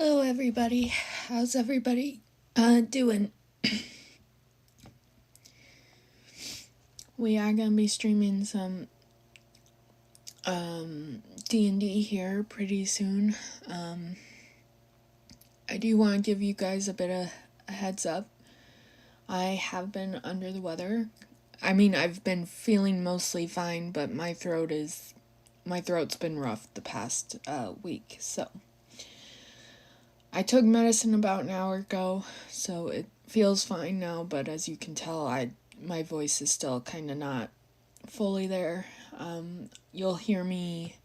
Hello everybody, how's everybody doing? We are gonna be streaming some D&D here pretty soon. I do want to give you guys a bit of a heads up. I have been under the weather. I mean, I've been feeling mostly fine, but my throat's been rough the past week, so I took medicine about an hour ago, so it feels fine now, but as you can tell, my voice is still kind of not fully there. You'll hear me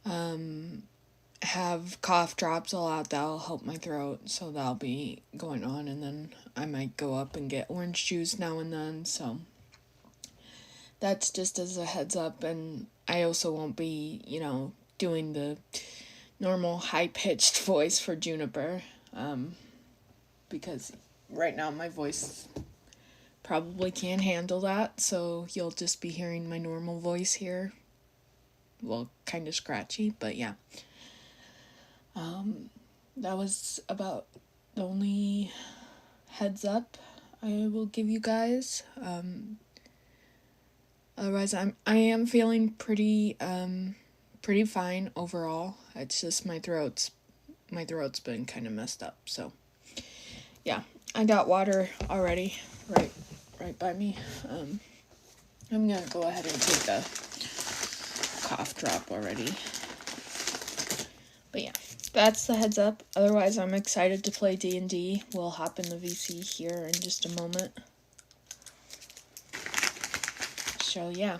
have cough drops a lot that'll help my throat, so that'll be going on, and then I might go up and get orange juice now and then, so that's just as a heads up. And I also won't be, doing the normal high-pitched voice for Juniper, because right now my voice probably can't handle that, so you'll just be hearing my normal voice here. Well, kind of scratchy, but yeah. That was about the only heads up I will give you guys. Otherwise, I am feeling pretty fine overall. It's just my throat's been kind of messed up, so yeah. I got water already right by me. I'm gonna go ahead and take a cough drop already. But yeah, that's the heads up. Otherwise, I'm excited to play D&D. We'll hop in the VC here in just a moment. So yeah.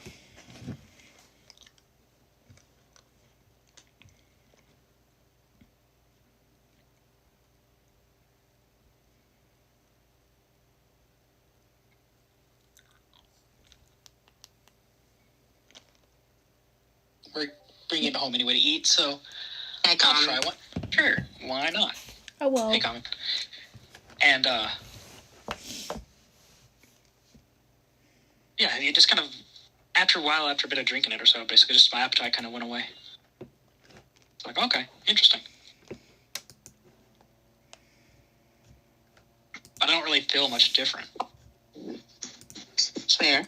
We're bringing it home anyway to eat, so I'll try one. Sure, why not? Oh well. Hey, Caelynn. And yeah, it just kind of after a bit of drinking it or so, basically just my appetite kind of went away. It's like, okay, interesting. I don't really feel much different. It's fair.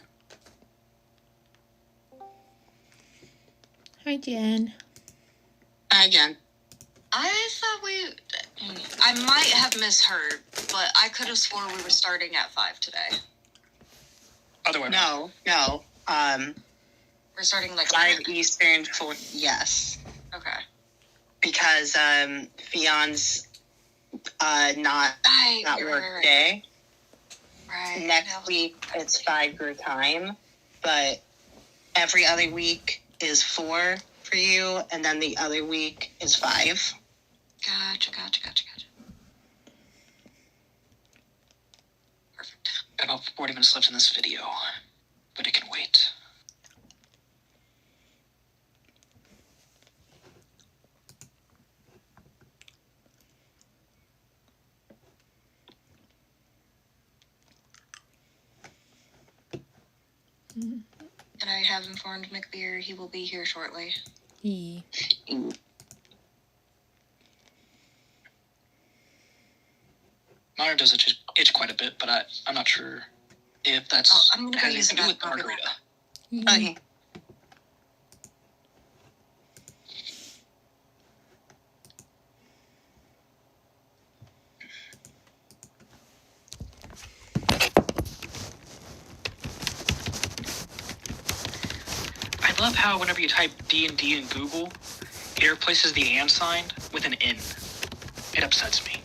Hi, Jen. Hi, Jen. I thought I might have misheard, but I could have sworn we were starting at 5 today. Other way around. No. We're starting like 5 Eastern, 4, yes. Okay. Because Theon's not work day. Right. Next week it's 5 your time, but every other week is 4 for you, and then the other week is 5. Gotcha. Perfect. Got about 40 minutes left in this video, but it can wait. And I have informed McBeer he will be here shortly. Mine does itch quite a bit, but I'm not sure if that's I'm gonna go has use to do that with margarita. Okay. I love how whenever you type D&D in Google, it replaces the and sign with an N. It upsets me.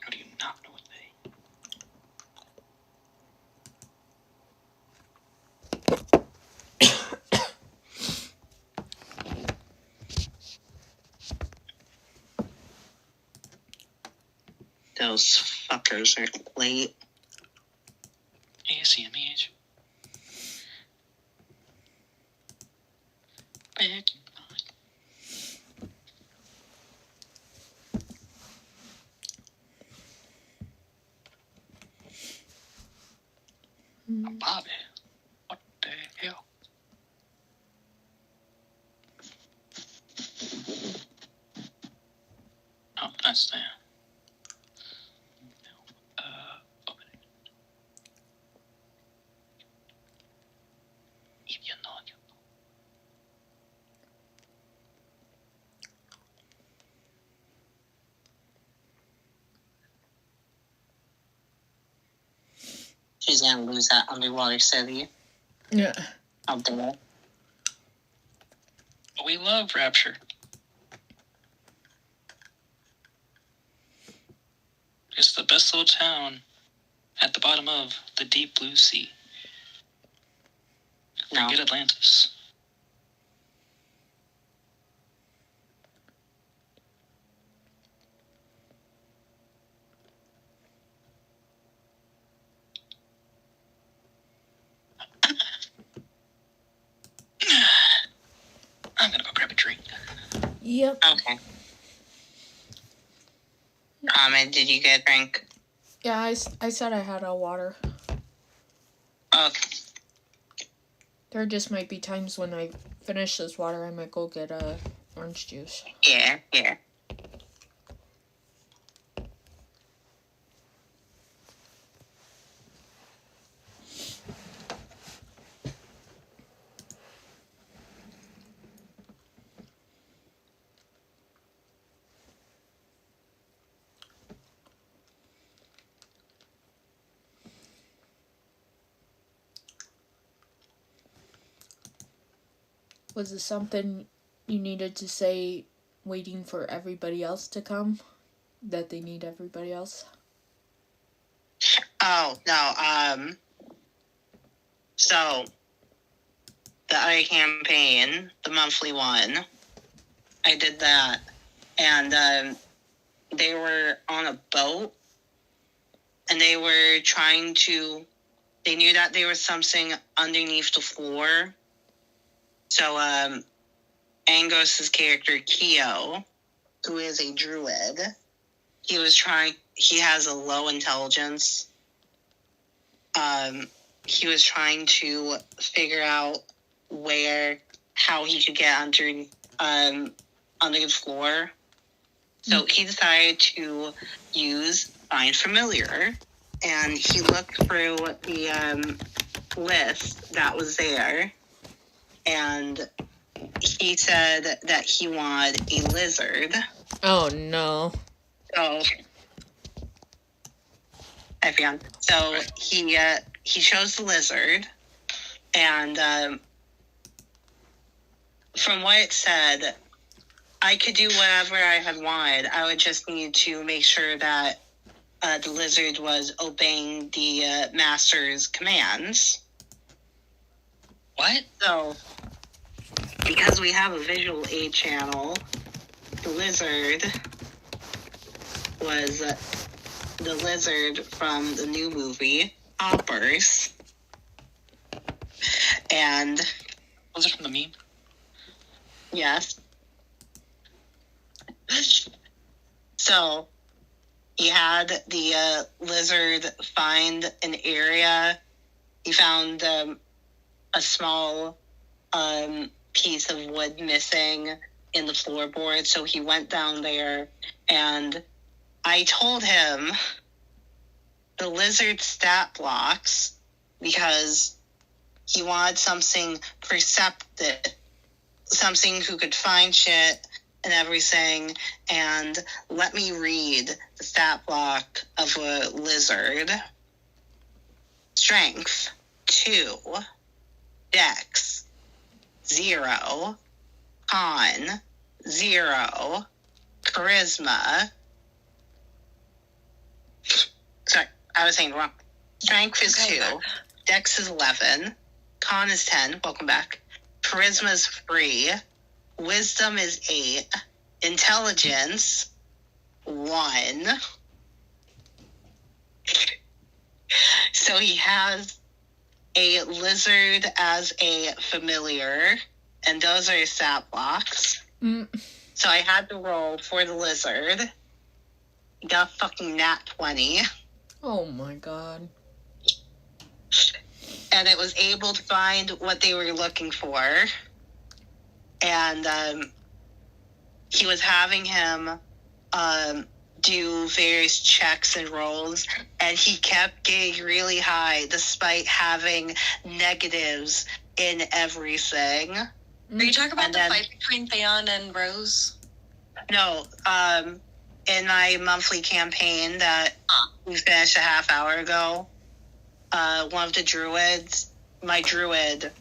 How do you not know what Those fuckers are late. ASMH. Back. Bobby. What last time. Open it. She's gonna lose that underwater city. Yeah. Out there. We love Rapture. It's the best little town at the bottom of the deep blue sea. No. Forget Atlantis. I'm gonna go grab a drink. Yep. Okay. Did you get a drink? Yeah, I said I had a water. Okay. There just might be times when I finish this water, I might go get a orange juice. Yeah. Was it something you needed to say waiting for everybody else to come? That they need everybody else? Oh, no, so, the other campaign, the monthly one, I did that, and, they were on a boat, and they were they knew that there was something underneath the floor. So, Angos's character, Keo, who is a druid, he has a low intelligence. He was trying to figure out how he could get under the floor. So he decided to use Find Familiar, and he looked through the list that was there, and he said that he wanted a lizard. Oh, no. So, I forgot. So, he chose the lizard, and from what it said, I could do whatever I had wanted. I would just need to make sure that the lizard was obeying the master's commands. What? So, because we have a visual aid channel, the lizard was the lizard from the new movie, Hoppers. And... Was it from the meme? Yes. So, he had the lizard find an area. He found a small piece of wood missing in the floorboard, so he went down there, and I told him the lizard stat blocks because he wanted something perceptive, something who could find shit and everything, and let me read the stat block of a lizard. Strength, 2. Dex, 0. Con, 0. Charisma. Sorry, I was saying wrong. Strength is 2. Dex is 11. Con is 10. Welcome back. Charisma is 3. Wisdom is 8. Intelligence, 1. So he has a lizard as a familiar, and those are his stat blocks. So I had to roll for the lizard. He got fucking nat 20. Oh my god. And it was able to find what they were looking for. And he was having him do various checks and rolls, and he kept getting really high despite having negatives in everything. Are you talking about And the then- fight between Theon and Rose? No, in my monthly campaign that we finished a half hour ago, one of the druids, my druid,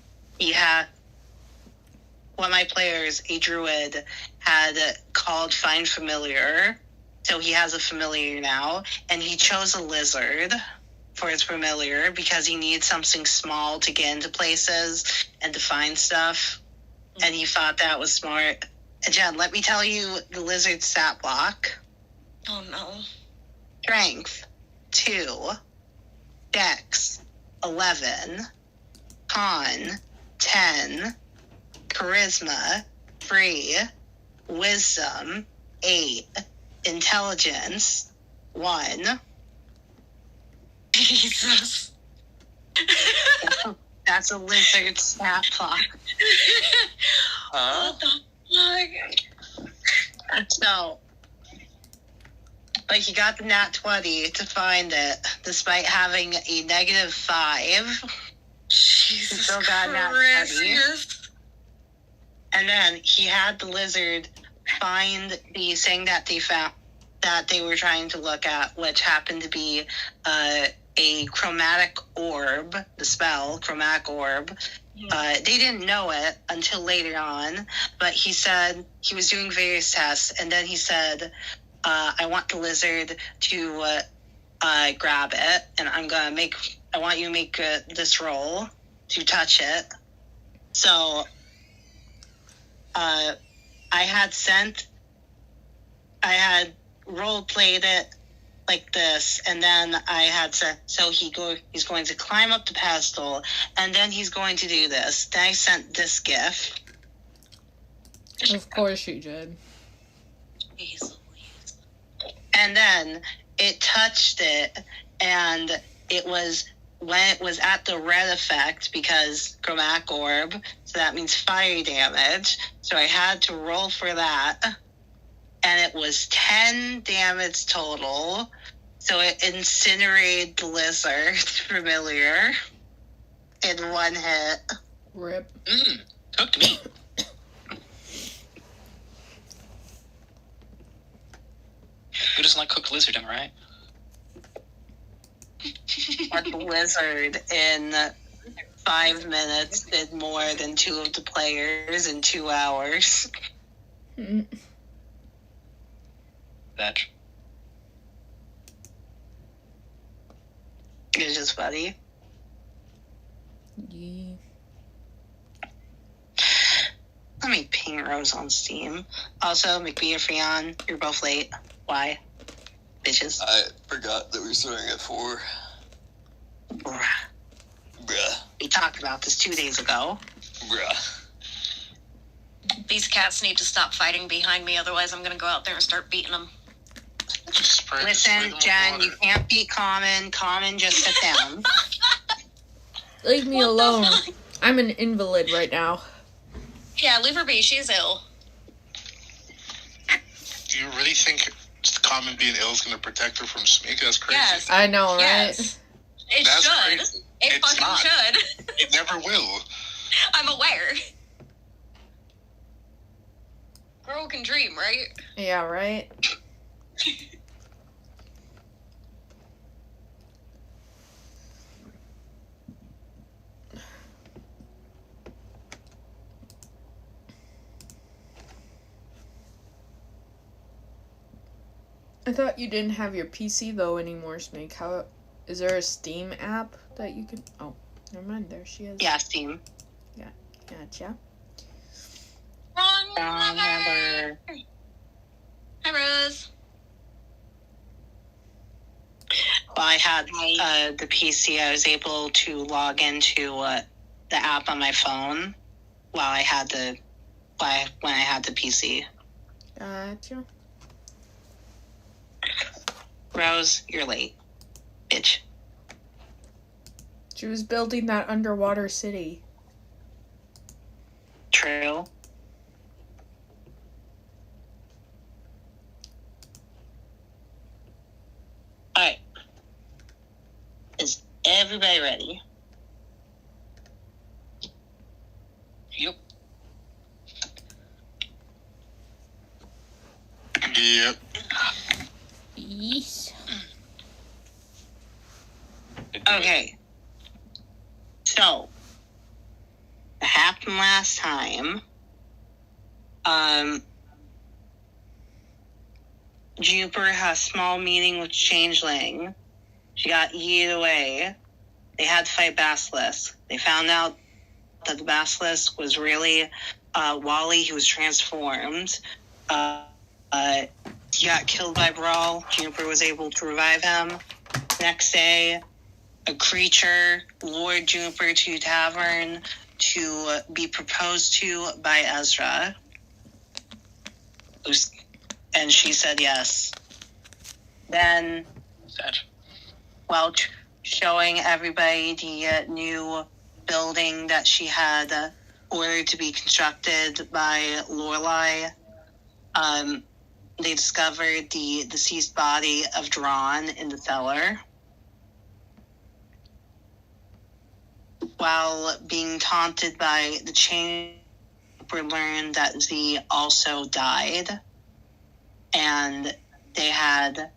one of my players, a druid, had called Find Familiar. So he has a familiar now, and he chose a lizard for his familiar because he needs something small to get into places and to find stuff. And he thought that was smart. And Jen, let me tell you the lizard stat block. Oh no. Strength 2, Dex 11, Con 10, Charisma 3, Wisdom 8, Intelligence 1. Jesus. That's a lizard stat block. What the fuck? So, but he got the nat 20 to find it, despite having a negative 5. Jesus still got that Christ. And then he had the lizard find the thing that they found that they were trying to look at, which happened to be a chromatic orb, the spell, chromatic orb. They didn't know it until later on, but he said he was doing various tests, and then he said, I want the lizard to grab it, and I want you to make this roll to touch it. So I had role-played it like this, and then I had said, so he's going to climb up the pedestal, and then he's going to do this. Then I sent this gif. Of course you did. Jeez Louise. And then it touched it, and it was when it was at the red effect, because chromatic orb, so that means fire damage. So I had to roll for that, and it was 10 damage total. So it incinerated the lizard familiar in one hit. Rip. Cooked meat. Who doesn't like cooked lizard, am I right? But the lizard in 5 minutes did more than 2 of the players in 2 hours. Mm. That. It's just funny. Yeah. Let me ping Rose on Steam. Also, McBeer, Theon, you're both late. Why? Bitches. I forgot that we were starting at 4. Bruh. Bruh. We talked about this 2 days ago. Bruh. These cats need to stop fighting behind me, otherwise I'm gonna go out there and start beating them. Just spray them Listen, with Jen, water. you can't beat Common. Common, just sit down. Leave me What the alone. fuck? I'm an invalid right now. Yeah, leave her be. She's ill. Do you really think Common being ill is going to protect her from Smeag? That's crazy. Yes. I know, right? Yes. It That's should. crazy. It It's fucking not. should. It never will. I'm aware. Girl can dream, right? Yeah, right? I thought you didn't have your PC though anymore, Smeag. How is there a Steam app that you can? Oh, never mind. There she is. Yeah, Steam. Gotcha. Wrong Wrong number. number. Hi, Rose. Well, I had the PC. I was able to log into the app on my phone while I had when I had the PC. Gotcha. Rose, you're late, bitch. She was building that underwater city. True. everybody ready? Yep. Yep. Yes. Okay. So, it happened last time. Juniper had a small meeting with Changeling. She got yeeted away. They had to fight Basilisk. They found out that the Basilisk was really Wally, who was transformed. He got killed by Breral. Juniper was able to revive him. Next day, a creature lured Juniper to tavern to be proposed to by Ezra. And she said yes. Then, Sad. while showing everybody the new building that she had ordered to be constructed by Lorelai, they discovered the deceased body of Drawn in the cellar. While being taunted by the Chamber, learned that Z also died, and they had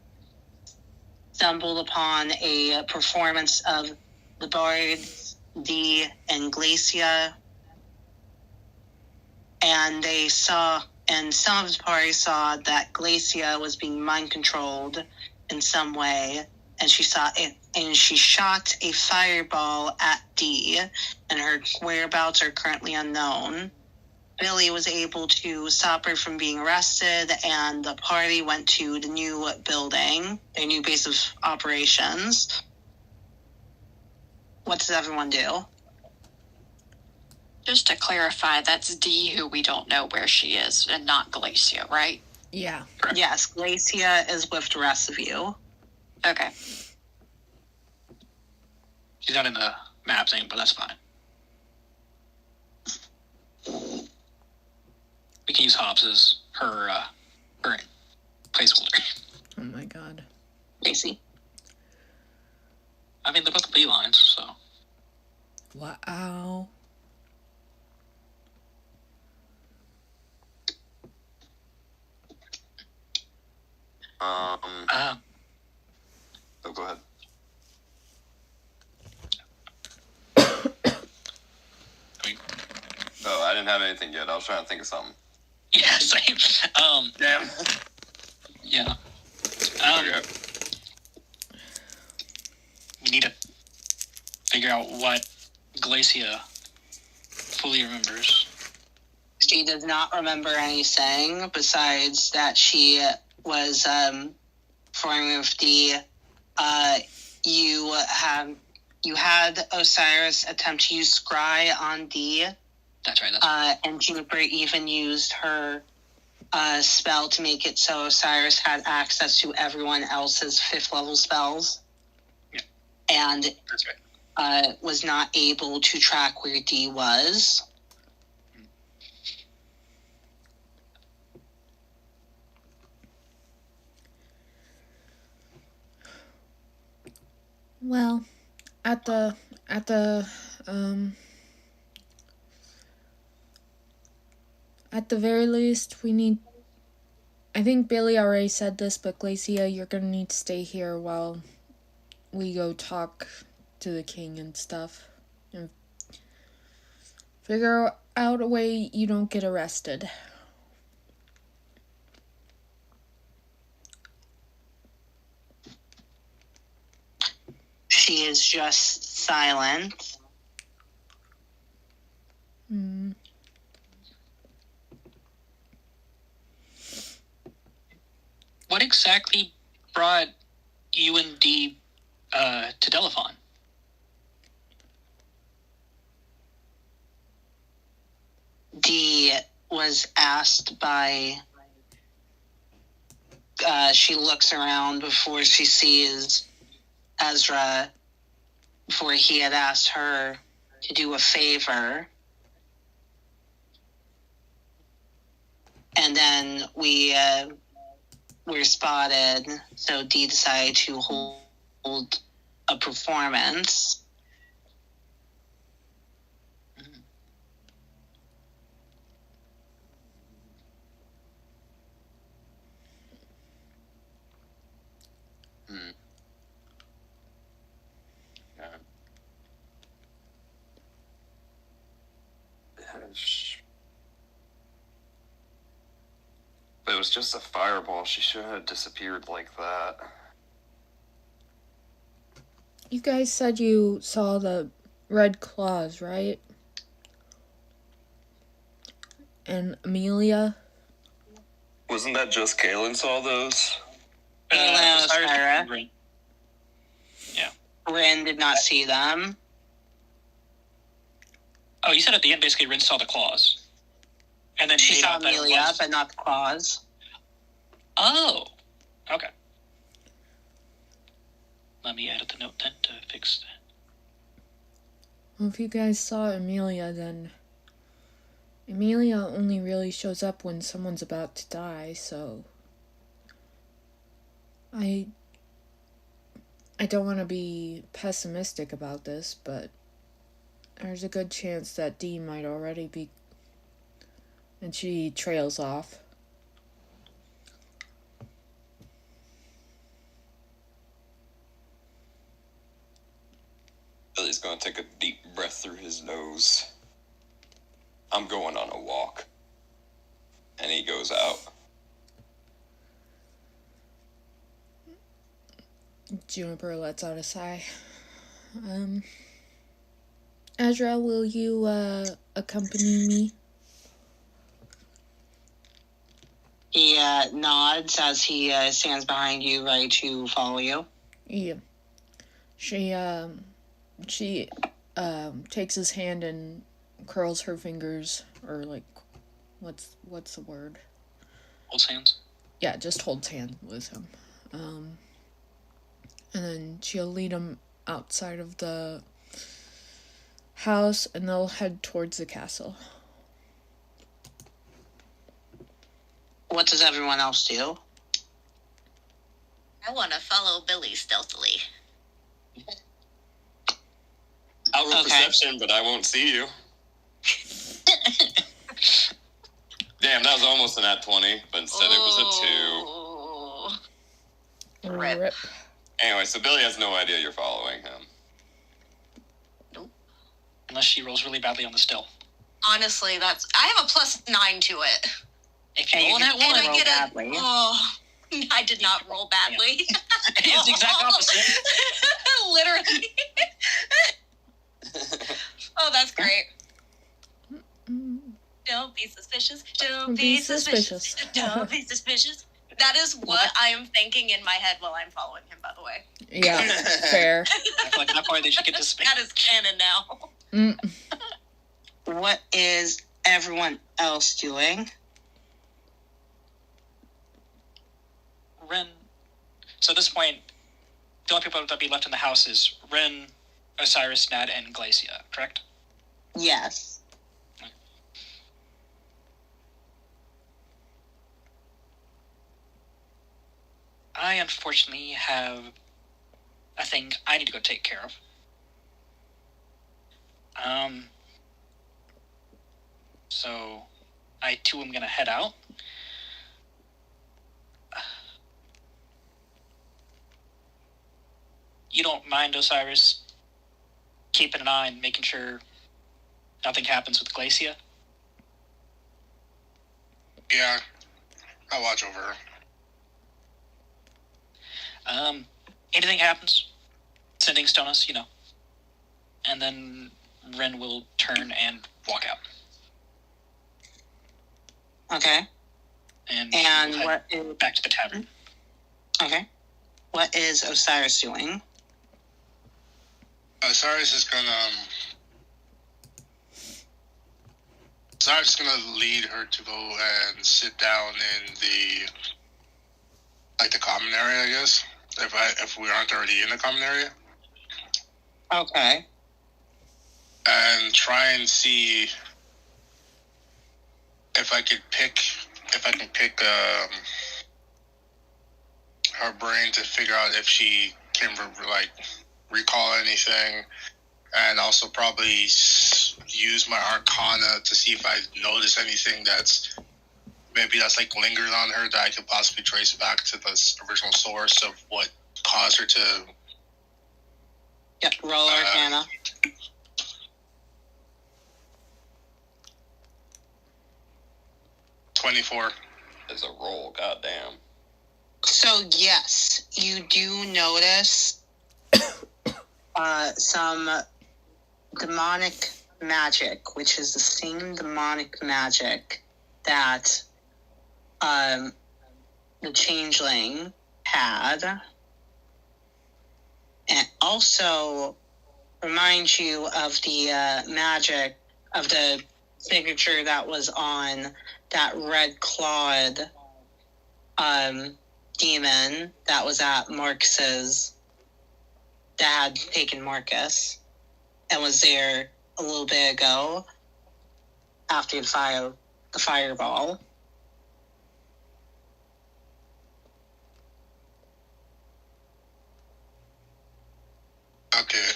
stumbled upon a performance of the bards D and Glacia, and some of the party saw that Glacia was being mind controlled in some way, and she shot a fireball at D, and her whereabouts are currently unknown. Billy was able to stop her from being arrested, and the party went to the new building, their new base of operations. What does everyone do? Just to clarify, that's D, who we don't know where she is, and not Glacia, right? Yeah. Correct. Yes, Glacia is with the rest of you. Okay. She's not in the map thing, but that's fine. We can use Hobbs as her placeholder. Oh my god. Gracie. I mean, they're both B-lines, so. Wow. Oh, go ahead. I mean, Oh, I didn't have anything yet. I was trying to think of something. yeah, same. Damn. Yeah. Okay. We need to figure out what Glacia fully remembers. She does not remember anything besides that she was performing with D. You had Osiris attempt to use Scry on D. That's right. And Juniper even used her spell to make it so Osiris had access to everyone else's 5th level spells. Yeah. And That's right. was not able to track where D was. Well, at the very least, we need. I think Billy already said this, but Glacia, you're gonna need to stay here while we go talk to the king and stuff, and figure out a way you don't get arrested. She is just silent. Hmm. What exactly brought you and D to Delaphon? D was asked by. She looks around before she sees Ezra, before he had asked her to do a favor. And then we were spotted, so D decided to hold a performance. Hmm. Yeah. If it was just a fireball, she shouldn't have disappeared like that. You guys said you saw the red claws, right? And Amelia? Wasn't that just Caelynn saw those? No, Sarah. Rin. Rin did not see them. Oh, you said at the end, basically, Rin saw the claws. And then She made saw out that it Amelia, was... but not the claws. Oh, okay. Let me edit the note then to fix that. Well, if you guys saw Amelia, then Amelia only really shows up when someone's about to die, so I don't want to be pessimistic about this, but there's a good chance that Dee might already be... And she trails off. Billy's gonna take a deep breath through his nose. I'm going on a walk. And he goes out. Juniper lets out a sigh. Ezra, will you accompany me? He nods as he stands behind you, ready to follow you. Yeah. She takes his hand and curls her fingers, or like, what's the word? Holds hands? Yeah, just holds hand with him. And then she'll lead him outside of the house, and they'll head towards the castle. What does everyone else do? I want to follow Billy stealthily. I'll roll Okay. perception, but I won't see you. Damn, that was almost an at 20, but instead it was a 2. Rip. Anyway, so Billy has no idea you're following him. Unless she rolls really badly on the still. Honestly, I have a +9 to it. If you And roll you that can one, roll I get badly. I did not roll badly. it's the exact opposite. Literally. Oh, that's great. Don't be suspicious. Don't be suspicious. Don't be suspicious. That is what I am thinking in my head while I'm following him, by the way. Yeah, fair. I feel like at that point they should get to speak. That is canon now. What is everyone else doing? Ren. So at this point, the only people that would be left in the house is Ren, Osiris, Nad, and Glacia, correct? Yes. I unfortunately have a thing I need to go take care of. So I too am gonna head out. You don't mind, Osiris, keeping an eye and making sure nothing happens with Glacia? Yeah, I'll watch over her. Anything happens, sending stone us, and then Ren will turn and walk out. Okay. And And we'll what head is back to the tavern. okay? What is Osiris doing? Osiris is gonna lead her to go and sit down in the common area, I guess. If we aren't already in the common area, Okay. and try and see if I can pick her brain to figure out if she can recall anything, and also probably use my Arcana to see if I notice anything that's like lingered on her that I could possibly trace back to the original source of what caused her to. Yep, roll Arcana. 24. As a roll, goddamn. So yes, you do notice some demonic magic, which is the same demonic magic that the changeling had, and also reminds you of the magic of the signature that was on that red clawed demon that was at Marcus's, that had taken Marcus and was there a little bit ago after the fireball. Okay,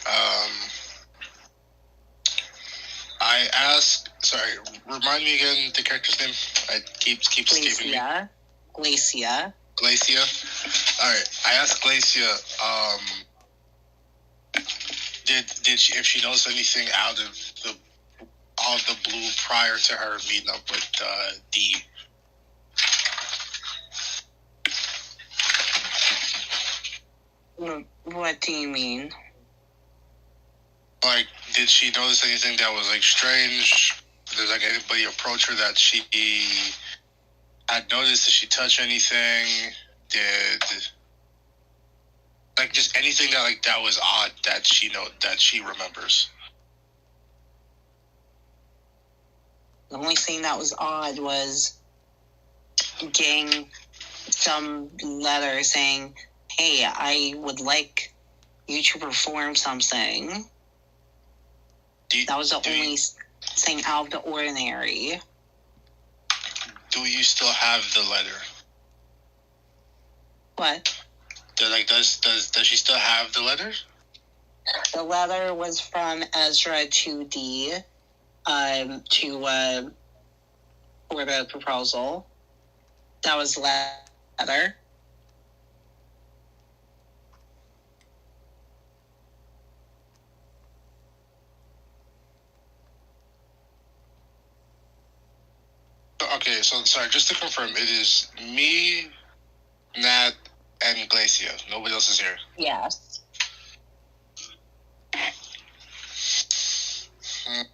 I asked, sorry, remind me again the character's name. I keeps escaping me. Glacia. Alright, I asked Glacia, did she, if she knows anything out of the blue prior to her meeting up with Dee? What do you mean? Like, did she notice anything that was, like, strange? Did, like, anybody approach her that she had noticed? Did she touch anything? Like, just anything that, like, that was odd that she remembers? The only thing that was odd was getting some letter saying, hey, I would like you to perform something. That was the only thing out of the ordinary. Do you still have the letter? What? Does she still have the letter? The letter was from Ezra to Dee, for the proposal. That was the letter. Okay, so sorry, just to confirm, it is me, Nat, and Glacia. Nobody else is here. Yes.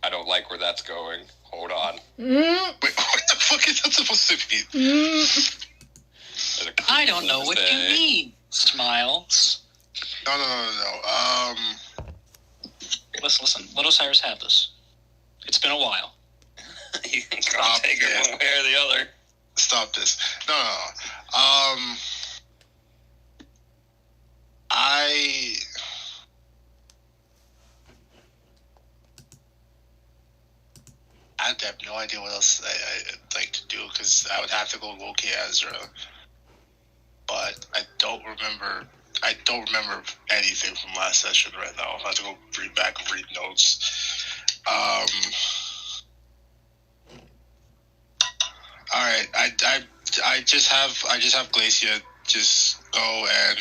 I don't like where that's going. Hold on. Wait, what the fuck is that supposed to be? I don't know what you mean. Smiles. No. Listen. Let Osiris have this. It's been a while. You can take it one way or the other. Stop this. No. I have no idea what else I'd like to do, because I would have to go locate Ezra. But I don't remember anything from last session right now. I'll have to go back and read notes. All right, I just have Glacia just go and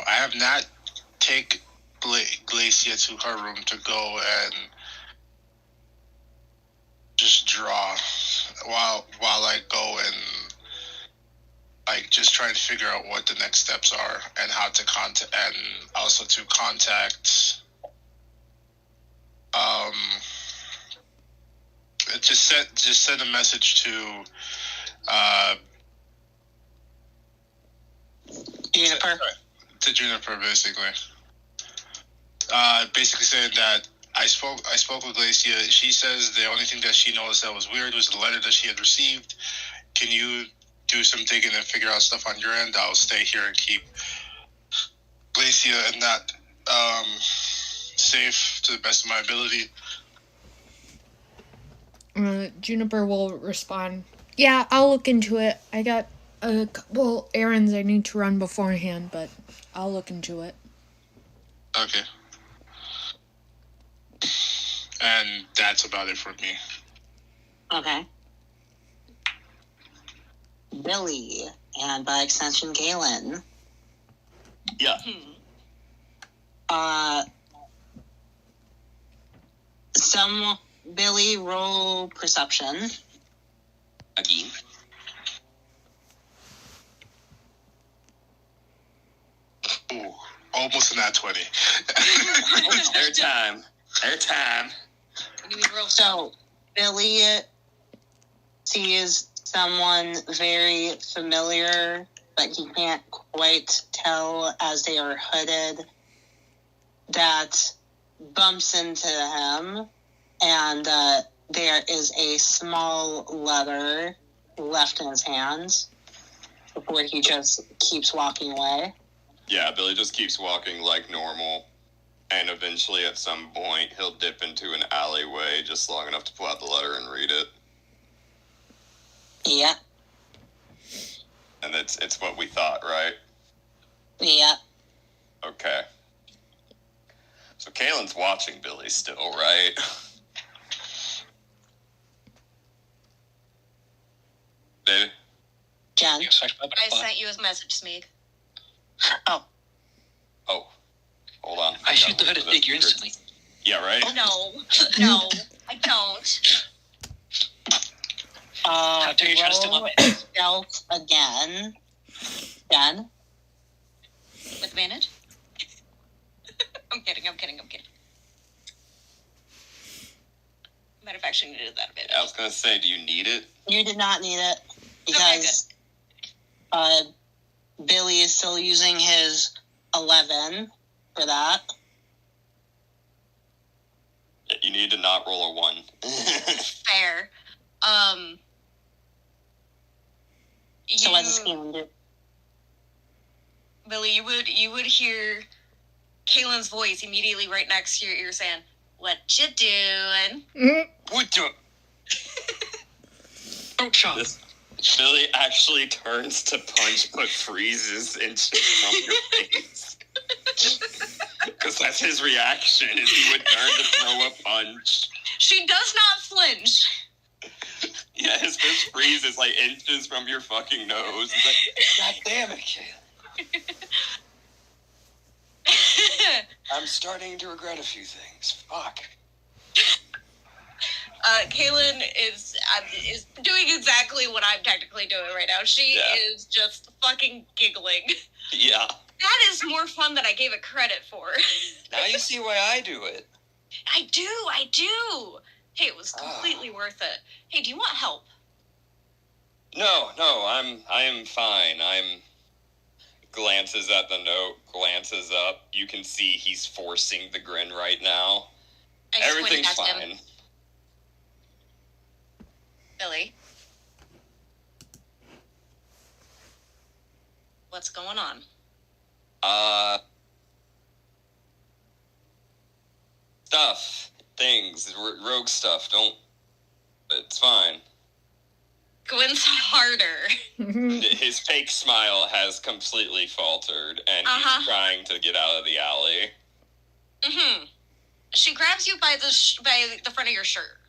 I have Nat take Glacia to her room to go and just draw while I go and like just trying to figure out what the next steps are and how to contact, and also to contact just send a message to Juniper. To Juniper, basically. Basically saying that I spoke with Glacia. She says the only thing that she noticed that was weird was the letter that she had received. Can you do some digging and figure out stuff on your end? I'll stay here and keep Glacia and that safe to the best of my ability. Juniper will respond, Yeah, I'll look into it. I got a couple errands I need to run beforehand, but I'll look into it. Okay. And that's about it for me. Okay. Billy, and by extension, Caelynn. Yeah. Billy, roll perception. Again. Ooh, almost in that 20. Airtime. So, Billy sees someone very familiar, but he can't quite tell as they are hooded, that bumps into him, and there is a small letter left in his hands before he just keeps walking away. Yeah, Billy just keeps walking like normal, and eventually at some point he'll dip into an alleyway just long enough to pull out the letter and read it. Yeah. And it's what we thought, right? Yeah. Okay. So Caelynn's watching Billy still, right? Baby? Jen. I sent you a message, Smeag. Oh. Oh. Hold on. I shoot the hooded figure instantly. Yeah, right? No, I don't. How dare you try to steal my man? Stealth again. Jen. With advantage? I'm kidding. Matter of fact, she needed that advantage. I was gonna say, do you need it? You did not need it because Billy is still using his 11 for that. Yeah, you need to not roll a 1. Fair. So what does Caelynn do? Billy, you would hear Caelynn's voice immediately right next to your ear saying, "What you doing?" What do? Don't chop. Billy actually turns to punch, but freezes inches from your face. Because that's his reaction, is he would turn to throw a punch. She does not flinch. Yeah, his fist freezes like inches from your fucking nose. He's like, God damn it, Caelynn. I'm starting to regret a few things. Fuck. Caelynn is doing exactly what I'm technically doing right now. She is just fucking giggling. Yeah. That is more fun than I gave it credit for. Now you see why I do it. I do. Hey, it was completely worth it. Hey, do you want help? No, I am fine. Glances at the note, glances up. You can see he's forcing the grin right now. Everything's fine. Him. Billy. What's going on? Stuff. Things. Rogue stuff. It's fine. Gwyn's harder. His fake smile has completely faltered, and he's trying to get out of the alley. Mm-hmm. She grabs you by the front of your shirt.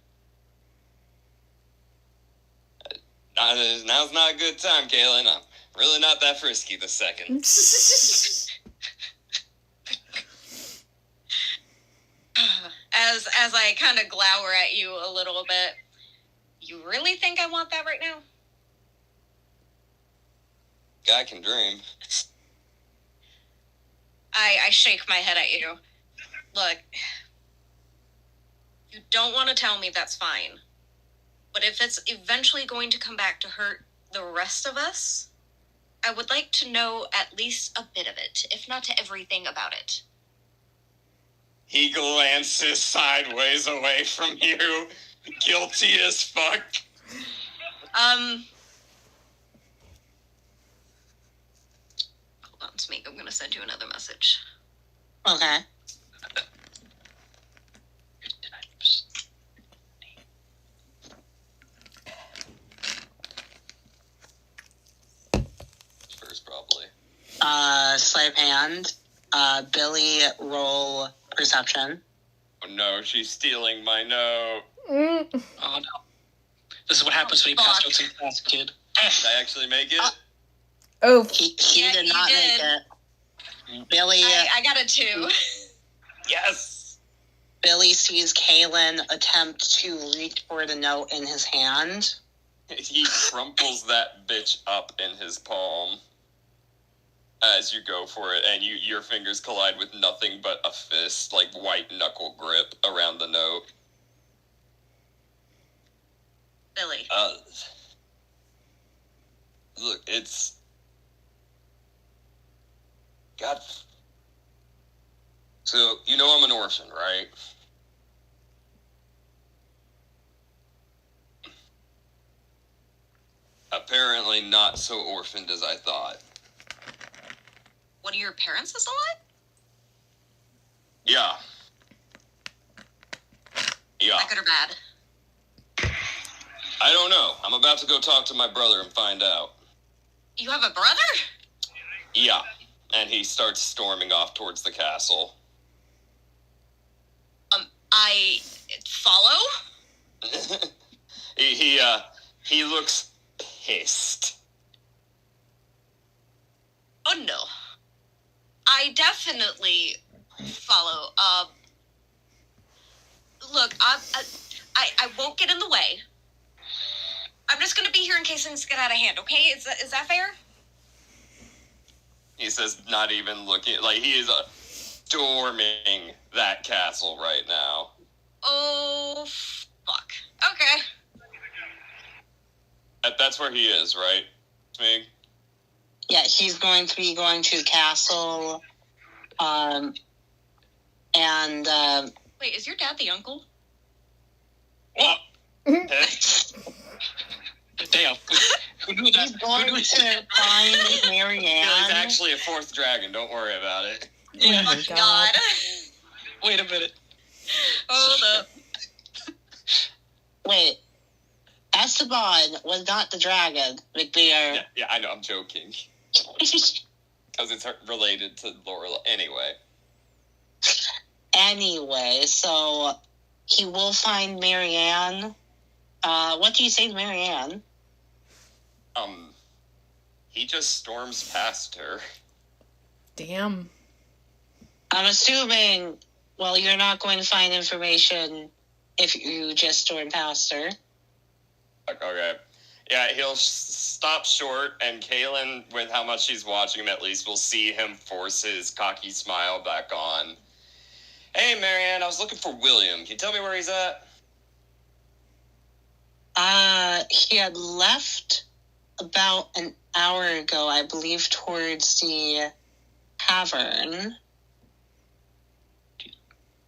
Now's not a good time, Caelynn. I'm really not that frisky this second. As I kind of glower at you a little bit, you really think I want that right now? Guy can dream. I shake my head at you. Look, you don't want to tell me, that's fine. But if it's eventually going to come back to hurt the rest of us, I would like to know at least a bit of it, if not to everything about it. He glances sideways away from you, guilty as fuck. Hold on, Smeag, I'm gonna send you another message. Okay. sleight of hand. Billy, roll perception. Oh no, she's stealing my note. Oh no. This is what happens when you pass notes in class, kid. Did I actually make it? Oh, He Yeah, did you not did. make it. Billy I got a 2. Yes! Billy sees Caelynn attempt to reach for the note in his hand. He crumples that bitch up in his palm as you go for it, and your fingers collide with nothing but a fist, like white knuckle grip around the note. Billy. Look, it's... God. So, you know I'm an orphan, right? Apparently not so orphaned as I thought. What, are your parents still alive? Yeah. Yeah. That good or bad? I don't know. I'm about to go talk to my brother and find out. You have a brother? Yeah. And he starts storming off towards the castle. I follow? He looks pissed. Oh no. I definitely follow. Look, I won't get in the way. I'm just gonna be here in case things get out of hand, okay? Is that fair? He says, not even looking, like he is storming that castle right now. Oh, fuck. Okay. That's where he is, right, Smeag? Yeah, he's going to be going to the castle. And Wait, is your dad the uncle? What? Damn. Who knew that? he's going Who knew to that? find He's Marianne. actually a fourth dragon, don't worry about it. Yeah. my Oh, God. God. Wait a minute. Hold up. Wait, Esteban was not the dragon, McBeer. Yeah, I know, I'm joking. Because it's related to Lorelai. Anyway. Anyway, so he will find Marianne. What do you say to Marianne? He just storms past her. damn. I'm assuming, well, you're not going to find information if you just storm past her. Okay. Yeah, he'll stop short, and Caelynn, with how much she's watching him at least, will see him force his cocky smile back on. Hey, Marianne, I was looking for William. Can you tell me where he's at? He had left about an hour ago, I believe, towards the tavern.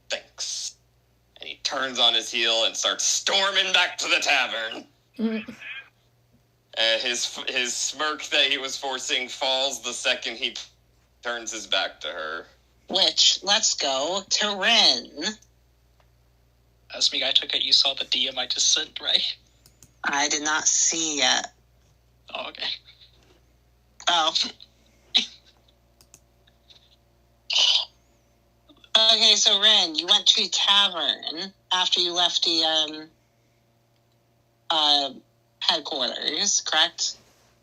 Thanks. And he turns on his heel and starts storming back to the tavern. His smirk that he was forcing falls the second he turns his back to her. Which, let's go to Rin. Smeag, I took it you saw the DM I just sent, right? I did not see yet. Oh, okay. Oh. Okay, so Rin, you went to a tavern after you left the headquarters, correct?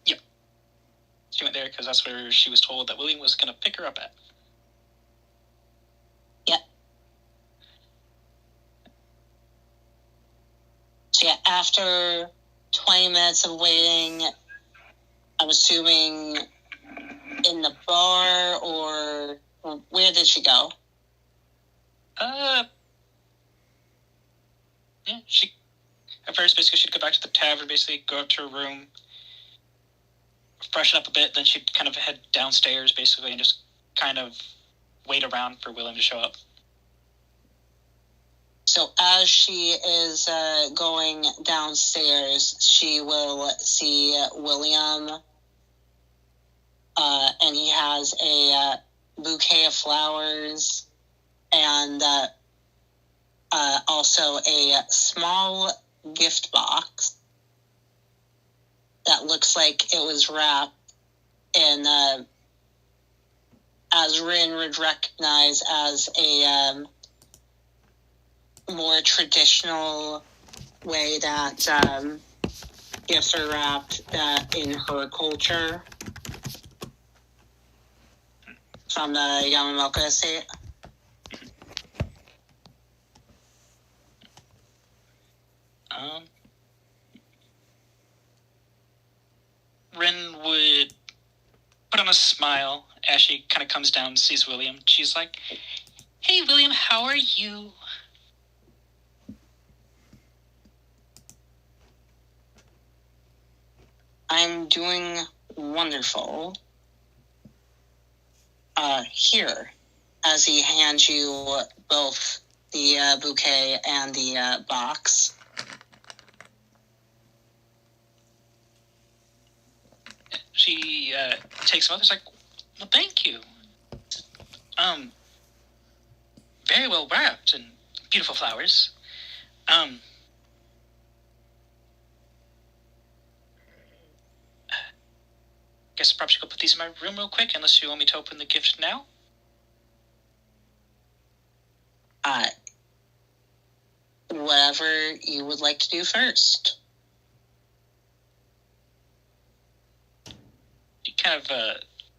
She went there because that's where she was told that William was going to pick her up at. So yeah, after 20 minutes of waiting, I'm assuming in the bar, or where did she go? Yeah, at first, basically, she'd go back to the tavern, basically go up to her room, freshen up a bit, then she'd kind of head downstairs, basically, and just kind of wait around for William to show up. So as she is going downstairs, she will see William, and he has a bouquet of flowers and also a small gift box that looks like it was wrapped in as Rin would recognize as a more traditional way that gifts are wrapped in her culture from the Yamamoka estate. Rin would put on a smile as she kind of comes down and sees William. She's like, "Hey, William, how are you?" I'm doing wonderful. Here, as he hands you both the bouquet and the box. She takes them up. It's like, "Well, thank you. Very well wrapped and beautiful flowers. Guess I probably should go put these in my room real quick, unless you want me to open the gift now." Whatever you would like to do first. She kind of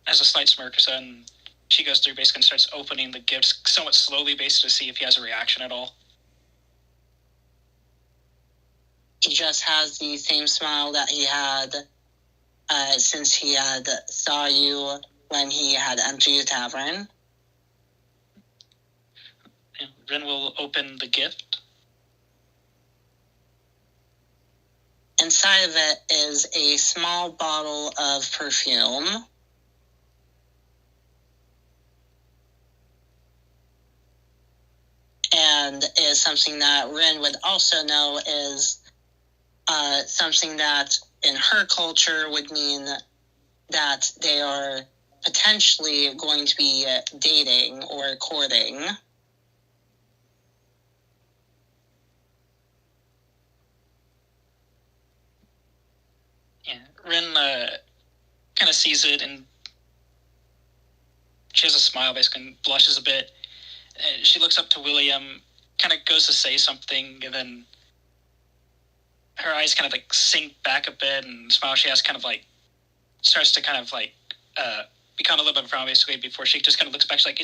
has a slight smirk or so, and she goes through basically and starts opening the gifts somewhat slowly, basically to see if he has a reaction at all. He just has the same smile that he had since he had saw you when he had entered the tavern. And Rin will open the gift. Inside of it is a small bottle of perfume. And is something that Rin would also know is something that in her culture would mean that they are potentially going to be dating or courting. Yeah, Rin kind of sees it, and she has a smile, basically, and blushes a bit. She looks up to William, kind of goes to say something, and then her eyes kind of like sink back a bit, and the smile she has kind of like starts to kind of like become a little bit of a frown, basically, before she just kind of looks back. She's like,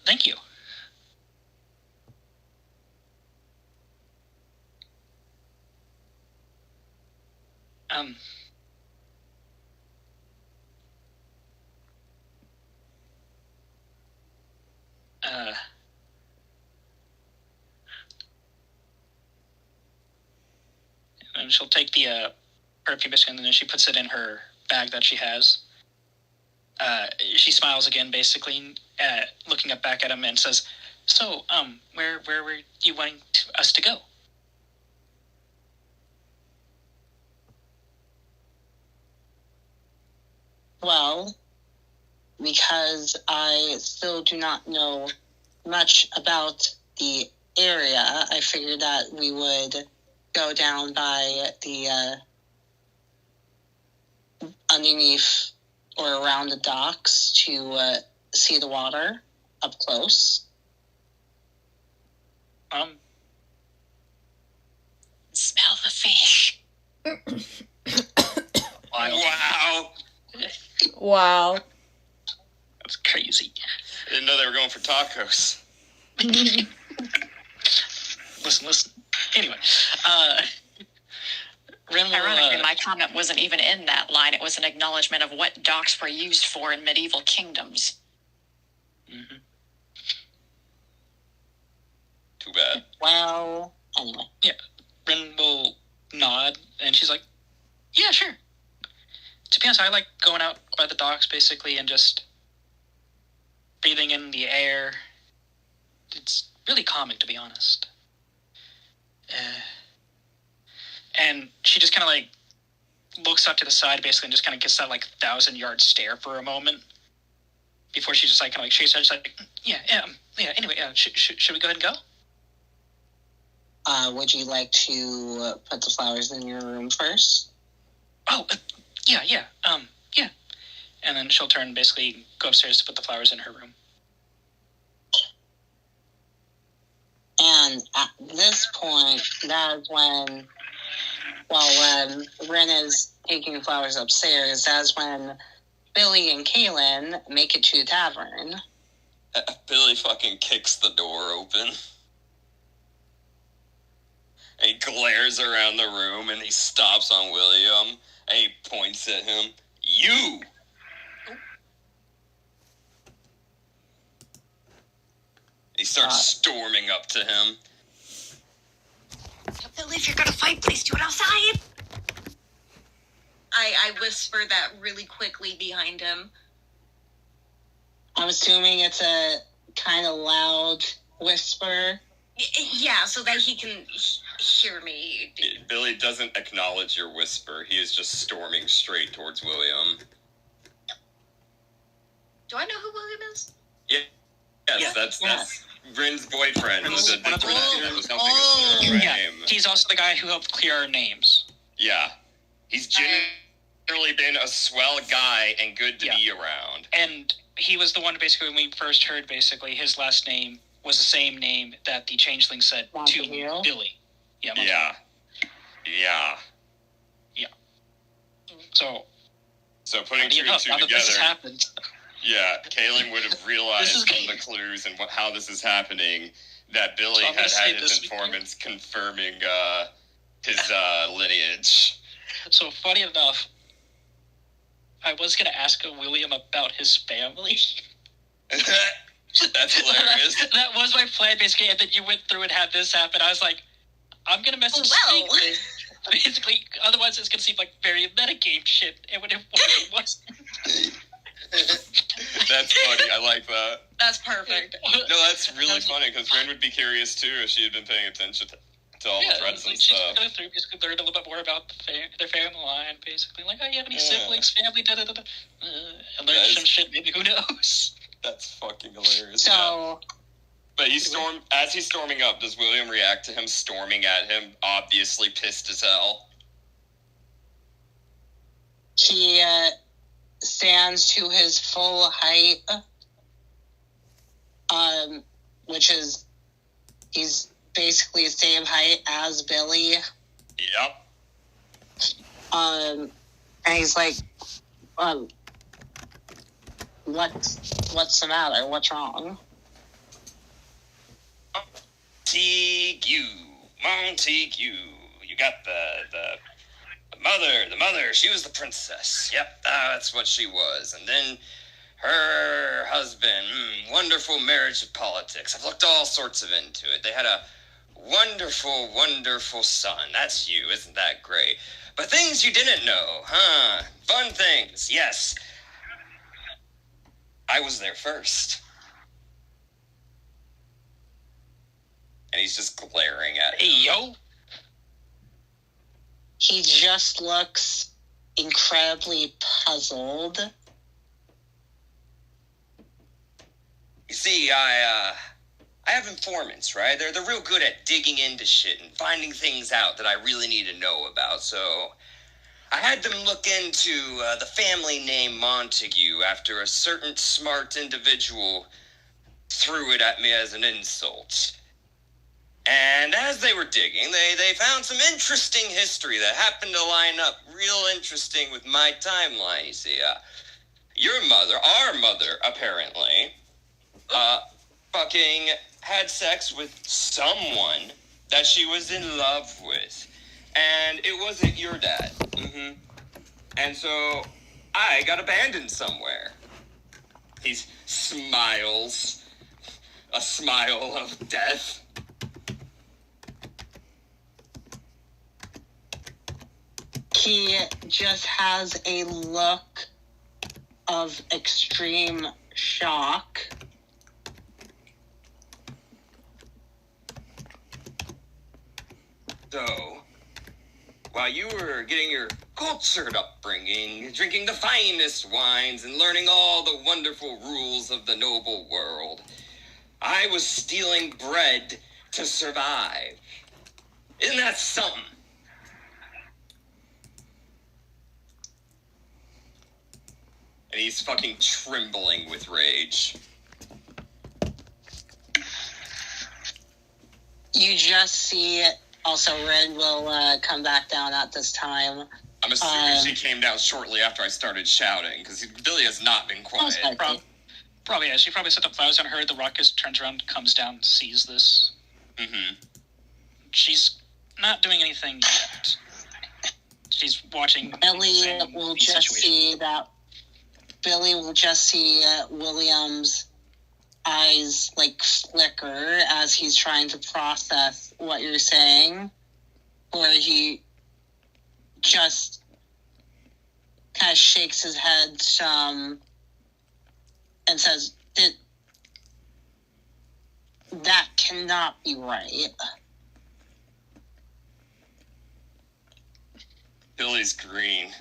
thank you. And she'll take the perfume biscuit, and then she puts it in her bag that she has. She smiles again, basically, looking up back at him, and says, "So, where were you wanting us to go?" Well, because I still do not know much about the area, I figured that we would go down by the underneath or around the docks to see the water up close. Smell the fish. Wow. Wow. That's crazy. I didn't know they were going for tacos. Listen. Anyway, Rin will, ironically, my comment wasn't even in that line. It was an acknowledgement of what docks were used for in medieval kingdoms. Mm-hmm. Too bad. Well, anyway. Yeah, Rin will nod, and she's like, "Yeah, sure." To be honest, I like going out by the docks, basically, and just breathing in the air. It's really calming, to be honest. And she just kind of like looks up to the side, basically, and just kind of gets that like 1,000-yard stare for a moment before she just like kind of like shakes her head, just like, yeah. Anyway, should we go ahead and go? Would you like to put the flowers in your room first? Oh, yeah. and then she'll turn and basically go upstairs to put the flowers in her room. And at this point, that is when Ren is taking the flowers upstairs, that's when Billy and Caelynn make it to the tavern. Billy fucking kicks the door open. And he glares around the room and he stops on William and he points at him. You! He starts storming up to him. Billy, if you're gonna fight, please do it outside. I whisper that really quickly behind him. I'm assuming it's a kind of loud whisper. Yeah, so that he can hear me. Billy doesn't acknowledge your whisper. He is just storming straight towards William. Do I know who William is? Yeah. Yes, that's Bryn's boyfriend. Yeah. Name. He's also the guy who helped clear our names. Yeah. He's generally been a swell guy and good to be around. And he was the one, basically, when we first heard, basically, his last name was the same name that the changeling said to Billy. Yeah. So putting two and two together. This has happened. Yeah, Caelynn would have realized from the clues and how this is happening that Billy had his informants confirming his lineage. So, funny enough, I was going to ask William about his family. That's hilarious. That was my plan, basically, and then you went through and had this happen. I was like, I'm going to message Smeag. Basically, otherwise it's going to seem like very metagame shit, and when it wasn't. That's funny. I like that. That's perfect. No, that's really funny, because Ren would be curious, too, if she had been paying attention to all the threats and stuff. She's going through, basically learned a little bit more about their family line, basically. Like, oh, you have any siblings, family, da-da-da-da. And learn some shit, maybe, who knows? That's fucking hilarious. So... But as he's storming up, does William react to him storming at him, obviously pissed as hell? He stands to his full height, which is, he's basically the same height as Billy. Yep. And he's like, what's the matter? What's wrong? Montague. You got the mother. She was the princess. Yep, that's what she was. And then her husband, wonderful marriage of politics. I've looked all sorts of into it. They had a wonderful, wonderful son. That's you, isn't that great? But things you didn't know, huh? Fun things, yes. I was there first. And he's just glaring at him. Hey, yo! He just looks incredibly puzzled. You see, I have informants, right? They're real good at digging into shit and finding things out that I really need to know about, so I had them look into the family name Montague after a certain smart individual threw it at me as an insult. And as they were digging, they found some interesting history that happened to line up real interesting with my timeline, you see. Our mother, apparently, fucking had sex with someone that she was in love with. And it wasn't your dad. Mm-hmm. And so I got abandoned somewhere. He smiles. A smile of death. He just has a look of extreme shock. So, while you were getting your cultured upbringing, drinking the finest wines, and learning all the wonderful rules of the noble world, I was stealing bread to survive. Isn't that something? and he's fucking trembling with rage. You just see, also Red will come back down at this time. I'm assuming she came down shortly after I started shouting, because Billy has not been quiet. Probably, yeah. She probably set up flowers on her. The ruckus turns around, comes down, sees this. Mm-hmm. She's not doing anything yet. She's watching. Billy will just see William's eyes like flicker as he's trying to process what you're saying, where he just kind of shakes his head and says, that cannot be right. Billy's grin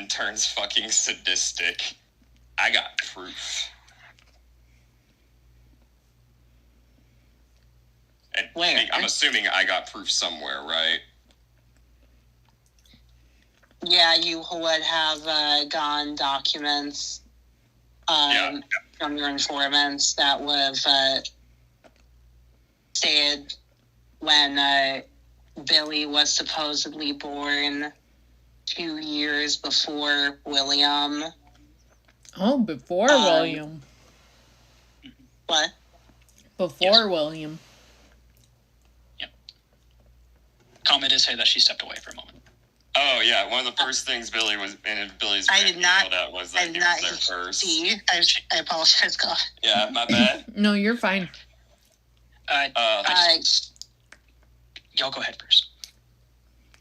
turns fucking sadistic. I got proof. And Where? I'm assuming I got proof somewhere, right? Yeah, you would have gotten documents from your informants that would have stated when Billy was supposedly born 2 years before William. Oh, before William. What? Before William. Yep. Comment did say that she stepped away for a moment. Oh yeah, one of the first things Billy's I did not yelled at was that he was there first. See, I apologize, God. Yeah, my bad. No, you're fine. Y'all go ahead first.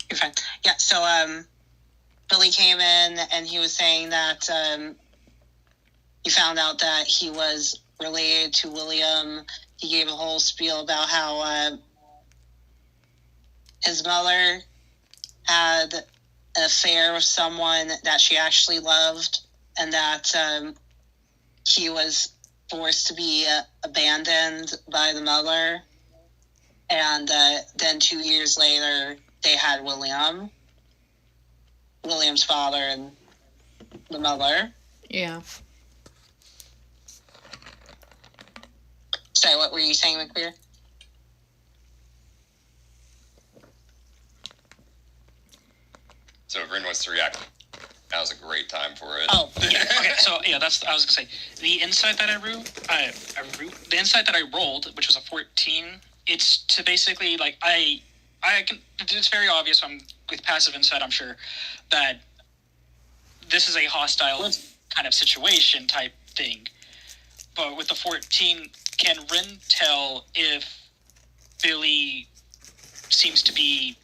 You're fine. Yeah, so Billy came in and he was saying that he found out that he was related to William. He gave a whole spiel about how his mother had an affair with someone that she actually loved, and that he was forced to be abandoned by the mother. And then 2 years later, they had William's father and the mother. Yeah. Sorry, what were you saying, McBeer? So if Rin wants to react, that was a great time for it. Oh, Okay, so yeah, that's I was gonna say. The insight that the insight that I rolled, which was a 14, it's to basically like I can. It's very obvious. With passive insight, I'm sure that this is a hostile kind of situation type thing. But with the 14, can Rin tell if Billy seems to be?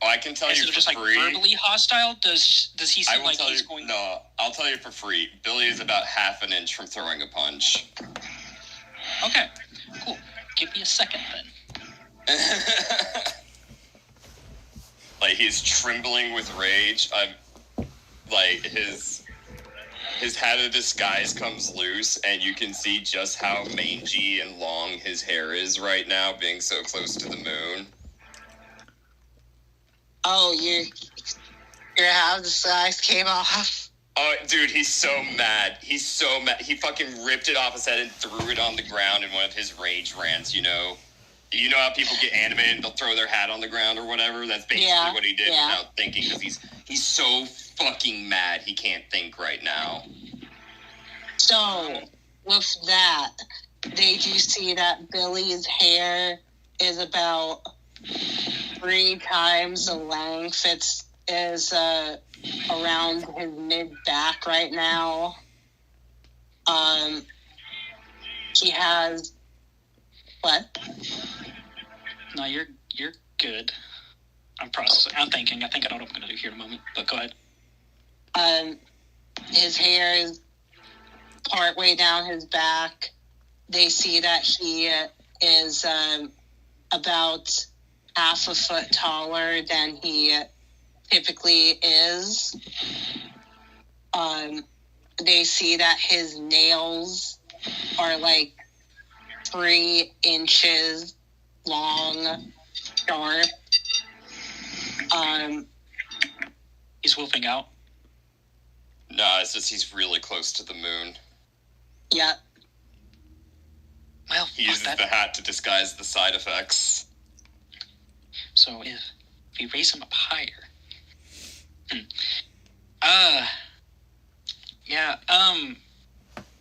Oh, I can tell you for just like free. Verbally hostile? Does he seem like he's going? No, I'll tell you for free. Billy is about half an inch from throwing a punch. Okay, cool. Give me a second then. Like he's trembling with rage. Like his hat of disguise comes loose, and you can see just how mangy and long his hair is right now, being so close to the moon. Oh, your hat of disguise came off. Oh, dude, he's so mad. He's so mad. He fucking ripped it off his head and threw it on the ground in one of his rage rants, you know? You know how people get animated and they'll throw their hat on the ground or whatever? That's basically what he did without thinking, because he's so fucking mad he can't think right now. So, with that, did you see that Billy's hair is about 3 times the length? It is around his mid-back right now. He has... What? No, you're good. I'm processing. I'm thinking. I think I know what I'm going to do here in a moment, but go ahead. His hair is partway down his back. They see that he is about half a foot taller than he typically is. They see that his nails are like 3 inches long, sharp. He's wolfing out. Nah, it's just he's really close to the moon. Yeah. Well, He uses the hat to disguise the side effects. So if we raise him up higher. Yeah,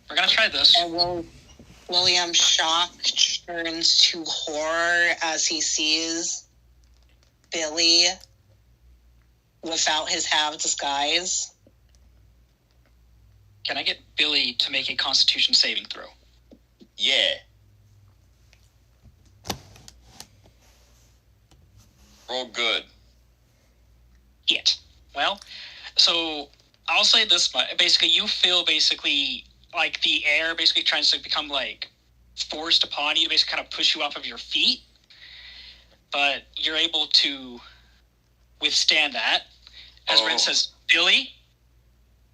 we're gonna try this. And William's shock turns to horror as he sees Billy without his hat of disguise. Can I get Billy to make a Constitution saving throw? Yeah. Roll good. Yet. Well, so I'll say this much. Basically, you feel like the air basically tries to become like forced upon you to basically kind of push you off of your feet. But you're able to withstand that. As Ren says, Billy?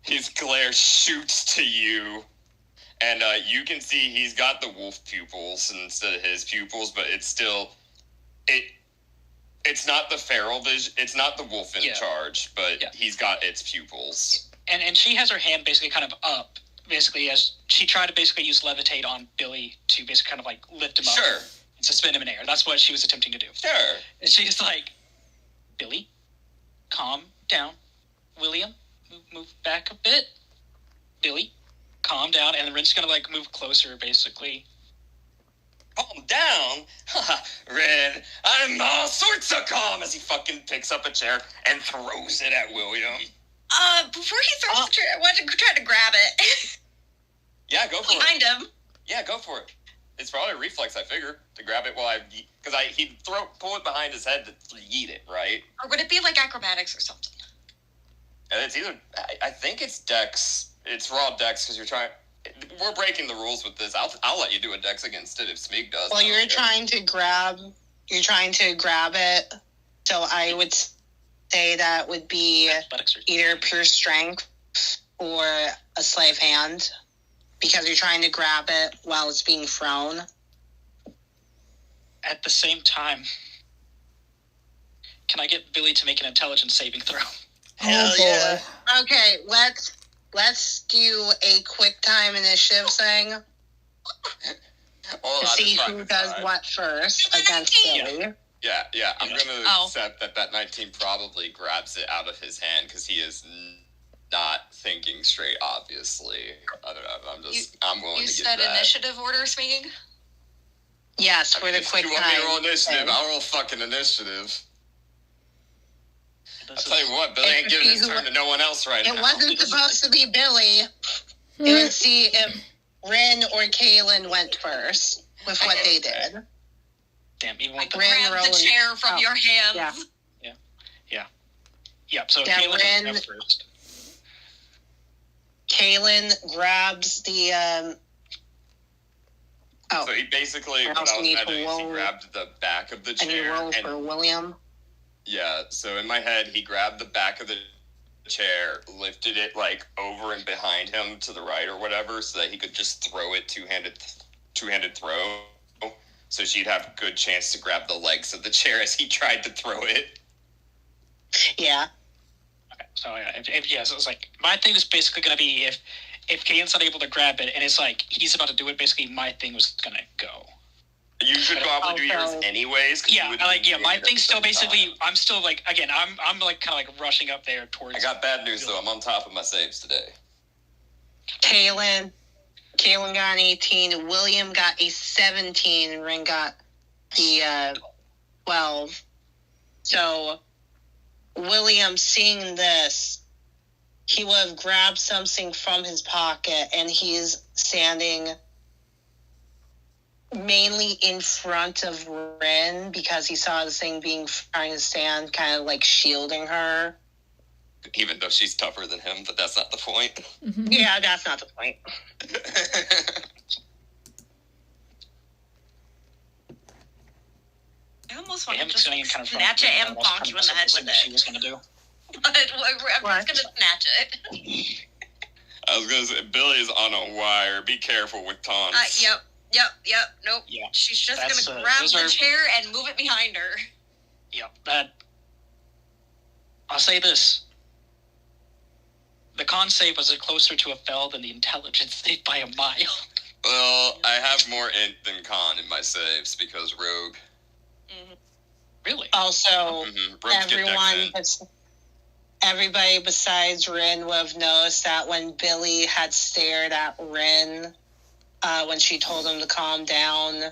His glare shoots to you. And you can see he's got the wolf pupils instead of his pupils, but it's still... It's not the feral vision. It's not the wolf in charge, but he's got its pupils. And she has her hand basically kind of up, basically, as she tried to basically use levitate on Billy to basically kind of like lift him up. Sure. And suspend him in air. That's what she was attempting to do. Sure. And she's like, Billy, calm down. William, move back a bit. Billy, calm down. And then Ren's gonna like move closer, basically. Calm down? Ren, I'm all sorts of calm, as he fucking picks up a chair and throws it at William. Before he throws the chair, I want to try to grab it. Yeah, go for Behind it. him. Yeah, go for it. It's probably a reflex, I figure, to grab it while because he'd pull it behind his head to yeet it, right? Or would it be like acrobatics or something? And it's either, I think it's Dex. It's raw Dex, because you're trying... We're breaking the rules with this. I'll let you do a Dex against it if Smeag does. Well, you're trying to grab it, so I would say that would be either pure strength or a slave hand, because you're trying to grab it while it's being thrown. At the same time, can I get Billy to make an intelligence saving throw? Hell yeah. Okay, let's do a quick time initiative thing. To see who does what first against Billy. Yeah. I'm going to accept that 19 probably grabs it out of his hand, because he is not thinking straight, obviously. I don't know. I'm willing to get that. You said initiative order, Smeag? Yes, for the quick time. You want me to roll initiative? I'll roll fucking initiative. I'll tell you what, Billy ain't giving his turn to no one else right now. It wasn't supposed to be Billy. You would see if Ren or Caelynn went first with what they did. Damn, even with grab the chair from your hands. Yeah, so Caelynn went first. Caelynn grabs the... So he basically, what I was trying to do is he grabbed the back of the chair. And he rolls for William. Yeah, so in my head, he grabbed the back of the chair, lifted it, like, over and behind him to the right or whatever, so that he could just throw it two-handed throw, so she'd have a good chance to grab the legs of the chair as he tried to throw it. Yeah. Okay, so so it's like, my thing is basically going to be if Caelynn's not able to grab it, and it's like, he's about to do it, basically my thing was going to go. You should probably do yours anyways. My thing's still basically, I'm still like, again, I'm like kind of like rushing up there towards... I got bad news though, I'm on top of my saves today. Caelynn got an 18, William got a 17, and Ren got the 12. So, William, seeing this, he would have grabbed something from his pocket, and he's standing mainly in front of Ren, because he saw this thing trying to stand, kind of like shielding her. Even though she's tougher than him, but that's not the point. Mm-hmm. Yeah, that's not the point. I almost want to just snatch it and bonk you in the head with it. She was going to do. But I'm just going to snatch it. I was going to say, Billy's on a wire. Be careful with taunts. Yep. Nope. Yeah. She's just going to grab the chair and move it behind her. Yep. I'll say this. the con save was closer to a fail than the intelligence save by a mile. Well, I have more int than con in my saves because rogue. Mm-hmm. Really? Also, Rogues everybody besides Rin would have noticed that when Billy had stared at Rin when she told him to calm down,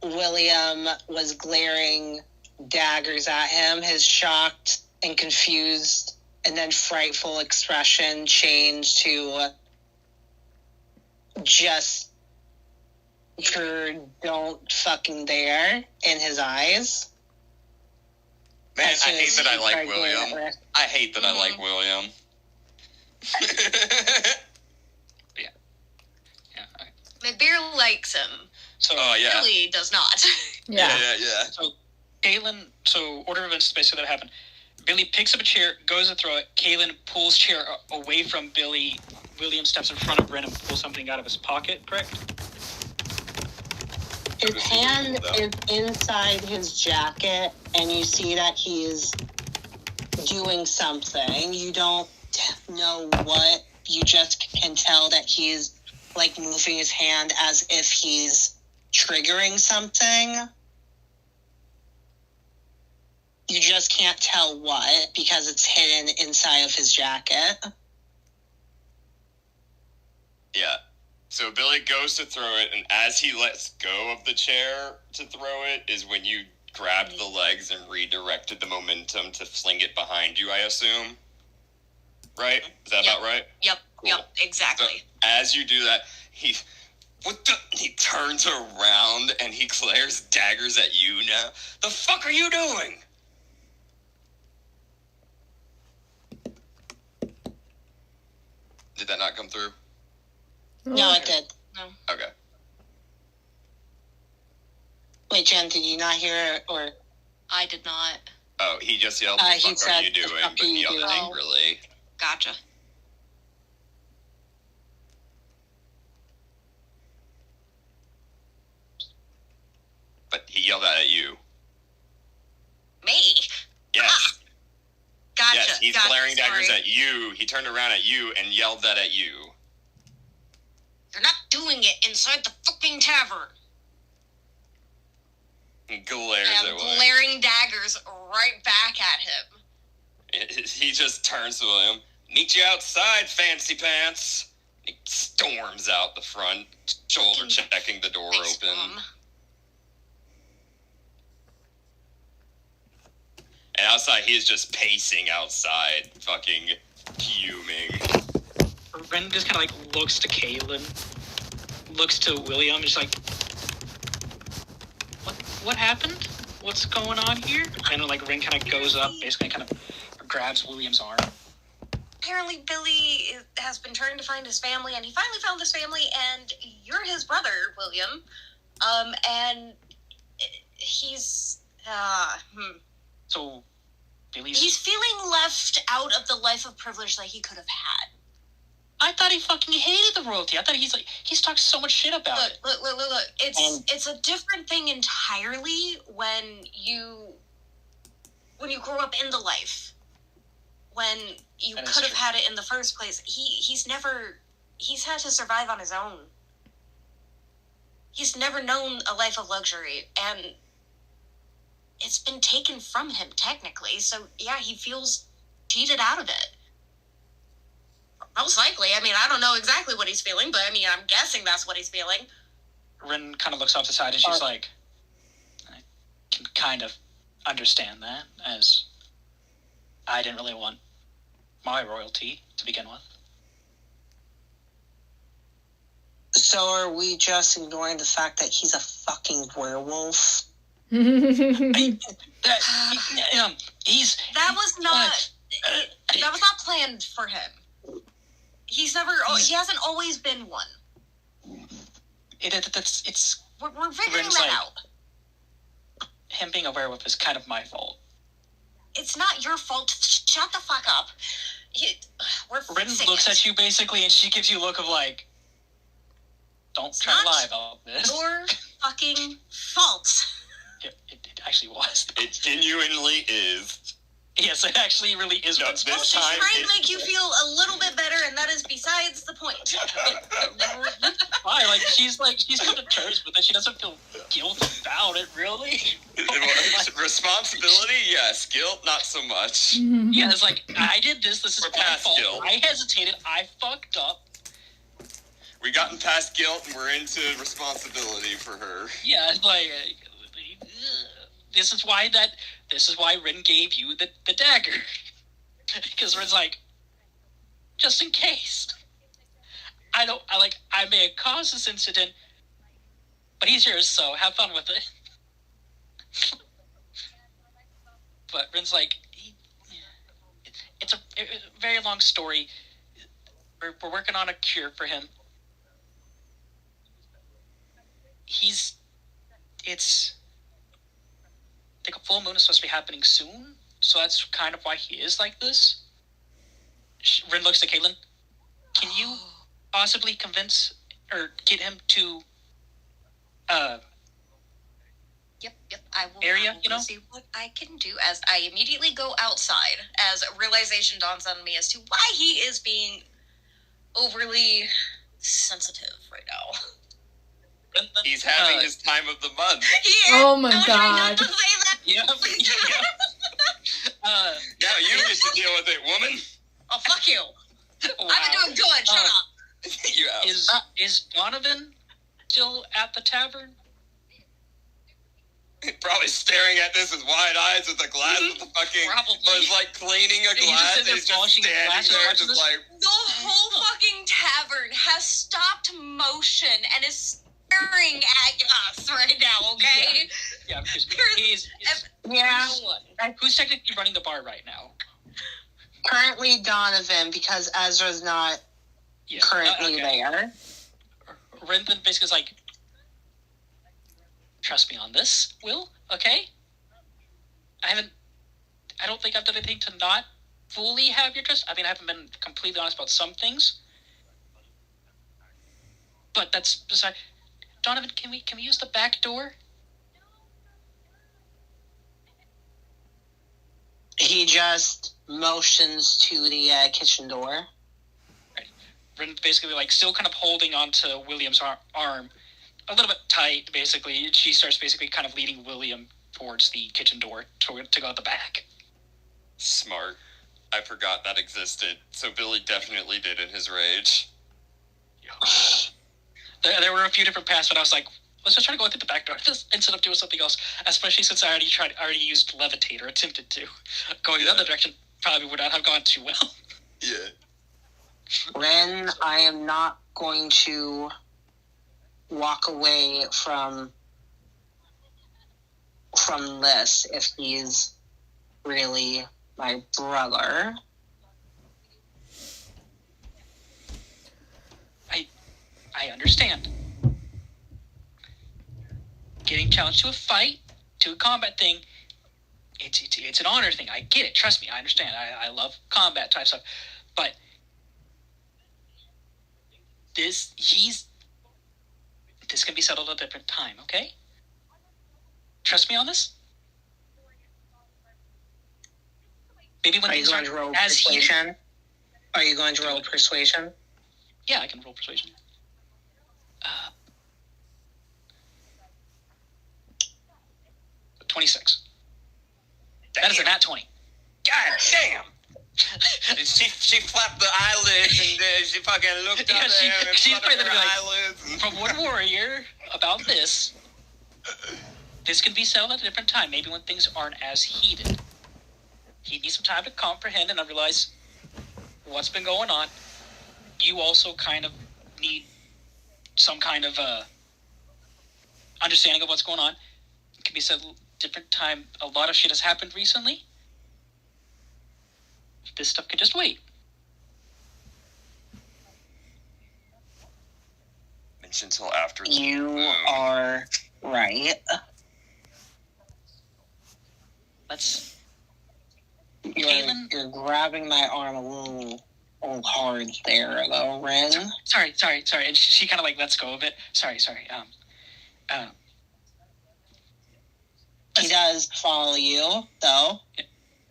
William was glaring daggers at him. His shocked and confused and then frightful expression changed to just for don't fucking dare in his eyes. Man, I hate that I like William. I hate that I like William. McBeer likes him. So, Billy does not. Yeah. So, Caelynn, order of events basically that happened. Billy picks up a chair, goes to throw it. Caelynn pulls chair away from Billy. William steps in front of Ren and pulls something out of his pocket, correct? His hand is inside his jacket, and you see that he is doing something. You don't know what. You just can tell that he's, like, moving his hand as if he's triggering something. You just can't tell what because it's hidden inside of his jacket. Yeah. So Billy goes to throw it, and as he lets go of the chair to throw it is when you grabbed the legs and redirected the momentum to fling it behind you, I assume. Right? Is that about right? Yep, Cool. yep, exactly. So as you do that, he turns around and he glares daggers at you now. The fuck are you doing? Did that not come through? No, it did. No. Okay. Wait, Jen, did you not hear it, or? I did not. Oh, he just yelled, He the fuck are said, you "The doing?" fuck But are he you yelled doing? angrily. Gotcha. But he yelled that at you. Me? Yes. Gotcha. Yes, he's gotcha, glaring daggers sorry. at you. He turned around at you and yelled that at you. You're not doing it inside the fucking tavern. And glares I'm away. glaring daggers right back at him. He just turns to William. Meet you outside, fancy pants. He storms out the front, shoulder checking the door Thanks, open. Mom. And outside, he is just pacing outside, fucking fuming. Ren just kind of like looks to Caelynn, looks to William, and just like, what happened? What's going on here? And like Ren kind of goes up, basically kind of grabs William's arm. Apparently Billy has been trying to find his family, and he finally found his family, and you're his brother, William. And he's, So, Billy's... he's feeling left out of the life of privilege that he could have had. I thought he fucking hated the royalty. I thought he's talked so much shit about it. Look. It's a different thing entirely when you grow up in the life. When you That is could have true. had it in the first place. He's had to survive on his own. He's never known a life of luxury, and it's been taken from him, technically. So, yeah, he feels cheated out of it. Most likely. I mean, I don't know exactly what he's feeling, but, I mean, I'm guessing that's what he's feeling. Ren kind of looks off the side, and she's like, I can kind of understand that, as I didn't really want my royalty to begin with. So are we just ignoring the fact that he's a fucking werewolf? He's... That was not planned for him. He hasn't always been one. It's We're figuring Ren's that like- out. him being a werewolf is kind of my fault. It's not your fault. Shut the fuck up. We're Ren fixing looks it. at you basically, and she gives you a look of like, don't try to not lie about this. Your fucking fault. It actually was. It genuinely is. Yes, it actually really is. No, Rin's this fault. She's time trying to it- make you feel a little bit better, and that is besides the point. Why? Like she's come to terms with it. She doesn't feel guilt about it, really. Responsibility, yes. Guilt, not so much. Yeah, it's like I did this. This is We're my past fault. guilt. I hesitated. I fucked up. We gotten past guilt and we're into responsibility for her. Yeah, it's like this is why Rin gave you the dagger, because Rin's like, just in case. I may have caused this incident, but he's yours, so have fun with it. But Rin's like, it's a very long story. We're working on a cure for him. I think a full moon is supposed to be happening soon, so that's kind of why he is like this. Rin looks to Caelynn. Can you possibly convince or get him to Yep, I will, area, go see what I can do as I immediately go outside as realization dawns on me as to why he is being overly sensitive right now. He's having his time of the month. He is. Oh my I was trying not God. to say that. Yeah. Now you get to deal with it, woman. Oh, fuck you. Wow. I've been doing good. Shut up. You out. Is Donovan still at the tavern? Probably staring at this with wide eyes with a glass with the fucking... Probably. Was like cleaning a He just glass. sitting there He's just polishing standing glass there watching just this. like... The whole fucking tavern has stopped motion and is staring at us right now, okay? Yeah, because he's Yeah. No one. who's technically running the bar right now? Currently Donovan, because Ezra's not Yeah. currently there. Rin then basically is like, trust me on this, Will, okay? I don't think I've done anything to not fully have your trust. I mean, I haven't been completely honest about some things. But that's beside... Donovan, can we use the back door? He just motions to the kitchen door. Rin basically, like, still kind of holding onto William's arm. A little bit tight, basically. She starts basically kind of leading William towards the kitchen door to go out the back. Smart. I forgot that existed. So Billy definitely did in his rage. There were a few different paths, but I was like, let's just try to go through the back door instead of doing something else. Especially since I already used levitate or attempted to. Going the other direction probably would not have gone too well. Yeah. Ren, I am not going to walk away from this if he's really my brother. I understand. Getting challenged to a fight, to a combat thing, it's an honor thing. I get it. Trust me, I understand. I love combat type stuff. But this can be settled at a different time, okay? Trust me on this? Maybe when Are you things going to roll aren't as heated. persuasion? Are you going to roll persuasion? Yeah, I can roll persuasion. 26. That is a nat 20. God damn! she flapped the eyelids and she fucking looked Yeah, up she- at him and she's fluttered probably her like, eyelids. And... From one warrior about this can be settled at a different time, maybe when things aren't as heated. He needs some time to comprehend and realize what's been going on. You also kind of need some kind of understanding of what's going on. It can be settled different time. A lot of shit has happened recently. This stuff can just wait. Mention until after. You are right. Let's... You're Caelynn? grabbing my arm a little hard there, though, Ren. Sorry. And she kind of like lets go of it. Sorry. He does follow you, though.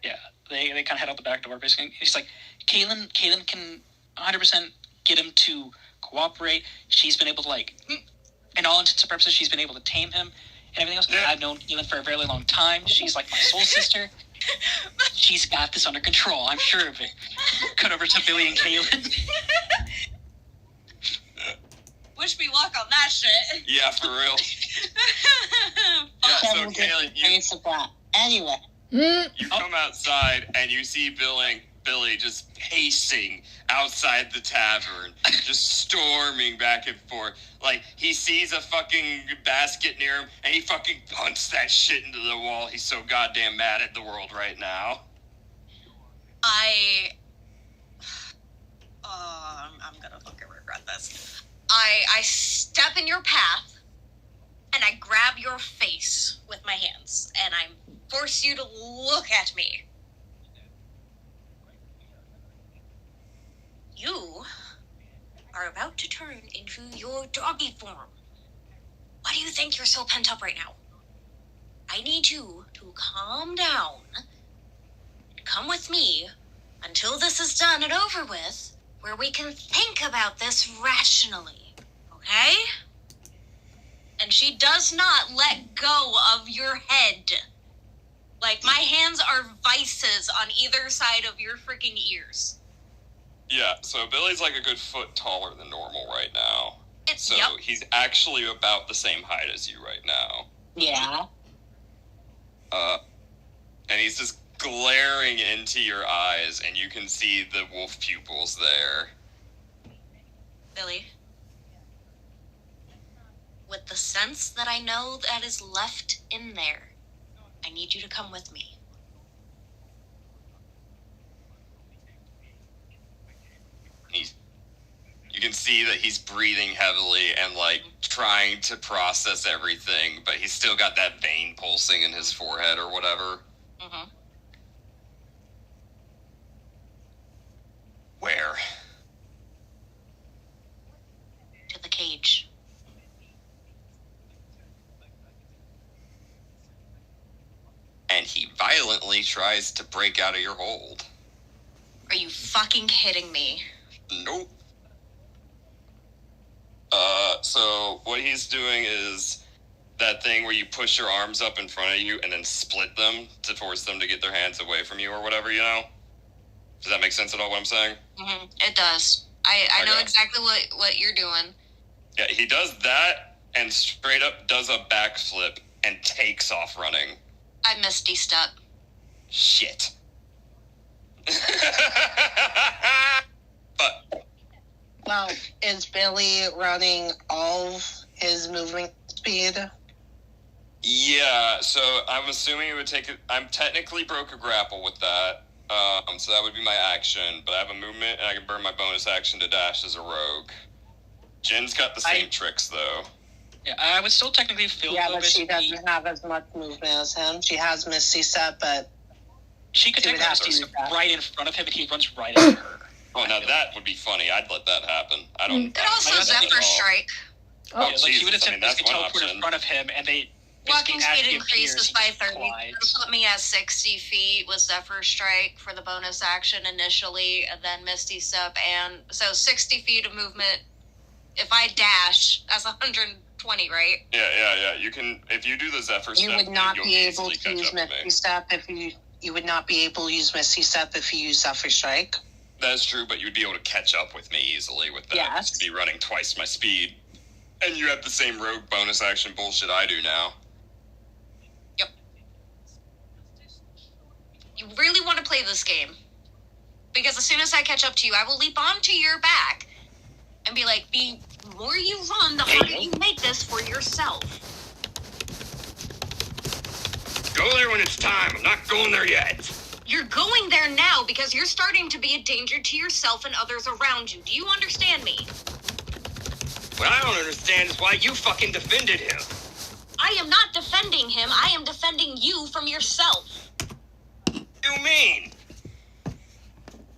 Yeah. they kind of head out the back door. Basically, he's like, Caelynn can 100% get him to cooperate. She's been able to, like, in all intents and purposes, she's been able to tame him and everything else. Yeah. I've known Caelynn for a very long time. She's like my soul sister. She's got this under control. I'm sure of it. Cut over to Billy and Caelynn. Wish me luck on that shit. Yeah, for real. Yeah, so Caelynn, Anyway. you come outside and you see Billy just pacing outside the tavern, just storming back and forth. Like, he sees a fucking basket near him, and he fucking punts that shit into the wall. He's so goddamn mad at the world right now. I'm gonna fucking regret this. I step in your path, and I grab your face with my hands, and I force you to look at me. You are about to turn into your doggy form. Why do you think you're so pent up right now? I need you to calm down and come with me until this is done and over with, where we can think about this rationally, okay? And she does not let go of your head. Like, my hands are vices on either side of your freaking ears. Yeah, so Billy's like a good foot taller than normal right now. So Yep. he's actually about the same height as you right now. Yeah. And he's just glaring into your eyes, and you can see the wolf pupils there. Billy, with the sense that I know that is left in there, I need you to come with me. You can see that he's breathing heavily and, like, trying to process everything, but he's still got that vein pulsing in his forehead or whatever. Mm-hmm. Where? To the cage. And he violently tries to break out of your hold. Are you fucking kidding me? Nope. So what he's doing is that thing where you push your arms up in front of you and then split them to force them to get their hands away from you or whatever, you know? Does that make sense at all, what I'm saying? Mm-hmm. It does. I know Okay. exactly what you're doing. Yeah, he does that and straight up does a backflip and takes off running. I misty step. Shit. But Well, is Billy running all of his movement speed? yeah, so I'm assuming it would take it. I'm technically broke a grapple with that. So that would be my action, but I have a movement and I can burn my bonus action to dash as a rogue. Jen's got the same tricks though. Yeah, I would still technically feel Yeah, but focused. she doesn't have as much movement as him. She has Misty Step, but She could she would technically have to just use that. right in front of him, and he runs right into her. Oh, now that would be funny. I'd let that happen. I don't. Could also I don't think at Zephyr all. Strike. Oh, Yeah, like she would have Jesus, I mean, that's basically one teleport in option. front of him, and they Walking basically, as speed he increases appears, by he 30. collides. Put me at 60 feet with Zephyr Strike for the bonus action initially, and then Misty Step, and so 60 feet of movement. If I dash, that's 120, right? Yeah. You can if you do the Zephyr you step, would not then be you'll able easily to catch use up with Misty me. Step if you would not be able to use Misty Step if you use Zephyr Strike. That's true, but you'd be able to catch up with me easily with that. Yes. You'd be running twice my speed. And you have the same rogue bonus action bullshit I do now. Yep. You really want to play this game. Because as soon as I catch up to you, I will leap onto your back and be like, the more you run, the harder you make this for yourself. Go there when it's time. I'm not going there yet. You're going there now because you're starting to be a danger to yourself and others around you. Do you understand me? What I don't understand is why you fucking defended him. I am not defending him. I am defending you from yourself. You mean?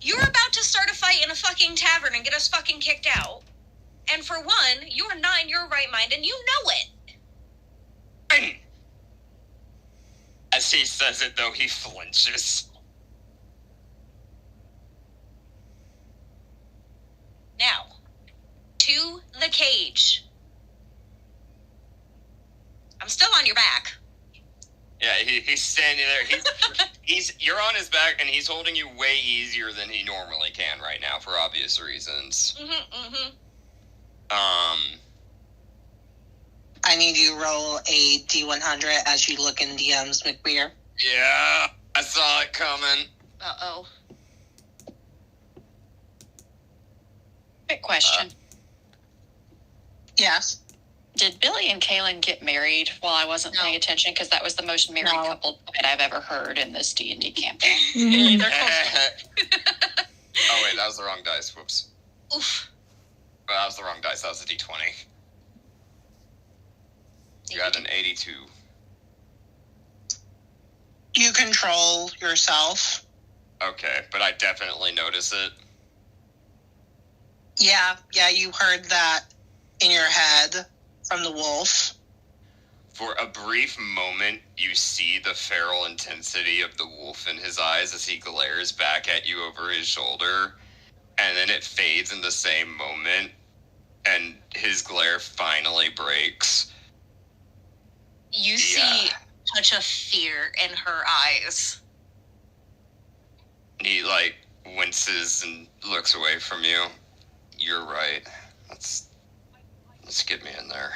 You're about to start a fight in a fucking tavern and get us fucking kicked out. And for one, you're not in your right mind and you know it. As he says it, though, he flinches. Now, to the cage. I'm still on your back. Yeah, he's standing there. You're on his back, and he's holding you way easier than he normally can right now for obvious reasons. I need you to roll a D100 as you look in DM's McBeer. Yeah, I saw it coming. Uh-oh. Quick question. Yes. Did Billy and Caelynn get married while I wasn't paying attention? Because that was the most married couple that I've ever heard in this D&D campaign. They're close. Oh, wait, that was the wrong dice. Whoops. Oof. Well, that was the wrong dice. That was a D20. You got an 82. You control yourself. Okay, but I definitely notice it. Yeah, you heard that in your head from the wolf. For a brief moment, you see the feral intensity of the wolf in his eyes as he glares back at you over his shoulder, and then it fades in the same moment, and his glare finally breaks. You see a touch of fear in her eyes. He, winces and looks away from you. You're right. Let's get me in there.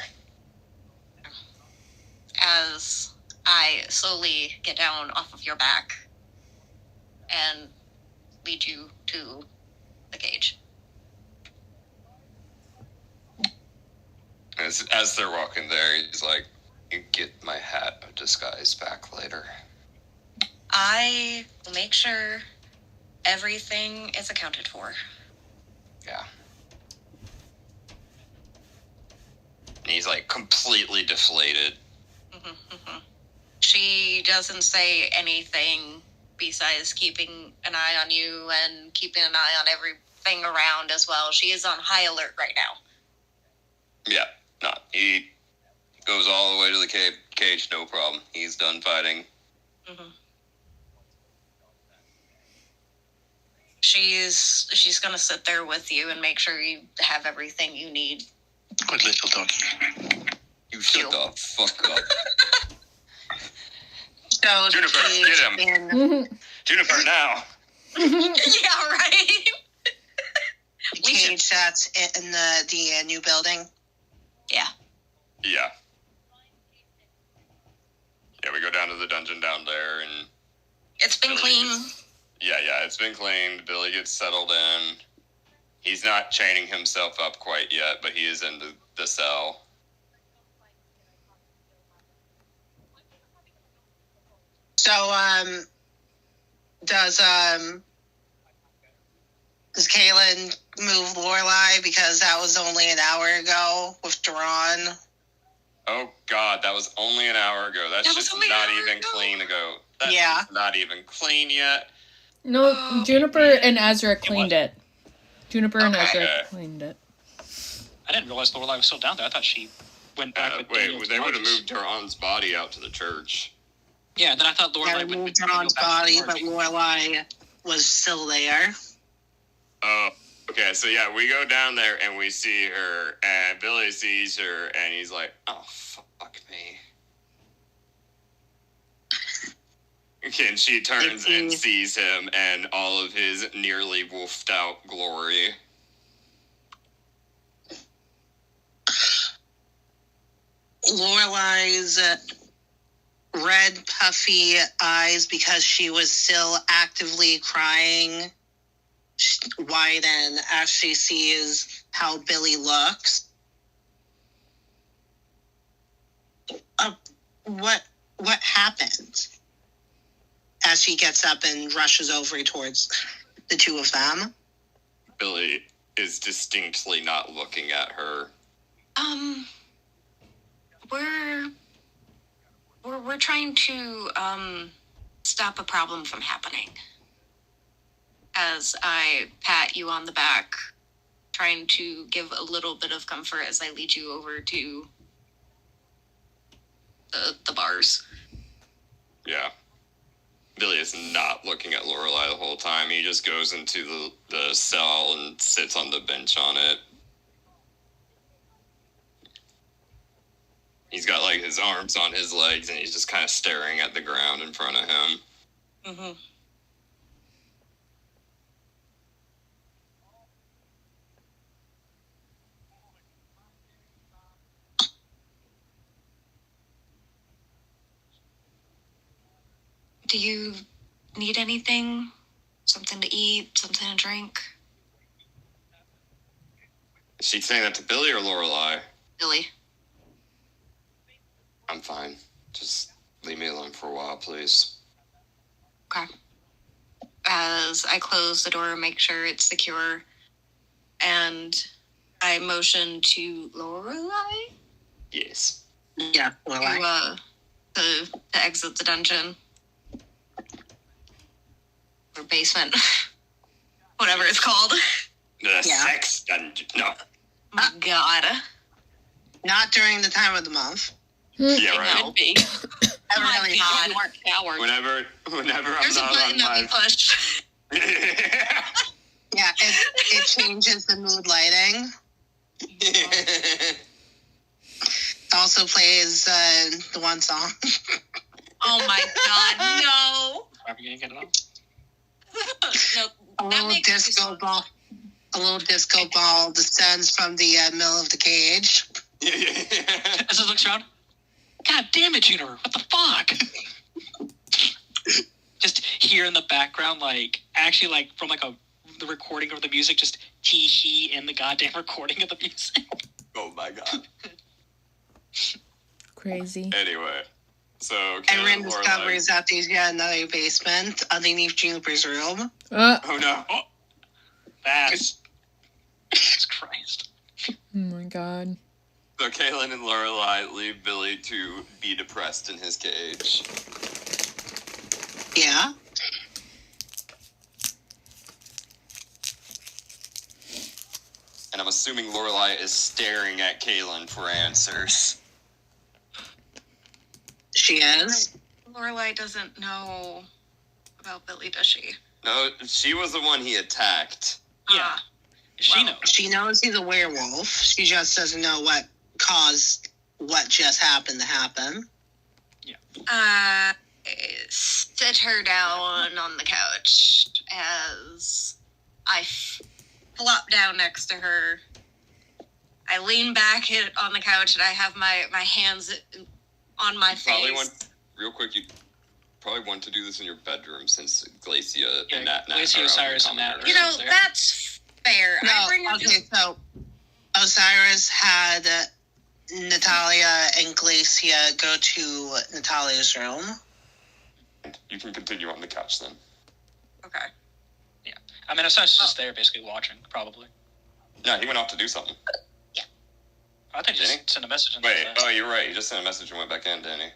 As I slowly get down off of your back and lead you to the cage. As they're walking there, he's like, "You get my hat of disguise back later." I will make sure everything is accounted for. Yeah. And he's completely deflated. She doesn't say anything besides keeping an eye on you and keeping an eye on everything around as well. She is on high alert right now. Yeah, no, he goes all the way to the cage, no problem. He's done fighting. She's gonna sit there with you and make sure you have everything you need. Good little doggy. You shut the fuck up. So Juniper, get him. Juniper, now. Yeah, right? The cage that's in the new building. Yeah. Yeah. Yeah, we go down to the dungeon down there, and It's been Billy clean. Yeah, it's been cleaned. Billy gets settled in. He's not chaining himself up quite yet, but he is in the cell. So, does Caelynn move Lorelai because that was only an hour ago with Duran? Oh, God, that was only an hour ago. That's just not even clean ago. That's not even clean yet. No, Juniper and Ezra cleaned it. Juniper and Ezra cleaned it. I didn't realize Lorelai was still down there. I thought she went back with they would have moved Duran's body out to the church. Yeah, then I thought Lorelai would moved Duran's body, but Lorelai was still there. Oh, okay. So yeah, we go down there and we see her, and Billy sees her, and he's like, "Oh, fuck me." Okay, and she turns and sees him and all of his nearly wolfed out glory. Lorelai's red, puffy eyes, because she was still actively crying, widen as she sees how Billy looks. What happened? As she gets up and rushes over towards the two of them. Billy is distinctly not looking at her. We're trying to stop a problem from happening. As I pat you on the back, trying to give a little bit of comfort as I lead you over to the bars. Yeah. Billy is not looking at Lorelei the whole time. He just goes into the cell and sits on the bench on it. He's got, like, his arms on his legs, and he's just kind of staring at the ground in front of him. Mm-hmm. Do you need anything? Something to eat? Something to drink? Is she saying that to Billy or Lorelei? Billy. I'm fine. Just leave me alone for a while, please. Okay. As I close the door, make sure it's secure, and I motion to Lorelei Yes. Yeah, Lorelei. to exit the dungeon. Or basement. Whatever it's called. The sex dungeon. No. My God. Not during the time of the month. Yeah, right. Could be. Oh my God. You weren't cowards. Whenever There's I'm a not button on that we my... pushed. Yeah, it changes the mood lighting. It also plays the one song. Oh my God, no. Are we gonna get it on? No, A little disco ball. A little disco ball descends from the middle of the cage. Yeah. As it looks around, God damn it, Juniper! What the fuck? Just here in the background, like actually, like from like the recording of the music, just tee hee in the goddamn recording of the music. Oh my god. Crazy. Anyway, so And Rin Caelynn, discovers that there's yet another basement underneath Juniper's room. Oh no. Oh, that's Jesus Christ. Oh my god. So Caelynn and Lorelei leave Billy to be depressed in his cage. Yeah. And I'm assuming Lorelei is staring at Caelynn for answers. She is. Lorelei doesn't know about Billy, does she? No, she was the one he attacked. Yeah. She knows. She knows he's a werewolf. She just doesn't know what caused what just happened to happen. Sit her down on the couch as I flop down next to her. I lean back on the couch and I have my hands on my face. Real quick, you probably want to do this in your bedroom since Glacia Yeah, and Nat Glacia, are Osiris, out in and common Nat. You know, areas. there. that's fair. No, so Osiris had Natalia and Glacia go to Natalia's room. You can continue on the couch then. Okay. I mean, Osiris is just there, basically watching, probably. No, he went off to do something. I think he Did he? just sent a message. And Wait, oh, you're right. He just sent a message and went back in, didn't he?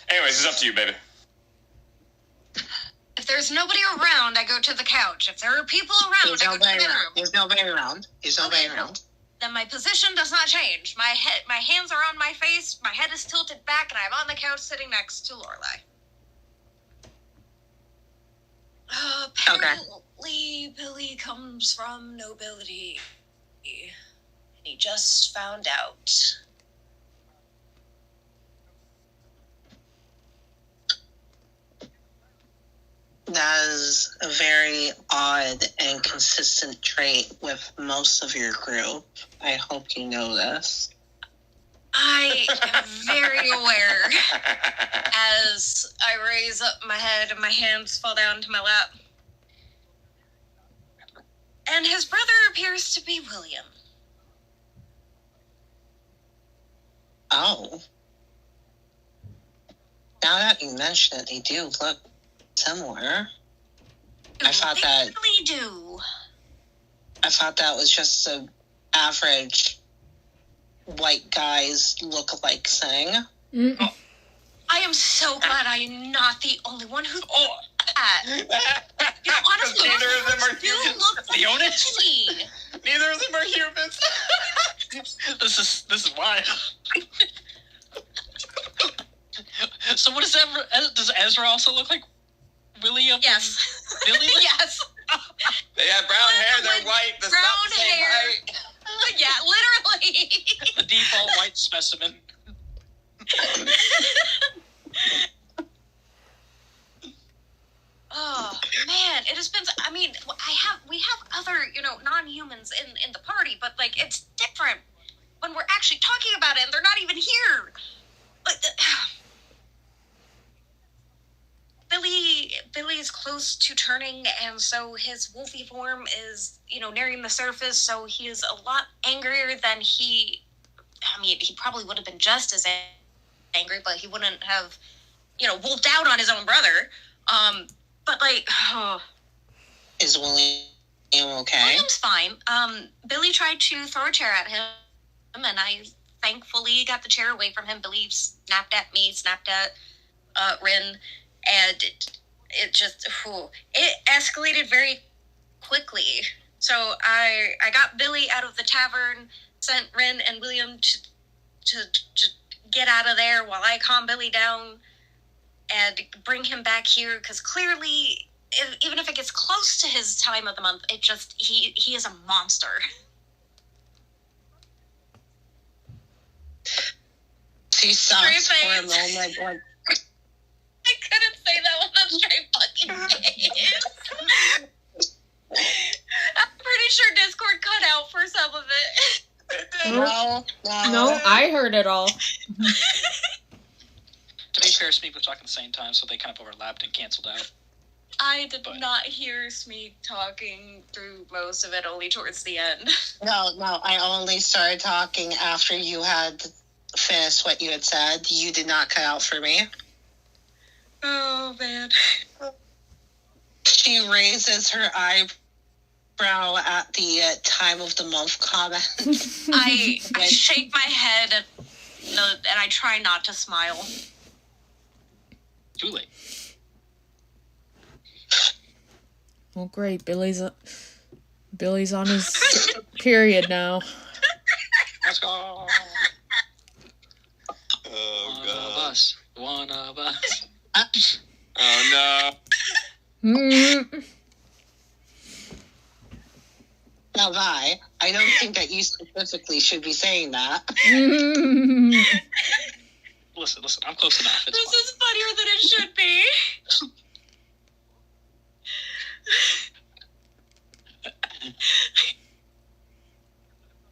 Anyways, it's up to you, baby. If there's nobody around, I go to the couch. If there are people around, There's I go to the nobody around. bedroom. There's nobody around. There's nobody Okay, around. Then my position does not change. My hands are on my face, my head is tilted back, and I'm on the couch sitting next to Lorelei. Apparently, Billy comes from nobility. And he just found out. That is a very odd and consistent trait with most of your group. I hope you know this. I am very aware as I raise up my head and my hands fall down to my lap. And his brother appears to be William. Oh. Now that you mention it, they do look similar. I thought that- They really do. I thought that was just an average white guys look-alike thing. Mm. I am so glad I am not the only one who thought that. You know, honestly, Neither of them are do humans. look like Leonis? me. Neither of them are humans. This is wild. So what does Ezra also look like William? Yes. Billy? Yes. They have brown hair, they're white, that's not the same height. Yeah, literally. The default white specimen. Oh man, it has been. I mean, we have other non-humans in the party, but like it's different when we're actually talking about it and they're not even here. Like Billy is close to turning, and so his wolfy form is nearing the surface. So he is a lot angrier than he. I mean, he probably would have been just as angry, but he wouldn't have wolfed out on his own brother. But like, Is William okay? William's fine. Billy tried to throw a chair at him, and I thankfully got the chair away from him. Billy snapped at me, snapped at Rin, and it just it escalated very quickly. So I got Billy out of the tavern, sent Rin and William to get out of there while I calm Billy down and bring him back here, because clearly, even if it gets close to his time of the month, it just, he is a monster. She stops for a Straight face. moment. Like, I couldn't say that with a straight fucking face. I'm pretty sure Discord cut out for some of it. No, I heard it all. To be fair, Smeag was talking at the same time, so they kind of overlapped and canceled out. I did not hear Smeag talking through most of it, only towards the end. No, I only started talking after you had finished what you had said. You did not cut out for me. Oh, man. She raises her eyebrow at the time of the month comment. I shake my head and I try not to smile. Too late. Well, great. Billy's on his period now. Let's go. Oh, One God. of us. One of us. Oh, no. Mm. Now, Vi, I don't think that you specifically should be saying that. Listen, I'm close enough. It's This fine. is funnier than it should be.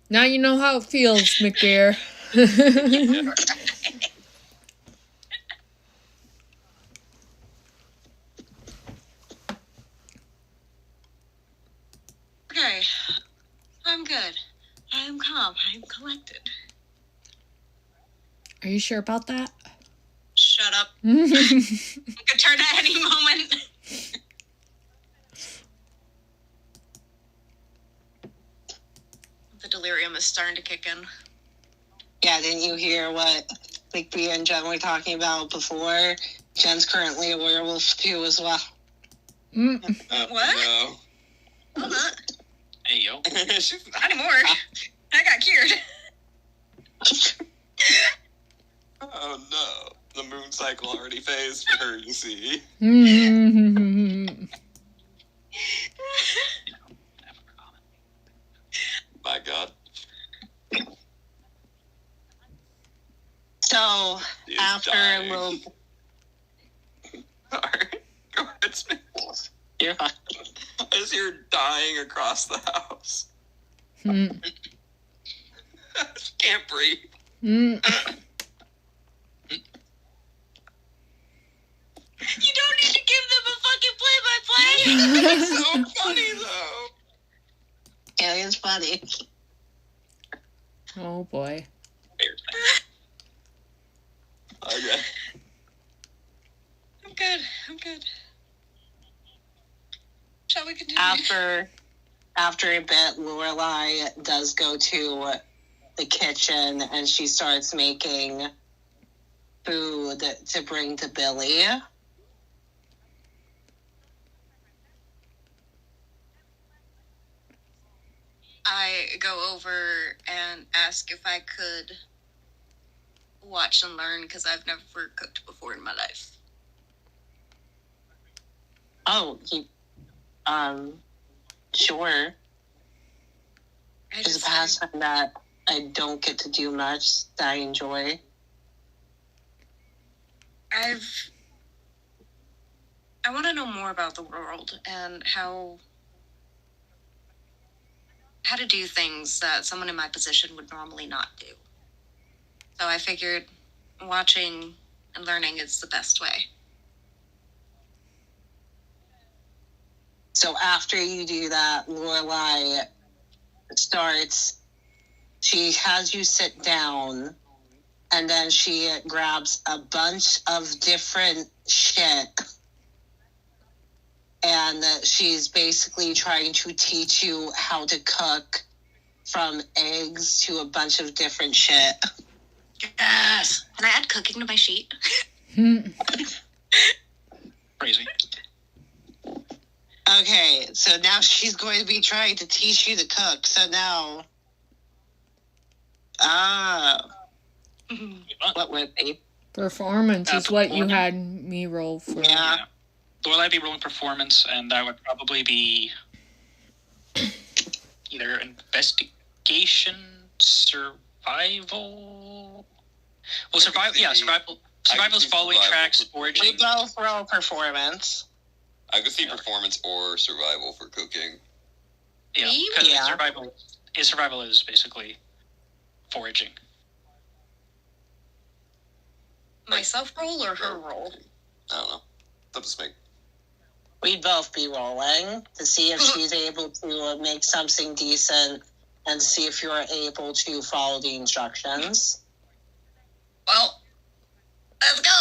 Now you know how it feels, McBeer. Okay. I'm good. I'm calm. I'm collected. Are you sure about that? Shut up. It could turn at any moment. The delirium is starting to kick in. Yeah, didn't you hear what McBeer and Jen were talking about before? Jen's currently a werewolf too as well. What? No. Hold on. Hey, yo. Not anymore. I got cured. Oh, no. The moon cycle already phased for her, you see. My God. So, He is after dying. a little... Sorry. Go ahead, Smith. You're fine. As you're dying across the house. Mm. Can't breathe. Mm. You don't need to give them a fucking play-by-play. It's so funny, though. Caelynn's funny. Oh boy. Okay. I'm good. Shall we continue? After a bit, Lorelai does go to the kitchen and she starts making food to bring to Billy. I go over and ask if I could watch and learn because I've never cooked before in my life. Oh, sure. It's a pastime that I don't get to do much that I enjoy. I want to know more about the world and how to do things that someone in my position would normally not do. So I figured watching and learning is the best way. So after you do that, Lorelai she has you sit down, and then she grabs a bunch of different shit, and she's basically trying to teach you how to cook, from eggs to a bunch of different shit. Yes! Can I add cooking to my sheet? Crazy. Okay, so now she's going to be trying to teach you to cook. So now, what would it be? Performance is what you performance? had me roll for. Yeah. Lorelai would be rolling performance, and that would probably be either investigation, survival. Well, survival. Yeah, survival. Survival's following survival tracks, for foraging. We both roll performance. I could see performance or survival for cooking. Yeah, because Yeah. survival is basically foraging. Myself roll or her roll? I don't know. It's up to Smeag. We'd both be rolling to see if she's able to make something decent and see if you're able to follow the instructions. Well, let's go!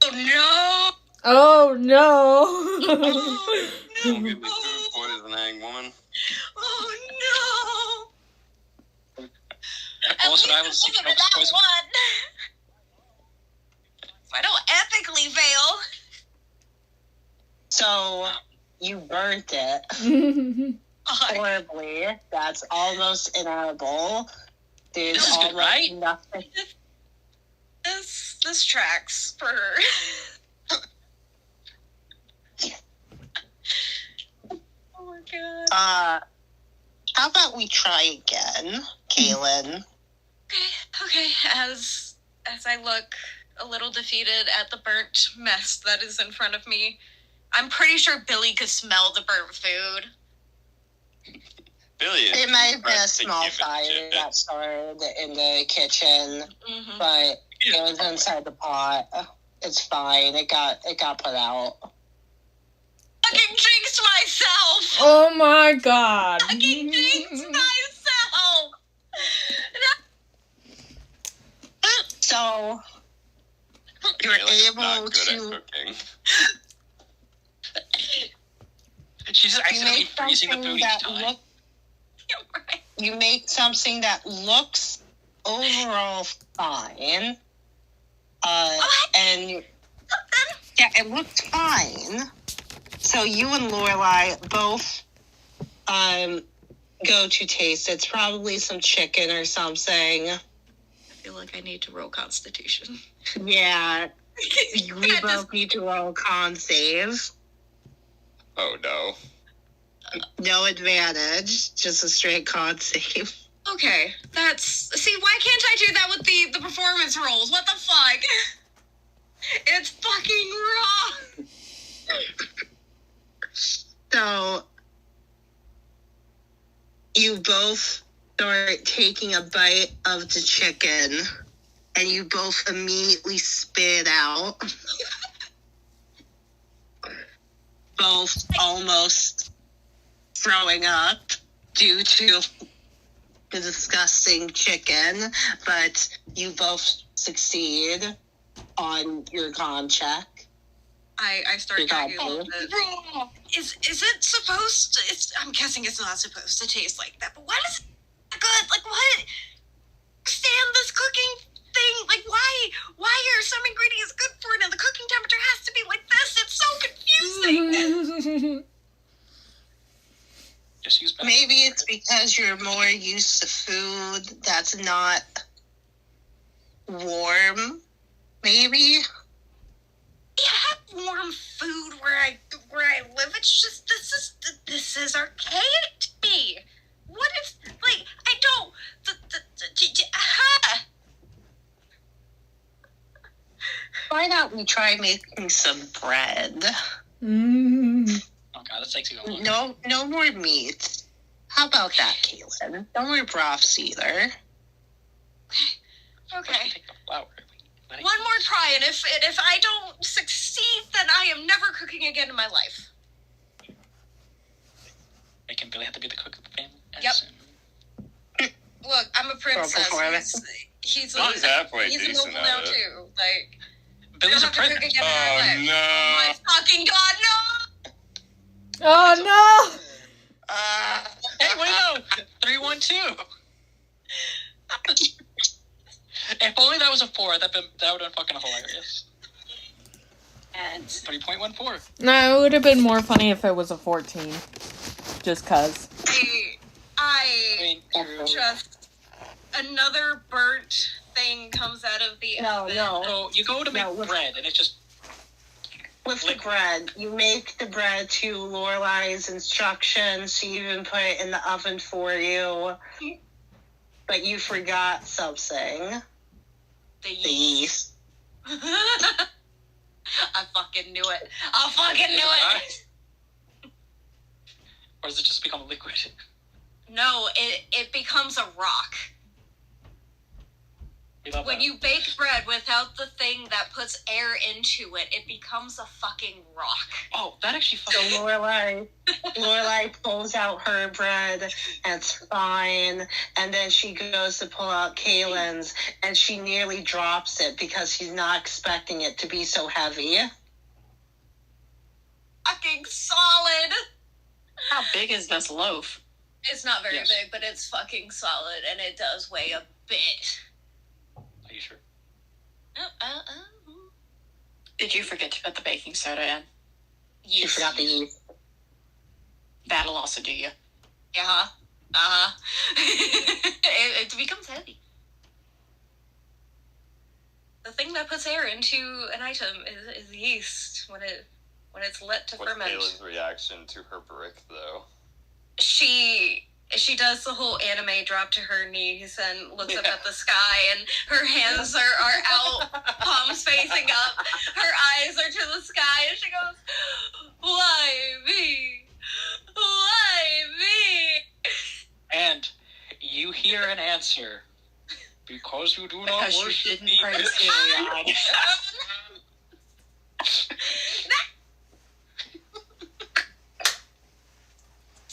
Oh no! Oh no! Don't get me food poisoning, woman. Oh no! Well, survival is Look at that one! I don't ethically fail. So you burnt it horribly. That's almost inedible. There's This is good, almost right? nothing. This tracks for her. Oh my god. How about we try again, Caelynn? Okay. As I look a little defeated at the burnt mess that is in front of me, I'm pretty sure Billy could smell the burnt food. Billy is It might have been a pressed to small give it fire shit. that started in the kitchen, Mm-hmm. but it was inside the pot. It's fine. It got put out. Fucking jinxed myself! Oh my god! Fucking jinxed myself! So you're Caelynn is able not good at to cooking. She's just you accidentally make freezing the something food each that time. you make something that looks overall fine. And yeah, it looks fine. So you and Lorelai both go to taste. It's probably some chicken or something. I feel like I need to roll Constitution. Yeah, we both need to roll con save. Oh no. No advantage, just a straight con save. Okay, see, why can't I do that with the performance rolls? What the fuck? It's fucking wrong! So, you both start taking a bite of the chicken, and you both immediately spit out. Both almost throwing up due to the disgusting chicken, but you both succeed on your con check. I start You got gagging a little bit. Is it supposed to, I'm guessing it's not supposed to taste like that, but why does it good? Like, what? Stand this cooking thing? Like, why are some ingredients good for it and the cooking temperature has to be like this? It's so confusing. Just use Maybe it's because you're more used to food that's not warm, maybe? We have warm food where I live. It's just this is archaic to me. What if I don't Why not we try making some bread? Mm. Oh god, that takes you a long. No more meat. How about that, Caelynn? No more broths either. Okay. Take the flour. One more try, and if I don't succeed, then I am never cooking again in my life. Making Billy have to be the cook of the family. Yep. Look, I'm a princess. He's halfway he's a decent noble now at it. too. Like, Billy's a don't have to cook prince. again in our life. no. Oh my fucking god, no! Oh Hey, wait, no! 3-1-2. If only that was a 4, that would have been fucking hilarious. And 3.14. no! No, it would have been more funny if it was a 14. Just cause. I True. just another burnt thing comes out of the oven. So you go to make bread, and it's just With the bread, you make the bread to Lorelai's instructions. She even put it in the oven for you. But you forgot something. The The yeast. I fucking knew it. I fucking knew it. Or does it just become liquid? No, it becomes a rock. We love When that. you bake bread without the thing that puts air into it, it becomes a fucking rock. Oh, that actually So fucking... Lorelai pulls out her bread, and it's fine. And then she goes to pull out Caelynn's, and she nearly drops it because she's not expecting it to be so heavy. Fucking solid. how big is this loaf? It's not very Yes. big, but it's fucking solid, and it does weigh a bit. Are you sure? Did you forget to put the baking soda in? She Yes. forgot the yeast. That'll also do you. Yeah. It becomes heavy. The thing that puts air into an item is yeast when it's let to What's ferment. Caelynn's reaction to her brick, though? She does the whole anime drop to her knees and looks up at the sky, and her hands are out, palms facing up. Her eyes are to the sky, and she goes, "Why me? Why me?" And you hear an answer. Because you do not Because you worship didn't me. praise Iliad.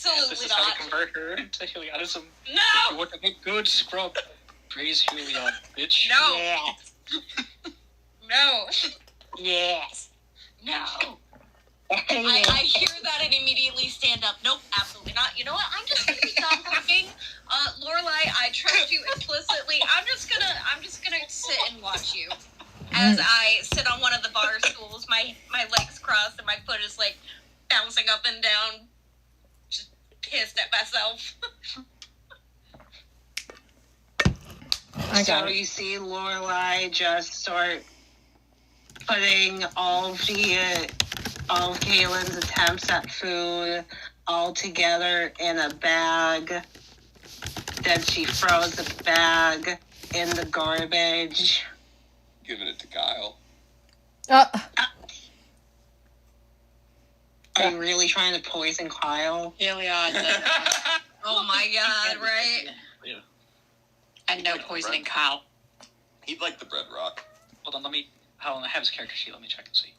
Absolutely This is how you not. convert her into Heliodism. You No! want to make good scrub. Praise Heliod, bitch. No! Yes. No! Yes. No! I hear that and immediately stand up. Nope, absolutely not. You know what? I'm just gonna be done talking. Lorelai, I trust you implicitly. I'm just gonna sit and watch you as I sit on one of the bar stools, my legs crossed and my foot is like bouncing up and down, just pissed at myself. I got So it. you see Lorelai just start putting all of Caelynn's attempts at food all together in a bag. Then she throws the bag in the garbage. Giving it to Kyle. Are you really trying to poison Kyle? Iliad. Oh my god, right? And no poisoning Kyle. He'd like the bread rock. Hold on, I have his character sheet. Let me check and see.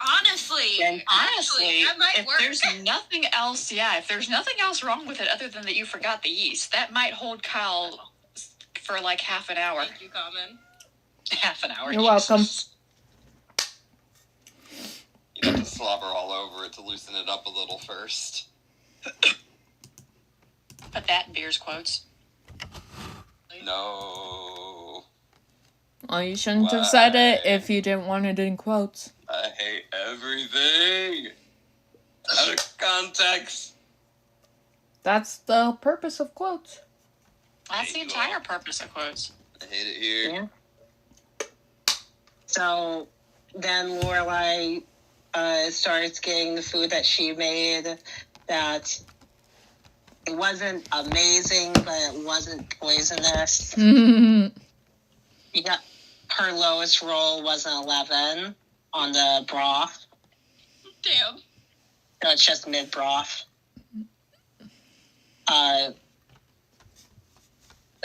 Honestly, Honestly, that might if work. there's nothing else, if there's nothing else wrong with it other than that you forgot the yeast, that might hold Kyle for like half an hour. Thank you, Common. Half an hour. You're welcome. You'd have to slobber all over it to loosen it up a little first. Put that in Beer's quotes. No. Well, you shouldn't have said it if you didn't want it in quotes. I hate everything. Out of context. That's the purpose of quotes. That's the entire purpose of quotes. I hate it here. Yeah. So then Lorelai starts getting the food that she made. That it wasn't amazing, but it wasn't poisonous. You got her lowest roll was an 11 on the broth. Damn. So it's just mid broth.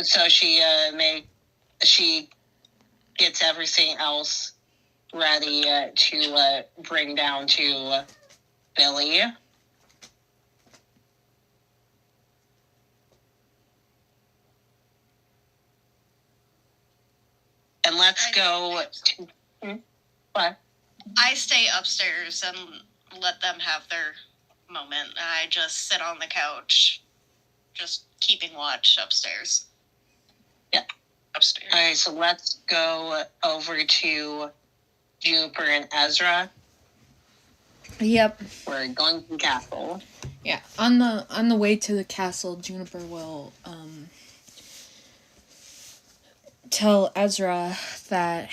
So she gets everything else ready to bring down to Billy. And let's go to... What? I stay upstairs and let them have their moment. I just sit on the couch, just keeping watch upstairs. Yeah. Upstairs. All right, so let's go over to Juniper and Ezra. Yep. We're going to the castle. Yeah. On the way to the castle, Juniper will tell Ezra that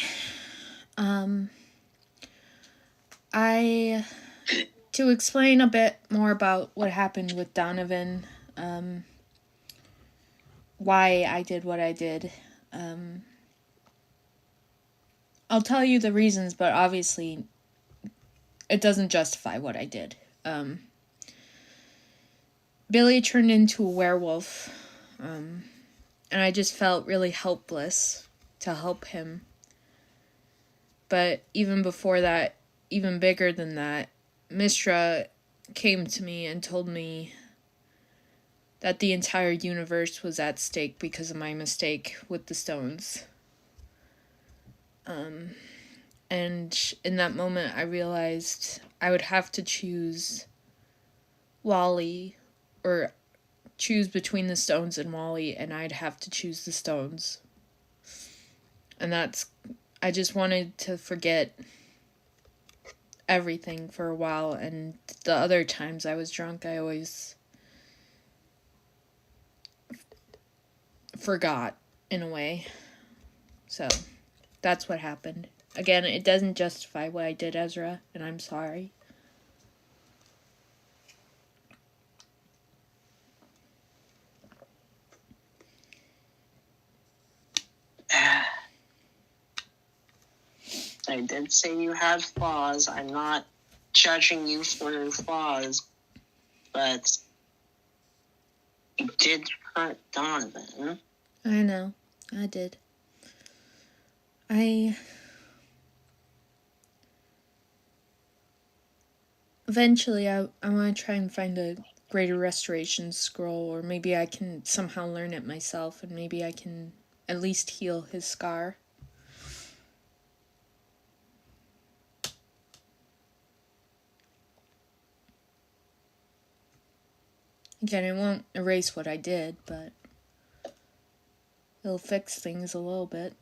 to explain a bit more about what happened with Donovan, why I did what I did. I'll tell you the reasons, but obviously it doesn't justify what I did. Billy turned into a werewolf, and I just felt really helpless to help him. But even before that, even bigger than that, Mistra came to me and told me that the entire universe was at stake because of my mistake with the stones. And in that moment, I realized I would have to choose Wally, or choose between the stones and Wally, and I'd have to choose the stones. And I just wanted to forget everything for a while, and the other times I was drunk, I always forgot, in a way. So, that's what happened. Again, it doesn't justify what I did, Ezra, and I'm sorry. I did say you had flaws. I'm not judging you for your flaws, but you did hurt Donovan. I know. I did. Eventually, I want to try and find a greater restoration scroll, or maybe I can somehow learn it myself, and maybe I can at least heal his scar. Again, it won't erase what I did, but it'll fix things a little bit.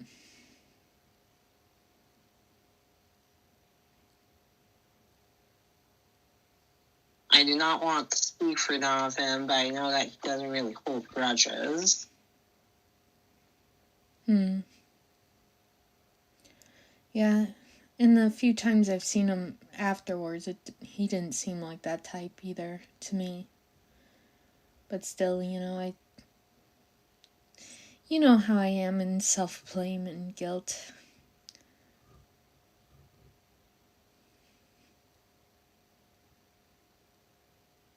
I do not want to speak for Donovan, but I know that he doesn't really hold grudges. Yeah, in the few times I've seen him afterwards, he didn't seem like that type either, to me. But still, you know how I am in self-blame and guilt.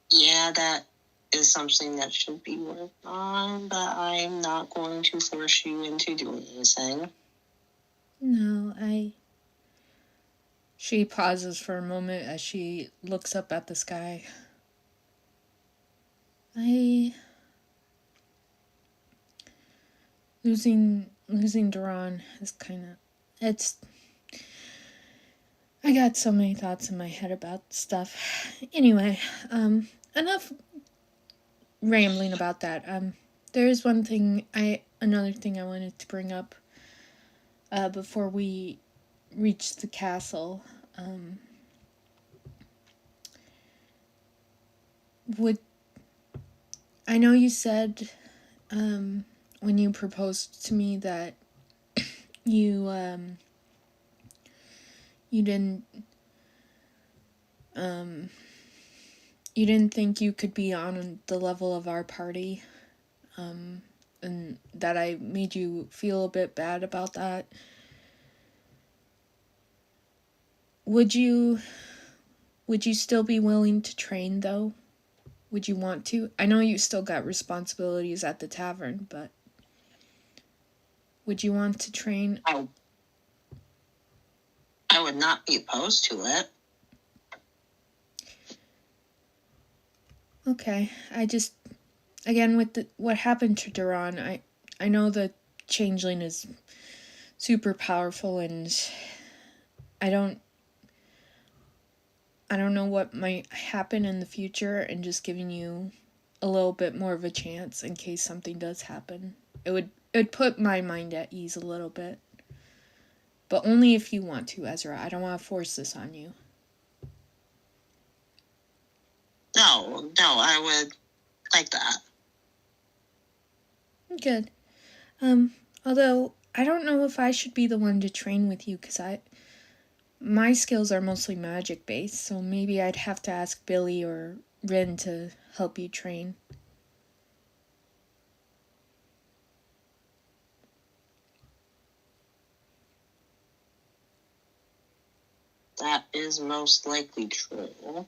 Yeah, that is something that should be worked on, but I'm not going to force you into doing anything. No, She pauses for a moment as she looks up at the sky. Losing Duran is I got so many thoughts in my head about stuff. Anyway, enough rambling about that. There is another thing I wanted to bring up before we reach the castle. I know you said when you proposed to me that you you didn't think you could be on the level of our party, and that I made you feel a bit bad about that. Would you still be willing to train, though? Would you want to? I know you still got responsibilities at the tavern, but would you want to train? I would not be opposed to it. Okay, I just, again, with what happened to Duran, I know the changeling is super powerful, and I don't know what might happen in the future, and just giving you a little bit more of a chance in case something does happen. It would put my mind at ease a little bit. But only if you want to, Ezra. I don't want to force this on you. No, I would like that. Good. Although, I don't know if I should be the one to train with you, because my skills are mostly magic based, so maybe I'd have to ask Billy or Rin to help you train. That is most likely true.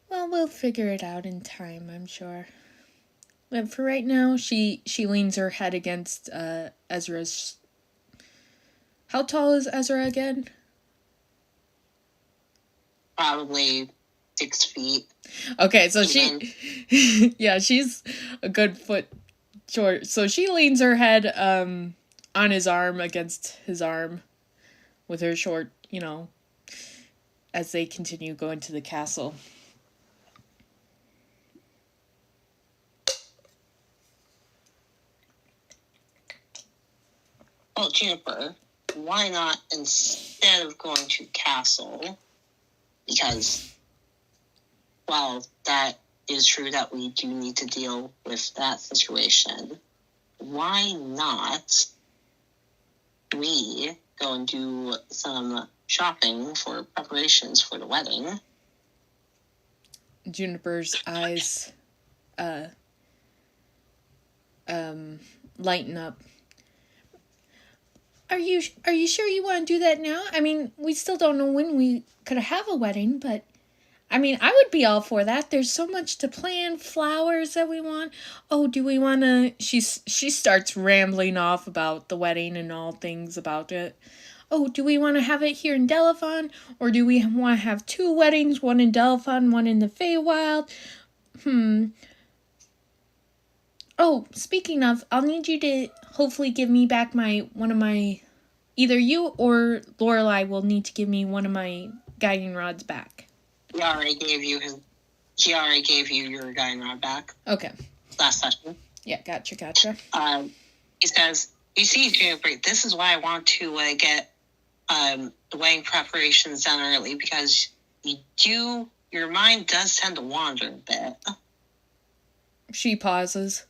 Well, we'll figure it out in time, I'm sure. But for right now, she leans her head against Ezra's. How tall is Ezra again? Probably 6 feet. Okay, so yeah, she's a good foot short. So she leans her head on his arm against his arm with her short, as they continue going to the castle. Well, Juniper, why not, instead of going to castle, because, well, that is true that we do need to deal with that situation, why not we go and do some shopping for preparations for the wedding? Juniper's eyes lighten up. Are you sure you want to do that now? I mean, we still don't know when we could have a wedding, but I mean, I would be all for that. There's so much to plan, flowers that we want. Oh, do we want to... She starts rambling off about the wedding and all things about it. Oh, do we want to have it here in Delafon? Or do we want to have 2 weddings, one in Delafon, one in the Feywild? Oh, speaking of, I'll need you to hopefully give me back either you or Lorelai will need to give me one of my guiding rods back. He already gave you your guiding rod back. Okay. Last session. Yeah, gotcha. He says, you see, Juniper, this is why I want to get the wedding preparations done early, because your mind does tend to wander a bit. She pauses.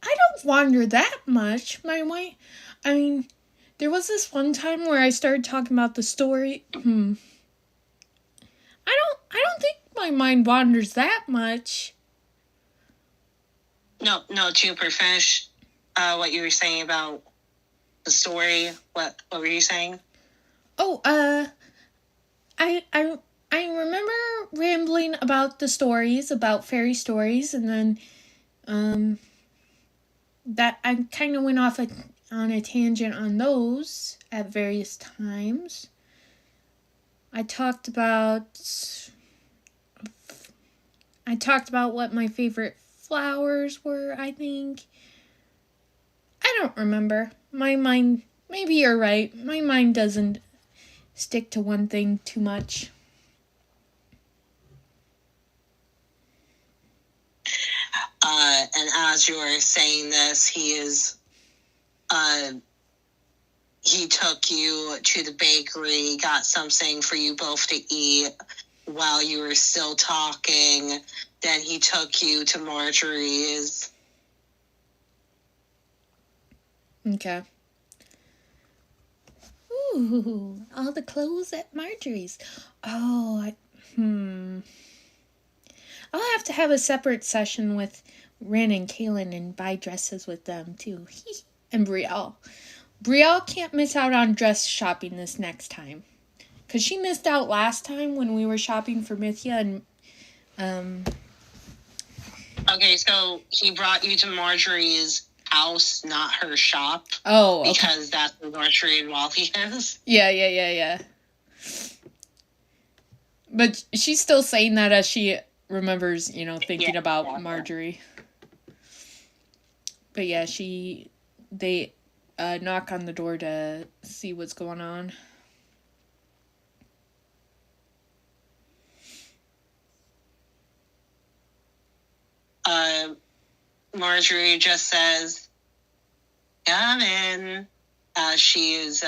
I don't wander that much. I mean, there was this one time where I started talking about the story. I don't think my mind wanders that much. No, Juniper, finish what you were saying about the story. What were you saying? Oh, I remember rambling about the stories, about fairy stories, and then that I kind of went off on a tangent on those at various times. I talked about what my favorite flowers were, I think. I don't remember. My mind, maybe you're right. My mind doesn't stick to one thing too much. And as you are saying this, he he took you to the bakery, got something for you both to eat while you were still talking. Then he took you to Marjorie's. Okay. Ooh, all the clothes at Marjorie's. Oh, I'll have to have a separate session with Ren and Caelynn and buy dresses with them, too. And Breral. Breral can't miss out on dress shopping this next time. Because she missed out last time when we were shopping for Mythia and... Okay, so he brought you to Marjorie's house, not her shop. Oh, okay. Because that's where Marjorie and Wally is. Yeah. But she's still saying that as she remembers, thinking about Marjorie. But yeah, they knock on the door to see what's going on. Marjorie just says, "Come in." She is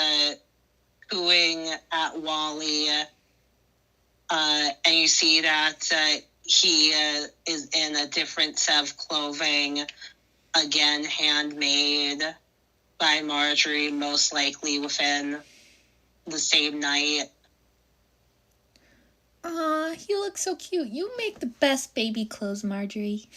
cooing at Wally, and you see that he is in a different set of clothing, again handmade by Marjorie, most likely within the same night. Aw, you look so cute. You make the best baby clothes, Marjorie.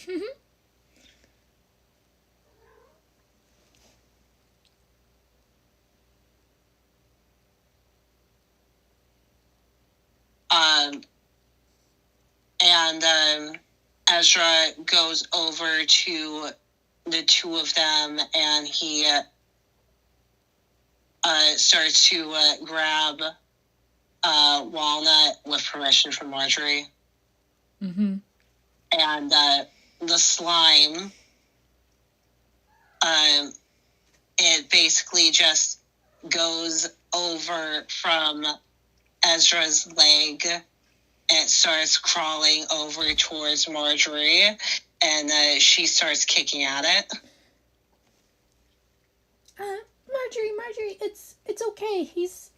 And Ezra goes over to the two of them, and he starts to grab Walnut with permission from Marjorie. Mm-hmm. And the slime, it basically just goes over from Ezra's leg. And it starts crawling over towards Marjorie, and she starts kicking at it. Marjorie, it's okay. He's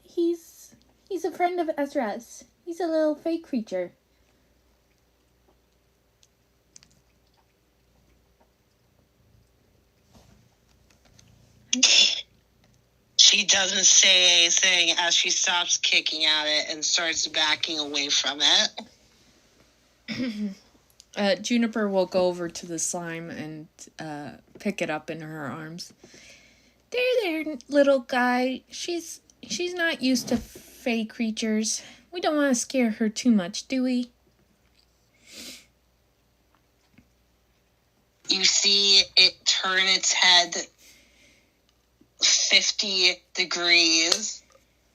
a friend of Ezra's. He's a little fey creature. She doesn't say anything as she stops kicking at it and starts backing away from it. Juniper will go over to the slime and pick it up in her arms. There, little guy. She's not used to fey creatures. We don't want to scare her too much, do we? You see it turn its head 50 degrees,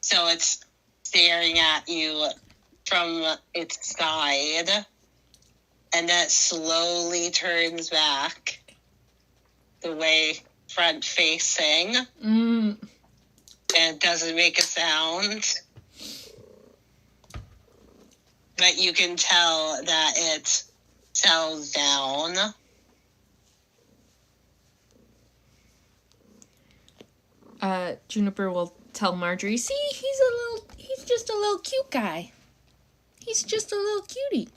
so it's staring at you from its side, and then it slowly turns back the way front facing, and it doesn't make a sound, but you can tell that it settles down. Juniper will tell Marjorie, see, he's just a little cute guy. He's just a little cutie.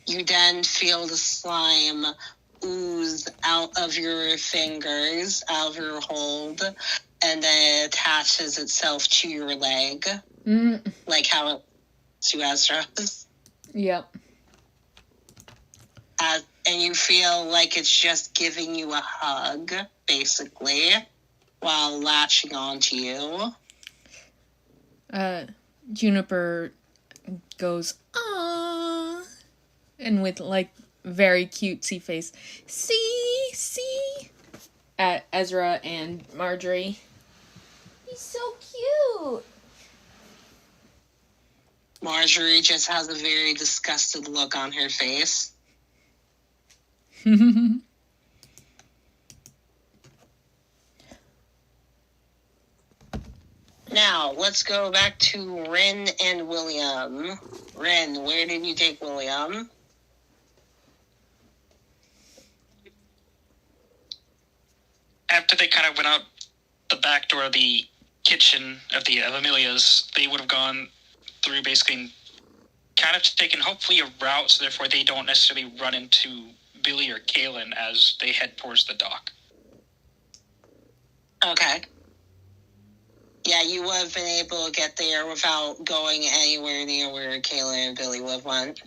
You then feel the slime ooze out of your fingers, out of your hold, and then it attaches itself to your leg. Like how it to Ezra's. Yep. And you feel like it's just giving you a hug, basically, while latching onto you. Juniper goes, aww, and with, like, very cutesy face, see, at Ezra and Marjorie. He's so cute. Marjorie just has a very disgusted look on her face. Now, let's go back to Ren and William. Ren, where did you take William? After they kind of went out the back door of the kitchen of Amelia's, they would have gone through basically kind of taken hopefully a route, so therefore they don't necessarily run into Billy or Caelynn as they head towards the dock. Okay. Yeah, you would have been able to get there without going anywhere near where Caelynn and Billy would have went.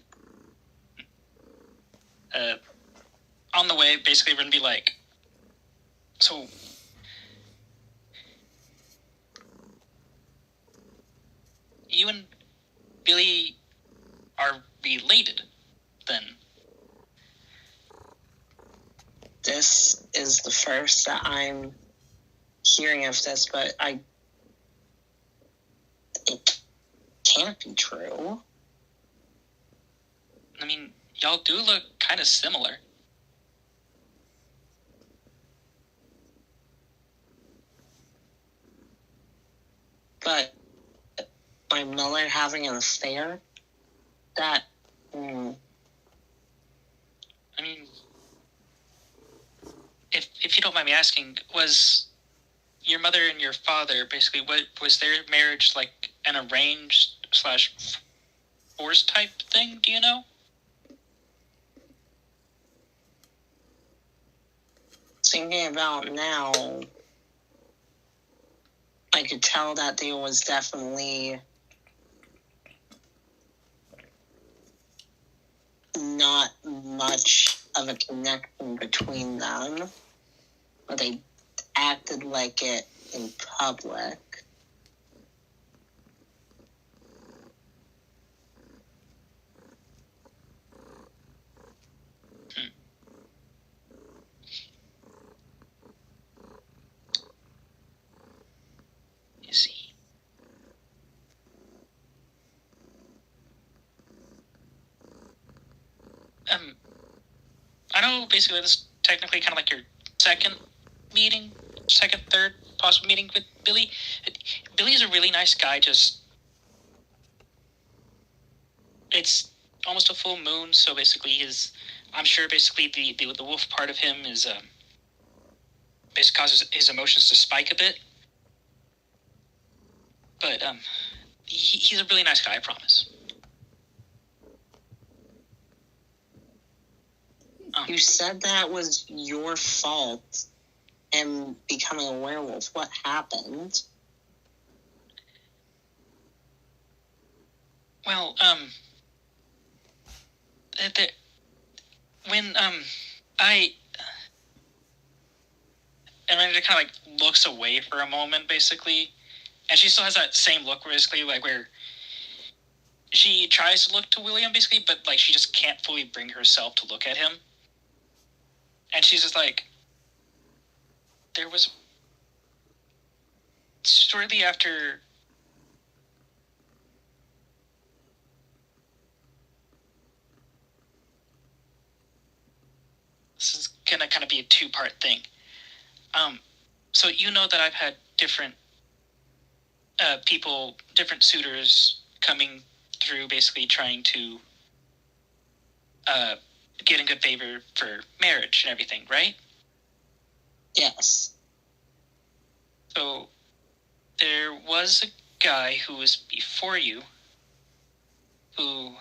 On the way, basically, we're going to be like, so... You and Billy are related, then? This is the first that I'm hearing of this, but it can't be true. I mean, y'all do look kind of similar. But my mother having an affair? That... I mean, if you don't mind me asking, was your mother and your father, basically, what was their marriage like an arranged / forced type thing, do you know? Thinking about now, I could tell that there was definitely not much of a connection between them, but they acted like it in public. You see. I know basically this is technically kind of like your second, third possible meeting with Billy. Billy's a really nice guy, just... It's almost a full moon, so basically I'm sure basically the wolf part of him is, basically causes his emotions to spike a bit. But, he's a really nice guy, I promise. You said that was your fault in becoming a werewolf. What happened? Well, when, Amanda kind of, like, looks away for a moment, basically, and she still has that same look, basically, like, where she tries to look to William, basically, but, like, she just can't fully bring herself to look at him. And she's just like, there was... Shortly after... This is gonna kind of be a two-part thing. So you know that I've had different people, different suitors coming through, basically trying to get in good favor for marriage and everything, right? Yes. So there was a guy who was before you who...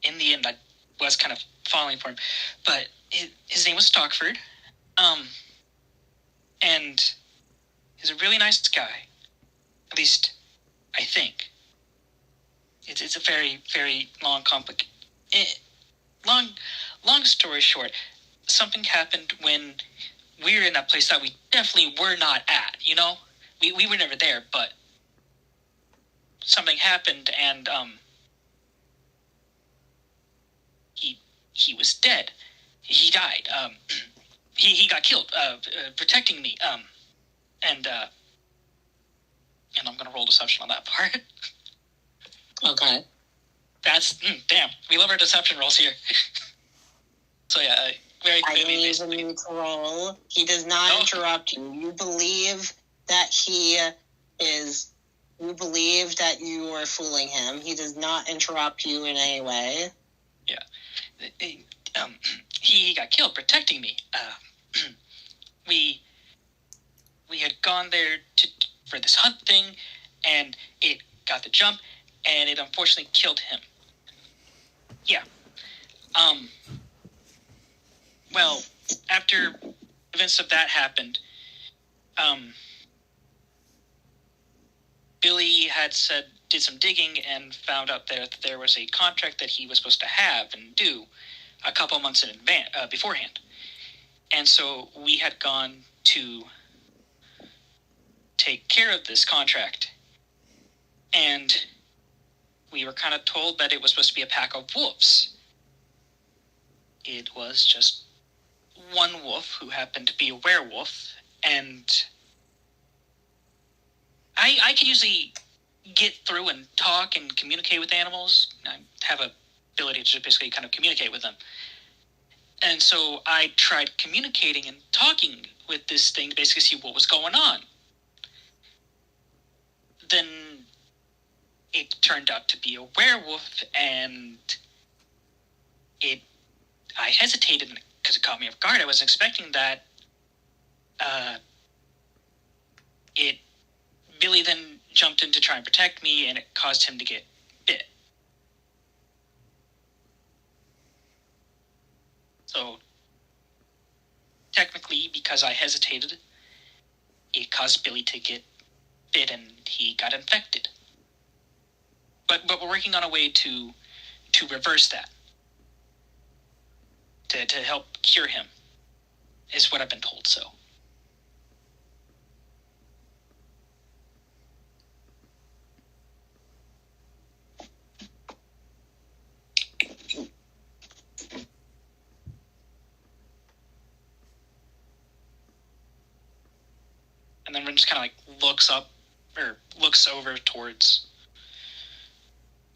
In the end, I was kind of falling for him. But his name was Stockford. And he's a really nice guy. At least, I think. It's a very, very long story short, something happened when we were in that place that we definitely were not at, you know? We were never there, but something happened, and, he was dead. He died. He got killed, protecting me. And I'm gonna roll deception on that part. Okay. That's, damn, we love our deception rolls here. So yeah, very I clearly, didn't even basically. need to roll. He does not interrupt you. You believe that you believe that you are fooling him. He does not interrupt you in any way. Yeah. he got killed protecting me. We had gone there for this hunt thing, and it got the jump, and it unfortunately killed him. Yeah. Well, after events of that happened, Billy did some digging and found out that there was a contract that he was supposed to have and do a couple months in advance, beforehand. And so we had gone to take care of this contract. And we were kind of told that it was supposed to be a pack of wolves. It was just one wolf who happened to be a werewolf, and I can usually get through and talk and communicate with animals. I have a ability to just basically kind of communicate with them. And so I tried communicating and talking with this thing to basically see what was going on. Then it turned out to be a werewolf, and I hesitated because it caught me off guard. I wasn't expecting that. Billy then jumped in to try and protect me, and it caused him to get bit. So, technically, because I hesitated, it caused Billy to get bit, and he got infected. But we're working on a way to reverse that. To help cure him, is what I've been told, so. And then Ren just kind of looks over towards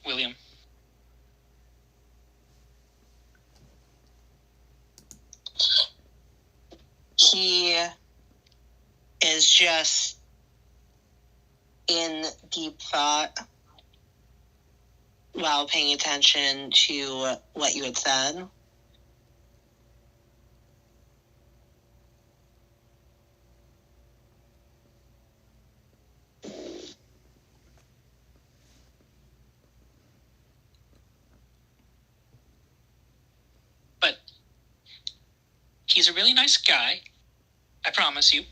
William. He is just in deep thought while paying attention to what you had said. But he's a really nice guy, I promise you.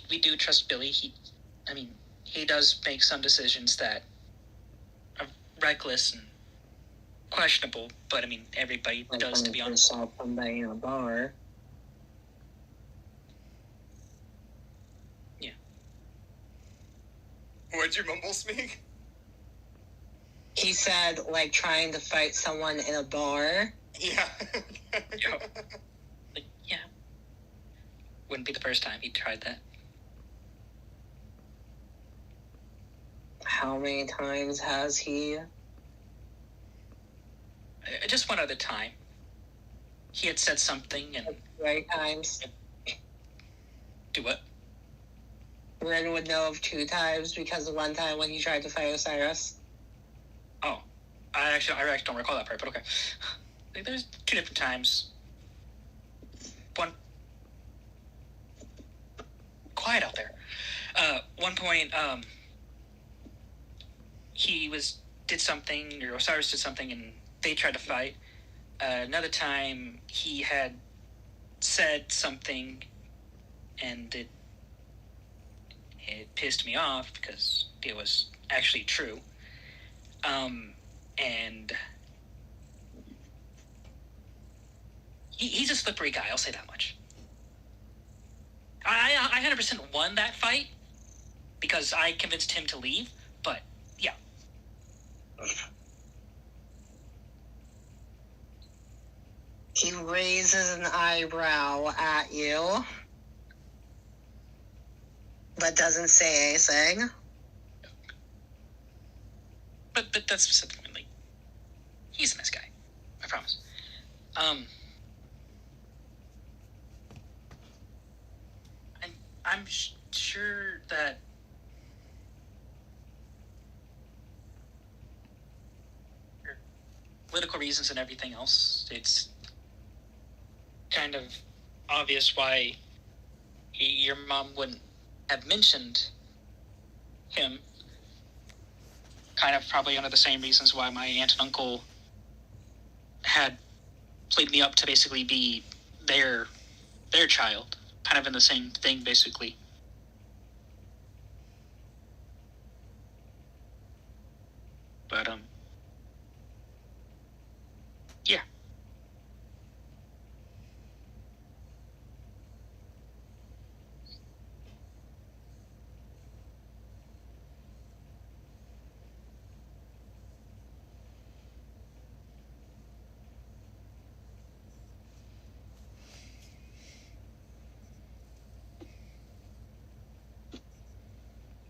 We do trust Billy. He does make some decisions that are reckless and questionable, but everybody does, to be honest. Saw somebody in a bar. Yeah. What'd you mumble, Smeag? He said, trying to fight someone in a bar. Yeah. Yeah. Wouldn't be the first time he tried that. How many times has he? Just one other time. He had said something and... Right times? Do what? Ren would know of 2 times because the one time when he tried to fight Osiris. Oh. I actually don't recall that part, but okay. There's 2 different times. One... Quiet out there. One point, he did something, or Osiris did something, and they tried to fight. Another time, he had said something, and it pissed me off because it was actually true. And he's a slippery guy, I'll say that much. I 100% won that fight because I convinced him to leave, but yeah. He raises an eyebrow at you, but doesn't say anything. But that's specifically, he's a nice guy, I promise. I'm sure that political reasons and everything else, it's kind of obvious why your mom wouldn't have mentioned him. Kind of probably under the same reasons why my aunt and uncle had played me up to basically be their child. Kind of in the same thing, basically. But, yeah.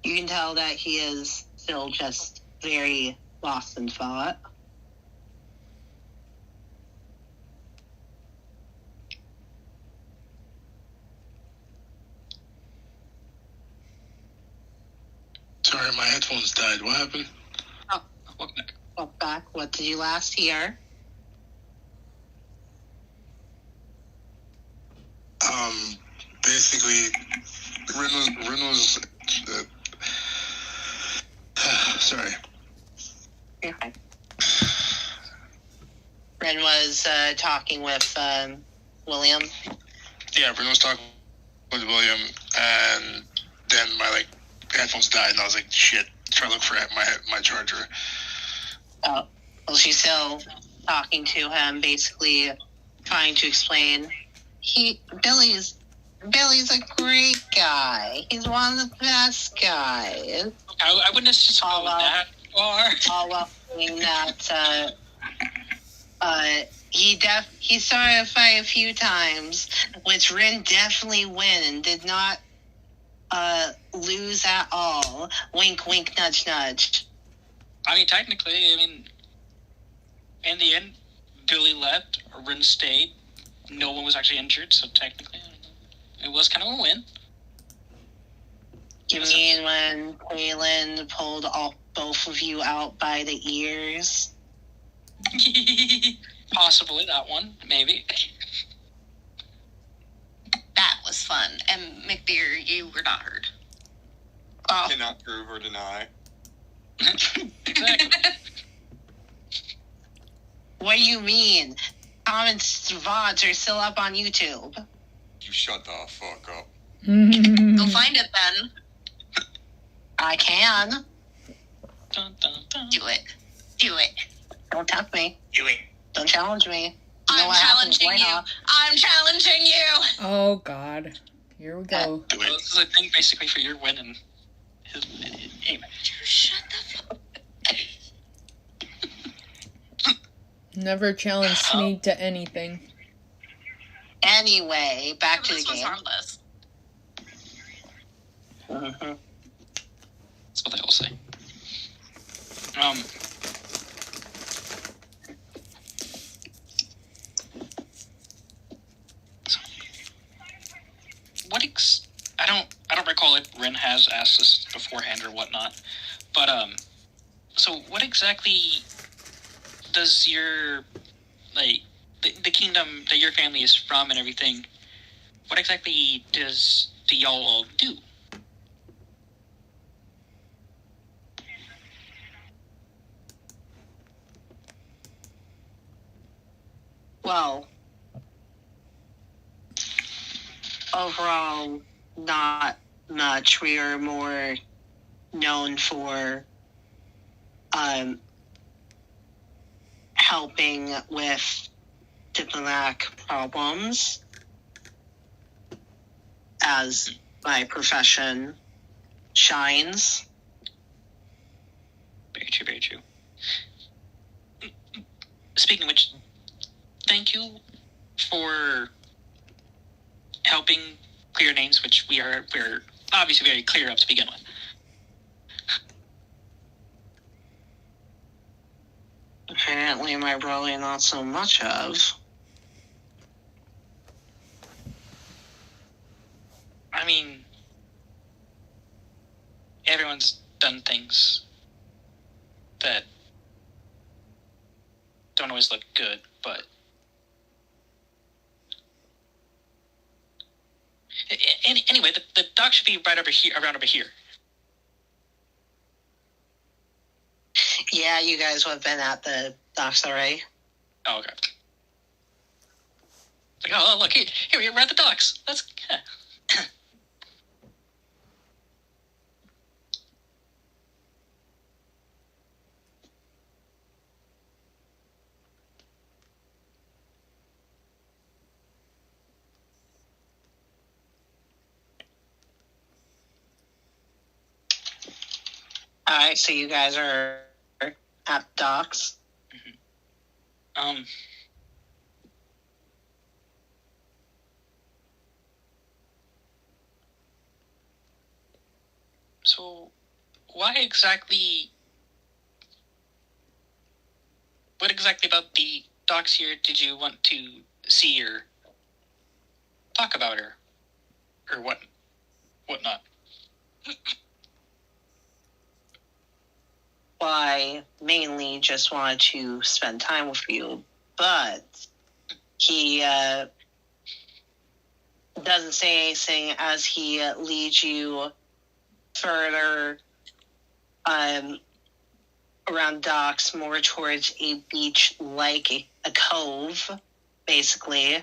You can tell that he is still just very lost in thought. Sorry, my headphones died. What happened? Welcome back. Welcome back. What did you last hear? Basically, Rin was sorry. Okay. Ren was talking with William. Yeah, Rin was talking with William, and then my headphones died, and I was like, shit, trying to look for my charger. Oh, well, she's still talking to him, basically trying to explain. Billy's a great guy. He's one of the best guys. I wouldn't necessarily go that far. All while saying that he started a fight a few times, which Rin definitely win and did not lose at all. Wink, wink, nudge, nudge. I mean, technically, in the end, Billy left, Rin stayed. No one was actually injured, so technically, it was kind of a win. You mean when Caelynn pulled both of you out by the ears? Possibly that one, maybe. That was fun. And McBeer, you were not hurt. Oh, Cannot prove or deny. Exactly. what do you mean? Comments, VODs are still up on YouTube. You shut the fuck up. Go find it then. I can. Dun, dun, dun. Do it. Do it. Don't tempt me. Do it. Don't challenge me. You know I'm what happens challenging later. you. I'm challenging you. Oh God. Here we go. Do Well, it. this is a thing basically for your win and his. Anyway. Shut the fuck. Never challenge Smeag to anything. Anyway, back to the This was game. harmless. Mhm. That's what they all say. I don't recall if Rin has asked this beforehand or whatnot, but so what exactly does your the kingdom that your family is from and everything? What exactly do y'all all do? Well, overall, not much. We are more known for helping with diplomatic problems, as my profession shines. Very true, very true. Speaking of which, thank you for helping clear names, which we're obviously very clear of to begin with. Apparently, my brother not so much of. I mean, everyone's done things that don't always look good, but anyway, the dock should be right over here, around over here. Yeah, you guys would have been at the docks already. Oh, okay. It's like, oh, look, here we're at the docks. Let's. All right, so you guys are at docks. Mm-hmm. So, what exactly about the docks here did you want to see or talk about, or whatnot? Well, I mainly just wanted to spend time with you, but he doesn't say anything as he leads you further around docks, more towards a beach like a cove, basically.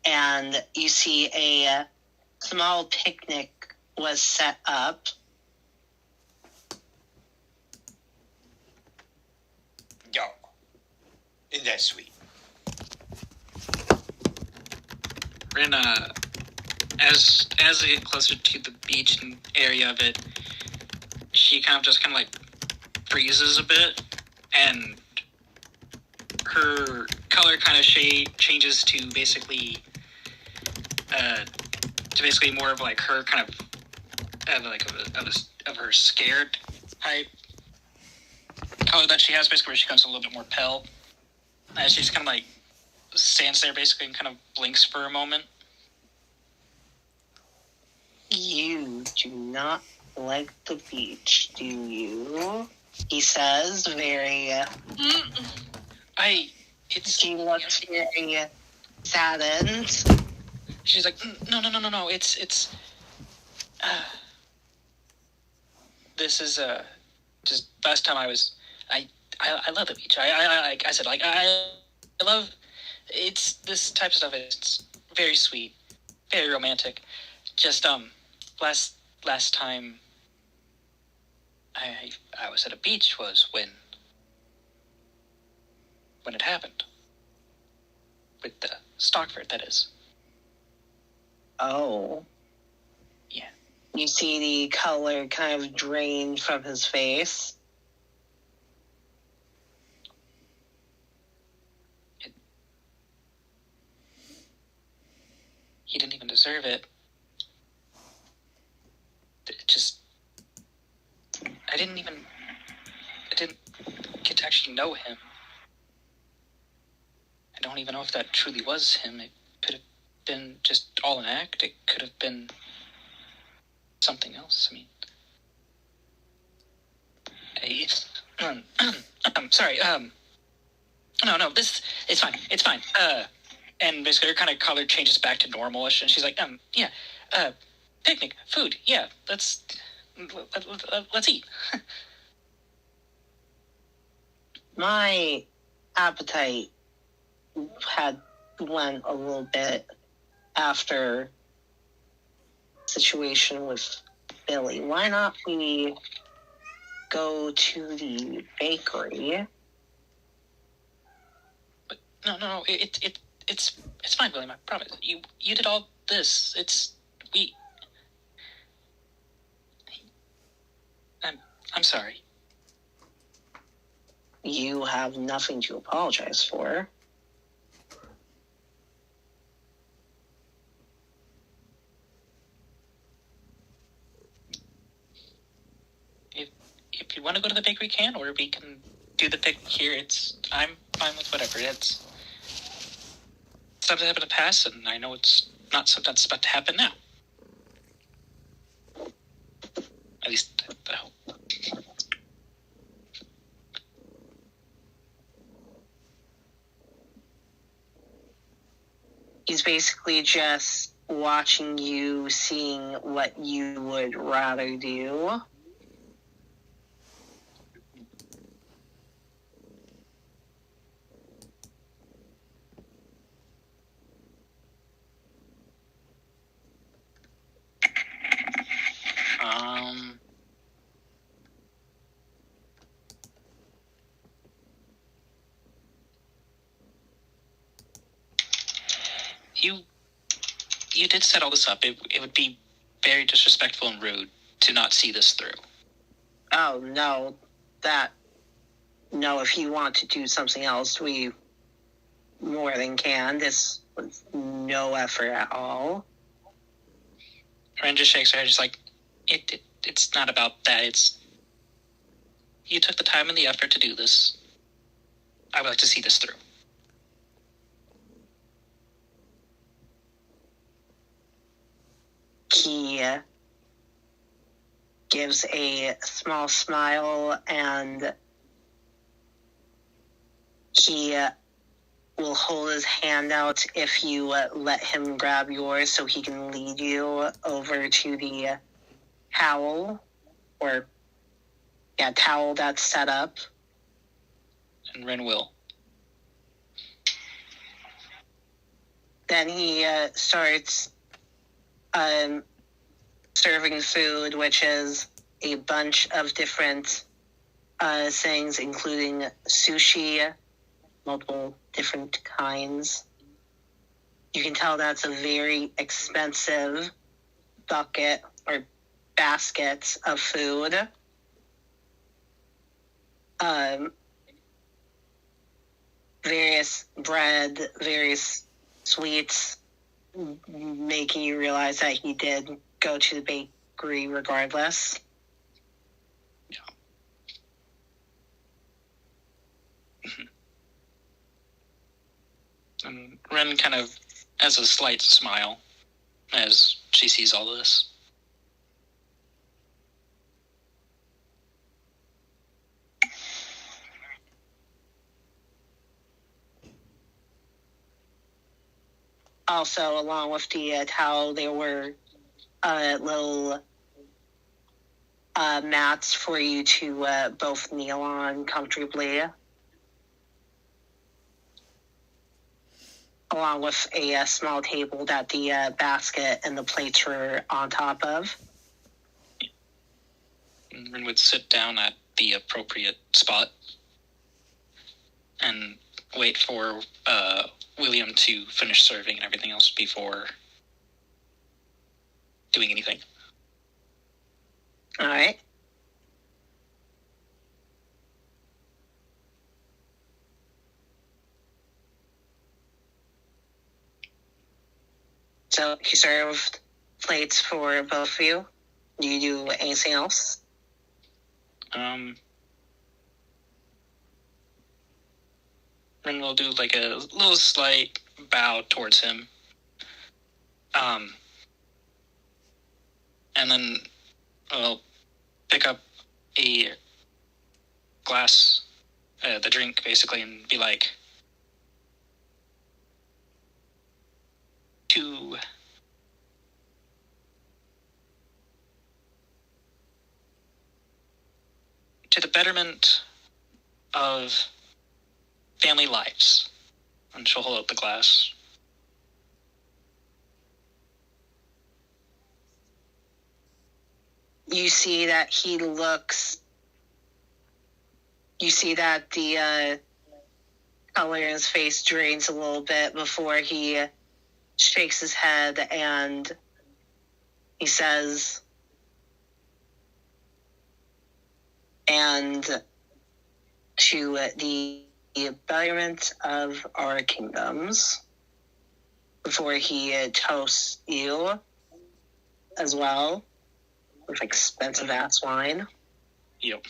And you see a small picnic was set up. Yo, isn't that sweet? And as they get closer to the beach and area of it, she kind of freezes a bit, and her color kind of changes to basically more of like her kind of her scared type color that she has, basically, where she becomes a little bit more pale. And she just kind of like stands there basically and kind of blinks for a moment. You do not like the beach, do you? He says, very... She looks very saddened. She's like, no, it's this is just last time I love the beach. I said, like, I love, it's this type of stuff. It's very sweet, very romantic. Just last time I was at a beach was when it happened with the Stockford, that is. Oh. Yeah. You see the color kind of drained from his face. He didn't even deserve it. It just... I didn't get to actually know him. I don't even know if that truly was him. It could have been just all an act. It could have been something else. I mean... I'm sorry, no, it's fine. And basically her kind of color changes back to normalish, and she's like, yeah, picnic, food, yeah, let's eat. My appetite went a little bit after situation with Billy. Why not we go to the bakery? But no, it's fine, William. I promise. You did all this. I'm sorry. You have nothing to apologize for. If you want to go to the bakery, we can, or we can do the pick here. I'm fine with whatever. It's something that happened in the past, and I know it's not something that's about to happen now. At least I hope. He's basically just watching you, seeing what you would rather do. You did set all this up. It would be very disrespectful and rude to not see this through. Oh, no. No, if you want to do something else, we more than can. This was no effort at all. Ren just shakes her head, just like, it's not about that. It's, you took the time and the effort to do this. I would like to see this through. He gives a small smile, and he will hold his hand out if you let him grab yours, so he can lead you over to the towel, towel that's set up. And Ren will. Then he starts serving food, which is a bunch of different things, including sushi, multiple different kinds. You can tell that's a very expensive bucket or basket of food. Various bread, various sweets, making you realize that he did go to the bakery regardless. Yeah. And Ren kind of has a slight smile as she sees all this. Also, along with the towel, there were little mats for you to both kneel on comfortably, along with a small table that the basket and the plates were on top of. And would sit down at the appropriate spot and wait for William to finish serving and everything else before doing anything. All right. So he served plates for both of you. Do you do anything else? Ren will do like a little slight bow towards him. And then I'll pick up a glass, the drink basically, and be like, to the betterment of family lives. And she'll hold up the glass. You see that the color in his face drains a little bit before he shakes his head and he says, and to the betterment of our kingdoms, before he toasts you as well with expensive ass wine. Yep.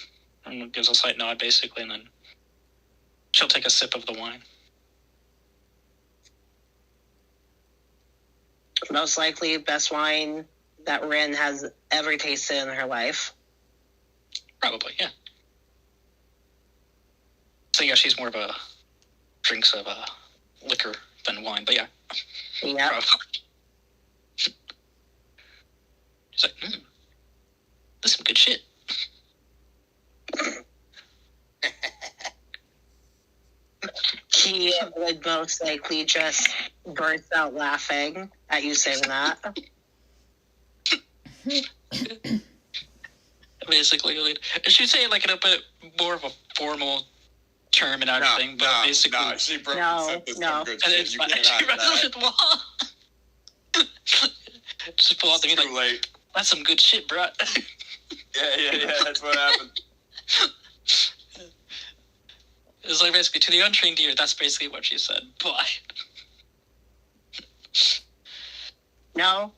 And gives a slight nod basically, and then she'll take a sip of the wine. Most likely best wine that Ren has ever tasted in her life. Probably, yeah. So yeah, she's more of a drinks of liquor than wine, but yeah, Yeah. She's like, that's some good shit. She would most likely just burst out laughing at you saying that. Basically, she'd say it like in a bit more of a formal term and everything, but basically, she broke no. good and shit. it's You fine. can't She have wrestles that. with the wall. Just pull out the It's like, too late. that's some good shit, bro. Yeah, that's what happened. It's like basically to the untrained ear, that's basically what she said. But No,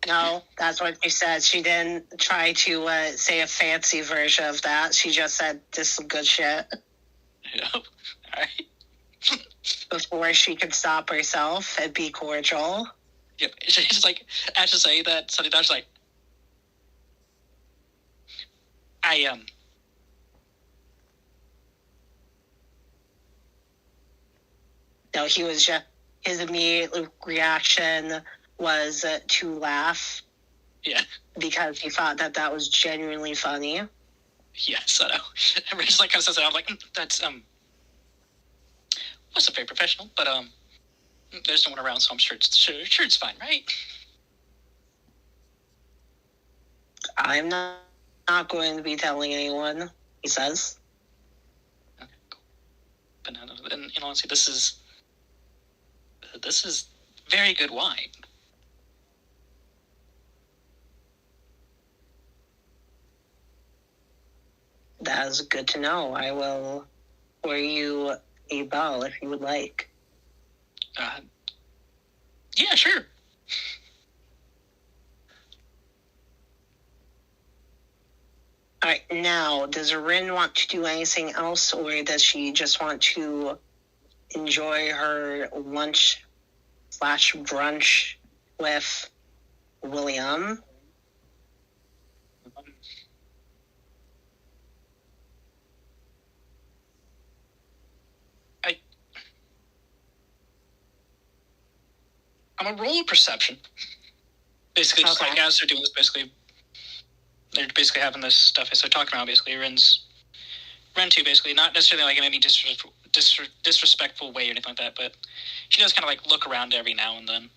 that's what she said. She didn't try to say a fancy version of that. She just said, this is some good shit. Yep. All right. Before she could stop herself and be cordial. Yep. She's just like, after saying that, something else like, No, he was just, his immediate reaction was to laugh. Yeah. Because he thought that was genuinely funny. Yes, I know. And Rich like kind of says it. I'm like, that's wasn't very professional, but there's no one around, so I'm sure it's fine, right? I'm not going to be telling anyone, he says. Okay, cool. But no, and honestly, this is very good wine. That is good to know. I will pour you a bottle if you would like. Yeah, sure. All right, now, does Rin want to do anything else, or does she just want to enjoy her lunch/brunch with William? I'm a roll of perception. Basically, just Okay. like as they're doing this, they're basically having this stuff as they're talking about. Basically, Ren 2, basically, not necessarily like in any disrespectful way or anything like that, but she does kind of like look around every now and then,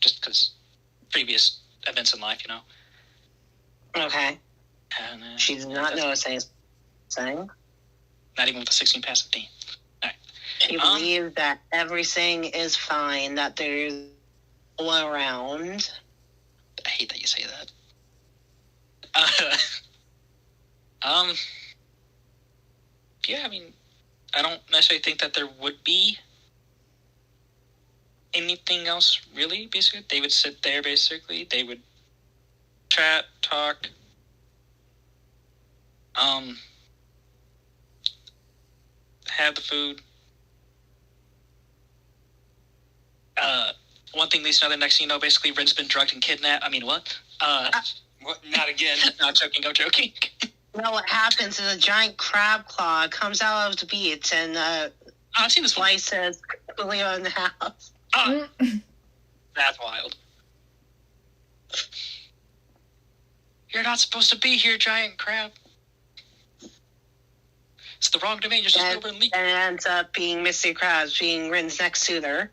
just because previous events in life, Okay. And She did not notice anything. not even with a 16 passive D. She believes that everything is fine, that there's no one around. I hate that you say that. Yeah, I mean, I don't necessarily think that there would be anything else, really, basically. They would sit there, basically. They would chat, talk. Have the food. One thing leads to another. Next thing you know, basically, Rin's been drugged and kidnapped. I mean, what? What? Not again. No, I'm joking. Well, what happens is a giant crab claw comes out of the beach and I've seen this one. slices Leo in the house. That's wild. You're not supposed to be here, giant crab. It's the wrong domain. You're supposed to go over and leave. And it ends up being Mr. Krabs being Rin's next suitor.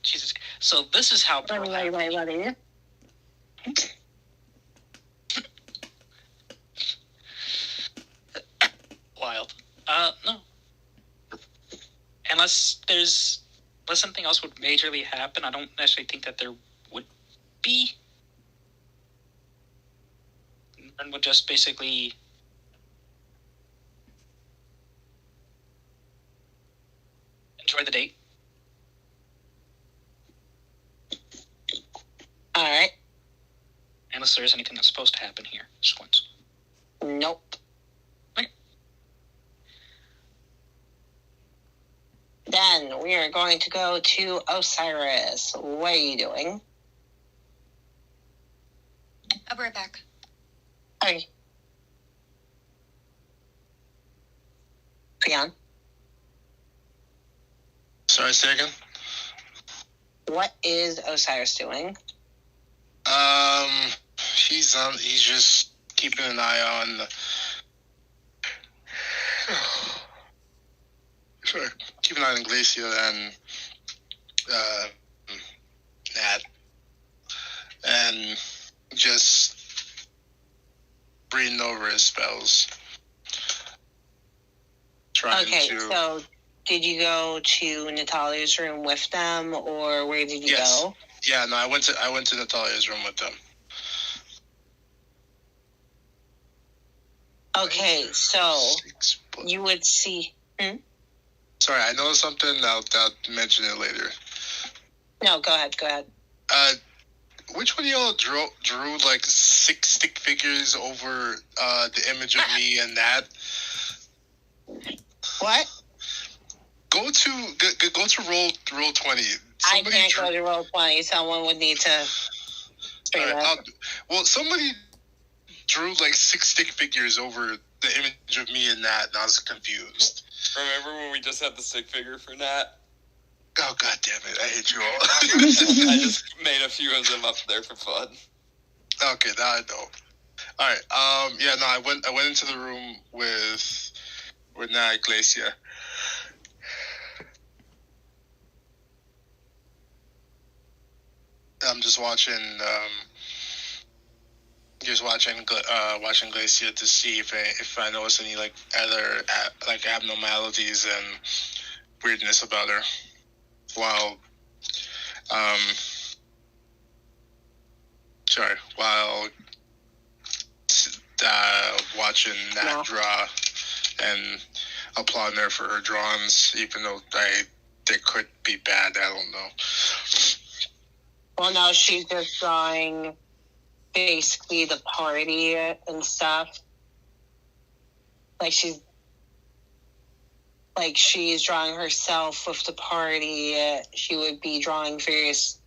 Jesus. So this is how Breral Wait. Wild. No. Unless something else would majorly happen, I don't necessarily think that there would be. And would just basically enjoy the date. All right. Unless there is anything that's supposed to happen here. Squints. Nope. Okay. Then we are going to go to Osiris. What are you doing? I'll be right back. Hi. Theon. Sorry, say again? What is Osiris doing? He's just keeping an eye on. Sorry, keeping an eye on Glacia and Nat, and just reading over his spells. So did you go to Natalia's room with them, or where did you go? Yeah, no, I went to Natalia's room with them. Okay, so you would see. Sorry, I know something. I'll mention it later. No, go ahead. Which one of y'all drew like 6 stick figures over the image of me and that? What? Go to roll 20. I can't go to roll 20. Someone would need to. Somebody drew like 6 stick figures over the image of me and Nat, and I was confused. Remember when we just had the stick figure for Nat? Oh, god damn it, I hate you all. I just made a few of them up there for fun. Okay, now I know. Alright, I went into the room with Nat and Glacia. I'm just watching Glacia to see if I notice any like other abnormalities and weirdness about her while watching Nat draw and applauding her for her drawings, even though they could be bad. I don't know. Well, no, she's just drawing basically the party and stuff. She's drawing herself with the party. She would be drawing various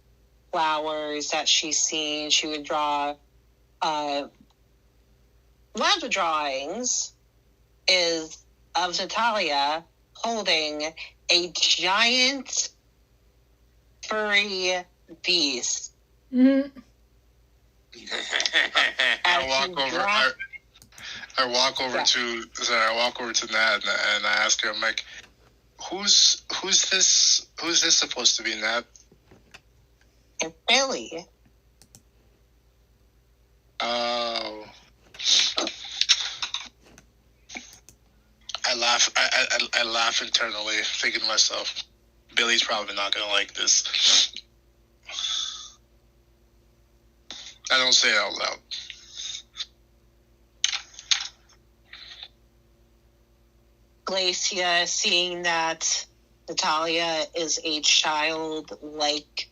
flowers that she's seen. She would draw. One of the drawings is of Natalia holding a giant furry beast. Mm-hmm. I walk over to Nat and I ask her, I'm like, who's this supposed to be, Nat? It's Billy. Oh. I laugh internally, thinking to myself, Billy's probably not gonna like this. I don't say it out loud. Glacia, seeing that Natalia is a childlike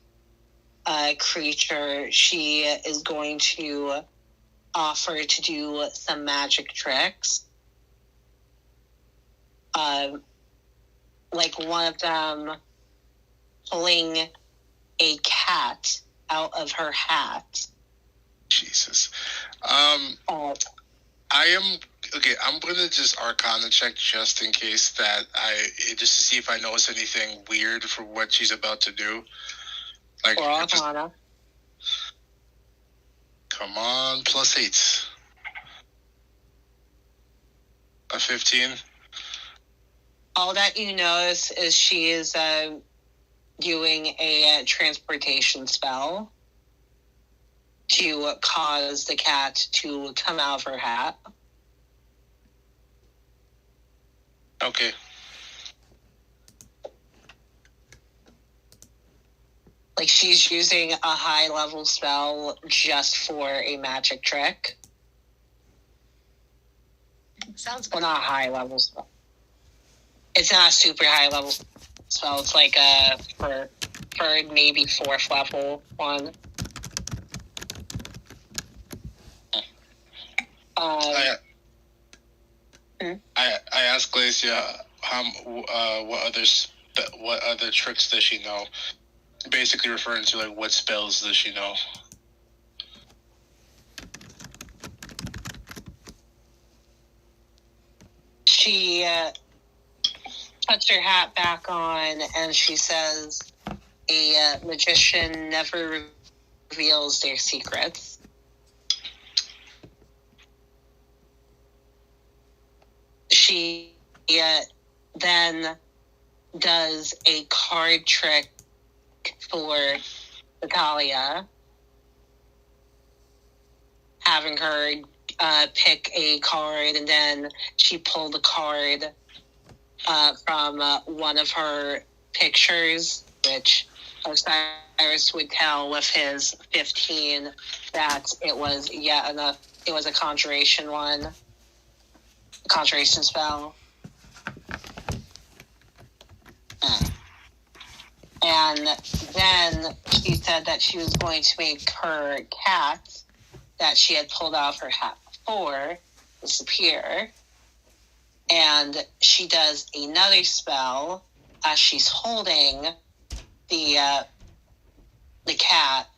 creature, she is going to offer to do some magic tricks. One of them pulling a cat out of her hat. Jesus. I am okay. I'm gonna just Arcana check just in case just to see if I notice anything weird for what she's about to do. Arcana. Come on, +8. A 15. All that you notice is she is doing a transportation spell to cause the cat to come out of her hat. Okay. She's using a high-level spell just for a magic trick. Sounds good. Well, not a high-level spell. It's not a super high-level spell. It's for maybe 4th level one. I asked Glacia what other tricks does she know? Basically referring to what spells does she know? She puts her hat back on and she says, a magician never reveals their secrets. She then does a card trick for Natalia, having her pick a card, and then she pulled a card from one of her pictures, which Osiris would tell with his 15 that it was it was a conjuration spell. And then she said that she was going to make her cat that she had pulled out of her hat before disappear. And she does another spell as she's holding the cat,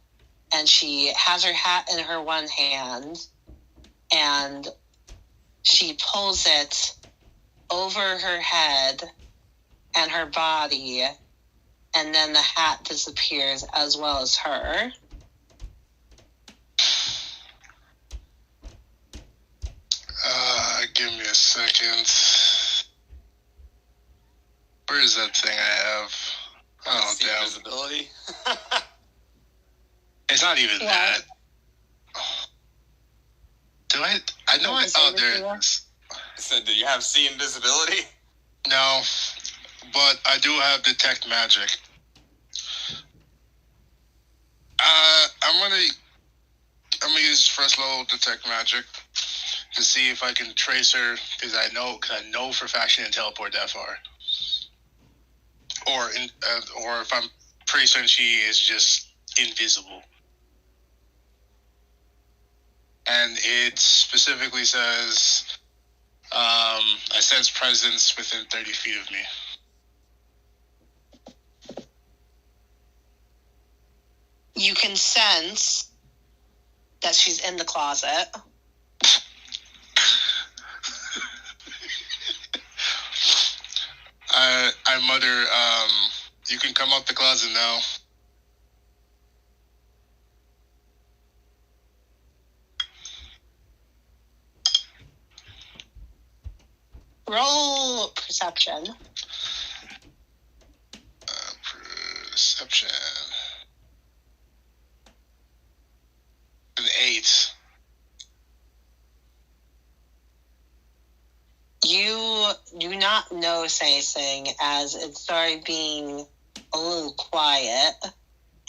and she has her hat in her one hand, and she pulls it over her head and her body, and then the hat disappears as well as her. Give me a second. Where is that thing I have? Oh, damn. Invisibility. It's not even that. Do I know I thought there is. So do you have see invisibility? No, but I do have detect magic. I'm gonna use first level detect magic to see if I can trace her, because I know for a fact she didn't teleport that far. Or if I'm pretty certain she is just invisible. And it specifically says, I sense presence within 30 feet of me. You can sense that she's in the closet. I mutter, you can come out the closet now. Roll perception. Perception. An 8. You do not notice anything as it started being a little quiet,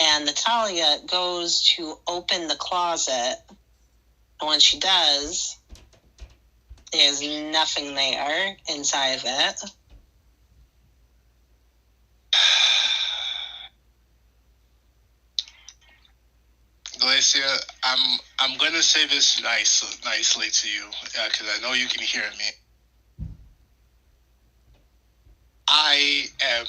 and Natalia goes to open the closet, and when she does, there's nothing there inside of it. Glacia, I'm gonna say this nicely to you, because I know you can hear me. I am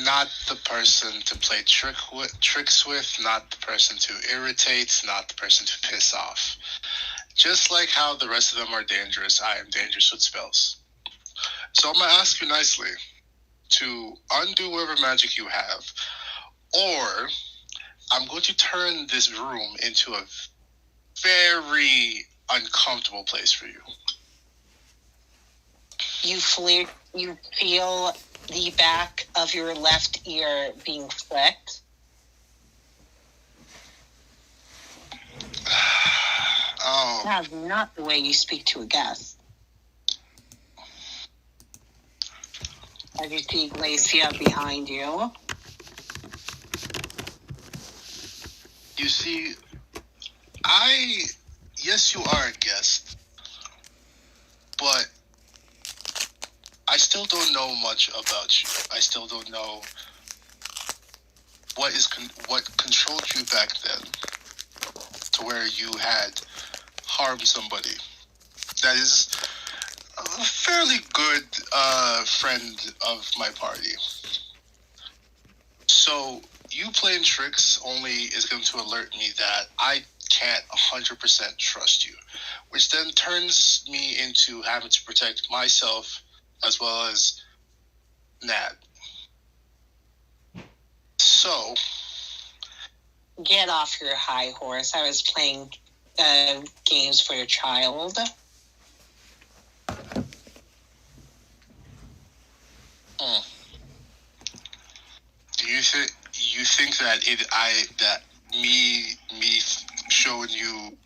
not the person to play tricks with, not the person to irritate, not the person to piss off. Just like how the rest of them are dangerous, I am dangerous with spells. So I'm going to ask you nicely to undo whatever magic you have, or I'm going to turn this room into a very uncomfortable place for you. You feel the back of your left ear being flicked. Oh. That's not the way you speak to a guest. As you see Glacia behind you. You see, yes, you are a guest, but I still don't know much about you. I still don't know what controlled you back then to where you had harmed somebody. That is a fairly good friend of my party. So you playing tricks only is going to alert me that I can't 100% trust you, which then turns me into having to protect myself as well as Nat. So, Get off your high horse. I was playing games for your child. do you think that me showing you?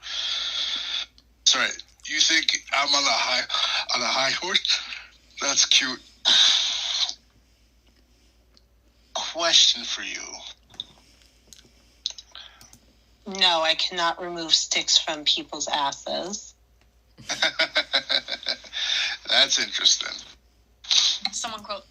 Sorry, you think I'm on a high horse? That's cute. Question for you. No, I cannot remove sticks from people's asses. That's interesting. Someone quote.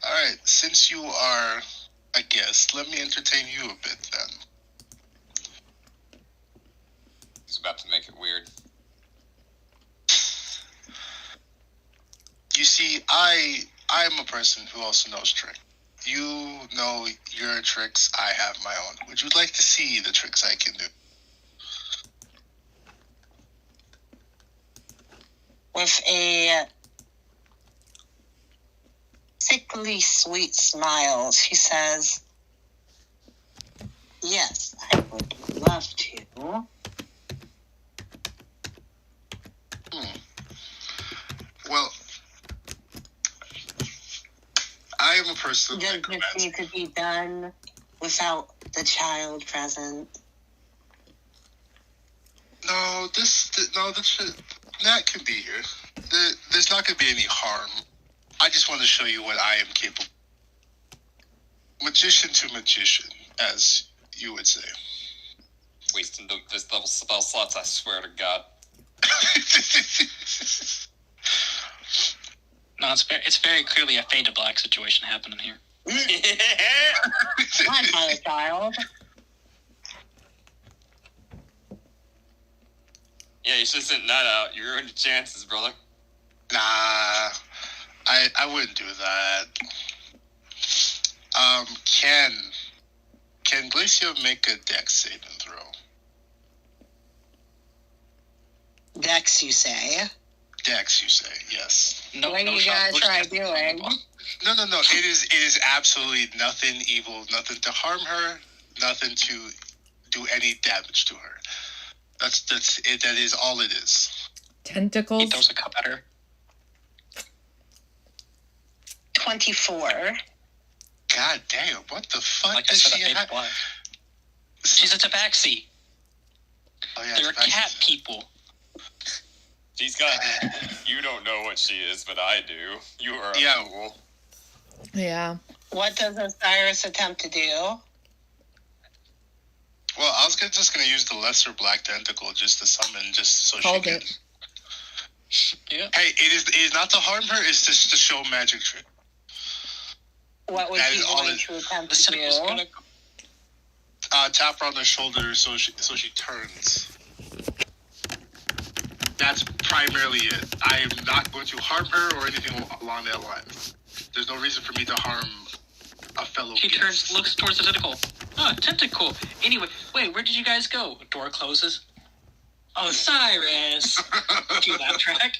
All right, since you are a guest, let me entertain you a bit then. He's about to make it weird. You see, I'm a person who also knows tricks. You know your tricks, I have my own. Would you like to see the tricks I can do? With a sickly sweet smile, she says, "Yes, I would love to." Well, I am a person Does that this need to be done without the child present? No, Nat can be here. There's not going to be any harm. I just want to show you what I am capable. Magician to magician, as you would say. Wasting this double spell slots, I swear to God. No, it's very clearly a fade to black situation happening here. I'm not a child. Yeah, you should send that out. You ruined your chances, brother. Nah, I wouldn't do that. Can Glacia make a dex saving throw? Dex, you say? Dex, you say, yes. No, What no are you shot. gonna We'll try just get doing? No. It is absolutely nothing evil, nothing to harm her, nothing to do any damage to her. That's it. That is all it is. He Tentacles. throws a cup at her. 24. God damn! What the fuck Like I does said, a she fade to have? black. She's a tabaxi. Oh yeah, They're it's cat actually- people. She's got. You don't know what she is, but I do. You are a Yeah. fool. Yeah. What does Osiris attempt to do? Well, I was just gonna use the lesser black tentacle just to summon, just so Called she can. it. Yeah. Hey, it is not to harm her. It's just to show magic trick. What was That he is all going it- to attempt The to cynical's do? gonna. Tap her on the shoulder so she turns. That's primarily it. I am not going to harm her or anything along that line. There's no reason for me to harm a fellow She guest. turns, looks towards the tentacle. Oh, tentacle. Anyway, wait, where did you guys go? Door closes. Osiris. Cue that track.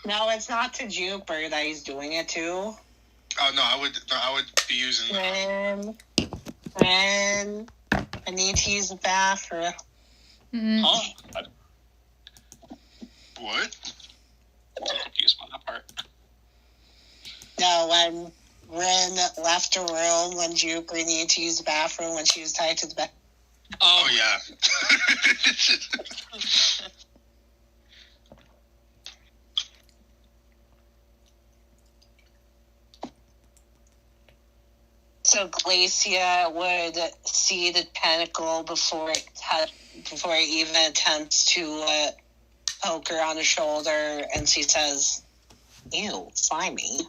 No, it's not to Juniper that he's doing it to. Oh no, I would be using. When I need to use the bathroom. Mm. Huh? What? Confused by that part. No, when Ren left the room when Juniper needed to use the bathroom when she was tied to the bed. Oh yeah. So Glacia would see the tentacle before it even attempts to poke her on the shoulder, and she says, "Ew, slimy."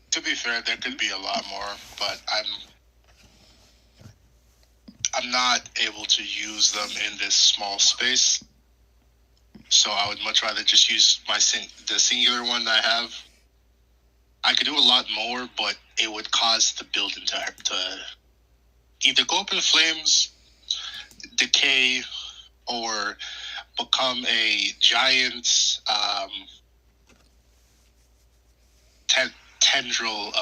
To be fair, there could be a lot more, but I'm not able to use them in this small space. So I would much rather just use the singular one that I have. I could do a lot more, but it would cause the building to either go up in flames, decay, or become a giant tendril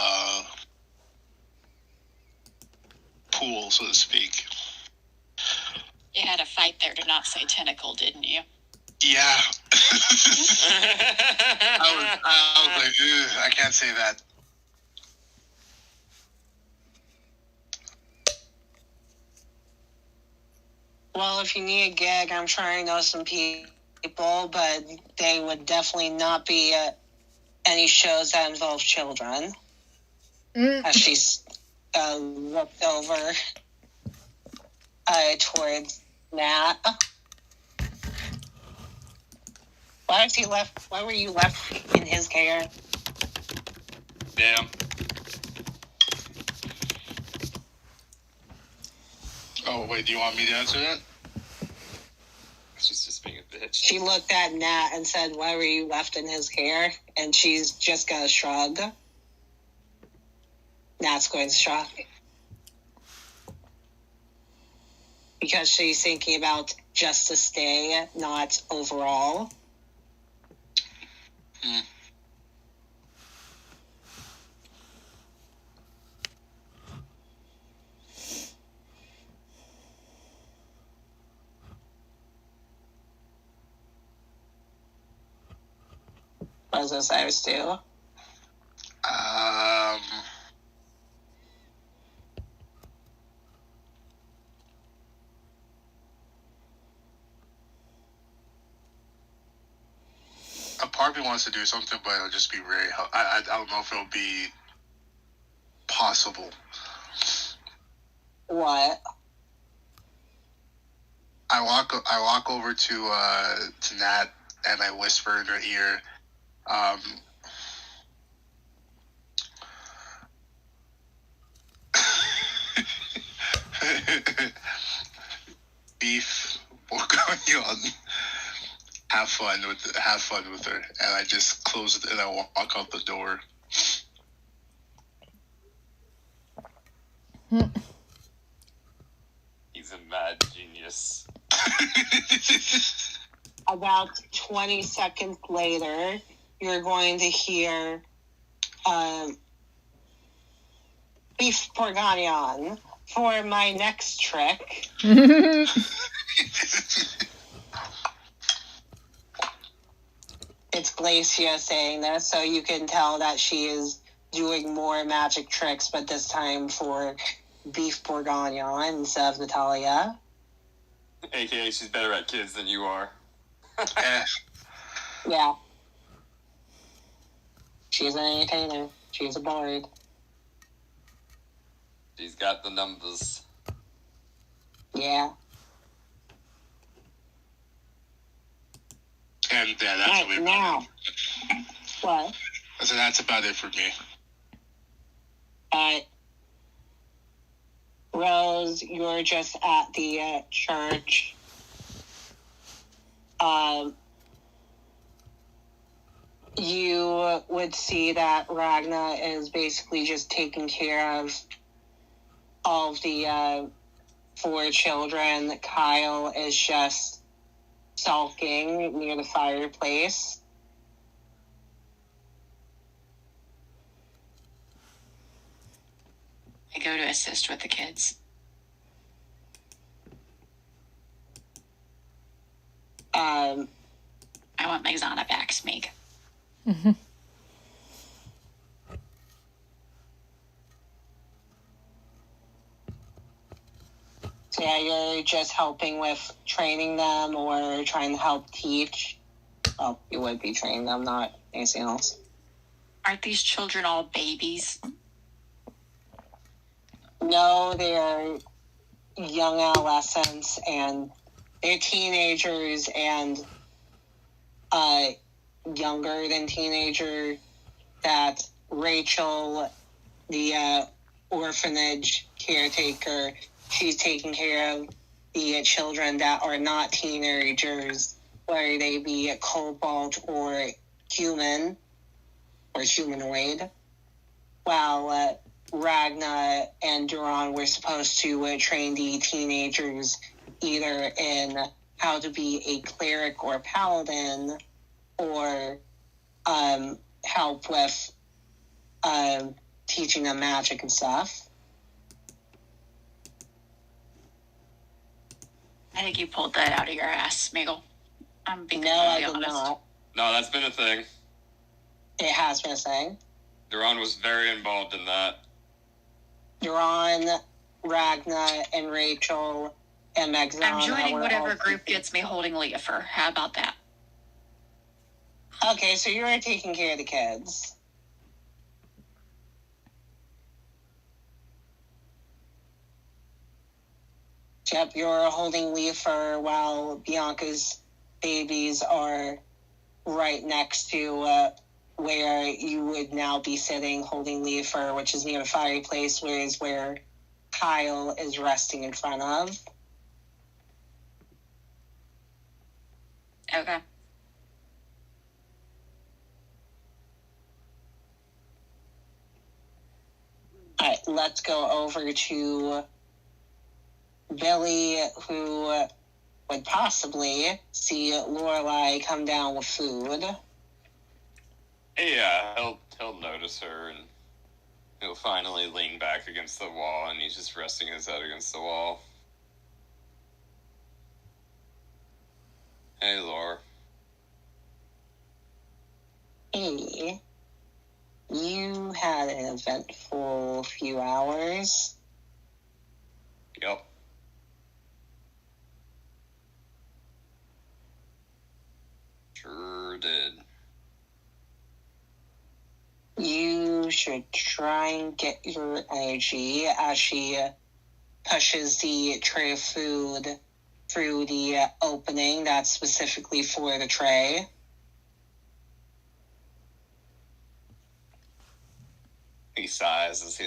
pool, so to speak. You had a fight there to not say tentacle, didn't you? Yeah. I was like, ugh, I can't say that. Well, if you need a gig, I'm sure I know some people, but they would definitely not be any shows that involve children. As she's looked over towards Nat. Why were you left in his care? Damn. Oh, wait, do you want me to answer that? She's just being a bitch. She looked at Nat and said, "Why were you left in his care?" And she's just gonna shrug. Nat's going to shrug. Because she's thinking about just to stay, not overall. What does Osiris do? A part of me wants to do something, but it'll just be very. I don't know if it'll be possible. What? I walk over to Nat and I whisper in her ear, beef bourguignon. Have fun with her, and I just close it and I walk out the door. He's a mad genius. About 20 seconds later, you're going to hear beef bourguignon for my next trick. It's Glacia saying this, so you can tell that she is doing more magic tricks, but this time for beef bourguignon instead of Natalia. AKA, she's better at kids than you are. Yeah. She's an entertainer. She's a bard. She's got the numbers. Yeah. And yeah, that's Right, now. What? So that's about it for me. Rose, you're just at the church. You would see that Ragna is basically just taking care of all of the 4 children. Kyle is just sulking near the fireplace. I go to assist with the kids. I want my Xana back, Smeag. So yeah, you're just helping with training them or trying to help teach. Well, you would be training them, not anything else. Aren't these children all babies? No, they're young adolescents and they're teenagers and younger than teenager that Rachel, the orphanage caretaker, she's taking care of the children that are not teenagers, whether they be a cobalt or human or humanoid, while Ragna and Duran were supposed to train the teenagers either in how to be a cleric or paladin or help with teaching them magic and stuff. I think you pulled that out of your ass, Smeagol. I'm being No, I completely did honest. not. No, that's been a thing. It has been a thing. Duran was very involved in that. Duran, Ragna, and Rachel, and Megzana. I'm joining were whatever all group gets me holding Leofer. How about that? Okay, so you're taking care of the kids. Yep, you're holding Leofer while Bianca's babies are right next to where you would now be sitting holding Leofer, which is near the fireplace, where Kyle is resting in front of. Okay. All right, let's go over to Billy, who would possibly see Lorelai come down with food. Yeah, he'll notice her and he'll finally lean back against the wall and he's just resting his head against the wall. Hey, Laura. Hey, you had an eventful few hours. Yep. Sure did. You should try and get your energy as she pushes the tray of food through the opening that's specifically for the tray. He sighs as he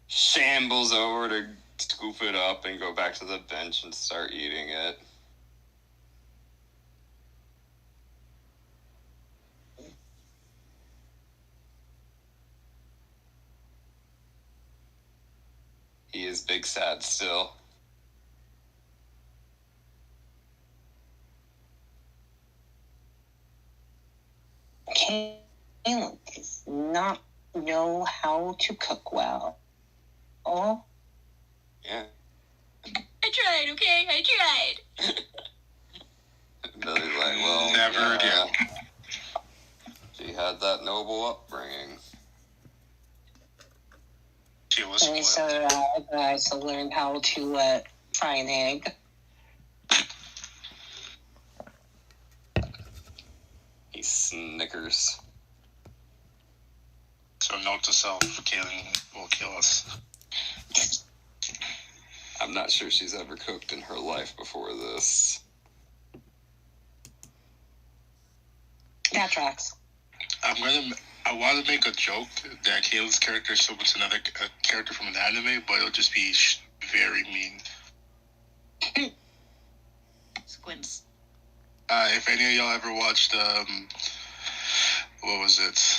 shambles over to scoop it up and go back to the bench and start eating it. He is big sad still. Caelynn does not know how to cook well. Oh? Yeah. I tried, okay? I tried. Billy's like, well, Never again. She had that noble upbringing. She was And spoiled. so I also learned how to fry an egg. He snickers. So note to self, Caelynn will kill us. I'm not sure she's ever cooked in her life before this. That tracks. I want to make a joke that Caelynn's character is similar to another character from an anime, but it'll just be very mean. Squints. If any of y'all ever watched, what was it?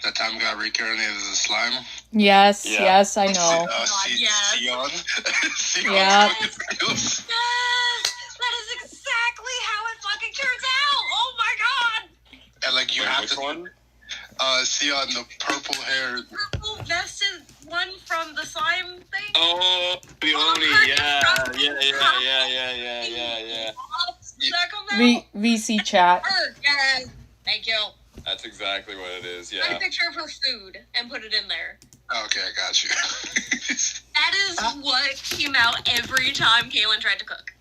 That time I got reincarnated as a slime. Yes, Yeah. yes, I know. yes. Theon. Theon. Yeah. Yes, that is exactly how it fucking turns out. Oh my god! And like you have which to one? Theon, the purple hair. Purple vested one from the slime thing. Oh, Peony, yeah. Does that come out? VC chat. Yes. Thank you. That's exactly what it is, I yeah. picture of her food and put it in there. Okay, I got you. That is what came out every time Caelynn tried to cook.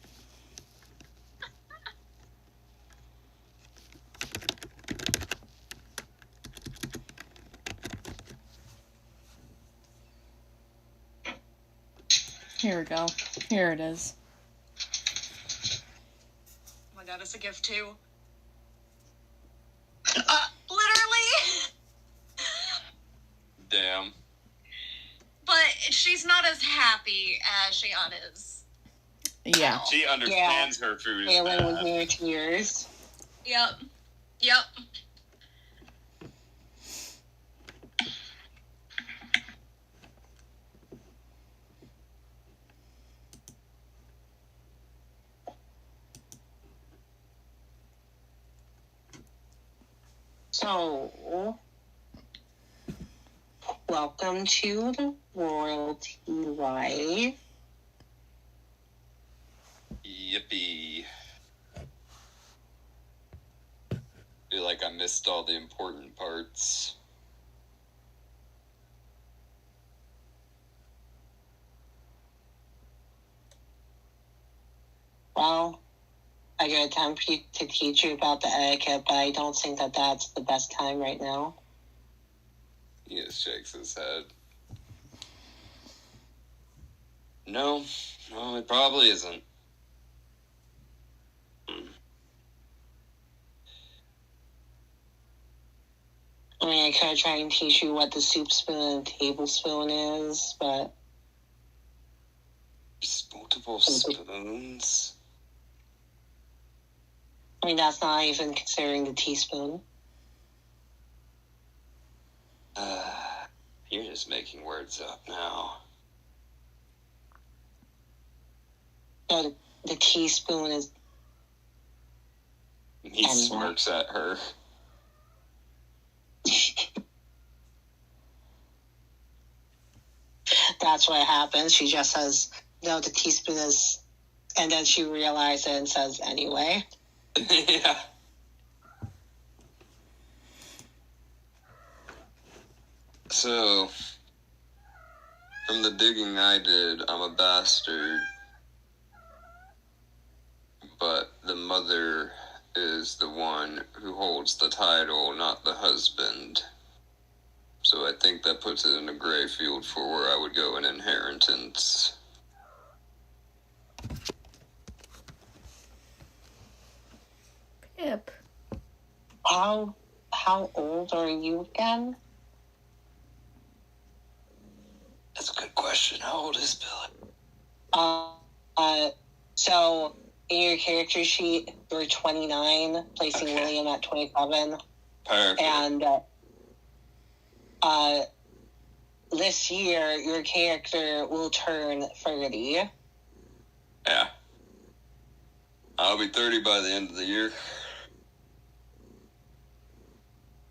Here we go. Here it is. Oh my god, it's a gift too. Literally. Damn. But she's not as happy as Shion is. Yeah. She understands her food is Caelynn with bad. near tears. Yep. So, welcome to the royalty life. Yippee. Feel like I missed all the important parts. Well, I could attempt to teach you about the etiquette, but I don't think that that's the best time right now. He just shakes his head. No, it probably isn't. I mean, I could try and teach you what the soup spoon and tablespoon is, but... Just multiple spoons. I mean, that's not even considering the teaspoon. You're just making words up now. No, the teaspoon is... He smirks at her. That's what happens. She just says, no, the teaspoon is... And then she realizes it and says, anyway. Yeah. So, from the digging I did, I'm a bastard. But the mother is the one who holds the title, not the husband. So I think that puts it in a gray field for where I would go in inheritance. Pip. How old are you again? That's a good question. How old is Billy? So in your character sheet, you're 29, placing Okay. William at 27. Perfect. And this year, your character will turn 30. Yeah. I'll be 30 by the end of the year.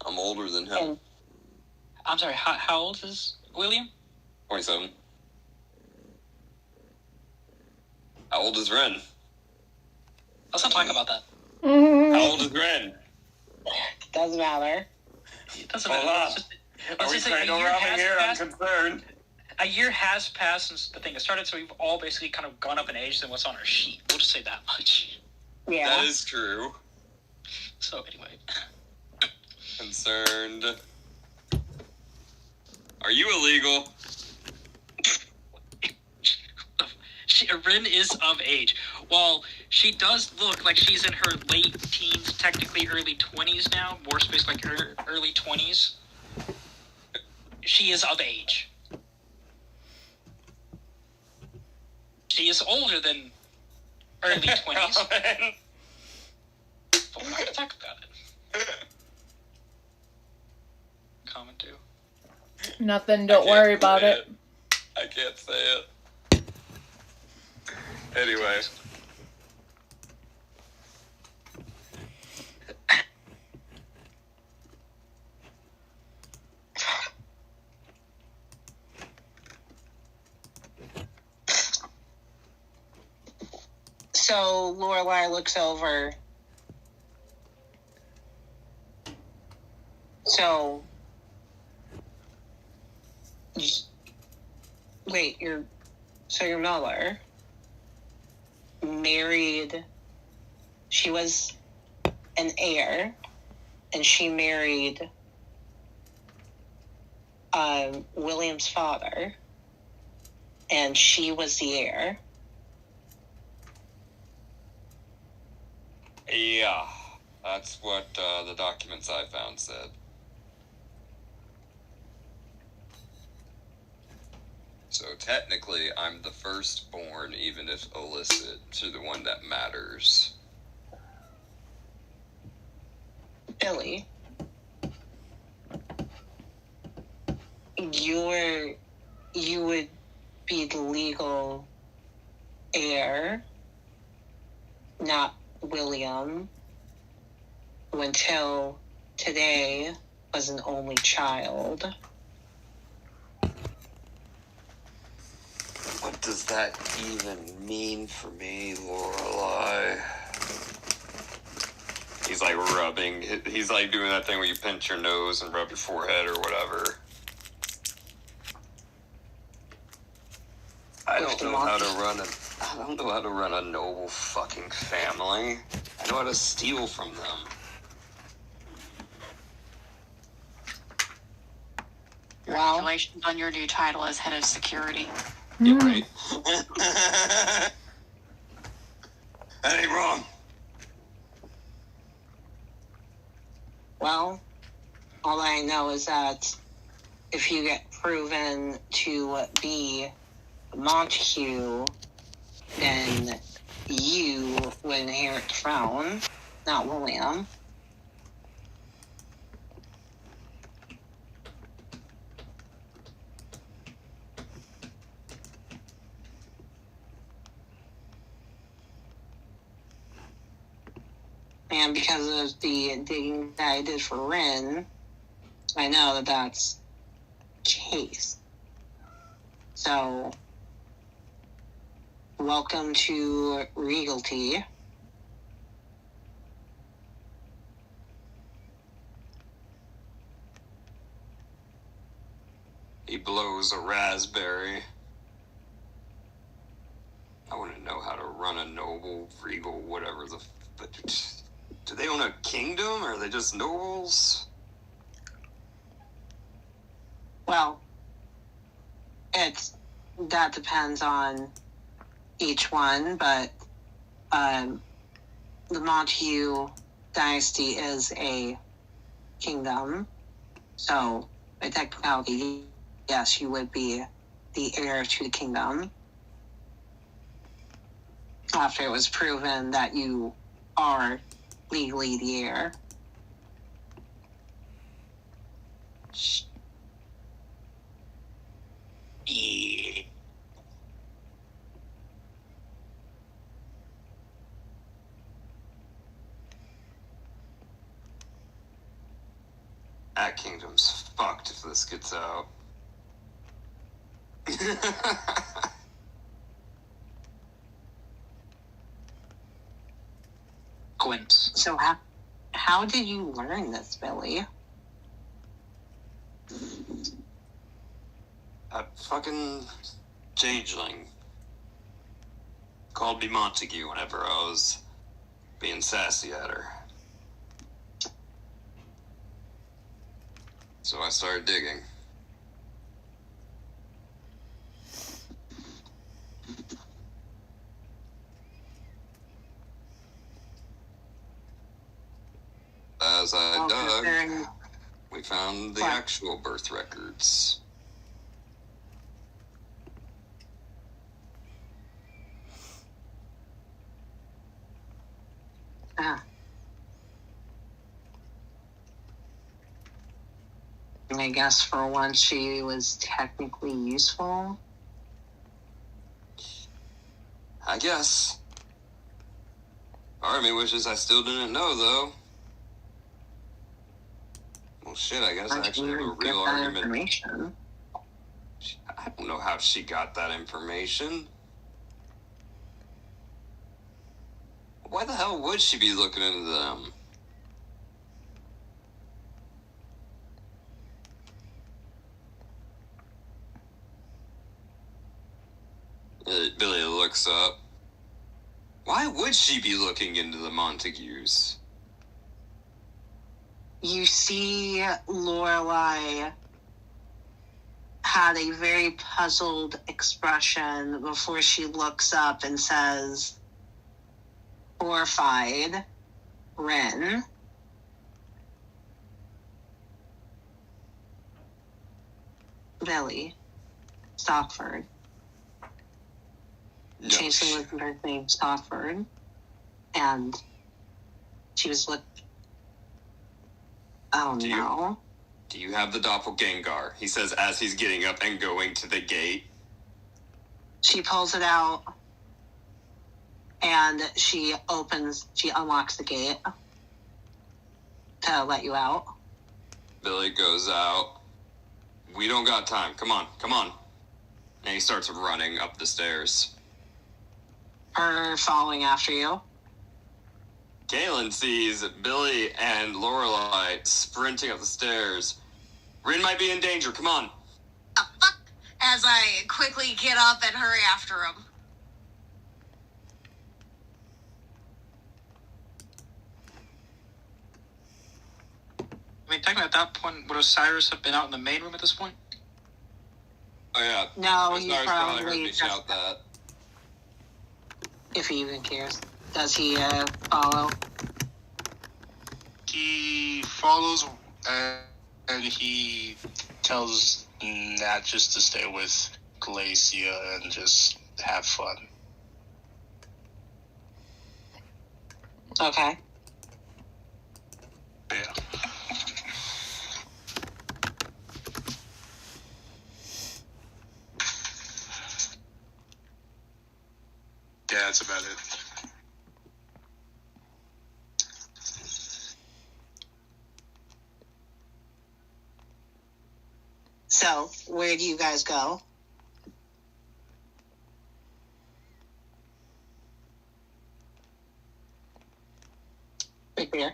I'm older than him. And I'm sorry, how old is William? 27. How old is Ren? Let's not talk about that. How old is Ren? doesn't matter. It doesn't Hold matter. on. Let's just- Are let's we just say trying to run here? I'm concerned. a year has passed since the thing has started, so we've all basically kind of gone up in age than what's on our sheet. We'll just say that much. Yeah. That is true. So anyway, Concerned. Are you illegal? Rin is of age. While she does look like she's in her late teens, technically early 20s now, more space like her early 20s, she is of age. She is older than early 20s, but we're not going to talk about it. Comment too. Nothing, don't worry about it. I can't say it. Anyway. So Lorelai looks over. So Wait, your mother married, she was an heir, and she married William's father, and she was the heir. Yeah, that's what the documents I found said. So technically, I'm the firstborn, even if illicit, to the one that matters. Billy, you would be the legal heir, not William, who until today was an only child. What does that even mean for me, Lorelai? He's like rubbing, he's like doing that thing where you pinch your nose and rub your forehead or whatever. I don't know how to run a noble fucking family. I know how to steal from them. Congratulations on your new title as head of security. Yeah, right. That ain't wrong. Well, all I know is that if you get proven to be Montague, then you would inherit the throne, not William. And because of the digging that I did for Rin, I know that that's the case. So, welcome to Regalty. He blows a raspberry. I want to know how to run a noble, regal, whatever the... Do they own a kingdom, or are they just nobles? Well, that depends on each one, but the Montague dynasty is a kingdom, so by technicality, yes, you would be the heir to the kingdom after it was proven that you are legally the heir. Yeah. That kingdom's fucked if this gets out. Glimpse. So how did you learn this, Billy? A fucking changeling called me Montague whenever I was being sassy at her. So I started digging. As I dug, we found the actual birth records. I guess for once she was technically useful. I guess. Part of me wishes I still didn't know, though. Well, shit, I guess I actually have a real argument. I don't know how she got that information. Why the hell would she be looking into them? Billy looks up. Why would she be looking into the Montagues? You see Lorelai had a very puzzled expression before she looks up and says, horrified, Ren. Billy. Stockford. No, Changeling was her name, Stockford. And she was oh no. Do you have the doppelganger? He says as he's getting up and going to the gate. She pulls it out and she unlocks the gate to let you out. Billy goes out. We don't got time. Come on. And he starts running up the stairs. Her following after you. Caelynn sees Billy and Lorelai sprinting up the stairs. Rin might be in danger. Come on. Fuck! As I quickly get up and hurry after him. I mean, technically at that point, would Osiris have been out in the main room at this point? Oh, yeah. No, Osiris he probably heard probably me shout that. if he even cares. Does he follow? He follows and he tells Nat just to stay with Glacia and just have fun. Okay. Yeah. Yeah, that's about it. So, where do you guys go? McBeer.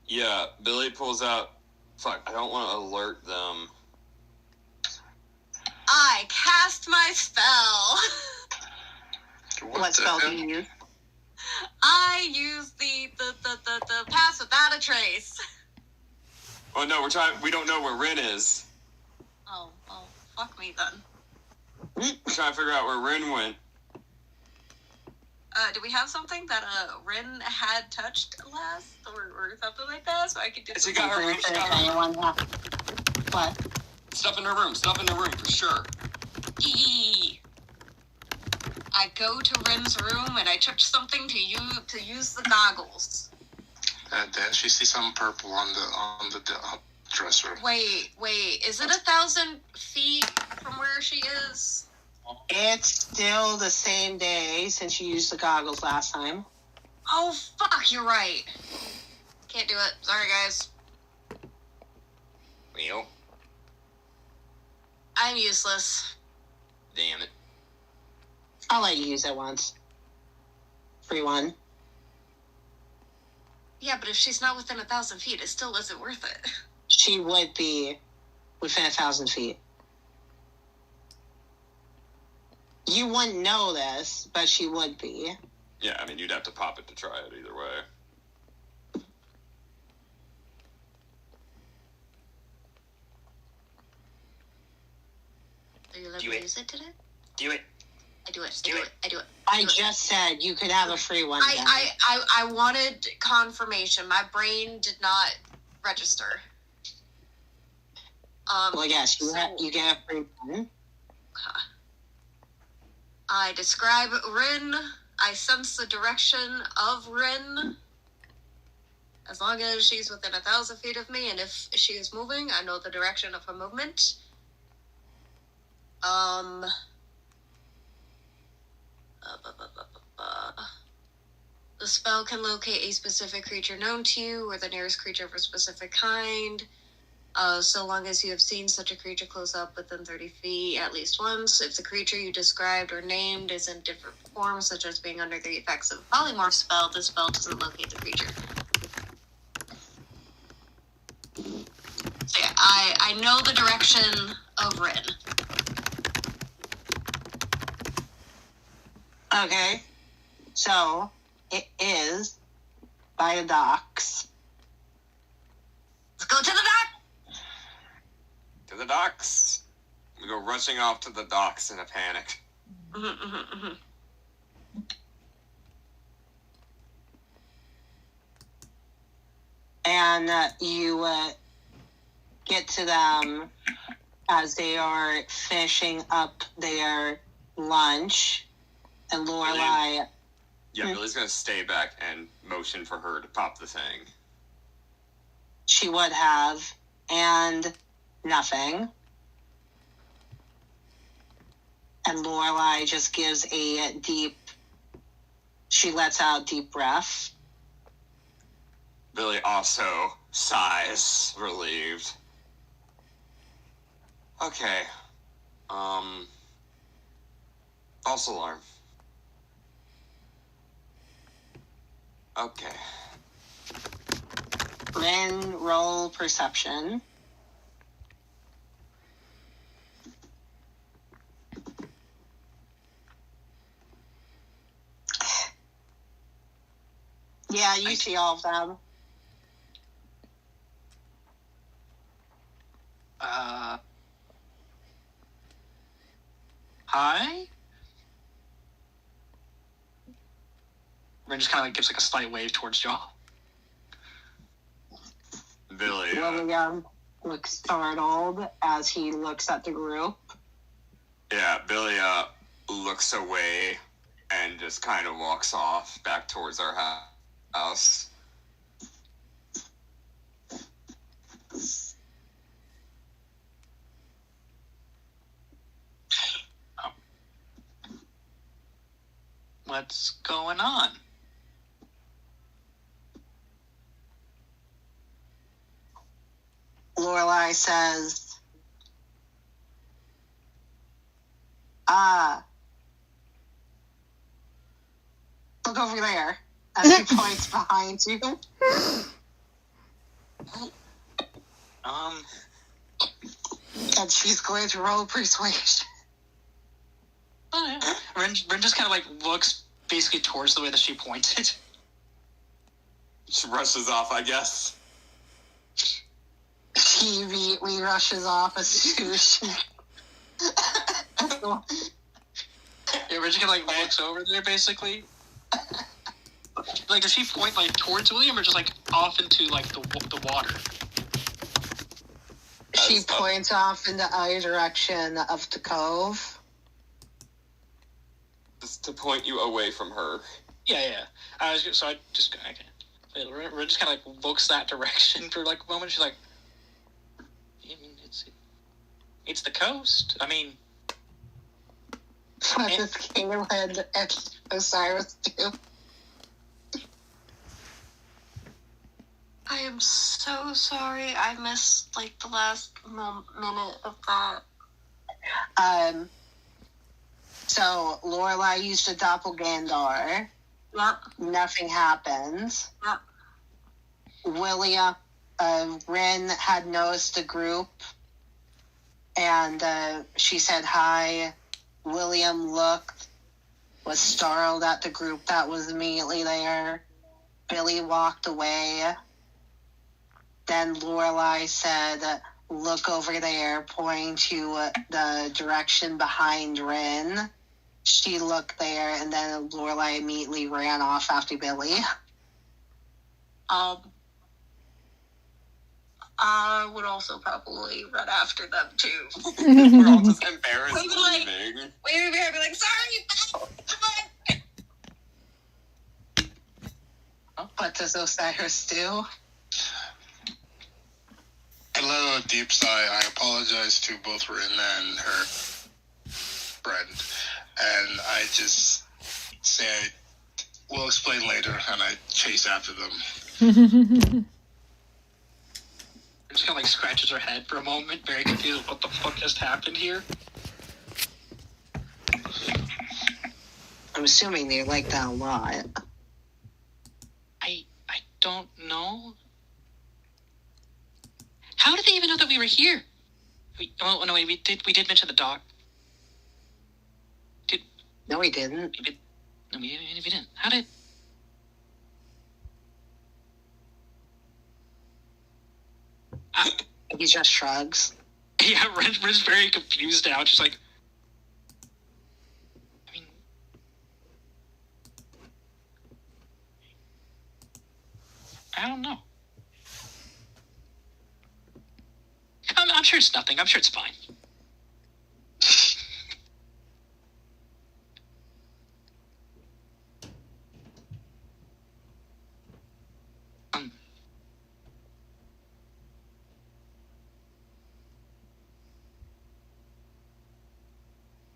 Yeah, Billy pulls out... Fuck, I don't want to alert them. I cast my spell. What spell do you use? I use the pass without a trace. Oh, no, we don't know where Rin is. Oh, fuck me then. We're trying to figure out where Rin went. Do we have something that Rin had touched last, or something like that, so I could do? She got her room. She got her room. What? Stuff in her room. Stuff in her room for sure. I go to Rin's room and I touch something to use the goggles. And then she sees some purple on the dresser. Wait, is it 1,000 feet from where she is? It's still the same day since you used the goggles last time. Oh, fuck, you're right. Can't do it. Sorry, guys. Well, I'm useless. damn it. I'll let you use it once. Free one. Yeah, but if she's not within 1,000 feet, it still isn't worth it. She would be within 1,000 feet. You wouldn't know this, but she would be. Yeah, I mean, you'd have to pop it to try it either way. Are you letting Do me it. use it today? Do it. I do it. Do it. I do it. I just said you could have a free one. then. I wanted confirmation. My brain did not register. Well, yes, you get a free one. I describe Rin. I sense the direction of Rin. As long as she's within 1,000 feet of me, and if she is moving, I know the direction of her movement. The spell can locate a specific creature known to you, or the nearest creature of a specific kind. So long as you have seen such a creature close up within 30 feet at least once. If the creature you described or named is in different forms, such as being under the effects of a polymorph spell, the spell doesn't locate the creature. So yeah, I know the direction of Rin. Okay. So, it is by the docks. Let's go to the dock. To the docks. We go rushing off to the docks in a panic. And you get to them as they are finishing up their lunch. And Lorelai... Yeah, Billy's gonna stay back and motion for her to pop the thing. She would have, and nothing. And Lorelai just gives a deep... She lets out a deep breath. Billy also sighs, relieved. Okay. False alarm. Okay. Then roll perception. Yeah, you see all of them. Hi? Ren just kind of like gives like a slight wave towards Jaw. Billy. William looks startled as he looks at the group. Yeah, Billy looks away and just kind of walks off back towards our house. What's going on? Lorelai says, look over there, as she points behind you. And she's going to roll persuasion. Ren just kind of like looks basically towards the way that she pointed. She rushes off, I guess. She immediately rushes off as soon as she... Yeah, Ren just kind of like looks over there basically. Like, does she point like towards William or just like off into like the water? She points off in the eye direction of the cove. Just to point you away from her. Yeah. Ren just kind of like looks that direction for like a moment. She's like, I mean, it's the coast. I mean, What does Caelynn and Osiris do? I am so sorry. I missed like the last minute of that. So Lorelai used a doppelganger. Yep. Nothing happens. Yep. William, Ren had noticed the group, and she said hi. William looked, was startled at the group that was immediately there. Billy walked away. Then Lorelai said, look over there, pointing to the direction behind Ren. She looked there, and then Lorelai immediately ran off after Billy. I would also probably run after them too. We're all just embarrassed Like, leaving. I'd be like, sorry, come on. What does Osiris do? I let out a deep sigh. I apologize to both Rin and her friend. And I just say, we'll explain later, and I chase after them. Just kind of like scratches her head for a moment, very confused. What the fuck just happened here? I'm assuming they like that a lot. I don't know. How did they even know that we were here? We did mention the dock. No, he didn't. No, even if you didn't. How did... He just shrugs. Yeah, Ren's very confused now. Just like... I mean... I don't know. I'm sure it's nothing. I'm sure it's fine.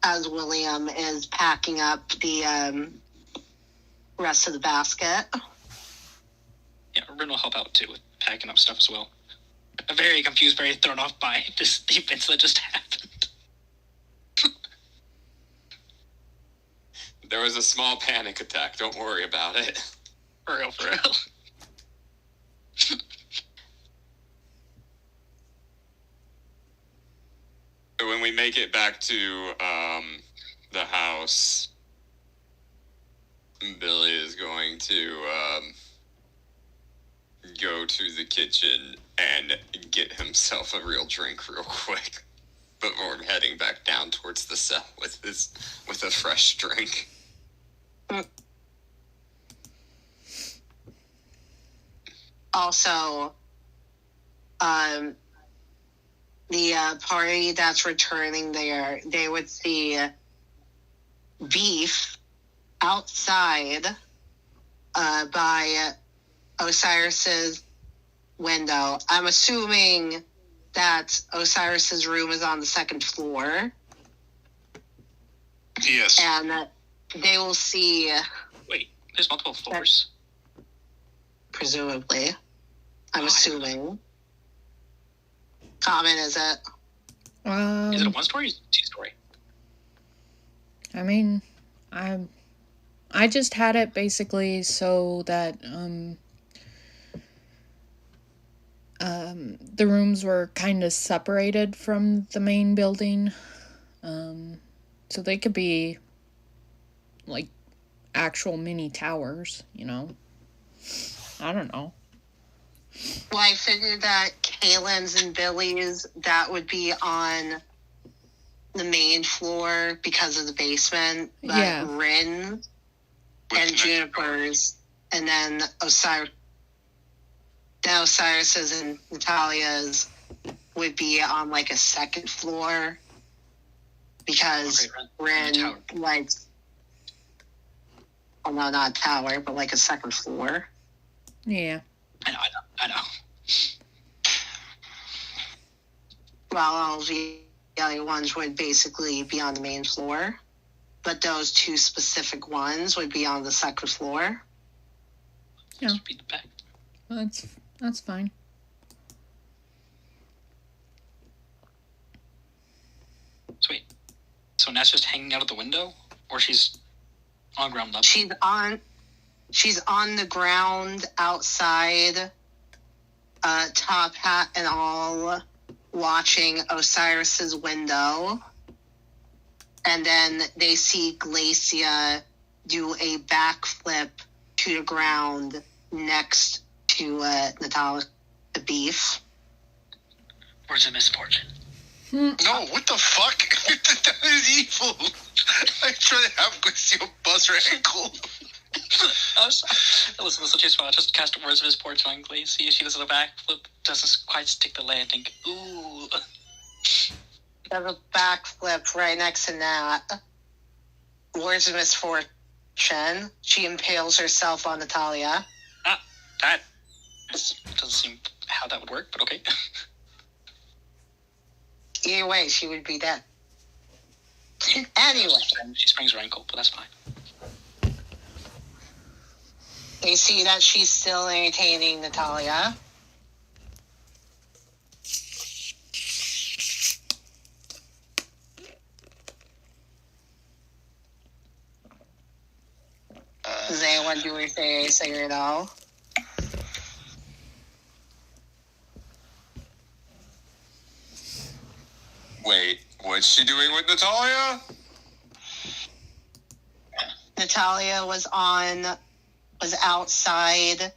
As William is packing up the rest of the basket. Yeah, Ren will help out too with packing up stuff as well. I'm very confused, very thrown off by the events that just happened. There was a small panic attack. Don't worry about it. For real, for real. When we make it back to the house, Billy is going to go to the kitchen and get himself a real drink real quick before heading back down towards the cell with a fresh drink. Also, the party that's returning there, they would see beef outside by Osiris's window. I'm assuming that Osiris's room is on the second floor. Yes. And they will see... Wait, there's multiple floors? Presumably. I'm assuming. Common, is it? Is it a one-story or two-story? I mean, I just had it basically so that the rooms were kind of separated from the main building. So they could be like actual mini towers, you know? I don't know. Well, I figured that Caelynn's and Billy's, that would be on the main floor because of the basement. But Yeah. Rin and Juniper's, and then Osiris's and Natalia's would be on like a second floor because Rin likes, well, no, not tower, but like a second floor. Yeah. I know. While all the other ones would basically be on the main floor. But those two specific ones would be on the second floor. Yeah. Just be the back. That's fine. So wait, so Nat's just hanging out of the window? Or she's on ground level? She's on the ground outside, top hat and all, watching Osiris's window. And then they see Glacia do a backflip to the ground next to Natalia, the beef. Words of misfortune. No, what the fuck? That is evil. I try to have Glacia buzz her ankle. Listen, just while I just cast words of misfortune on Glacia. She does a backflip, doesn't quite stick the landing. Ooh. Does a backflip right next to Nat. Words of misfortune. She impales herself on Natalia. That doesn't seem how that would work, but okay. Either way, she would be dead. Anyway. She springs her ankle, but that's fine. You see that she's still entertaining Natalia. Does anyone do anything at all? Wait, what's she doing with Natalia? Natalia was outside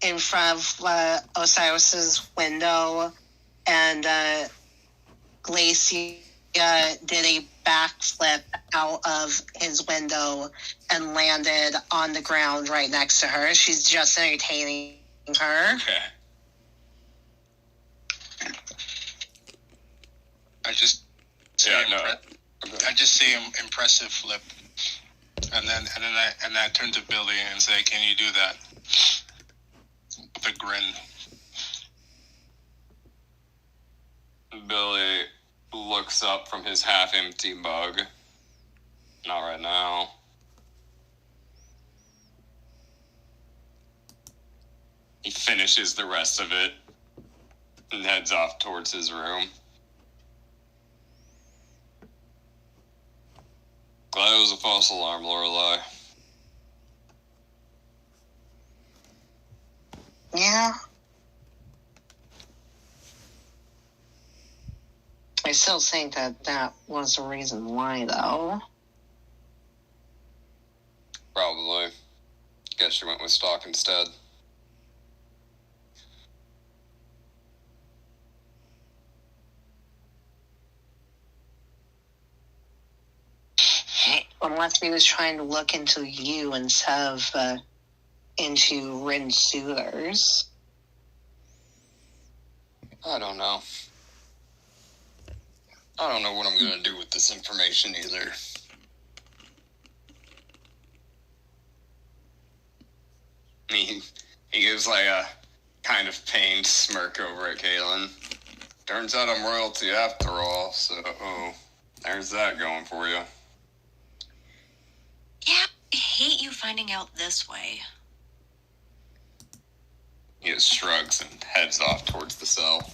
in front of Osiris's window, and Glacia did a backflip out of his window and landed on the ground right next to her. She's just entertaining her. Okay. I just see him impressive flip, and then I turn to Billy and say, "Can you do that?" With a grin. Billy looks up from his half-empty mug. Not right now. He finishes the rest of it and heads off towards his room. Glad it was a false alarm, Lorelei. Yeah. I still think that was the reason why, though. Probably. Guess she went with stock instead. Unless he was trying to look into you instead of into Rin Soothers. I don't know. I don't know what I'm going to do with this information either. He gives like a kind of pained smirk over at Caelynn. Turns out I'm royalty after all, so there's that going for you. Yeah, I hate you finding out this way. He just shrugs and heads off towards the cell.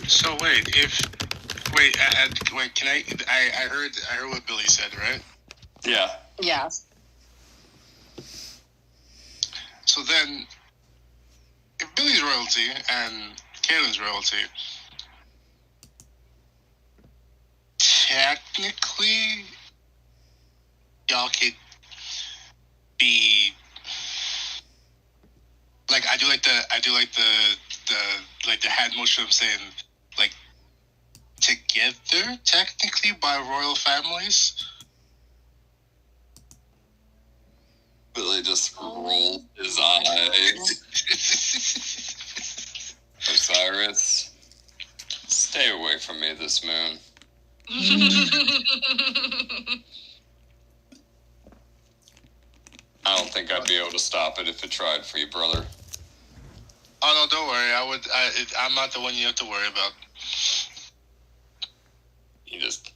So can I heard what Billy said, right? Yeah. Yes. So then, if Billy's royalty and Caelynn's royalty, technically, y'all could be like I do like the hand motion of saying like together technically by royal families. Billy just rolled his eyes. Osiris, stay away from me this moon. I don't think I'd be able to stop it if it tried for you, brother. Oh no, don't worry. I'm not the one you have to worry about. He just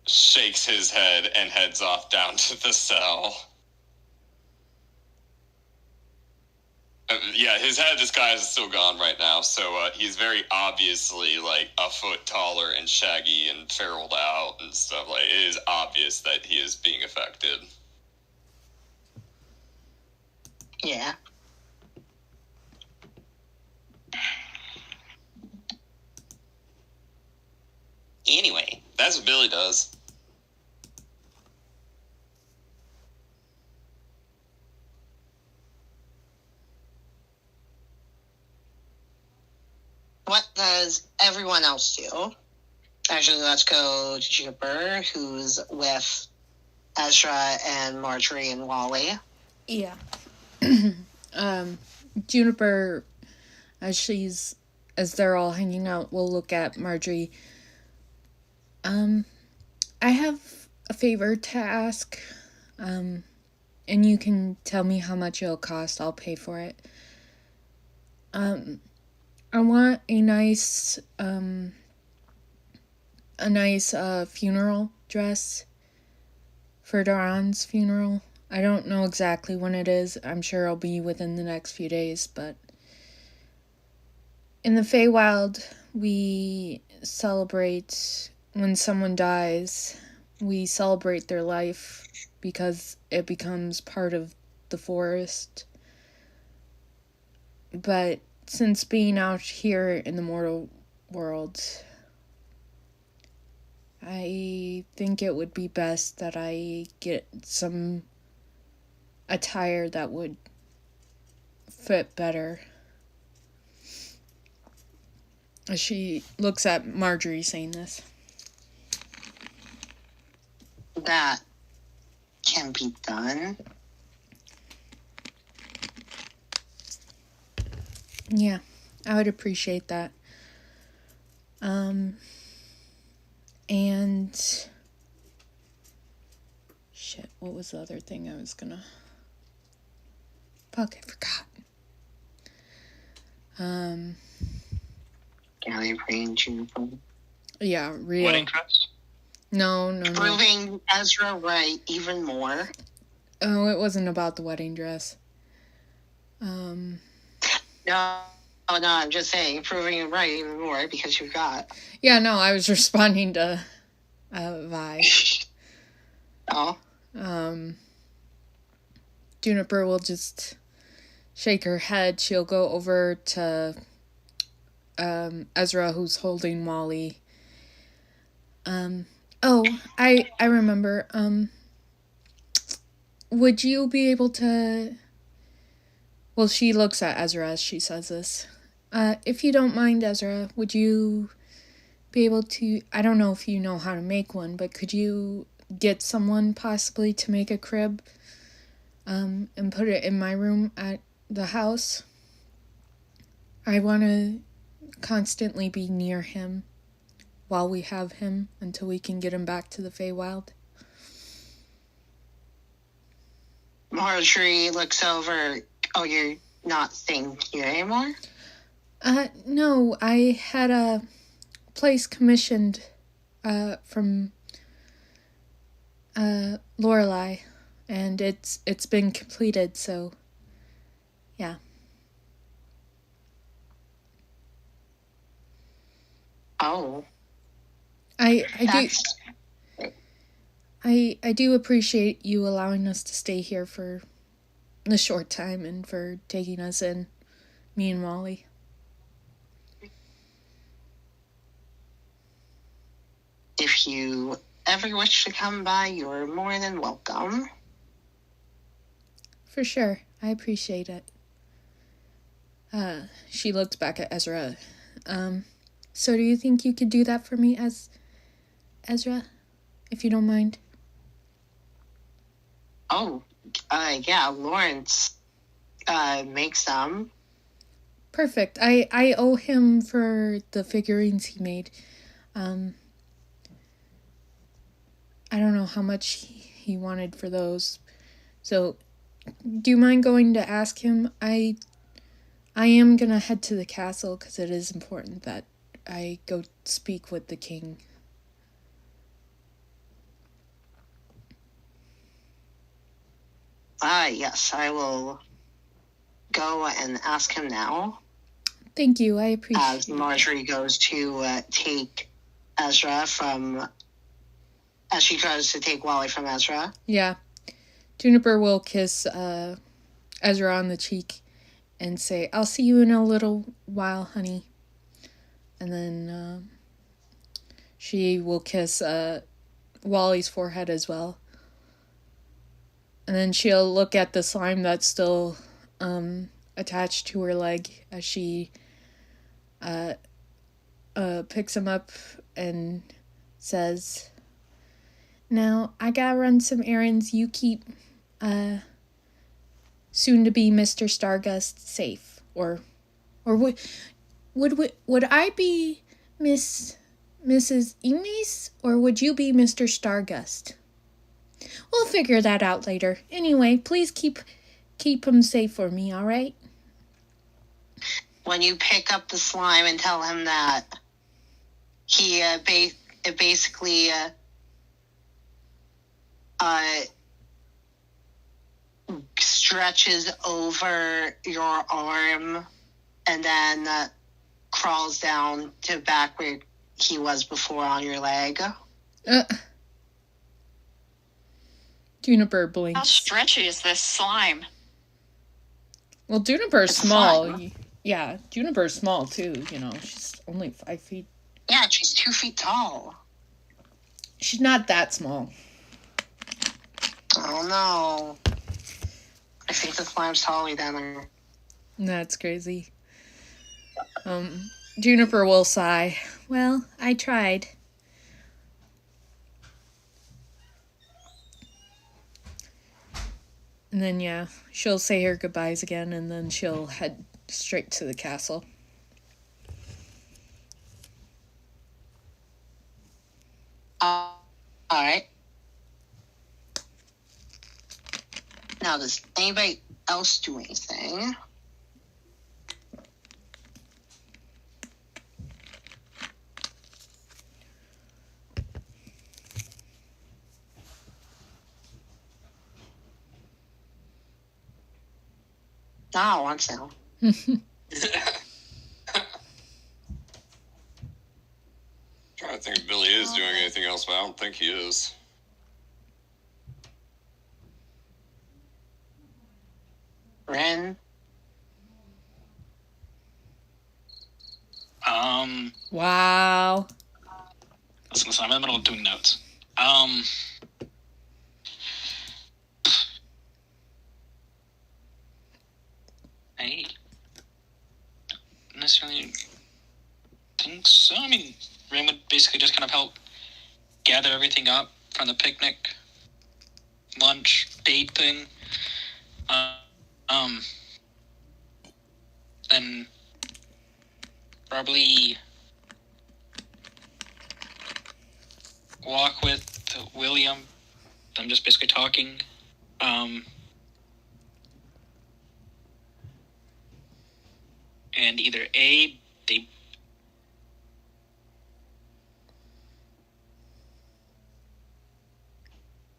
shakes his head and heads off down to the cell. Yeah, his head disguise is still gone right now, so he's very obviously like a foot taller and shaggy and feraled out and stuff. Like, it is obvious that he is being affected. Yeah. Anyway, that's what Billy does. What does everyone else do? Actually, let's go to Juniper, who's with Ezra and Marjorie and Wally. Yeah. Juniper, as they're all hanging out, will look at Marjorie. I have a favor to ask, and you can tell me how much it'll cost. I'll pay for it. I want a nice funeral dress for Daron's funeral. I don't know exactly when it is. I'm sure it'll be within the next few days, but in the Feywild, we celebrate when someone dies. We celebrate their life because it becomes part of the forest. But since being out here in the mortal world, I think it would be best that I get some attire that would fit better. As she looks at Marjorie saying this. That can be done. Yeah, I would appreciate that. And shit, what was the other thing I was gonna... Fuck, I forgot. Galley brain, Juniper. Yeah, real. Wedding dress? No. Proving Ezra right even more. Oh, it wasn't about the wedding dress. No, I'm just saying, proving it right even more because you got. Yeah, no, I was responding to Vi. Oh. Juniper will just shake her head. She'll go over to Ezra, who's holding Wally. I remember. Would you be able to... Well, she looks at Ezra as she says this. If you don't mind, Ezra, would you be able to... I don't know if you know how to make one, but could you get someone possibly to make a crib and put it in my room at the house? I want to constantly be near him while we have him until we can get him back to the Feywild. Marjorie looks over. Oh, you're not staying here anymore? No, I had a place commissioned from Lorelei, and it's been completed, so yeah. Oh. I do appreciate you allowing us to stay here for the short time and for taking us in, me and Wally. If you ever wish to come by, you're more than welcome. For sure. I appreciate it. She looks back at Ezra. So do you think you could do that for me, Ezra? If you don't mind? Oh, yeah, Lawrence makes them. Perfect. I owe him for the figurines he made. I don't know how much he wanted for those. So, do you mind going to ask him? I am gonna head to the castle because it is important that I go speak with the king. Yes, I will go and ask him now. Thank you, I appreciate it. As Marjorie goes to take Ezra from... As she tries to take Wally from Ezra. Yeah. Juniper will kiss Ezra on the cheek and say, I'll see you in a little while, honey. And then she will kiss Wally's forehead as well. And then she'll look at the slime that's still attached to her leg as she picks him up and says, now, I gotta run some errands. You keep soon-to-be Mr. Stargust safe. Or would I be Mrs. Emis? Or would you be Mr. Stargust? We'll figure that out later. Anyway, please keep him safe for me, alright? When you pick up the slime and tell him that, he basically stretches over your arm and then crawls down to back where he was before on your leg. Juniper blinks. How stretchy is this slime? Well, Juniper's It's small. slime. Yeah, Juniper's small too, you know. She's only 5 feet. Yeah, she's 2 feet tall. She's not that small. Oh no. I think the slime's taller than her. That's crazy. Juniper will sigh. Well, I tried. And then, yeah, she'll say her goodbyes again, and then she'll head straight to the castle. Alright. Now, does anybody else do anything? No, I want to. Trying to think if Billy is doing anything else, but I don't think he is. Ren? Wow. Listen, I'm in the middle of doing notes. I don't necessarily think so. I mean, Ren would basically just kind of help gather everything up from the picnic, lunch, date thing. Then probably walk with William. I'm just basically talking. And either they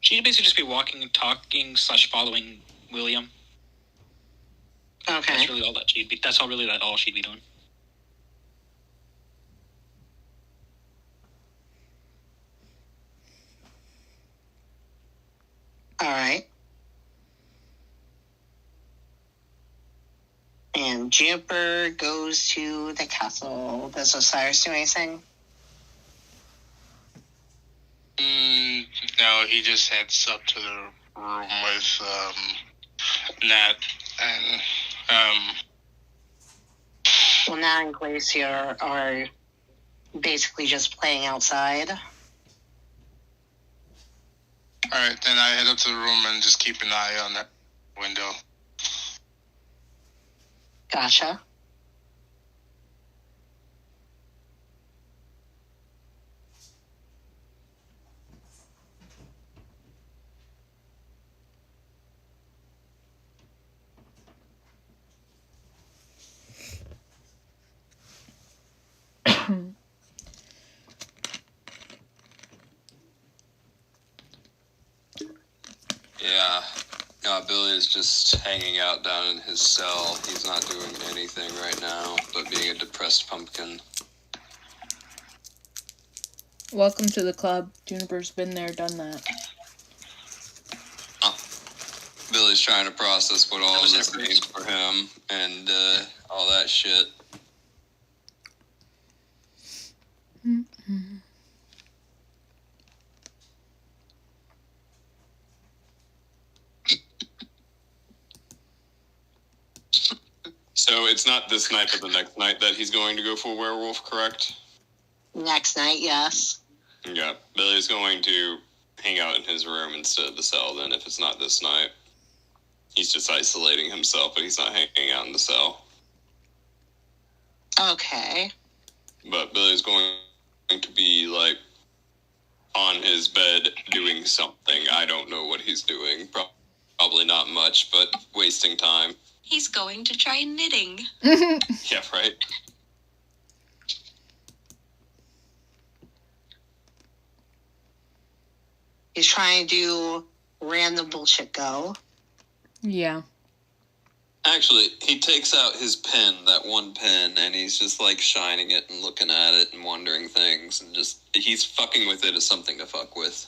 she'd basically just be walking and talking / following William. Okay. That's really all that she'd be. That's all really that all she'd be doing. Alright. And Juniper goes to the castle. Does Osiris do anything? No, he just heads up to the room with Nat and Well, Nat and Glacier are basically just playing outside. Alright, then I head up to the room and just keep an eye on that window. Gotcha. Yeah. Billy is just hanging out down in his cell. He's not doing anything right now, but being a depressed pumpkin. Welcome to the club. Juniper's been there, done that. Billy's trying to process what all of this means for him and all that shit. Mm-hmm. So it's not this night, but the next night that he's going to go full werewolf, correct? Next night, yes. Yeah, Billy's going to hang out in his room instead of the cell then, if it's not this night. He's just isolating himself, but he's not hanging out in the cell. Okay. But Billy's going to be, like, on his bed doing something. I don't know what he's doing. Probably not much, but wasting time. He's going to try knitting. Yeah, right? He's trying to do random bullshit go. Yeah. Actually, he takes out his pen, that one pen, and he's just, like, shining it and looking at it and wondering things, and just, he's fucking with it as something to fuck with.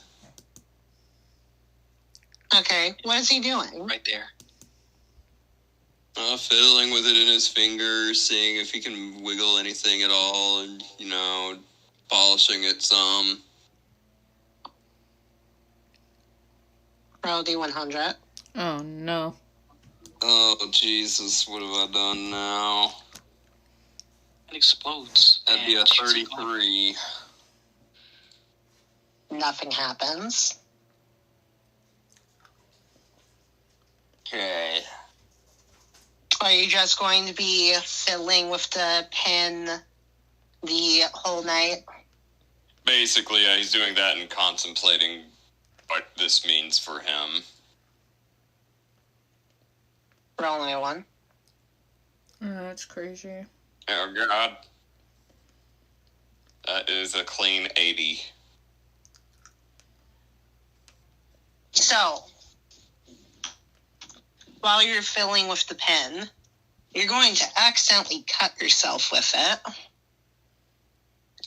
Okay, what is he doing? Right there. Fiddling with it in his fingers, seeing if he can wiggle anything at all, and, polishing it some. Roll D100. Oh, no. Oh, Jesus, what have I done now? It explodes. That'd be a and shoots 33. Nothing happens. Okay. Are you just going to be fiddling with the pin the whole night? Basically, yeah, he's doing that and contemplating what this means for him. Roll me one. Oh, that's crazy. Oh, God. That is a clean 80. So, while you're fiddling with the pen, you're going to accidentally cut yourself with it.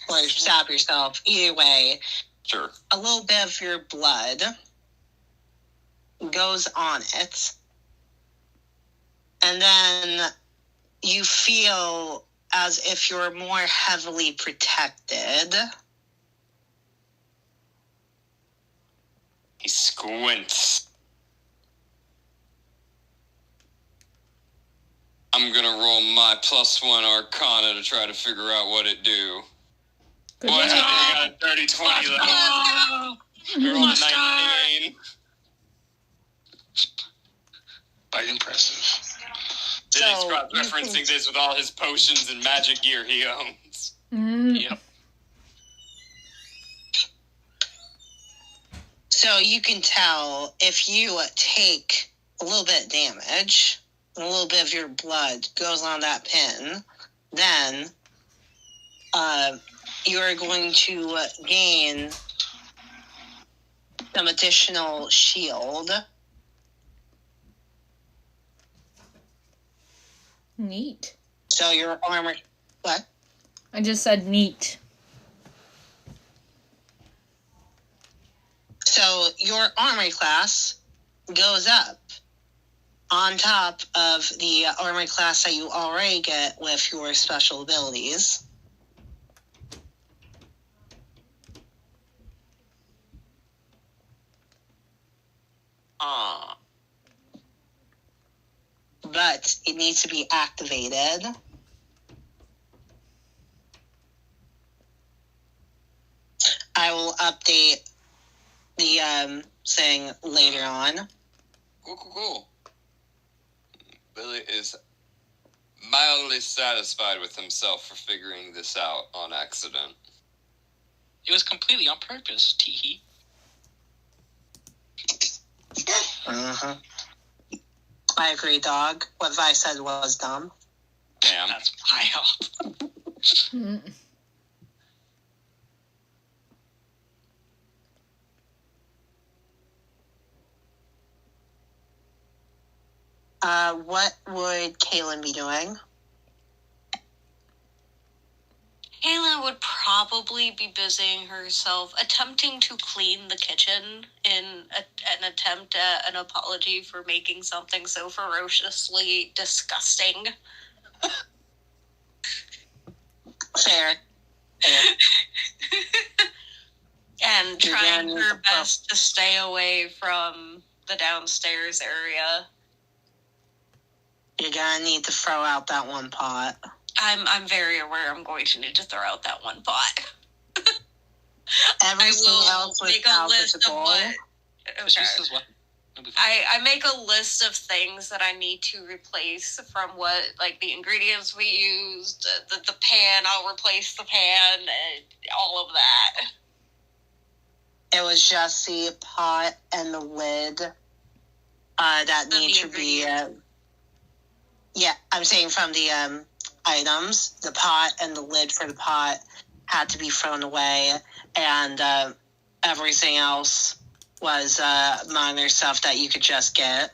Or stab yourself. Either way, Sure. a little bit of your blood goes on it. And then you feel as if you're more heavily protected. He squints. I'm gonna roll my +1 Arcana to try to figure out what it do. Good What? job. I got a dirty 20 though. We rolled a 19. Quite impressive. Then he's So, cross-referencing this with all his potions and magic gear he owns. Yep. So you can tell if you take a little bit of damage, a little bit of your blood goes on that pin, then you're going to gain some additional shield. Neat. So your armor... What? I just said neat. So your armor class goes up on top of the armor class that you already get with your special abilities. But it needs to be activated. I will update the thing later on. Cool. Billy is mildly satisfied with himself for figuring this out on accident. It was completely on purpose, teehee. Uh-huh. I agree, dog. What Vi said was dumb. Damn. That's wild. Mm. What would Caelynn be doing? Caelynn would probably be busying herself attempting to clean the kitchen in an attempt at an apology for making something so ferociously disgusting. Fair. And trying Again, her best to stay away from the downstairs area. You're gonna need to throw out that one pot. I'm very aware I'm going to need to throw out that one pot. Everything else was make a list of salvageable. what. She says what? I make a list of things that I need to replace from what, like, the ingredients we used, the pan, I'll replace the pan, and all of that. It was just the pot and the lid that Of need the to be... yeah, I'm saying from the items, the pot and the lid for the pot had to be thrown away, and everything else was minor stuff that you could just get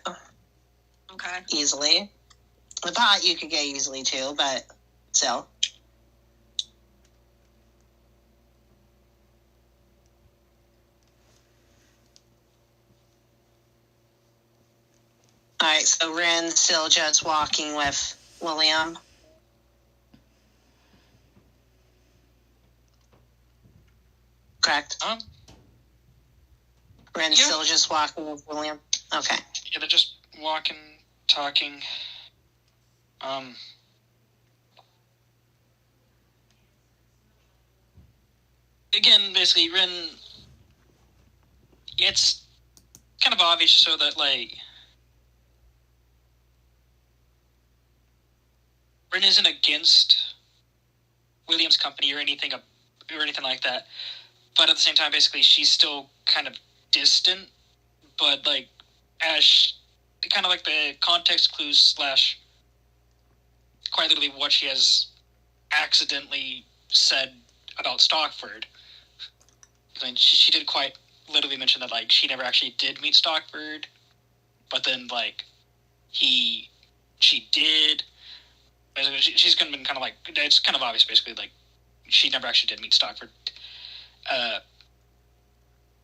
Okay. easily. The pot you could get easily too, but still. Alright, so Rin still just walking with William. Correct. Ren's still just walking with William? Okay. Yeah, they're just walking, talking. Again, basically, Ren, it's kind of obvious so that, like, Ren isn't against William's company or anything like that. But at the same time, basically, she's still kind of distant. But, like, as kind of like the context clues / quite literally what she has accidentally said about Stockford. I mean, she did quite literally mention that, like, she never actually did meet Stockford, but then, like, she did. She's kind of been kind of like, it's kind of obvious, basically, like, she never actually did meet Stockford.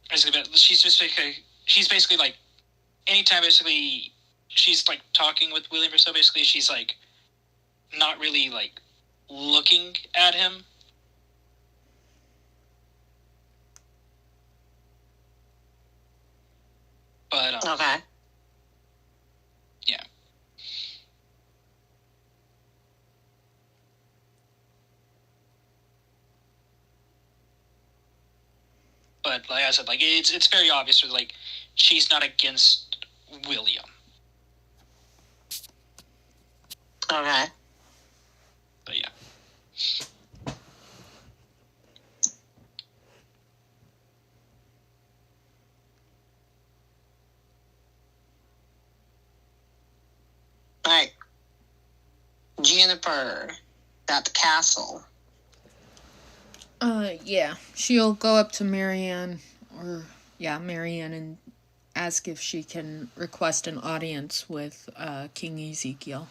Basically, she's basically, like, anytime, basically, she's, like, talking with William or so, basically, she's, like, not really, like, looking at him. But, okay. Yeah. But, like I said, like, it's very obvious that, like, she's not against William. Okay. But, yeah. Alright. Juniper at the castle. Yeah. She'll go up to Marianne, and ask if she can request an audience with King Ezekiel.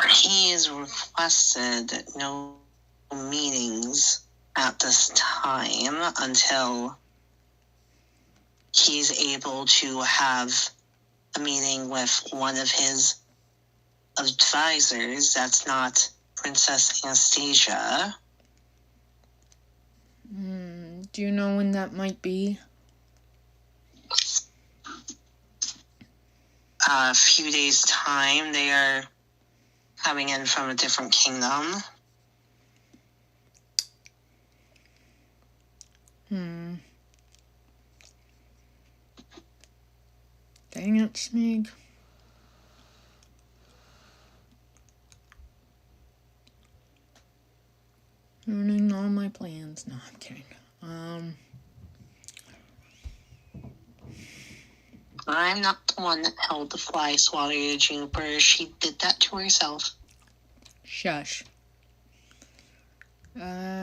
He's requested no meetings at this time until he's able to have a meeting with one of his advisors that's not Princess Anastasia. Do you know when that might be? A few days' time. They are coming in from a different kingdom. Dang it, Smeag. Ruining all my plans. No, I'm kidding. I'm not the one that held the fly swatter to Juniper. She did that to herself. Shush.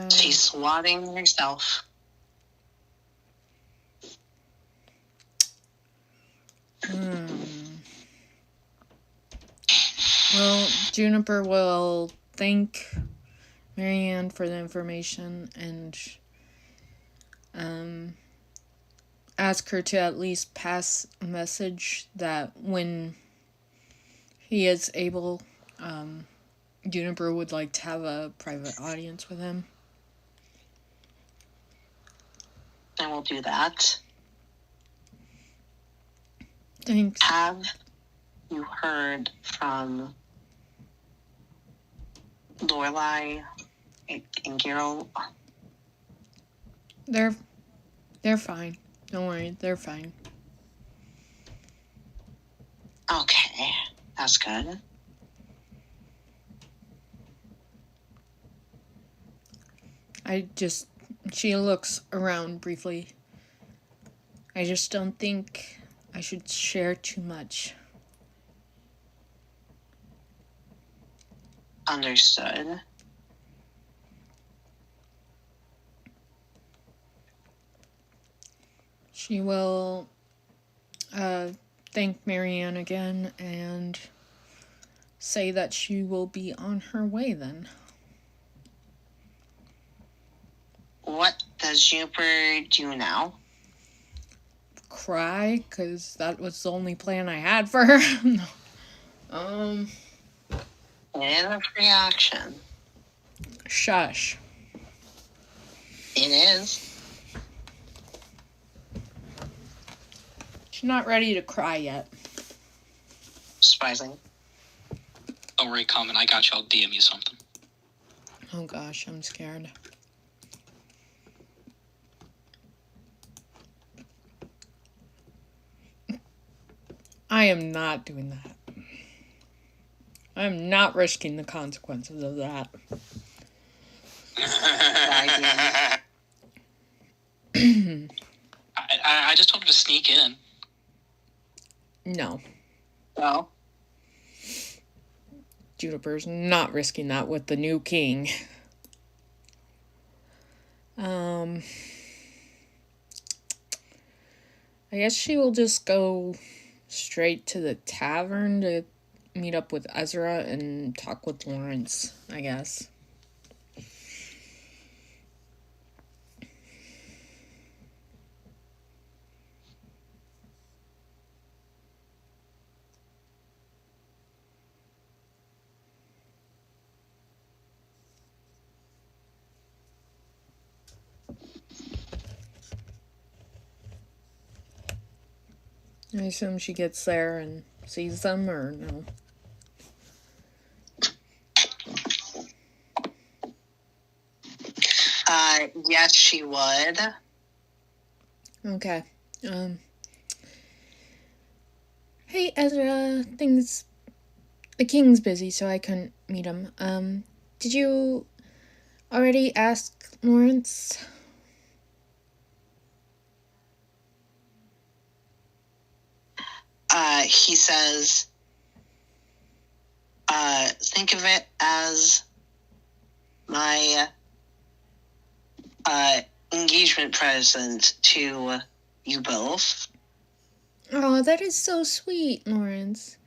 She's swatting herself. Well, Juniper will thank Marianne for the information and ask her to at least pass a message that when he is able, Juniper would like to have a private audience with him. I will do that. Thanks. Have you heard from Lorelai and Geralt? They're fine. Don't worry, they're fine. Okay, that's good. She looks around briefly. I just don't think I should share too much. Understood. She will thank Marianne again and say that she will be on her way then. What does Juniper do now? Cry, because that was the only plan I had for her. And a free action. Shush. It is. She's not ready to cry yet. Surprising. Don't worry, comment. I got you. I'll DM you something. Oh gosh, I'm scared. I am not doing that. I'm not risking the consequences of that. I just told her to sneak in. No. No. Juniper's not risking that with the new king. I guess she will just go straight to the tavern to meet up with Ezra and talk with Lawrence, I guess. I assume she gets there and sees them, or no? Yes, she would. Okay. Hey, Ezra, the king's busy, so I couldn't meet him. Did you already ask Lawrence? He says, think of it as my engagement present to you both. Oh, that is so sweet, Lawrence.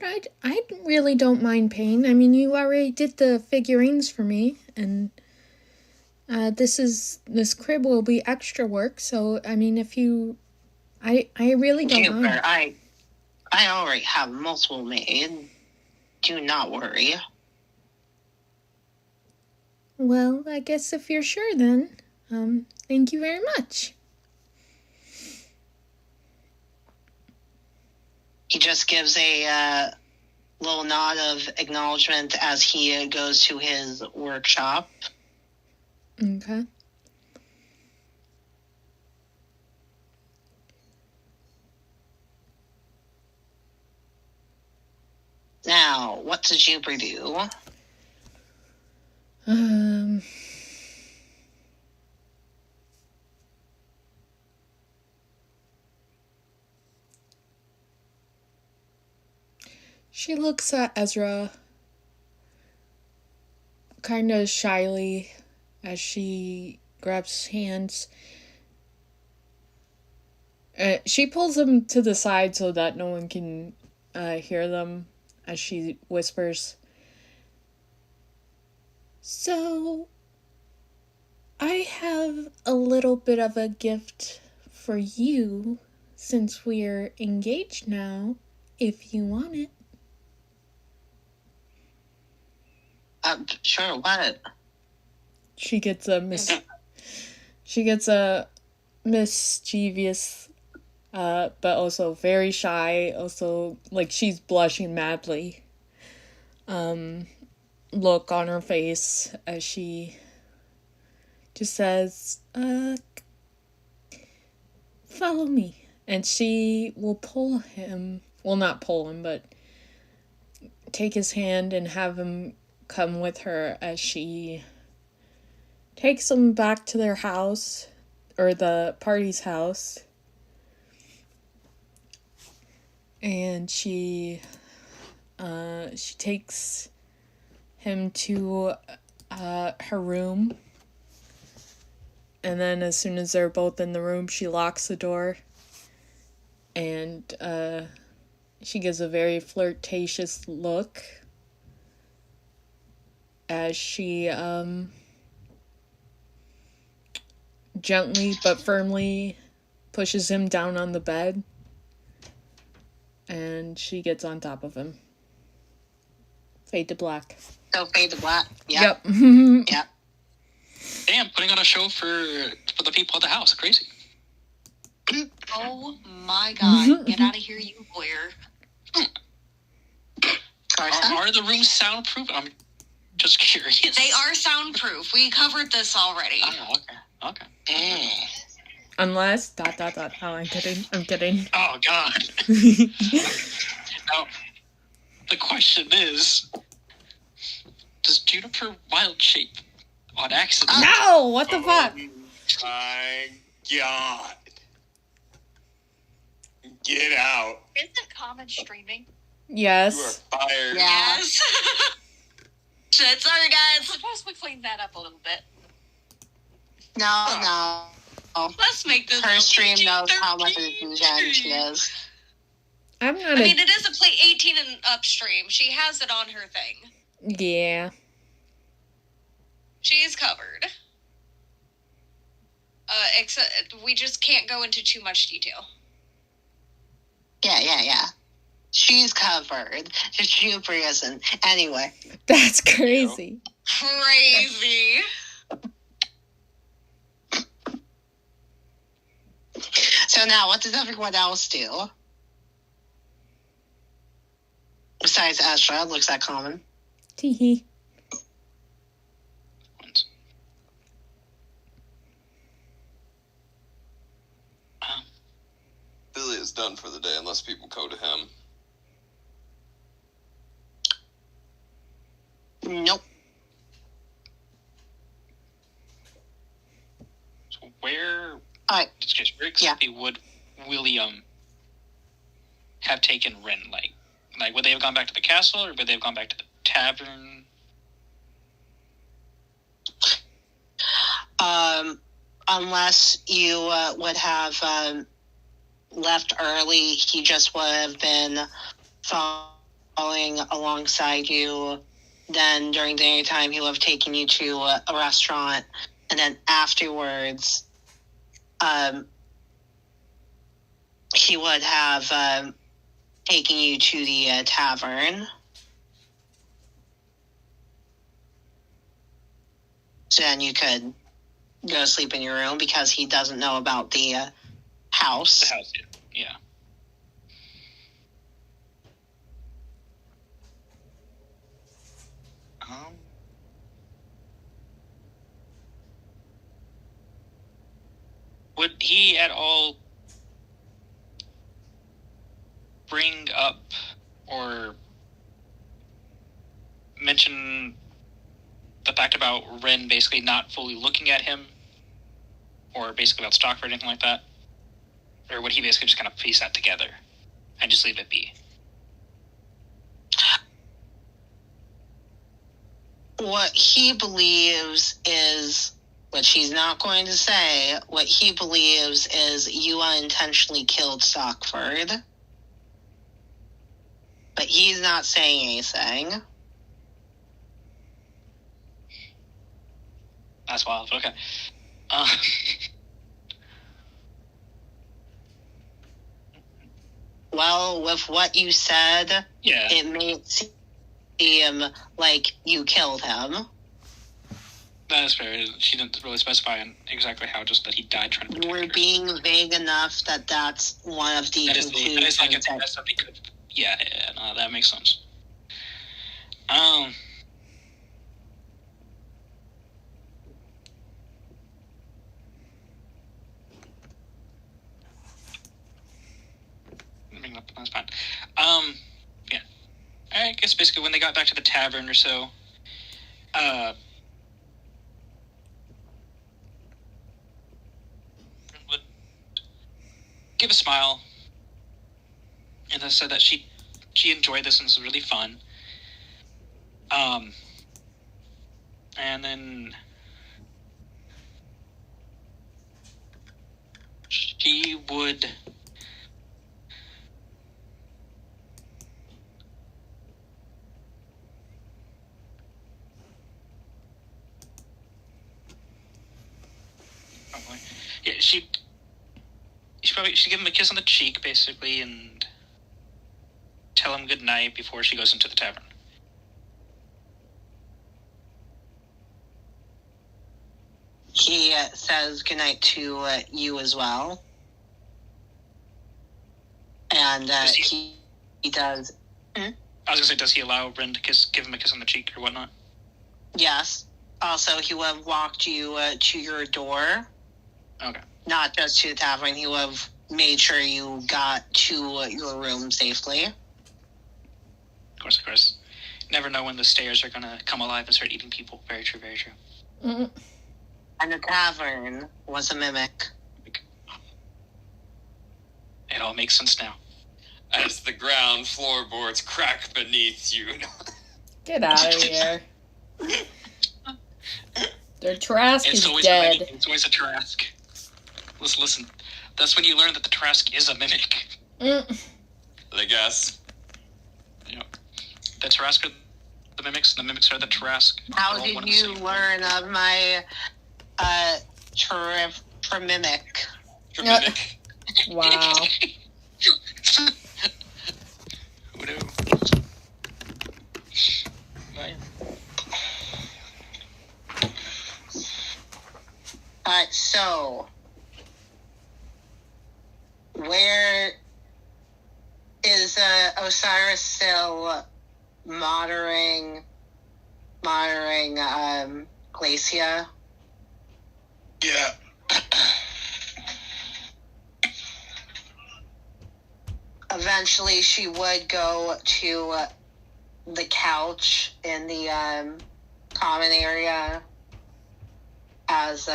But I really don't mind paying. I mean, you already did the figurines for me, and this crib will be extra work. So, I mean, if you, I really don't Juniper, mind. I already have multiple made. Do not worry. Well, I guess if you're sure, then, thank you very much. He just gives a little nod of acknowledgement as he goes to his workshop. Okay. Now, what does Juniper do? She looks at Ezra kind of shyly as she grabs his hands. She pulls them to the side so that no one can hear them as she whispers, "So, I have a little bit of a gift for you since we're engaged now, if you want it." Sure, what? She gets a mischievous, but also very shy, also, like, she's blushing madly, look on her face as she just says, "Follow me." And she will pull him, well, not pull him, but take his hand and have him come with her as she takes them back to their house, or the party's house, and she takes him to her room, and then as soon as they're both in the room, she locks the door, and she gives a very flirtatious look as she gently but firmly pushes him down on the bed, and she gets on top of him. Fade to black. So fade to black. Yep. Yep. Yep. Damn, putting on a show for the people at the house. Crazy. Oh my god. Get out of here, you voyeur. Are the rooms soundproof? I'm just curious. They are soundproof. We covered this already. Oh, okay. Unless, ... Oh, I'm kidding. Oh, God. Now, the question is, does Juniper wild shape on accident? No! What the fuck? My God. Get out. Isn't Common streaming? Yes. You are fired. Yes. Shit, sorry guys. Suppose we clean that up a little bit. No. Let's make this Her stream PG-13. knows how much of a DJ she is. I'm not I mean, it is a play 18 and up stream. She has it on her thing. Yeah. She's covered. Except we just can't go into too much detail. Yeah. She's covered. Just Juniper isn't. Anyway. That's crazy. Crazy. So now, what does everyone else do? Besides Ezra, looks at Common. Teehee. Billy is done for the day unless people go to him. Nope. So where Alright. exactly would William have taken Ren? Like, would they have gone back to the castle, or would they have gone back to the tavern? Unless you would have left early, he just would have been following alongside you. Then during dinner time, he would have taken you to a restaurant, and then afterwards, he would have taken you to the tavern. So then you could go sleep in your room because he doesn't know about the house. The house, yeah. Would he at all bring up or mention the fact about Ren basically not fully looking at him, or basically about Stockford or anything like that? Or would he basically just kind of piece that together and just leave it be? What he believes is, which he's not going to say, what he believes is you unintentionally killed Stockford. But he's not saying anything. That's wild. Okay. Well, with what you said, Yeah. it may seem like you killed him. That is fair. She didn't really specify exactly how, just that he died trying to protect We're her. being vague enough that that's one of the That is conclusions. like that's something good. Yeah, no, that makes sense. That's fine. Yeah. I guess basically when they got back to the tavern or so, would give a smile and then said that she enjoyed this and this was really fun. And then she would yeah, she'd give him a kiss on the cheek, basically, and tell him good night before she goes into the tavern. He says goodnight to you as well. And he does. I was gonna say, does he allow Rin to give him a kiss on the cheek or whatnot? Yes. Also, he will have walked you to your door. Okay. Not just to the tavern. He will have made sure you got to your room safely. Of course. Never know when the stairs are gonna come alive and start eating people. Very true, very true. Mm-hmm. And the tavern was a mimic. It all makes sense now. As the ground floorboards crack beneath you. Get out of here. Their Trask is always dead. It's always a Trask. Listen. That's when you learn that the Trask is a mimic. I guess. Yeah. The Trask are the mimics, and the mimics are the Trask. How did you learn of my Tremimic? Tremimic. Wow. Who knew? Right. So, where is Osiris still monitoring Glacia? Yeah. Eventually, she would go to the couch in the common area as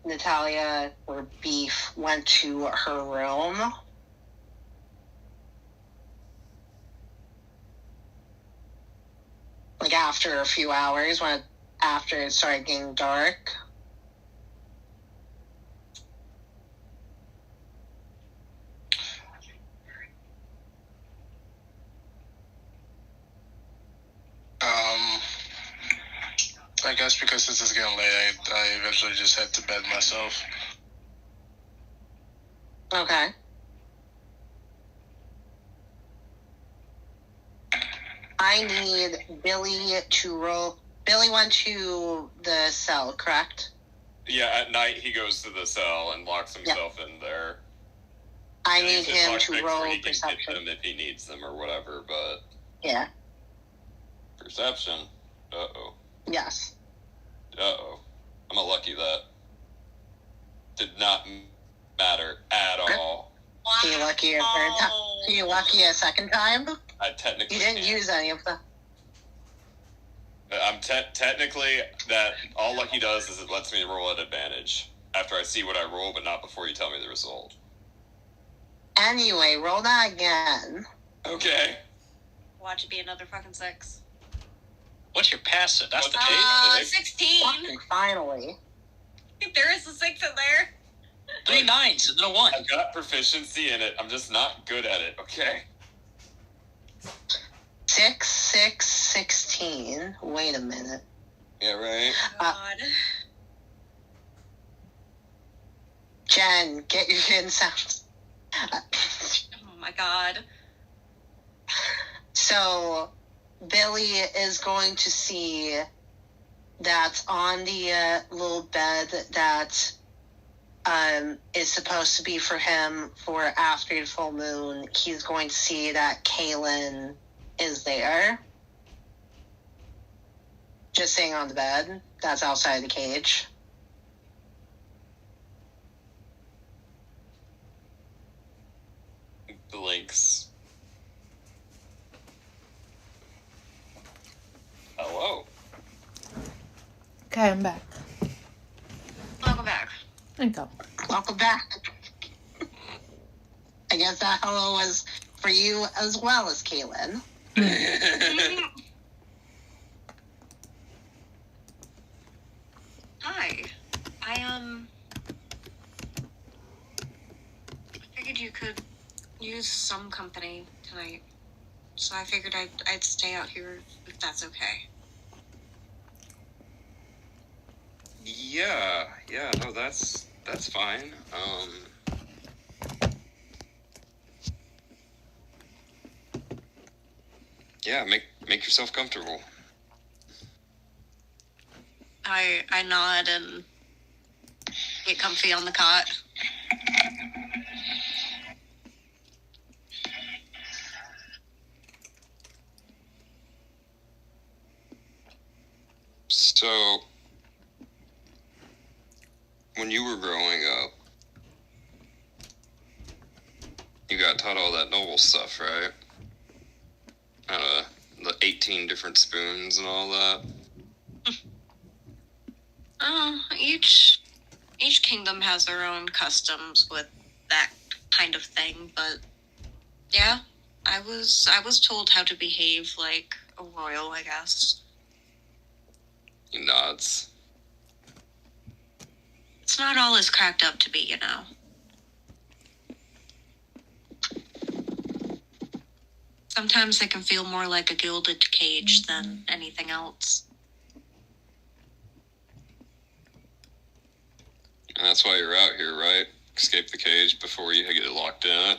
Natalia or Beef went to her room. Like after a few hours, after it started getting dark. I guess because this is getting late, I eventually just head to bed myself. Okay. I need Billy to roll. Billy went to the cell, correct? Yeah, at night he goes to the cell and locks himself in there. I need him to roll he can perception. get them if he needs them or whatever, but... Yeah. Perception? Uh-oh. Yes. Uh-oh. I'm a lucky that. Did not matter at all. Wow. Are you lucky a third time? Are you lucky a second time? I technically You didn't can't. use any of them. I'm technically, that all lucky does is it lets me roll at advantage after I see what I roll, but not before you tell me the result. Anyway, roll that again. Okay. Watch it be another fucking 6. What's your passive? That's the Okay. 16. Fucking finally. There is a 6 in there. 3 9s and then a 1. I've got proficiency in it. I'm just not good at it, okay? 6, 6, 16. Wait a minute. Yeah, right? God. Jen, get your hidden sounds. Oh my god. So, Billy is going to see that on the little bed that is supposed to be for him for after the full moon, he's going to see that Caelynn is there. Just sitting on the bed. That's outside the cage. Blinks. Hello. Okay, I'm back. Welcome back. Thank you. Welcome back. I guess that hello was for you as well as Caelynn. Hi. I figured you could use some company tonight. So I figured I'd stay out here if that's okay. Yeah, no, that's fine. Yeah, make yourself comfortable. I nod and Get comfy on the cot. So, when you were growing up, you got taught all that noble stuff, right? The 18 different spoons and all that. Each kingdom has their own customs with that kind of thing, but yeah, I was told how to behave like a royal, I guess. He nods. It's not all it's cracked up to be, you know. Sometimes it can feel more like a gilded cage than anything else. And that's why you're out here, right? Escape the cage before you get locked in it.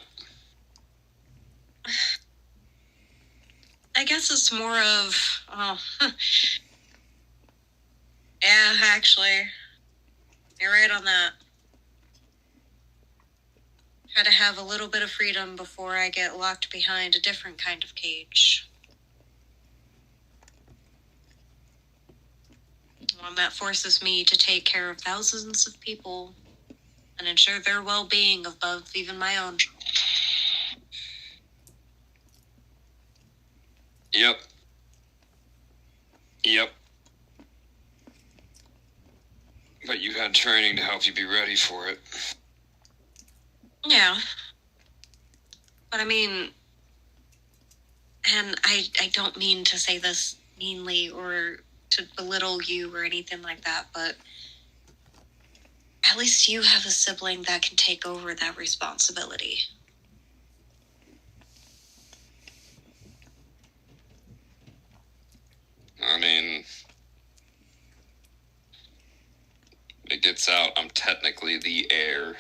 I guess it's more of, yeah, actually, you're right on that. Try to have a little bit of freedom before I get locked behind a different kind of cage. One that forces me to take care of thousands of people and ensure their well-being above even my own. Yep. But you had training to help you be ready for it. Yeah. But I mean, and I don't mean to say this meanly or to belittle you or anything like that, but at least you have a sibling that can take over that responsibility. I mean, it gets out, I'm technically the heir.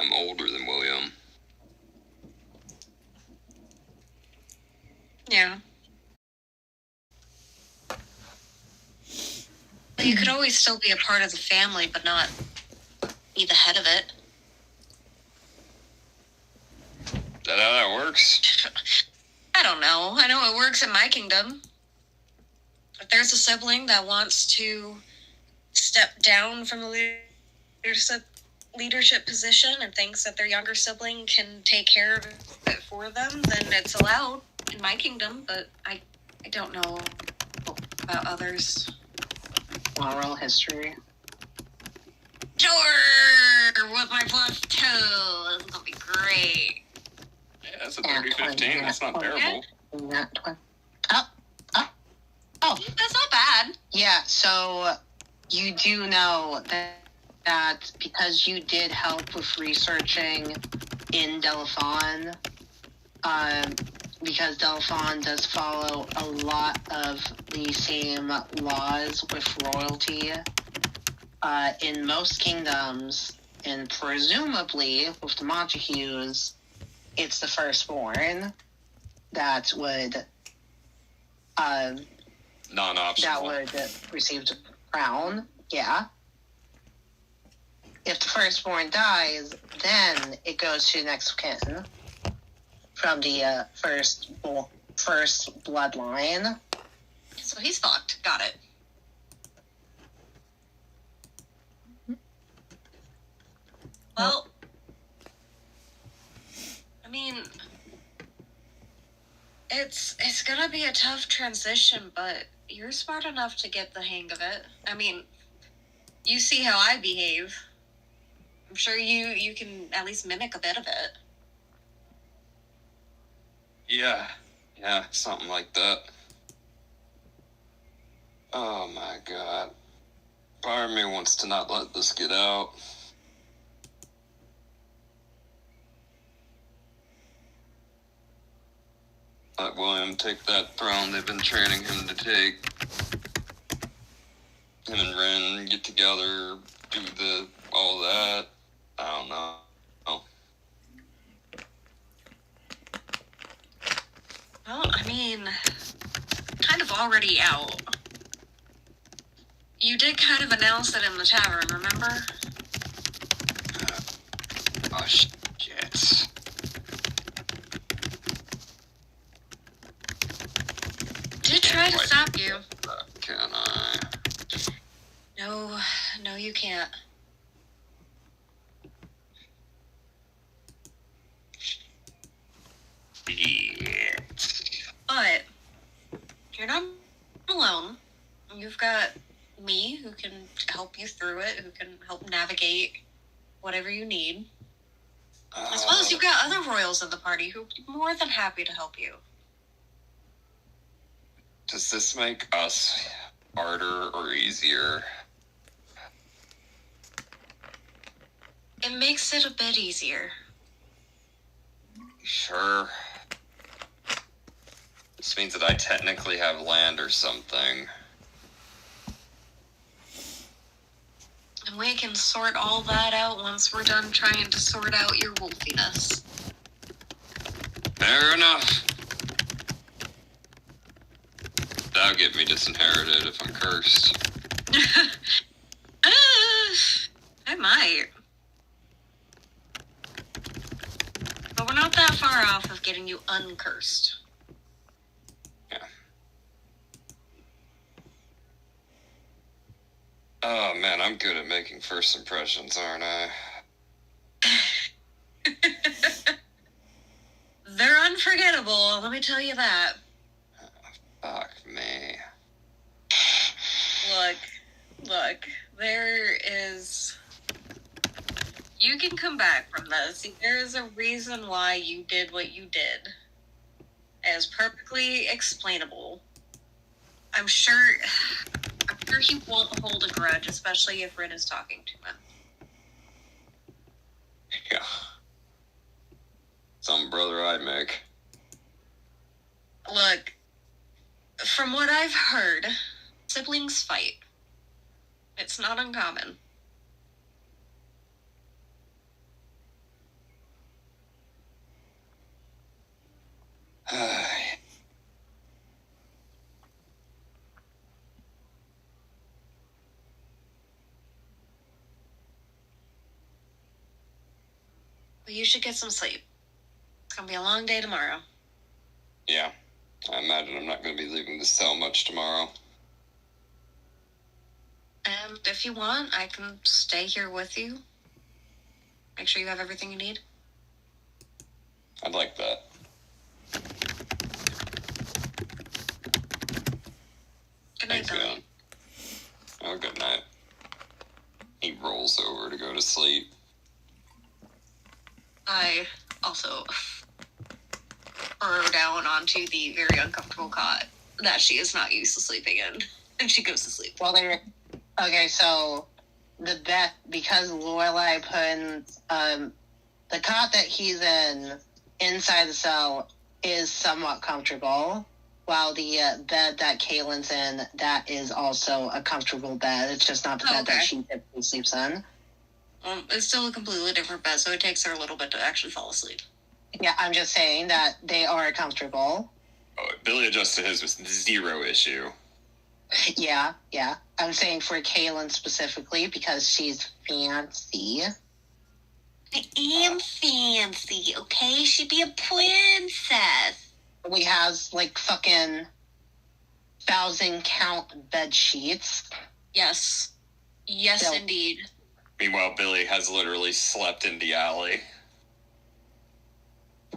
I'm older than William. Yeah. You could always still be a part of the family, but not be the head of it. Is that how that works? I don't know. I know it works in my kingdom. If there's a sibling that wants to step down from the leadership position and thinks that their younger sibling can take care of it for them, then it's allowed in my kingdom, but I don't know about others. Oral history. Sure! With my +2. This is gonna be great. Yeah, that's a 30-15. That's not terrible. Oh. That's not bad. Yeah, so you do know that because you did help with researching in Delphon, because Delphon does follow a lot of the same laws with royalty, in most kingdoms, and presumably with the Montagues, it's the firstborn that would non-optional. that would receive the crown. Yeah. If the firstborn dies, then it goes to the next of kin from the first bloodline. So he's fucked. Got it. Well, I mean, it's gonna be a tough transition, but you're smart enough to get the hang of it. I mean, you see how I behave. I'm sure you can at least mimic a bit of it. Yeah, something like that. Oh my god. Part of me wants to not let this get out. Let William take that throne they've been training him to take. Him and Ren get together, do all that. I don't know. Well, I mean, already out. You did kind of announce it in the tavern, remember? Oh, shit. Did try to stop you. Can I? No, you can't. Yeah. But you're not alone. You've got me who can help you through it, who can help navigate whatever you need. As well as you've got other royals in the party who would be more than happy to help you. Does this make us harder or easier? It makes it a bit easier. Sure. This means that I technically have land or something. And we can sort all that out once we're done trying to sort out your wolfiness. Fair enough. That'll get me disinherited if I'm cursed. I might. But we're not that far off of getting you uncursed. Yeah. Oh man, I'm good at making first impressions, aren't I? They're unforgettable, let me tell you that. Fuck me. Look, there is... You can come back from this. There is a reason why you did what you did. It is perfectly explainable. I'm sure he won't hold a grudge, especially if Rin is talking to him. Yeah. Some brother I'd make. Look, from what I've heard, siblings fight. It's not uncommon. Well, you should get some sleep. It's gonna be a long day tomorrow. Yeah. I imagine I'm not going to be leaving the cell much tomorrow. And if you want, I can stay here with you. Make sure you have everything you need. I'd like that. Good night, Thanks, Billy. man. Oh, good night. He rolls over to go to sleep. I also throw her down onto the very uncomfortable cot that she is not used to sleeping in. And she goes to sleep. Well, okay, so the bet, because Lorelai put in, the cot that he's in inside the cell is somewhat comfortable, while the bed that Caelynn's in, that is also a comfortable bed. It's just not the bed that she typically sleeps in. It's still a completely different bed, so it takes her a little bit to actually fall asleep. Yeah, I'm just saying that they are comfortable. Oh, Billy adjusted his with zero issue. Yeah. I'm saying for Caelynn specifically because she's fancy. I am fancy, okay? She'd be a princess. We has like fucking 1,000 count bed sheets. Yes, So- indeed. Meanwhile, Billy has literally slept in the alley.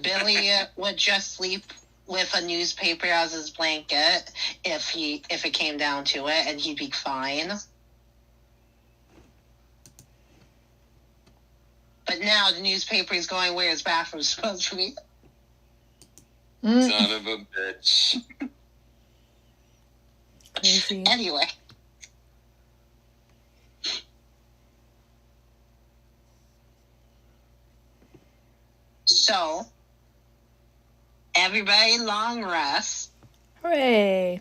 Billy would just sleep with a newspaper as his blanket if it came down to it, and he'd be fine. But now the newspaper is going where his bathroom's supposed to be. Son of a bitch. Crazy. Anyway. So, everybody long rest, Hooray.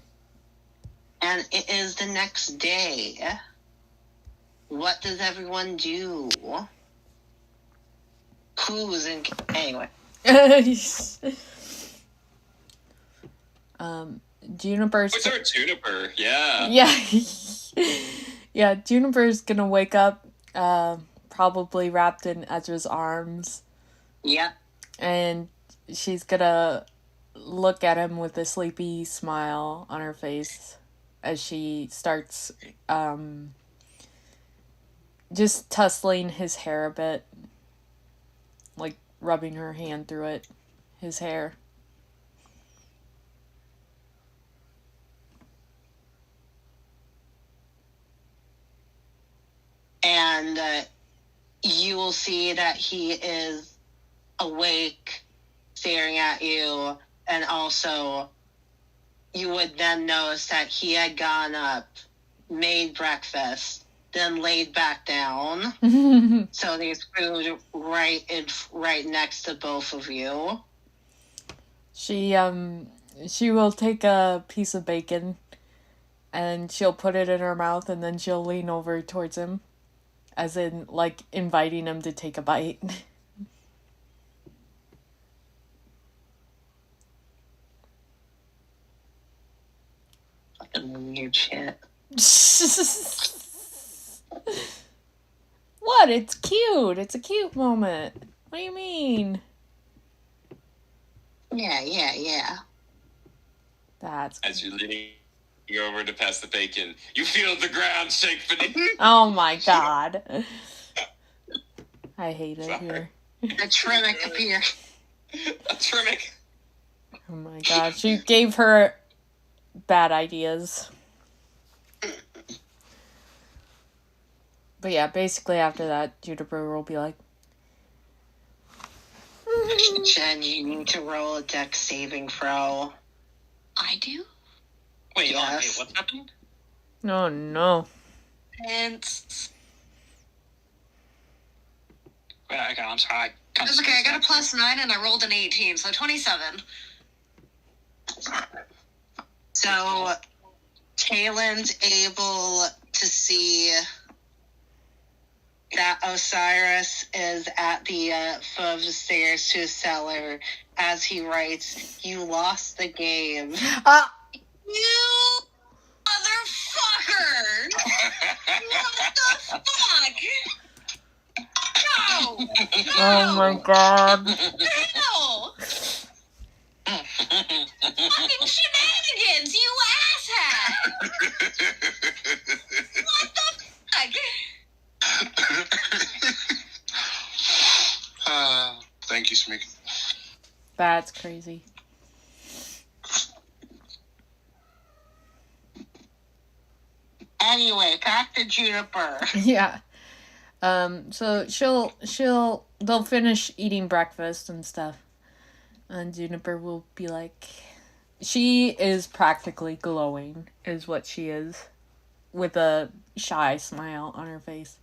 and it is the next day. What does everyone do? Who's in... Anyway. Juniper's... What's our Juniper? Yeah. Yeah. Yeah, Juniper's gonna wake up, probably wrapped in Ezra's arms. Yep. And she's gonna look at him with a sleepy smile on her face as she starts, just tussling his hair a bit. Like, rubbing her hand through it. His hair. And you will see that he is awake, staring at you, and also you would then notice that he had gone up, made breakfast, then laid back down. So there's food right next to both of you. She will take a piece of bacon and she'll put it in her mouth and then she'll lean over towards him, as in, like, inviting him to take a bite. Fucking weird shit. What? It's cute. It's a cute moment. What do you mean? Yeah. That's... As you're leaning over to pass the bacon, you feel the ground shake beneath. Oh my god. I hate it here. A Trimic appeared. A Trimic. Oh my god. She gave her bad ideas. But yeah, basically after that, Juniper will be like... Jen, you need to roll a dex saving throw. I do? Wait, Yes. what's happening? Oh no. And Wait, okay, I'm sorry. it's okay, I got a +9 and I rolled an 18, so 27. So, Caelynn's able to see that Osiris is at the foot of the stairs to his cellar as he writes, "You lost the game." You motherfucker! What the fuck? No! Oh my god. No! Fucking shenanigans, you asshat! What the fuck? Thank you, Smeag. That's crazy. Anyway, back to Juniper. Yeah. So they'll finish eating breakfast and stuff. And Juniper will be like, she is practically glowing, is what she is. With a shy smile on her face.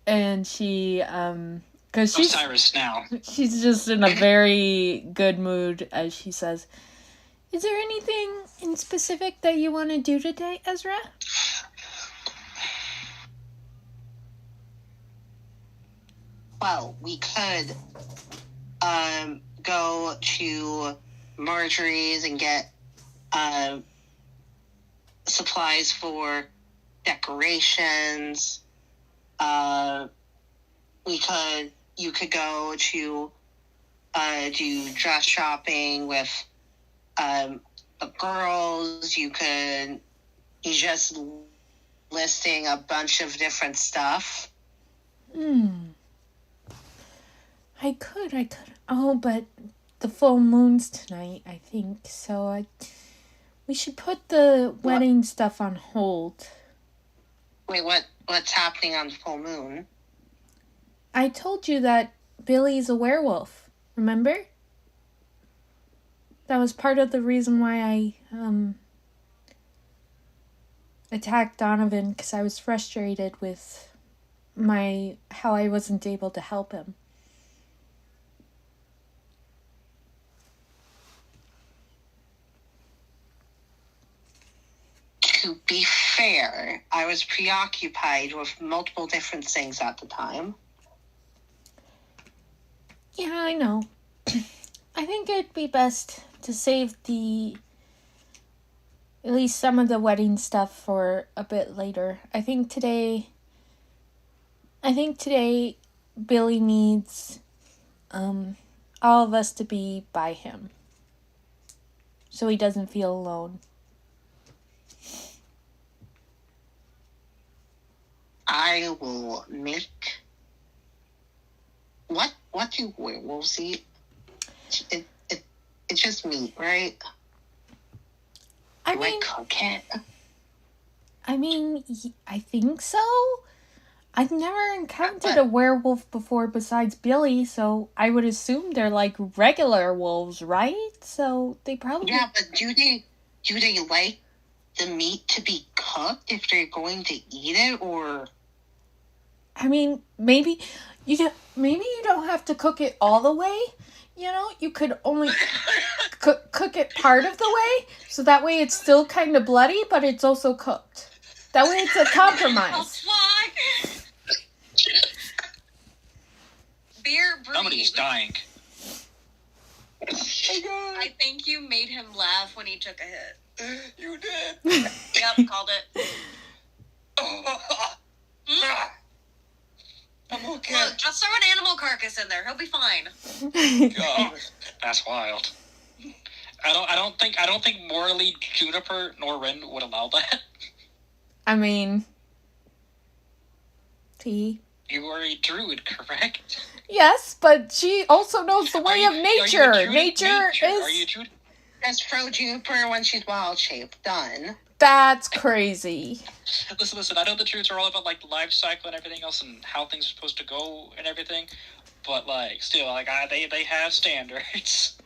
And she, cause Osiris now. she's just in a very good mood as she says, "Is there anything in specific that you want to do today, Ezra?" Well, we could go to Marjorie's and get supplies for decorations. You could go to do dress shopping with the girls. You just listing a bunch of different stuff. I could. Oh, but the full moon's tonight, I think. So we should put the wedding stuff on hold. Wait, what's happening on the full moon? I told you that Billy's a werewolf. Remember? That was part of the reason why I attacked Donovan, because I was frustrated with how I wasn't able to help him. To be fair, I was preoccupied with multiple different things at the time. Yeah, I know. I think it'd be best to save at least some of the wedding stuff for a bit later. I think today Billy needs all of us to be by him, so he doesn't feel alone. I will make... What do werewolves eat? It's just meat, right? I Do I cook it? I think so. I've never encountered a werewolf before besides Billy, so I would assume they're like regular wolves, right? So they probably... Yeah, but do they like the meat to be cooked if they're going to eat it, or... Maybe you don't have to cook it all the way. You could only cook it part of the way, so that way it's still kind of bloody, but it's also cooked. That way it's a compromise. Beer, breathe. Somebody's dying. I think you made him laugh when he took a hit. You did. Yep, called it. I'm okay. Look, just throw an animal carcass in there. He'll be fine. God. That's wild. I don't think morally Juniper nor Ren would allow that. T. You are a druid, correct? Yes, but she also knows the way of nature. Nature is... Are you a druid? Just throw Juniper when she's wild shape. Done. That's crazy. Listen, I know the druids are all about, like, the life cycle and everything else and how things are supposed to go and everything, but, like, still, like, they have standards.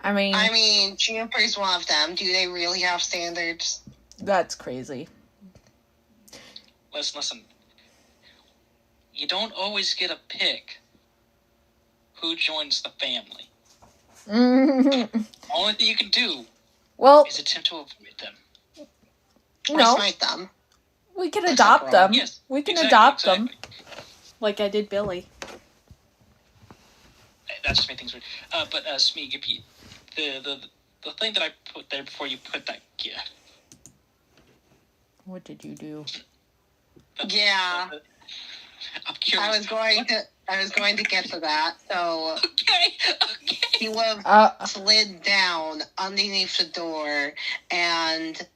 Juniper's one of them. Do they really have standards? That's crazy. Listen. You don't always get a pick who joins the family. Only thing you can do is attempt to avoid them. No. Smite them. We can adopt them. Yes, we can exactly, adopt them. Like I did Billy. That just made things weird. But Smeag, if you the thing that I put there before you put that gift. What did you do? Yeah. I'm curious. I was going to get to that. So Okay. he would have slid down underneath the door, and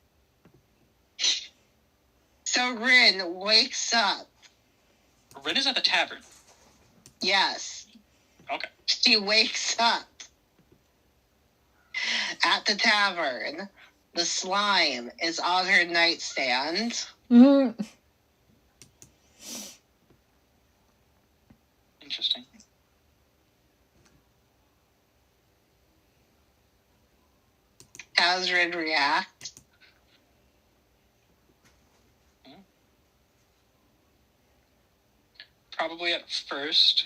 so Rin wakes up. Rin is at the tavern. Yes. Okay. She wakes up at the tavern. The slime is on her nightstand. Mm-hmm. Interesting. How does Rin react? Probably at first.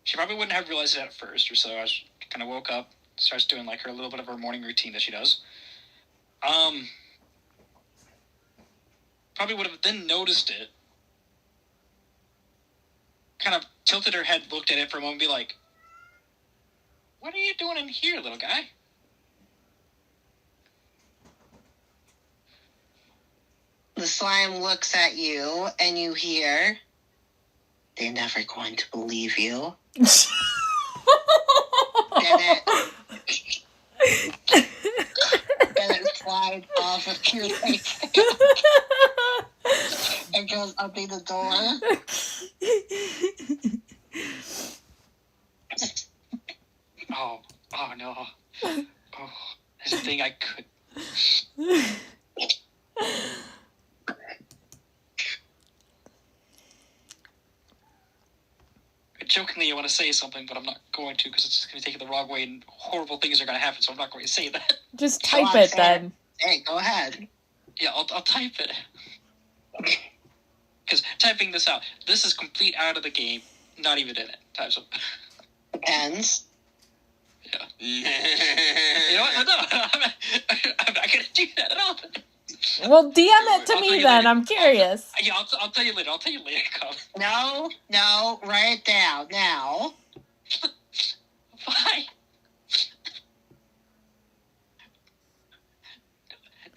She probably wouldn't have realized it at first, or so. I kind of woke up, starts doing like her little bit of her morning routine that she does. Probably would have then noticed it. Kind of tilted her head, looked at it for a moment, and be like, "What are you doing in here, little guy?" The slime looks at you, and you hear, "They're never going to believe you." Then it slides off of your face and goes under the door. Oh no. Oh, there's a thing I could. Jokingly, I want to say something, but I'm not going to because it's going to take it the wrong way and horrible things are going to happen, so I'm not going to say that. Just type it then. Hey, go ahead. Yeah, I'll type it. Because typing this out, this is complete out of the game, not even in it. Type some. Depends. Yeah. You know what? No, I'm not going to do that at all. Well, DM it to me then. I'm curious. I'll tell you later. I'll tell you later, Colin. No, write it down now. Why?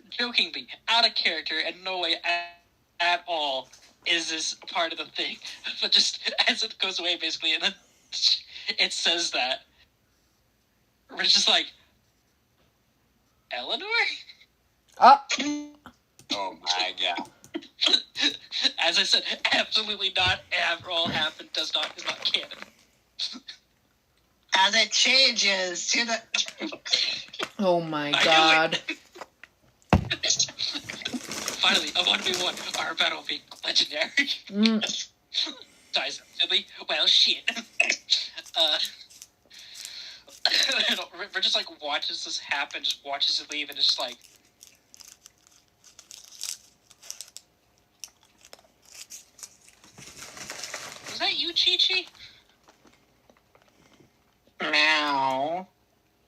Jokingly, out of character, and no way at all is this part of the thing. But just as it goes away, basically, and then it says that. We're just like, Eleanor? Oh, Oh my god. As I said, absolutely not at all happened, is not canon. As it changes to the... oh my I god. Finally, a 1v1. Our battle will be legendary. Dies instantly. Well, shit. We're just like, watches this happen, just watches it leave, and it's just like... Was that you, Chi-Chi? Now,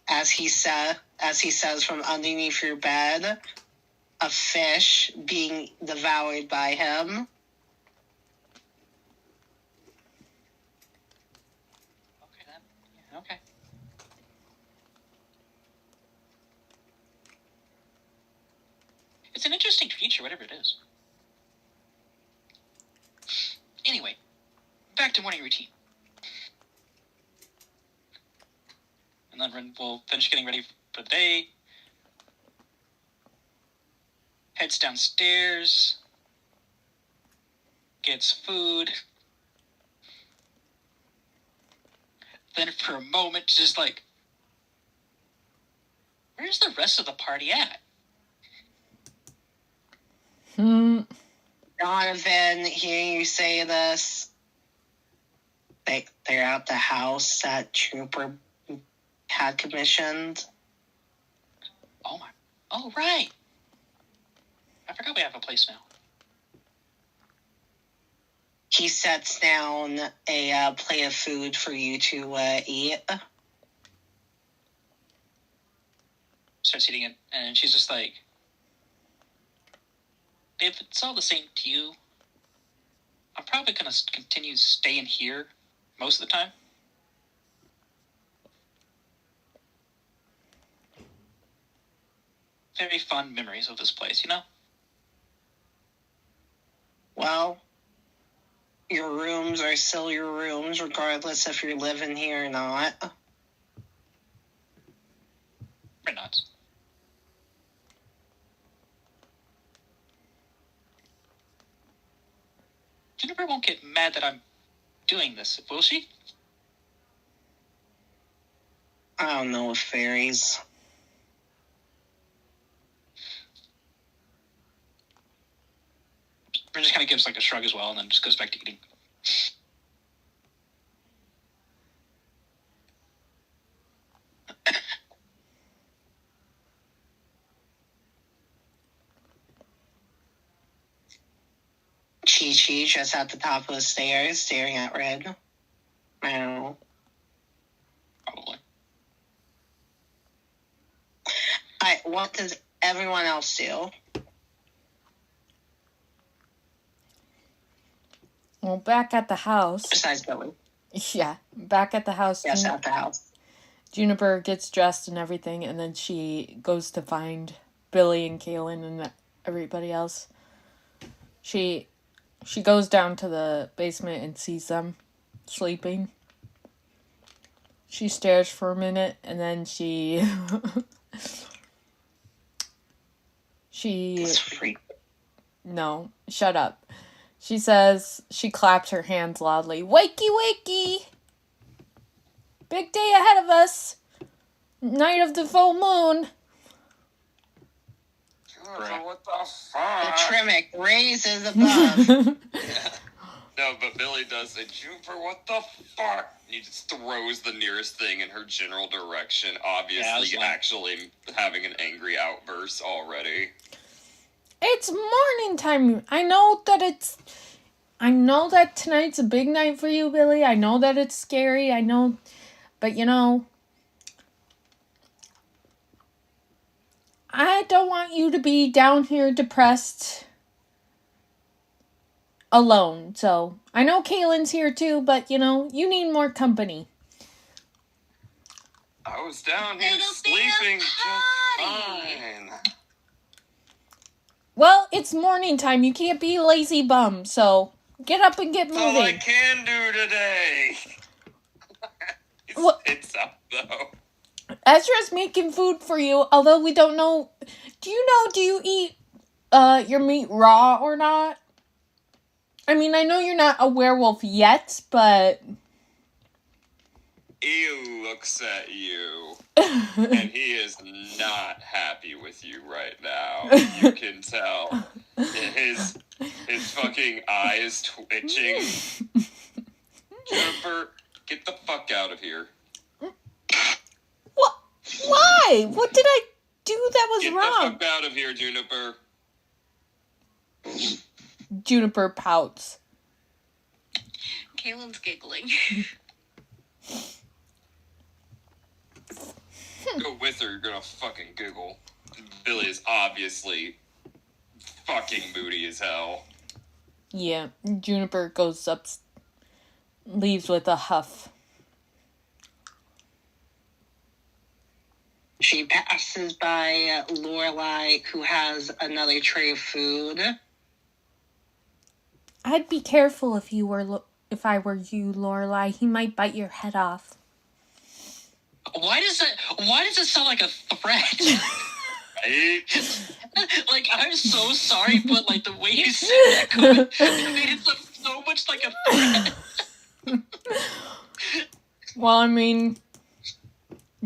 as he says from underneath your bed, a fish being devoured by him. Okay, then. Yeah, okay. It's an interesting creature, whatever it is. Anyway, back to morning routine. And then we'll finish getting ready for the day. Heads downstairs. Gets food. Then for a moment, just like, where's the rest of the party at? Donovan, hearing you say this, they're at the house that Juniper had commissioned. Oh my! Oh right! I forgot we have a place now. He sets down a plate of food for you to eat. Starts eating it, and she's just like, if it's all the same to you, I'm probably going to continue staying here most of the time. Very fond memories of this place, you know? Well, your rooms are still your rooms, regardless if you're living here or not. We're not. Juniper won't get mad that I'm doing this, will she? I don't know with fairies. Bryn just kind of gives like a shrug as well, and then just goes back to eating. Chi-Chi just at the top of the stairs, staring at Red. Meow. Probably. Alright, what does everyone else do? Well, back at the house. Besides Billy. Yeah, back at the house. Yes, at the house. Juniper gets dressed and everything, and then she goes to find Billy and Caelynn and everybody else. She goes down to the basement and sees them sleeping. She stares for a minute, and then she no, shut up. She says, she claps her hands loudly. Wakey, wakey! Big day ahead of us! Night of the full moon! What the fuck? The Trimic raises above. No, but Billy does say, Juniper, what the fuck? He just throws the nearest thing in her general direction, obviously actually having an angry outburst already. It's morning time. I know that tonight's a big night for you, Billy. I know that it's scary. I know, but you know, I don't want you to be down here depressed alone. So, I know Caelynn's here too, but you know, you need more company. I was down here It'll be a sleeping just party. fine. Well, it's morning time. You can't be a lazy bum, so get up and get That's all I moving. can do today. What? It's up, though. Ezra's making food for you, although we don't know. Do you eat your meat raw or not? I mean, I know you're not a werewolf yet, but... He looks at you, and he is not happy with you right now. You can tell. His fucking eye is twitching. Juniper, get the fuck out of here. What? Why? What did I do that was Get wrong? the fuck out of here, Juniper. Juniper pouts. Caelynn's giggling. Go with her, you're gonna fucking giggle. Billy is obviously fucking moody as hell. Yeah, Juniper goes up, leaves with a huff. She passes by Lorelai, who has another tray of food. I'd be careful if I were you, Lorelai. He might bite your head off. Why does it sound like a threat? Right? Like, I'm so sorry, but like the way you said that made it sound so much like a threat. Well, I mean,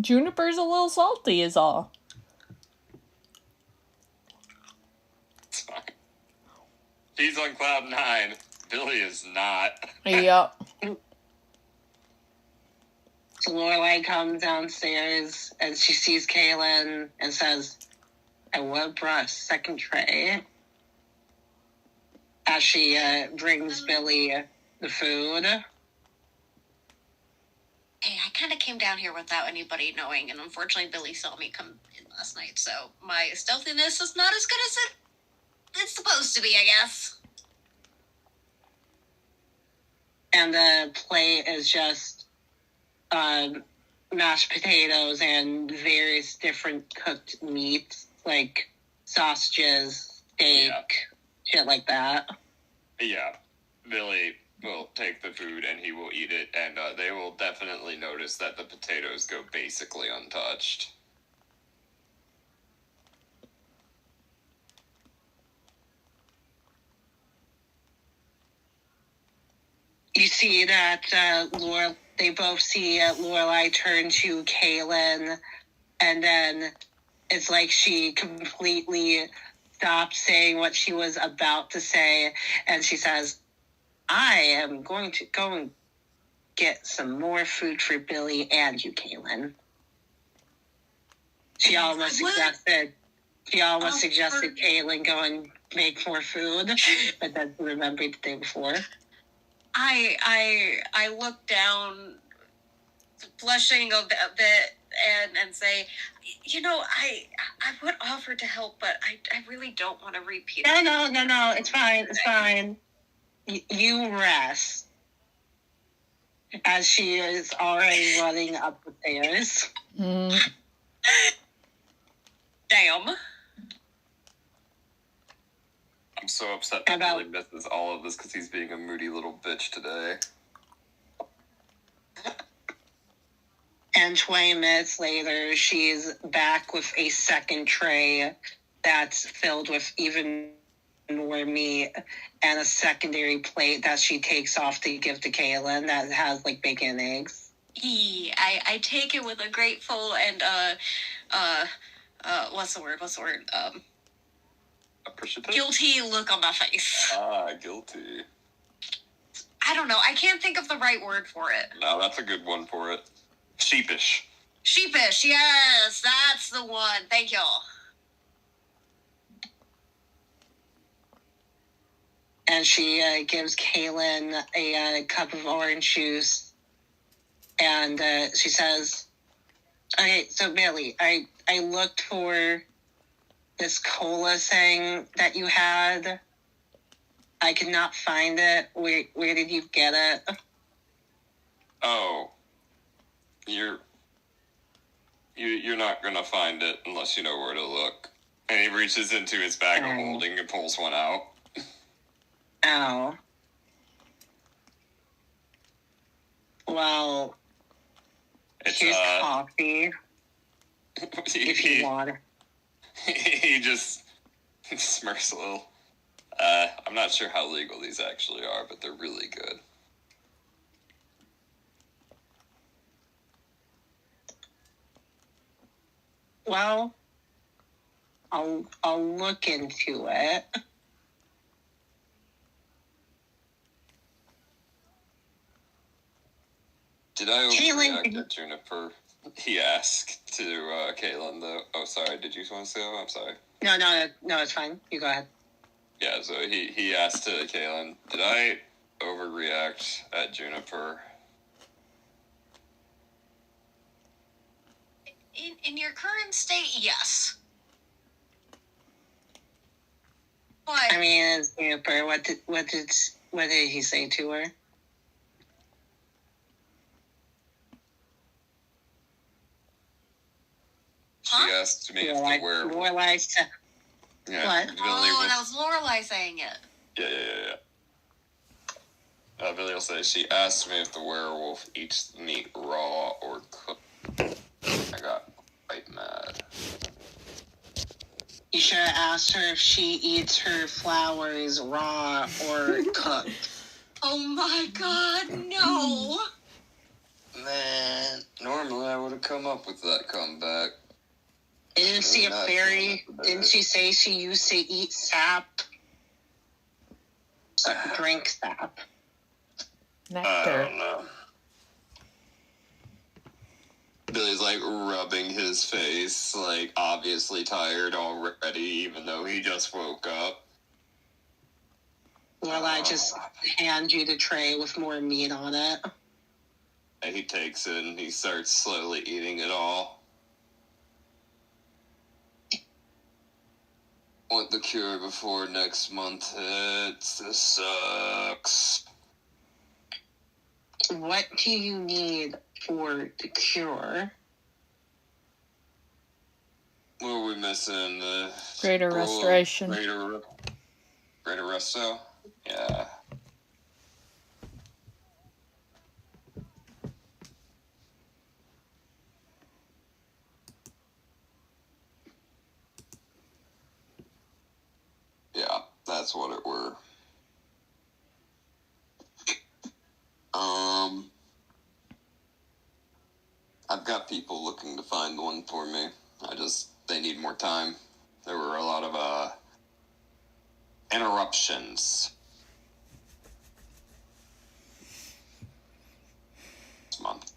Juniper's a little salty is all. It's fine. He's on cloud 9. Billy is not. Yep. So Lorelai comes downstairs and she sees Caelynn and says, I would have brought a second tray. As she brings Billy the food. Hey, I kind of came down here without anybody knowing, and unfortunately Billy saw me come in last night, so my stealthiness is not as good as it's supposed to be, I guess. And the plate is just mashed potatoes and various different cooked meats, like sausages, steak, shit like that. Yeah. Billy will take the food and he will eat it, and they will definitely notice that the potatoes go basically untouched. You see that they both see Lorelai turn to Caelynn, and then it's like she completely stops saying what she was about to say, and she says, I am going to go and get some more food for Billy and you, Caelynn. She almost suggested Caelynn go and make more food, but then remembered the day before. I look down, blushing a bit, and say, you know, I would offer to help, but I really don't want to repeat it. No, it's fine. You rest. As she is already running up the stairs. Damn. I'm so upset that Billy misses all of this because he's being a moody little bitch today. And 20 minutes later, she's back with a second tray that's filled with even more meat and a secondary plate that she takes off to give to Caelynn that has, like, bacon and eggs. I take it with a grateful and, what's the word? Appreciative? Guilty look on my face. Guilty. I don't know. I can't think of the right word for it. No, that's a good one for it. Sheepish. Sheepish, yes, that's the one. Thank y'all. And she gives Caelynn a cup of orange juice. And she says, okay, so Billy, I looked for this cola thing that you had. I could not find it. Where did you get it? Oh. You're You're not gonna find it unless you know where to look. And he reaches into his bag of holding and pulls one out. Oh. Well, here's coffee. If you want. He just smirks a little. I'm not sure how legal these actually are, but they're really good. Well, I'll look into it. Did I overreact at Juniper? He asked to Caelynn, though. Oh, sorry. Did you want to say that? I'm sorry. No, it's fine. You go ahead. Yeah, so he asked to Caelynn, did I overreact at Juniper? In your current state, yes. But I mean, Juniper, what did he say to her? She asked me if the werewolf. Lorelai said. Yeah, what? That was Lorelai saying it. Yeah. Billy will say, she asked me if the werewolf eats the meat raw or cooked. I got quite mad. You should have asked her if she eats her flowers raw or cooked. Oh my god, no! Man, normally I would have come up with that comeback. Didn't she a fairy? Didn't she say she used to eat sap? Drink sap. Nectar. I don't know. Billy's like rubbing his face, like obviously tired already, even though he just woke up. Well, I just hand you the tray with more meat on it. And he takes it and he starts slowly eating it all. Want the cure before next month hits. This sucks. What do you need for the cure? What are we missing? The Greater restoration. Greater resto? Yeah. Yeah, that's what it were. I've got people looking to find one for me. They need more time. There were a lot of, interruptions this month.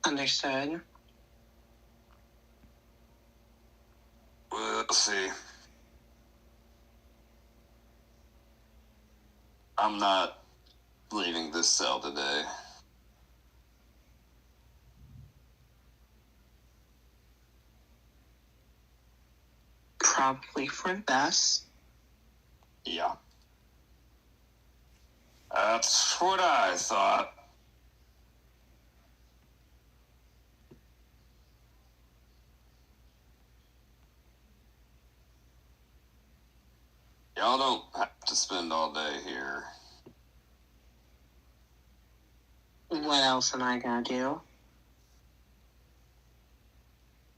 Understood. We'll see. I'm not leaving this cell today. Probably for the best. Yeah. That's what I thought. Y'all don't have to spend all day here. What else am I gonna do?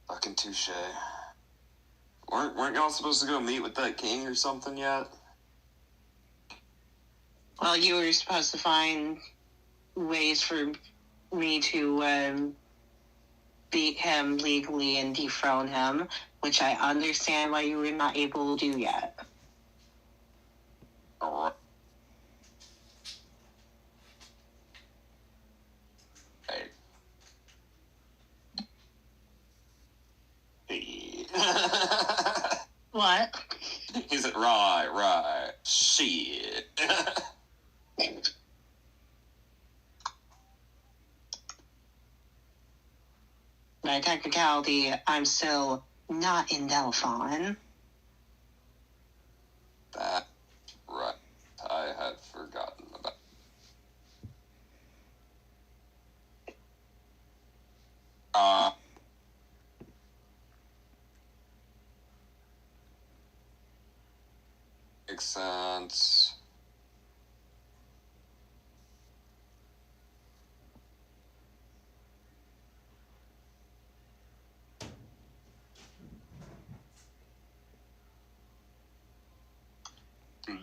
Fucking touche. Weren't y'all supposed to go meet with that king or something yet? Well, you were supposed to find ways for me to beat him legally and dethrone him, which I understand why you were not able to do yet. Alright. Hey. What? He said, right. Shit. By technicality, I'm still not in Delphon. That, right. I had forgotten about. Makes sense.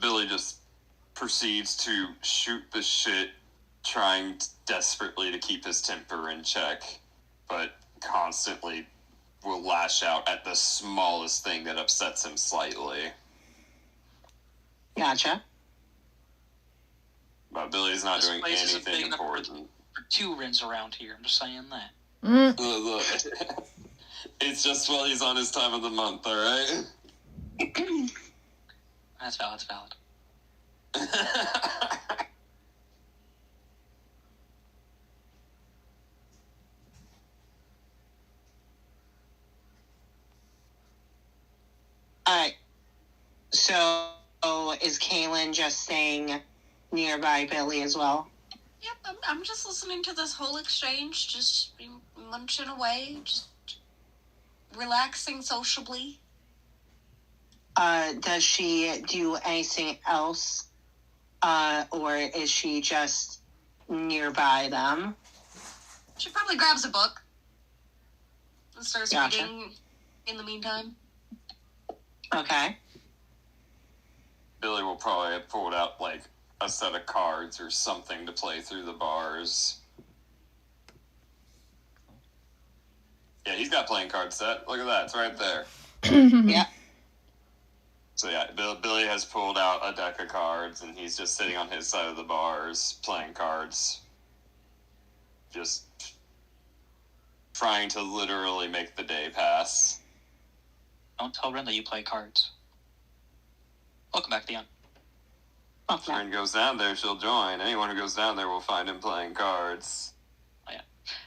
Billy just proceeds to shoot the shit, trying desperately to keep his temper in check, but constantly will lash out at the smallest thing that upsets him slightly. Gotcha. But Billy's not This doing place isn't anything big enough important. For 2 Rins around here. I'm just saying that. Look, it's just while he's on his time of the month, alright? That's valid. That's valid. Alright. So, is Caelynn just staying nearby Billy as well? Yep, I'm just listening to this whole exchange, just munching away, just relaxing sociably. Does she do anything else? Or is she just nearby them? She probably grabs a book and starts Gotcha. reading in the meantime. Okay. Billy will probably have pulled out, like, a set of cards or something to play through the bars. Yeah, he's got playing card set. Look at that. It's right there. Yeah. So yeah, Billy has pulled out a deck of cards, and he's just sitting on his side of the bars, playing cards. Just trying to literally make the day pass. Don't tell Ren that you play cards. Welcome back, Theon. If Ren goes down there, she'll join. Anyone who goes down there will find him playing cards. Oh, yeah.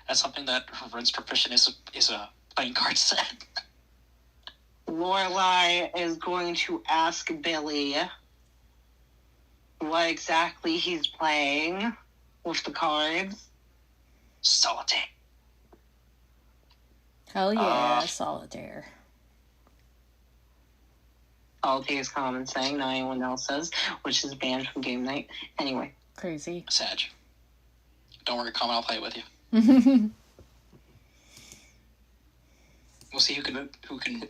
That's something that Ren's proficient is a playing card set. Lorelai is going to ask Billy what exactly he's playing with the cards. Solitaire. Hell yeah, solitaire. Solitaire is common saying, not anyone else's, which is banned from game night. Anyway. Crazy. Sag. Don't worry, Common, I'll play it with you. We'll see who can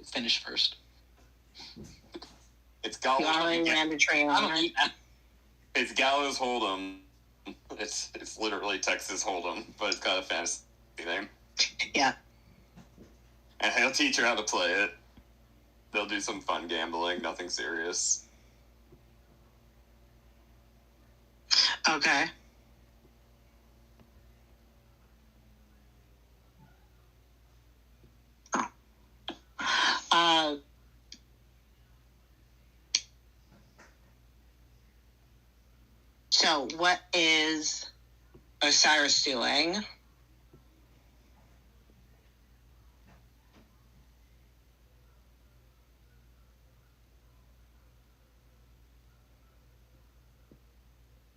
finish first. It's You already Gallows. ran the train I on don't her. need that. It's Gallows Hold'em. It's literally Texas Hold'em, but it's got a fantasy name. Yeah. And he'll teach her how to play it. They'll do some fun gambling, nothing serious. Okay. So what is Osiris doing?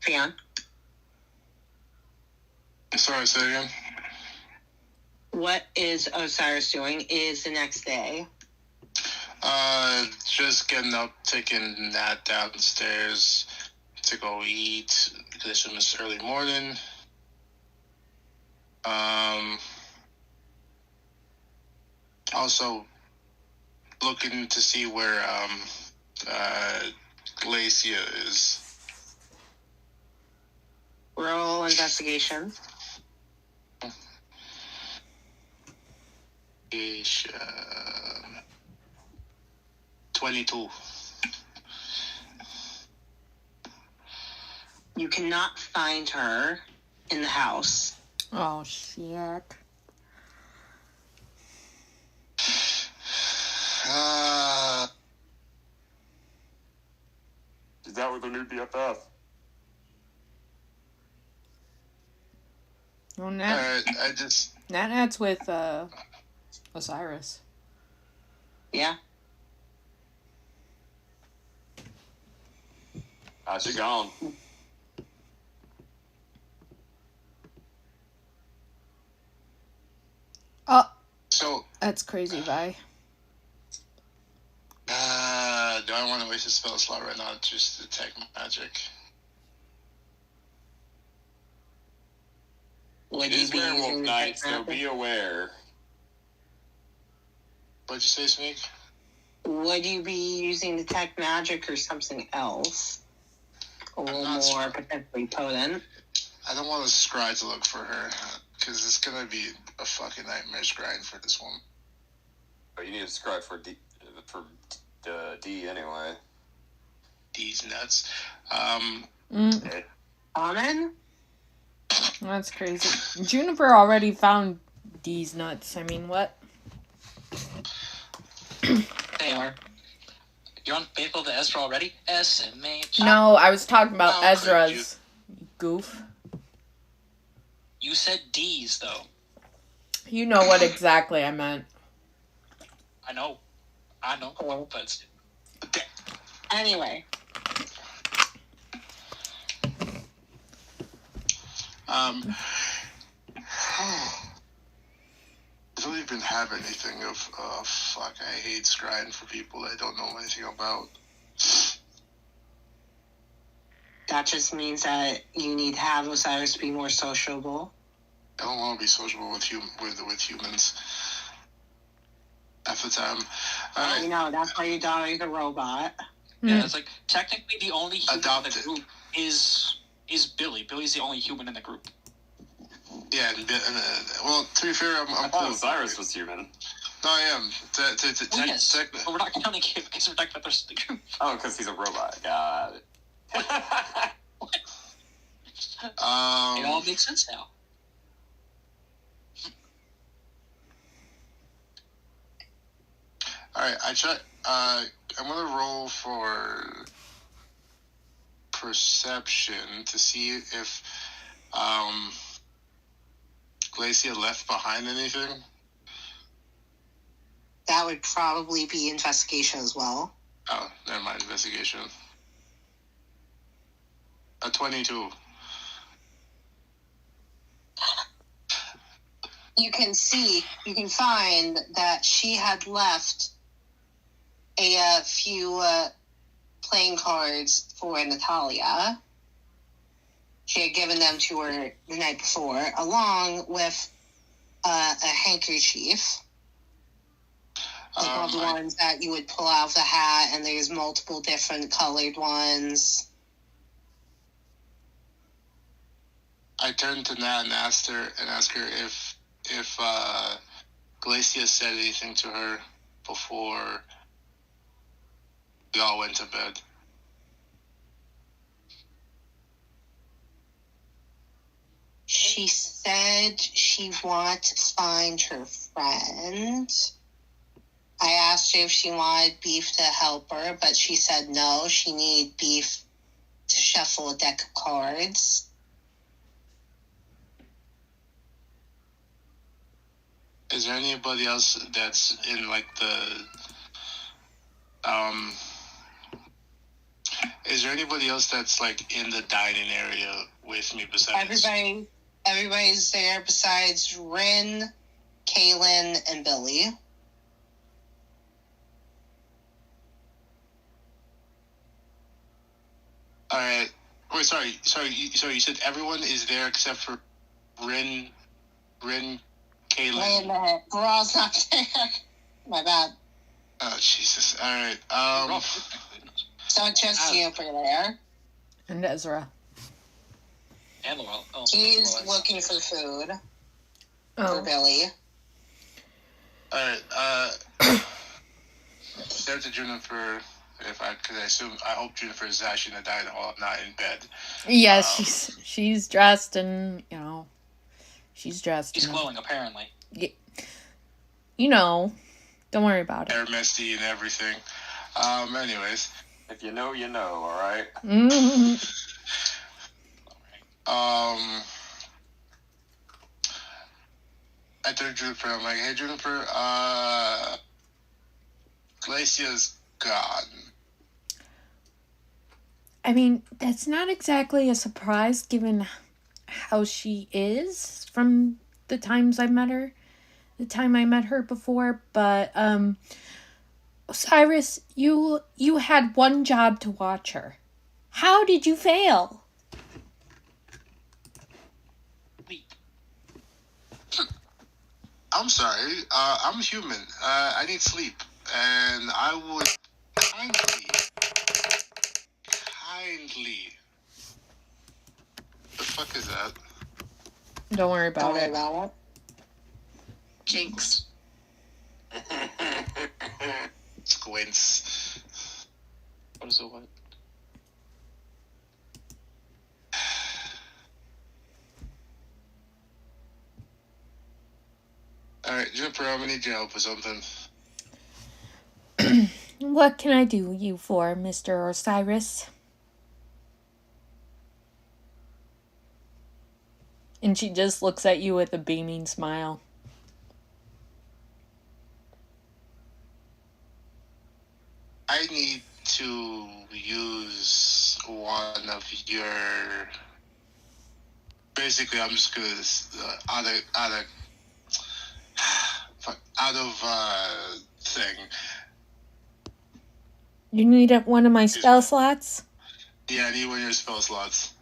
Theon? Sorry, say again. What is Osiris doing? Is the next day. Just getting up, taking Nat downstairs to go eat because it's early morning. Also looking to see where Glacia is. Roll investigation. 22. You cannot find her in the house. Oh, shit. Is that with the new BFF? Well, Nat, I just... Nat's with Osiris. Yeah. How's she gone? Oh, So, that's crazy, Vi. do I want to waste a spell slot right now to just detect magic? Would It you is be werewolf using night, so detect be magic? aware. What'd you say, Smeag? Would you be using detect magic or something else? A little not more sure. potentially potent. I don't want to scry to look for her, because it's going to be a fucking nightmare scrying for this one. Oh, you need to scribe for D anyway. These nuts. Okay. Common? That's crazy. Juniper already found D's nuts. I mean, what? They are. You're unfaithful to Ezra already? SMH. No, I was talking about How could Ezra's. Goof. You said D's, though. You know what exactly I meant. I know, but Anyway, I don't even have anything of, fuck, I hate scrying for people I don't know anything about. that just means that you need to have Osiris be more sociable. I don't want to be sociable with humans. Half the time. Alright, You know, that's why your daughter's a robot. yeah, it's like technically the only human Adopted. in the group is Billy. Billy's the only human in the group. yeah, well, to be fair, I I'm thought Osiris was human. No, I am. Yes, but we're not counting him because we're talking about the rest of the group. Oh, because he's a robot. Got it. It all makes sense now. Alright, I'm gonna roll for perception to see if Glacia left behind anything. That would probably be investigation as well. Oh, never mind, investigation. A 22. You can find that she had left a few playing cards for Natalia. She had given them to her the night before, along with a handkerchief. Like one of the ones that you would pull out of the hat, and there's multiple different colored ones. I turned to Nat and ask her if Glacia said anything to her before we all went to bed. She said she wanted to find her friend. I asked her if she wanted Beef to help her, but she said no, she needed Beef to shuffle a deck of cards. Is there anybody else that's in like is there anybody else that's like in the dining area with me besides Everybody's there besides Rin, Caelynn, and Billy. Alright. Wait, sorry. You said everyone is there except for Rin, Caelynn. Wait a minute. Bral's not there. My bad. Oh, Jesus. Alright. So it's just Juniper there. And Ezra. And Laurel. Oh, He's Laurel is- looking for food for Oh. Billy. Alright, there to Juniper, because I hope Juniper is actually in the dining hall, not in bed. Yes, she's dressed and, she's dressed. He's glowing, apparently. You know, don't worry about it. Hair misty and everything. Anyways. If you know, you know, alright? Mm-hmm. I turned to Juniper, I'm like, hey Juniper, Glacia's gone. I mean, that's not exactly a surprise given how she is from the times I met her. the time I met her before, but Osiris, you had one job to watch her. How did you fail? I'm sorry. I'm human. I need sleep, and I would kindly. The fuck is that? Don't worry about it. Jinx. Squints. What is it? What? Alright, Juniper, I'm gonna need your help with something. What can I do you for, Mr. Osiris? And she just looks at you with a beaming smile. I need to use one of your. Basically, I'm just gonna out of thing. You need one of my spell slots? Yeah, I need one of your spell slots.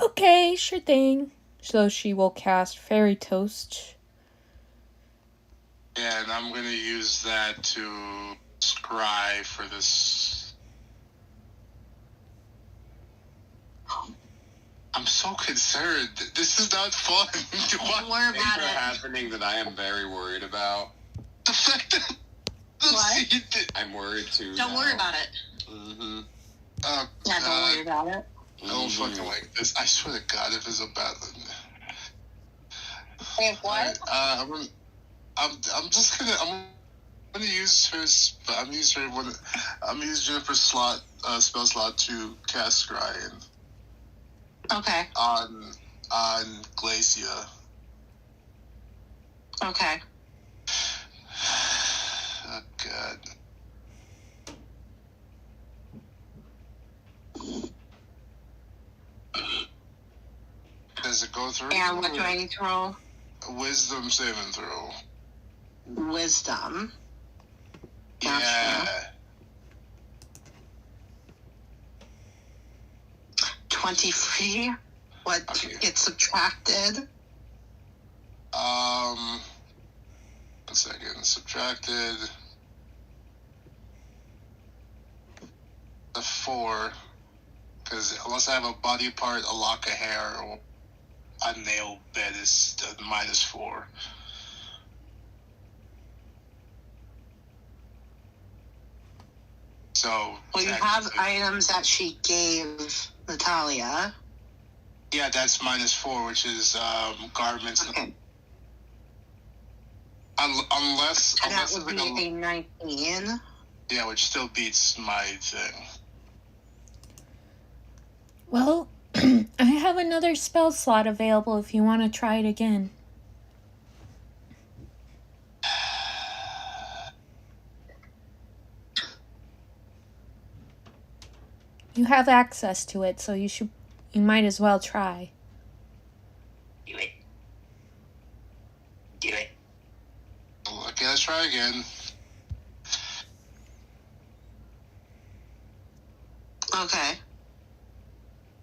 Okay, sure thing. So she will cast Fairy Toast. Yeah, and I'm gonna use that to scry for this. I'm so concerned. This is not fun. Don't worry about Things are it. happening that I am very worried about. The fact that What? I'm worried too. Don't worry about it. Mm-hmm. Oh, Yeah, don't worry about it. I don't fucking like this. I swear to God, if it's a bad. If what? I'm just gonna. I'm gonna use her. I'm gonna use her one. I'm gonna use Juniper's slot, spell slot to cast Scry Okay. on Glacia. Okay. Oh God. Does it go through? And what do I need to roll? A wisdom saving throw. Wisdom. Yeah. Gotcha. 23. What Okay. gets subtracted? 1 second. Subtracted. The 4. Because unless I have a body part, a lock of hair, or a nail bed is -4. So. Well, you have technically- items that she gave Natalia. Yeah, that's -4, which is garments. Okay. Unless And that it's would like be a 19. yeah, which still beats my thing. Well, I have another spell slot available if you want to try it again. You have access to it, so you might as well try. Do it. Do it. Okay, let's try again. Okay.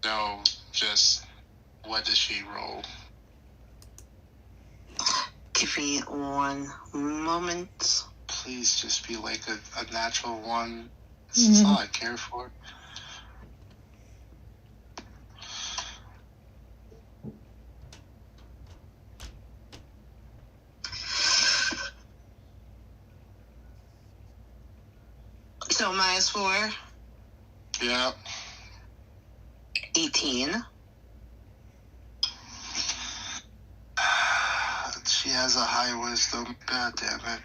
No, just what does she roll? Give me one moment. Please just be like a natural one. That's all I care for. So -4, Yeah. 18. She has a high wisdom. God damn it.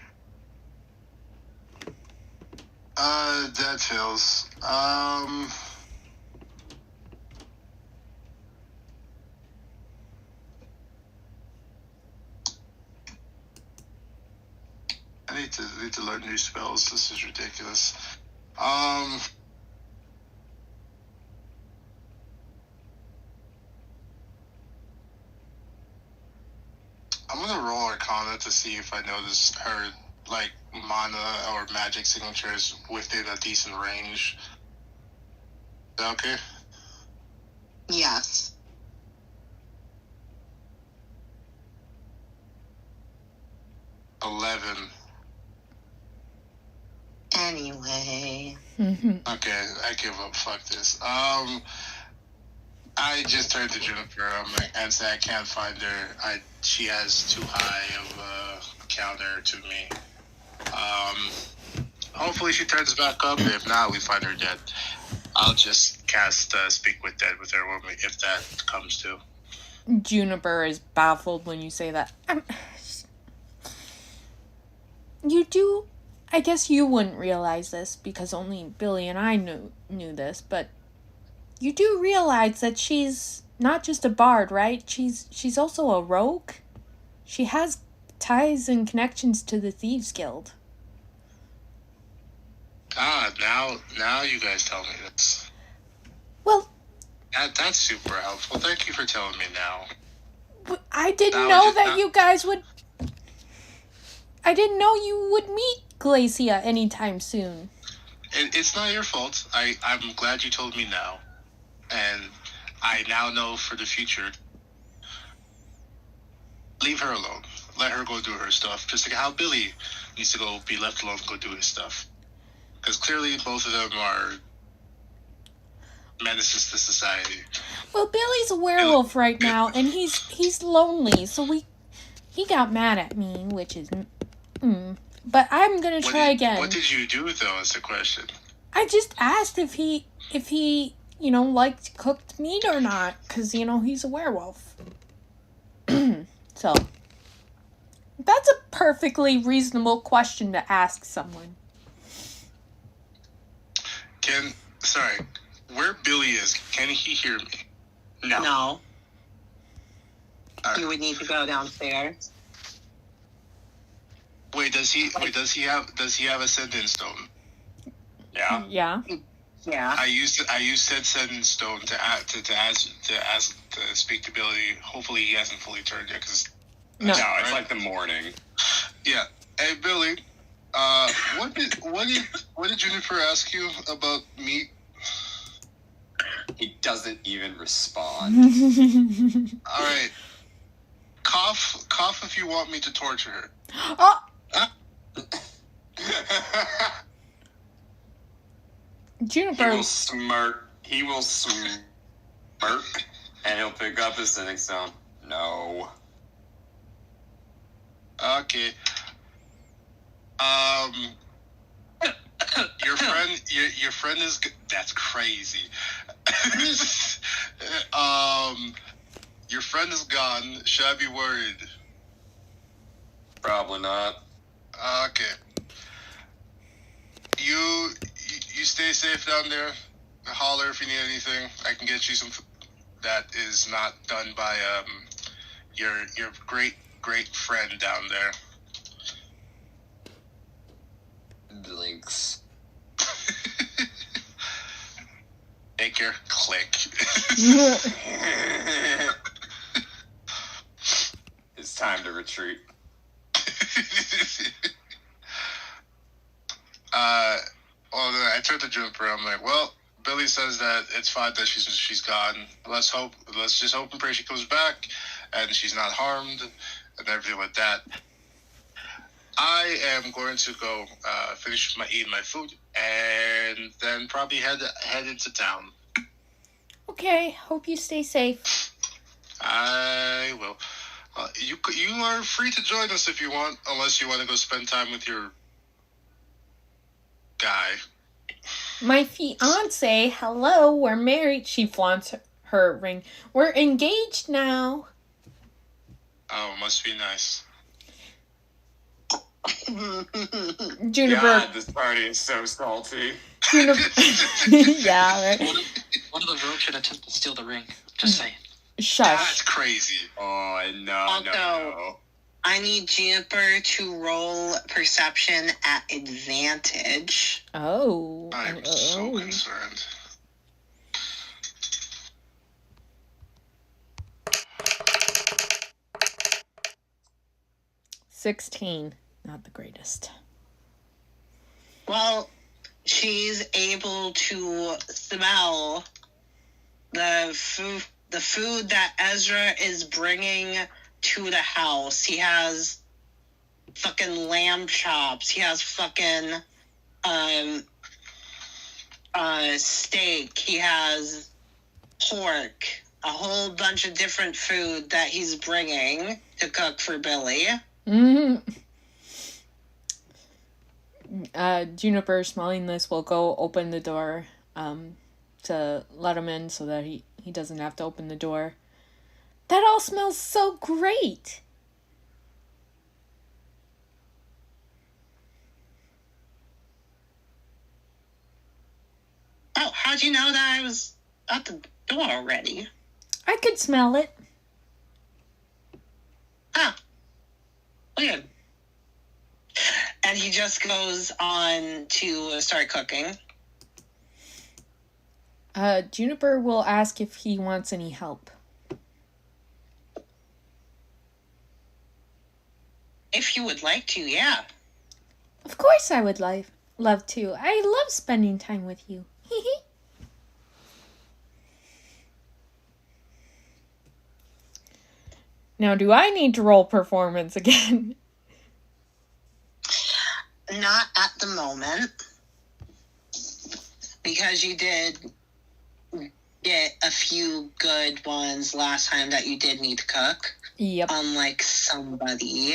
That fails. I need to learn new spells. This is ridiculous. I'm gonna roll Arcana wanted to see if I noticed her, like, mana or magic signatures within a decent range. Is that okay? Yes. Anyway. Okay, I give up. Fuck this. I just turned to Juniper and said I can't find her. She has too high of a counter to me. Hopefully she turns back up. If not, we find her dead. I'll just cast Speak with Dead with her if that comes to. Juniper is baffled when you say that. You do... I guess you wouldn't realize this because only Billy and I knew this, but you do realize that she's not just a bard, right? She's also a rogue. She has ties and connections to the Thieves Guild. Now you guys tell me this. Well... That's super helpful. Thank you for telling me now. I didn't know that you guys would... I didn't know you would meet Glacia anytime soon. It's not your fault. I'm glad you told me now. And I now know for the future. Leave her alone. Let her go do her stuff. Just like how Billy needs to go be left alone to go do his stuff. Because clearly both of them are menaces to society. Well, Billy's a werewolf right now, and he's lonely, so he got mad at me, which is... But I'm gonna try again. What did you do, though, is the question. I just asked if he, liked cooked meat or not, because, he's a werewolf. So, that's a perfectly reasonable question to ask someone. Where Billy is, can he hear me? No. Right. You would need to go downstairs. Wait, does he have a sending stone? Yeah. Yeah. Yeah. I used said sending stone to speak to Billy. Hopefully he hasn't fully turned yet, because No, it's like the morning. Yeah. Hey Billy, what did Juniper ask you about meat? He doesn't even respond. All right. Cough if you want me to torture her. Oh! Juniper. He will smirk, and he'll pick up his sending stone. No. Okay. Your friend is. That's crazy. Your friend is gone. Should I be worried? Probably not. Okay. You stay safe down there. Holler if you need anything. I can get you some that is not done by your great friend down there. Blinks. Take care. Click. It's time to retreat. I turned to Juniper. I'm like, well, Billy says that it's fine that she's gone. Let's just hope and pray she comes back and she's not harmed and everything like that. I am going to go finish eating my food and then probably head into town. Okay, hope you stay safe. I will. You are free to join us if you want, unless you want to go spend time with your guy. My fiance, hello, we're married. She flaunts her ring. We're engaged now. Oh, must be nice. Juniper. God, this party is so salty. Juniper. Yeah, right. One of the rogues should attempt to steal the ring. Just saying. Shush. That's crazy. Oh, no. I need Juniper to roll perception at advantage. Oh. I'm so concerned. 16. Not the greatest. Well, she's able to smell the food that Ezra is bringing to the house. He has fucking lamb chops. He has fucking steak. He has pork. A whole bunch of different food that he's bringing to cook for Billy. Juniper, smelling this, will go open the door to let him in so that he doesn't have to open the door. That all smells so great! Oh, how'd you know that I was at the door already? I could smell it. Ah, weird. And he just goes on to start cooking. Juniper will ask if he wants any help. If you would like to, yeah. Of course I would love to. I love spending time with you. Now, do I need to roll performance again? Not at the moment. Because you did get a few good ones last time that you did need to cook. Yep. Unlike somebody.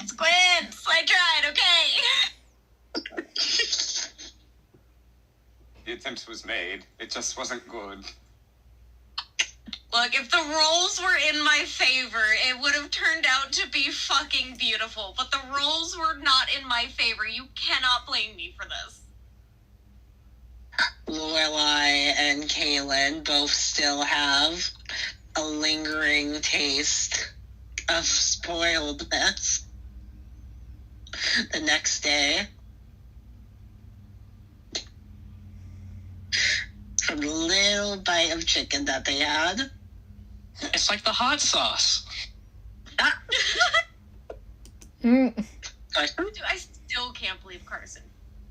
Squints! I tried, okay? The attempt was made. It just wasn't good. Look, if the rolls were in my favor, it would have turned out to be fucking beautiful. But the rolls were not in my favor. You cannot blame me for this. Lorelai and Caelynn both still have a lingering taste of spoiledness the next day. From the little bite of chicken that they had. It's like the hot sauce. Dude, I still can't believe Carson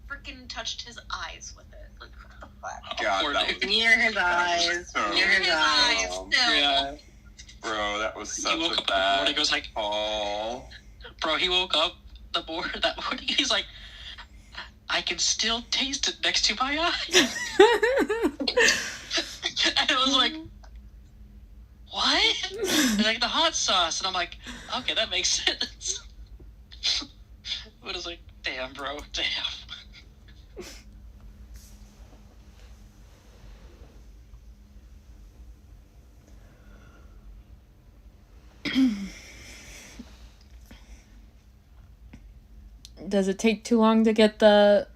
freaking touched his eyes with it. Like, what the fuck? God, that was Near his eyes. so Near his eyes. dumb. still. Yeah. Bro, that was He such woke a up in the morning, bad he was like, call. bro, he woke up that morning, he's like, I can still taste it next to my eye. And it was like, what? It's like the hot sauce. And I'm like, okay, that makes sense. But it's like, damn, bro, damn. Does it take too long to get the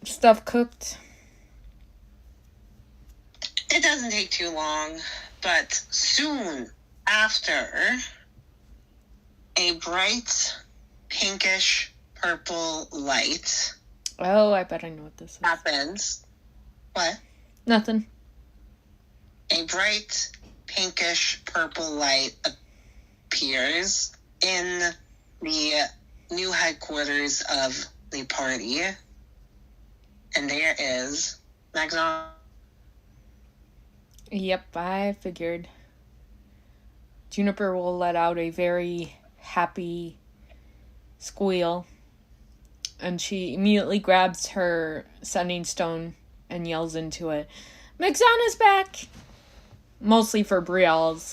stuff cooked? It doesn't take too long, but soon after, a bright pinkish purple light Oh, I bet I know what this is. happens. What? Nothing. A bright pinkish purple light appears in the new headquarters of the party. And there is Maxon. Yep, I figured. Juniper will let out a very happy squeal. And she immediately grabs her sending stone and yells into it, "Magzana's back!" Mostly for Breal's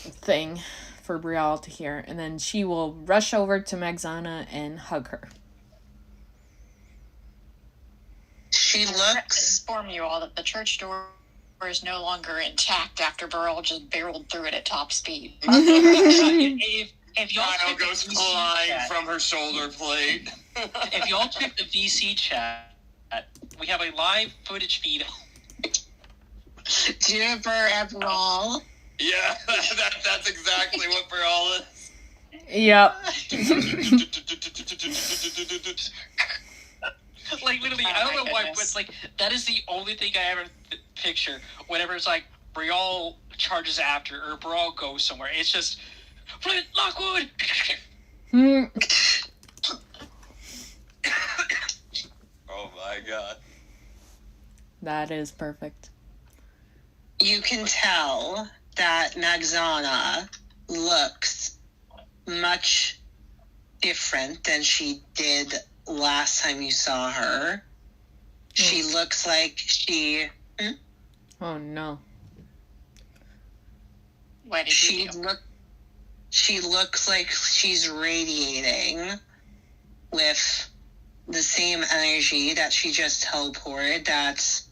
thing for Breal to hear. And then she will rush over to Magzana and hug her. She looks. Inform you all that the church door is no longer intact after Breral just barreled through it at top speed. If y'all Kyle check the goes VC flying chat, from her shoulder plate. if y'all check the VC chat, we have a live footage feed. Juniper and Breral. Yeah, that's exactly what Breral is. Yep. Like, literally, I don't know why, but, like, that is the only thing I ever picture whenever it's like, Breal charges after, or Breral goes somewhere. It's just, Flint, Lockwood! Oh my god. That is perfect. You can tell that Magzana looks much different than she did last time you saw her. She looks like she... Oh, no. What did you do? She looks like she's radiating with the same energy that she just teleported, that's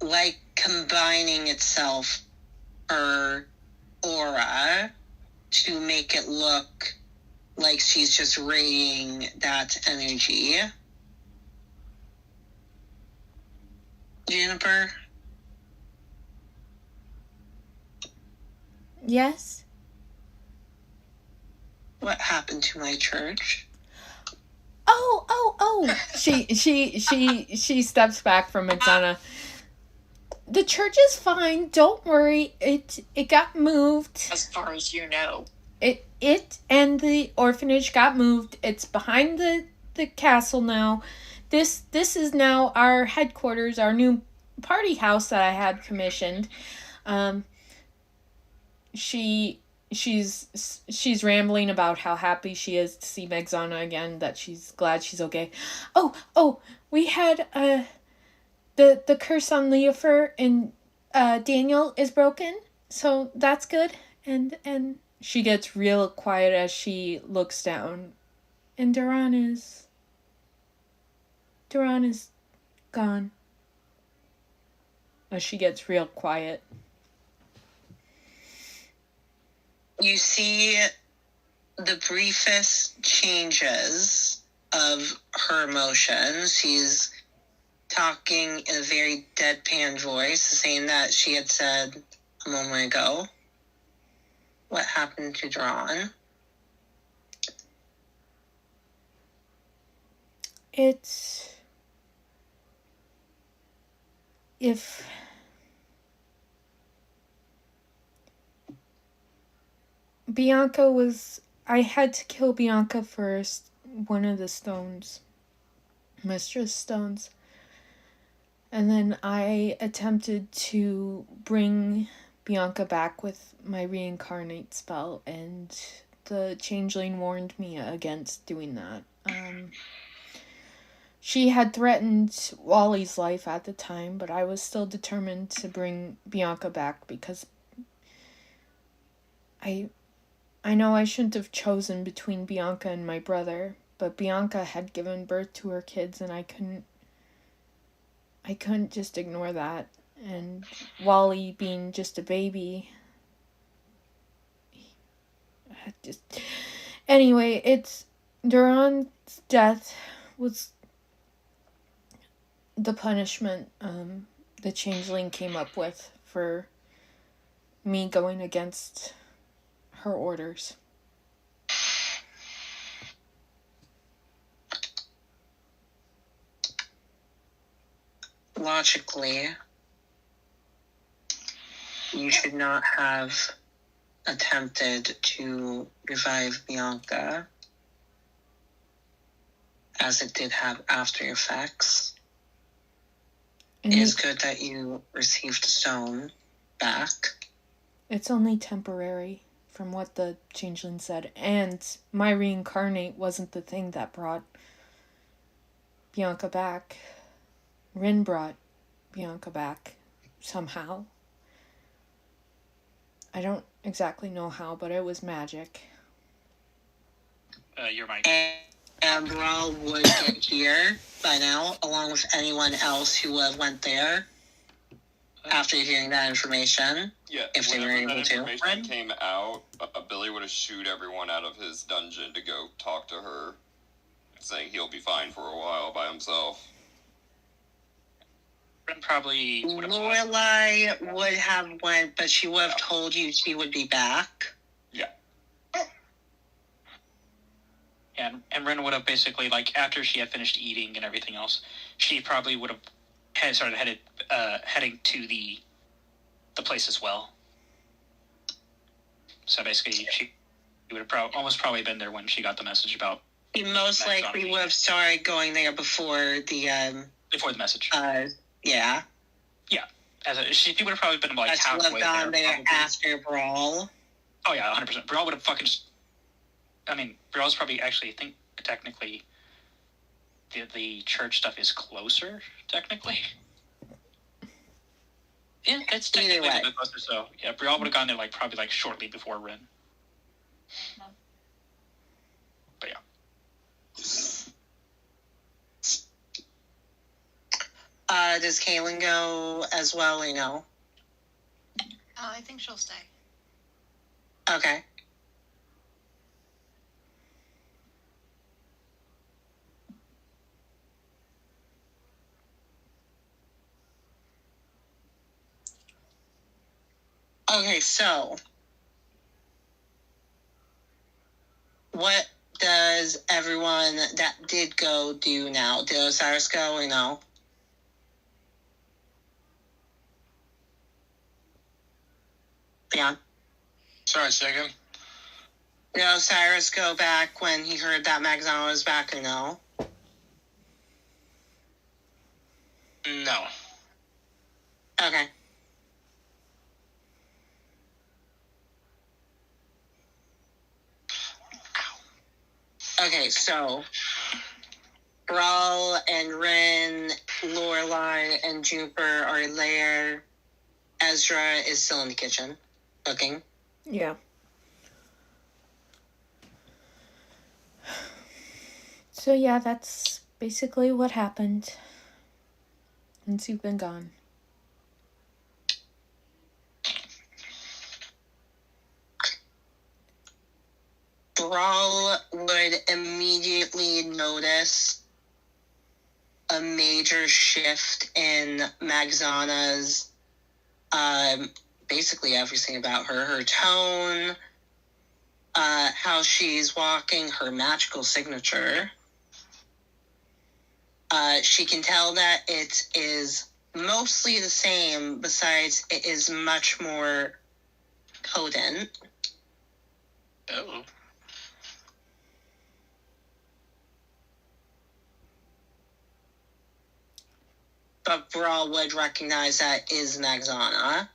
like combining itself, her aura, to make it look like she's just radiating that energy. Juniper? Yes? What happened to my church? Oh. She steps back from Magzana. The church is fine. Don't worry. It got moved. As far as you know. It and the orphanage got moved. It's behind the castle now. This is now our headquarters, our new party house that I had commissioned. She's rambling about how happy she is to see Magzana again, that she's glad she's okay. Oh, we had the curse on Leofer and Daniel is broken, so that's good. And she gets real quiet as she looks down. And Duran is gone. As she gets real quiet. You see the briefest changes of her emotions. She's talking in a very deadpan voice, saying that she had said a moment ago. What happened to Drawn? It's... If... Bianca was... I had to kill Bianca first. One of the stones. Mistress stones. And then I attempted to bring Bianca back with my reincarnate spell, and the changeling warned me against doing that. She had threatened Wally's life at the time, but I was still determined to bring Bianca back because I know I shouldn't have chosen between Bianca and my brother, but Bianca had given birth to her kids, and I couldn't just ignore that. And Wally being just a baby, anyway, it's Duran's death was the punishment the changeling came up with for me going against her orders. Logically, you should not have attempted to revive Bianca, as it did have after effects. It is good that you received the stone back. It's only temporary, from what the changeling said, and my reincarnate wasn't the thing that brought Bianca back. Rin brought Bianca back somehow. I don't exactly know how, but it was magic. You're right. And Breral would get here by now, along with anyone else who went there after hearing that information. Yeah, if they were whenever able that to. information came out, Billy would have shooed everyone out of his dungeon to go talk to her, saying he'll be fine for a while by himself. Probably would have Lorelai would have went, but she would have told you she would be back. Yeah. And Ren would have basically, like, after she had finished eating and everything else, she probably would have heading to the the place as well. So basically, she would have almost probably been there when she got the message about. He most likely would have started going there before the message. Yeah. Yeah, she would have probably been like halfway gone there after Breral. Oh yeah, 100%. Breral would have fucking just. I mean, Breral's probably actually, I think technically, the church stuff is closer technically. Yeah, it's technically a bit closer. So yeah, Breral would have gone there like probably like shortly before Rin. But yeah. Does Caelynn go as well, you know? I think she'll stay. Okay. Okay, so what does everyone that did go do now? Did Osiris go or no? Yeah. Sorry, second. Did Osiris go back when he heard that Magzana was back or no? No. Okay. Okay, so Breral and Rin, Lorelai and Juniper are there. Ezra is still in the kitchen cooking. Yeah. So yeah, that's basically what happened since you've been gone. Breral would immediately notice a major shift in Magzana's, basically everything about her. Her tone, how she's walking, her magical signature. She can tell that it is mostly the same, besides it is much more potent. Oh. But Breral would recognize that is Magzana.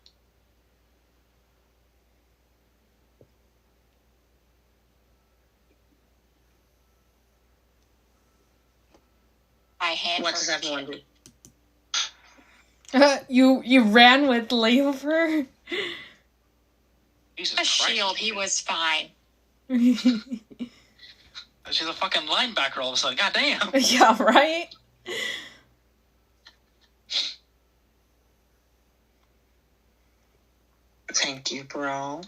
What does everyone do? You ran with Leover? Jesus A Christ. shield, he was fine. She's a fucking linebacker all of a sudden. God damn. Yeah, right? Thank you, Breral.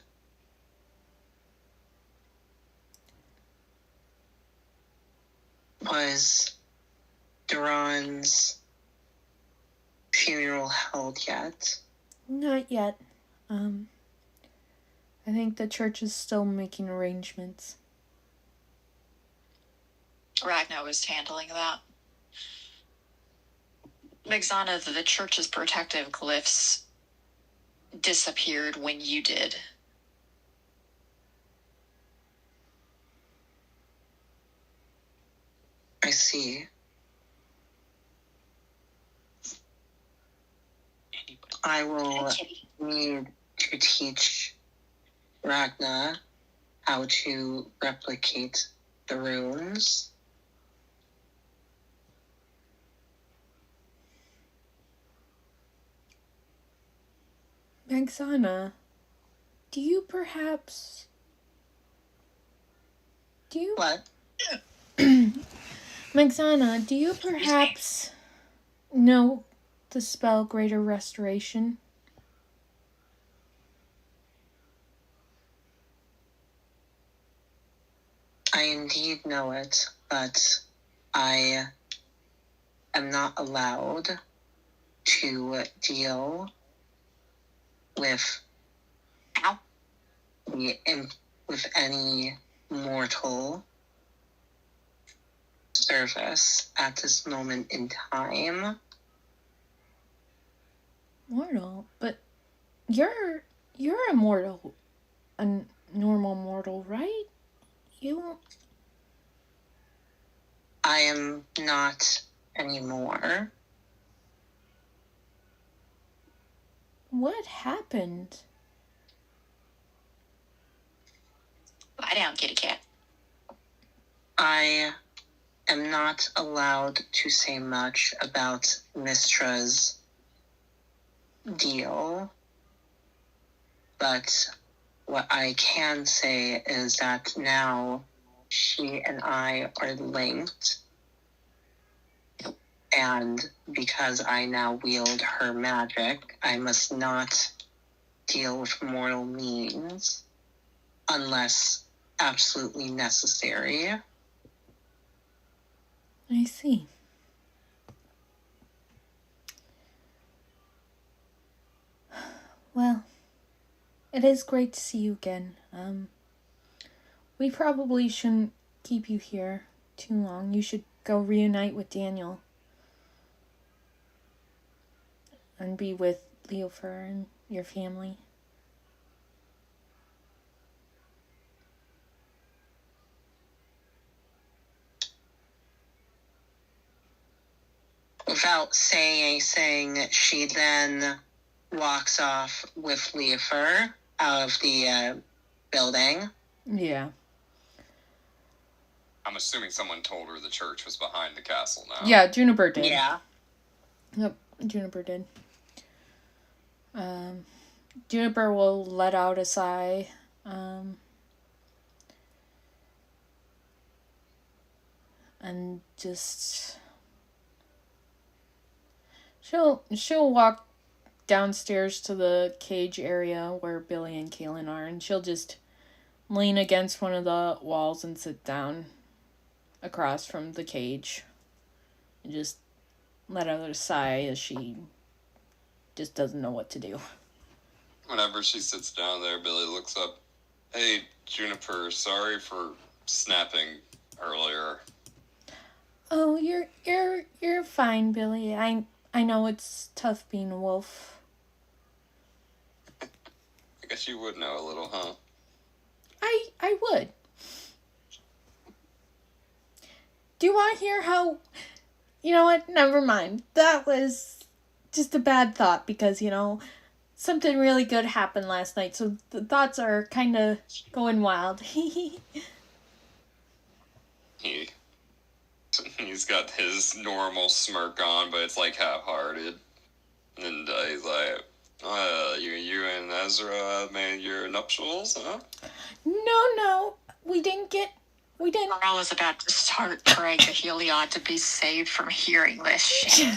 Was Duran's funeral held yet? Not yet. I think the church is still making arrangements. Ragnar was handling that. Magzana, the church's protective glyphs disappeared when you did. I see. I will need to teach Ragnar how to replicate the runes. Magzana, do you perhaps... What? Magzana, do you perhaps know the spell Greater Restoration? I indeed know it, but I am not allowed to deal with with any mortal service at this moment in time. Mortal, but You're immortal. A normal mortal, right? You... I am not anymore. What happened? Lie down, kitty cat. I am not allowed to say much about Mistra's deal, but what I can say is that now she and I are linked, and because I now wield her magic, I must not deal with mortal means unless absolutely necessary. I see. Well, it is great to see you again. We probably shouldn't keep you here too long. You should go reunite with Daniel. And be with Leofer and your family. Without saying anything, she then walks off with Leofer out of the building. Yeah. I'm assuming someone told her the church was behind the castle now. Yeah, Juniper did. Yeah. Yep, Juniper did. Juniper will let out a sigh. And just... She'll walk downstairs to the cage area where Billy and Caelynn are, and she'll just lean against one of the walls and sit down across from the cage. And just let out a sigh as she just doesn't know what to do. Whenever she sits down there, Billy looks up. Hey, Juniper, sorry for snapping earlier. Oh, you're fine, Billy. I know it's tough being a wolf. I guess you would know a little, huh? I would. Do you want to hear how... You know what? Never mind. That was just a bad thought because, something really good happened last night, so the thoughts are kind of going wild. He's got his normal smirk on, but it's like half-hearted. And he's like, you and Ezra made your nuptials, huh? No. We didn't. I was about to start praying to Heliod to be saved from hearing this shit.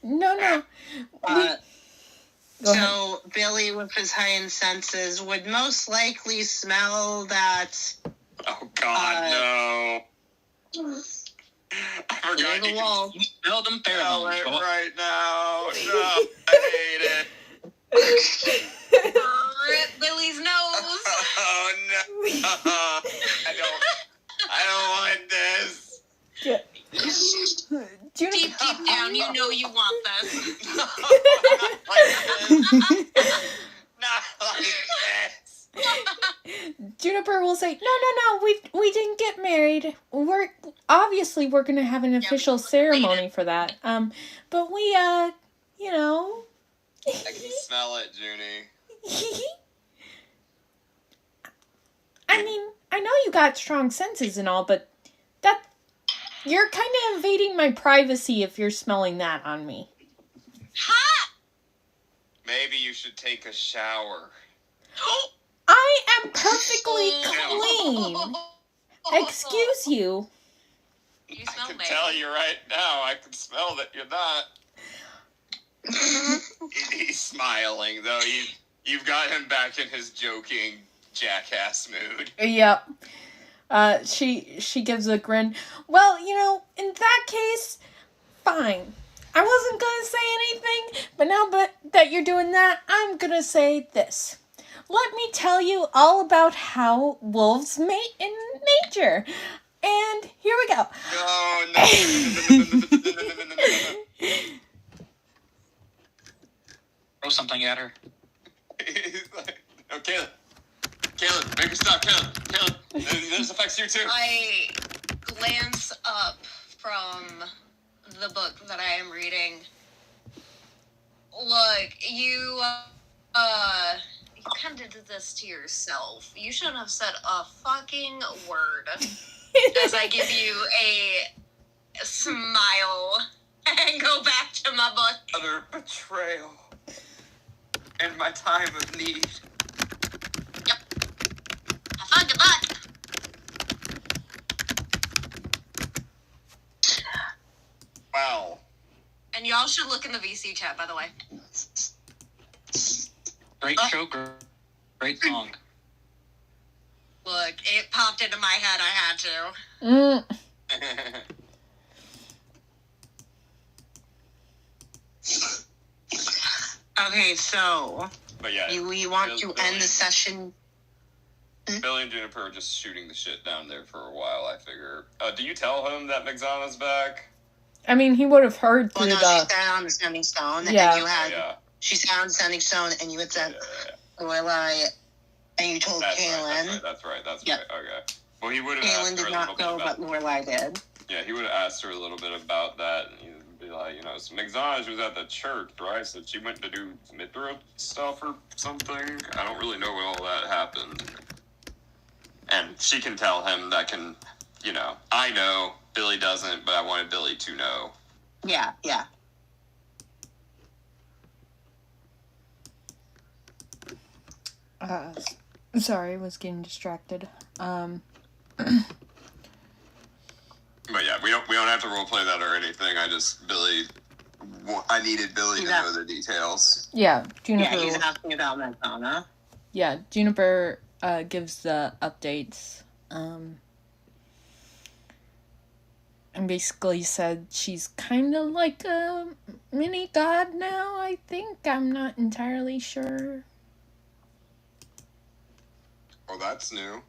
No. So Billy, with his heightened senses, would most likely smell that. Oh, God, no. I forgot you wall. You smell them smell pheromones. it Boy. right now. No, I hate it. Rip Billy's nose. Oh, no. I don't want this. Yeah. Deep down, you know you want this. Not like this. Juniper will say, no, we didn't get married. We're gonna have an official ceremony for that. But we, I can smell it, Junie. I mean, I know you got strong senses and all, but you're kind of invading my privacy if you're smelling that on me. Ha! Maybe you should take a shower. I am perfectly clean. Excuse you. You I smell can me. tell you right now, I can smell that you're not. He's smiling, though. You've got him back in his joking jackass mood. Yep. She gives a grin. Well, in that case, fine. I wasn't gonna say anything, but now that you're doing that, I'm gonna say this. Let me tell you all about how wolves mate in nature. And here we go. Oh, no. something at her. He's like, oh, Caelynn, make her stop, Caelynn, this affects you too. I glance up from the book that I am reading. Look, you kind of did this to yourself. You shouldn't have said a fucking word. As I give you a smile and go back to my book. Utter betrayal in my time of need. Yep. Have fun, good luck. Wow. And y'all should look in the VC chat, by the way. Great show, great song. Look, it popped into my head. I had to. Okay, so But yeah, we want to end the session. Billy and Juniper are just shooting the shit down there for a while, I figure. Do you tell him that McZana's back? I mean, he would have heard Well, through no, the... she sat on the Standing Stone, Yeah. and you had... Yeah. She sat on the Standing Stone, and you had said, Lorelai, and you told Caelynn. That's right. Yep. Okay. Well, he would have Caelynn asked her did a not little bit go, about... but Lorelai did. Yeah, he would have asked her a little bit about that, and he'd be like, so McZana was at the church, right? So she went to do Mithra stuff or something? I don't really know when all that happened. And she can tell him that I know, Billy doesn't, but I wanted Billy to know. Yeah. Sorry, I was getting distracted. But yeah, we don't have to roleplay that or anything. I needed Billy to know the details. Yeah, Juniper... Yeah, he's asking about McDonough. Yeah, Juniper gives the updates. And basically said she's kind of like a mini god now, I think. I'm not entirely sure. Oh, that's new.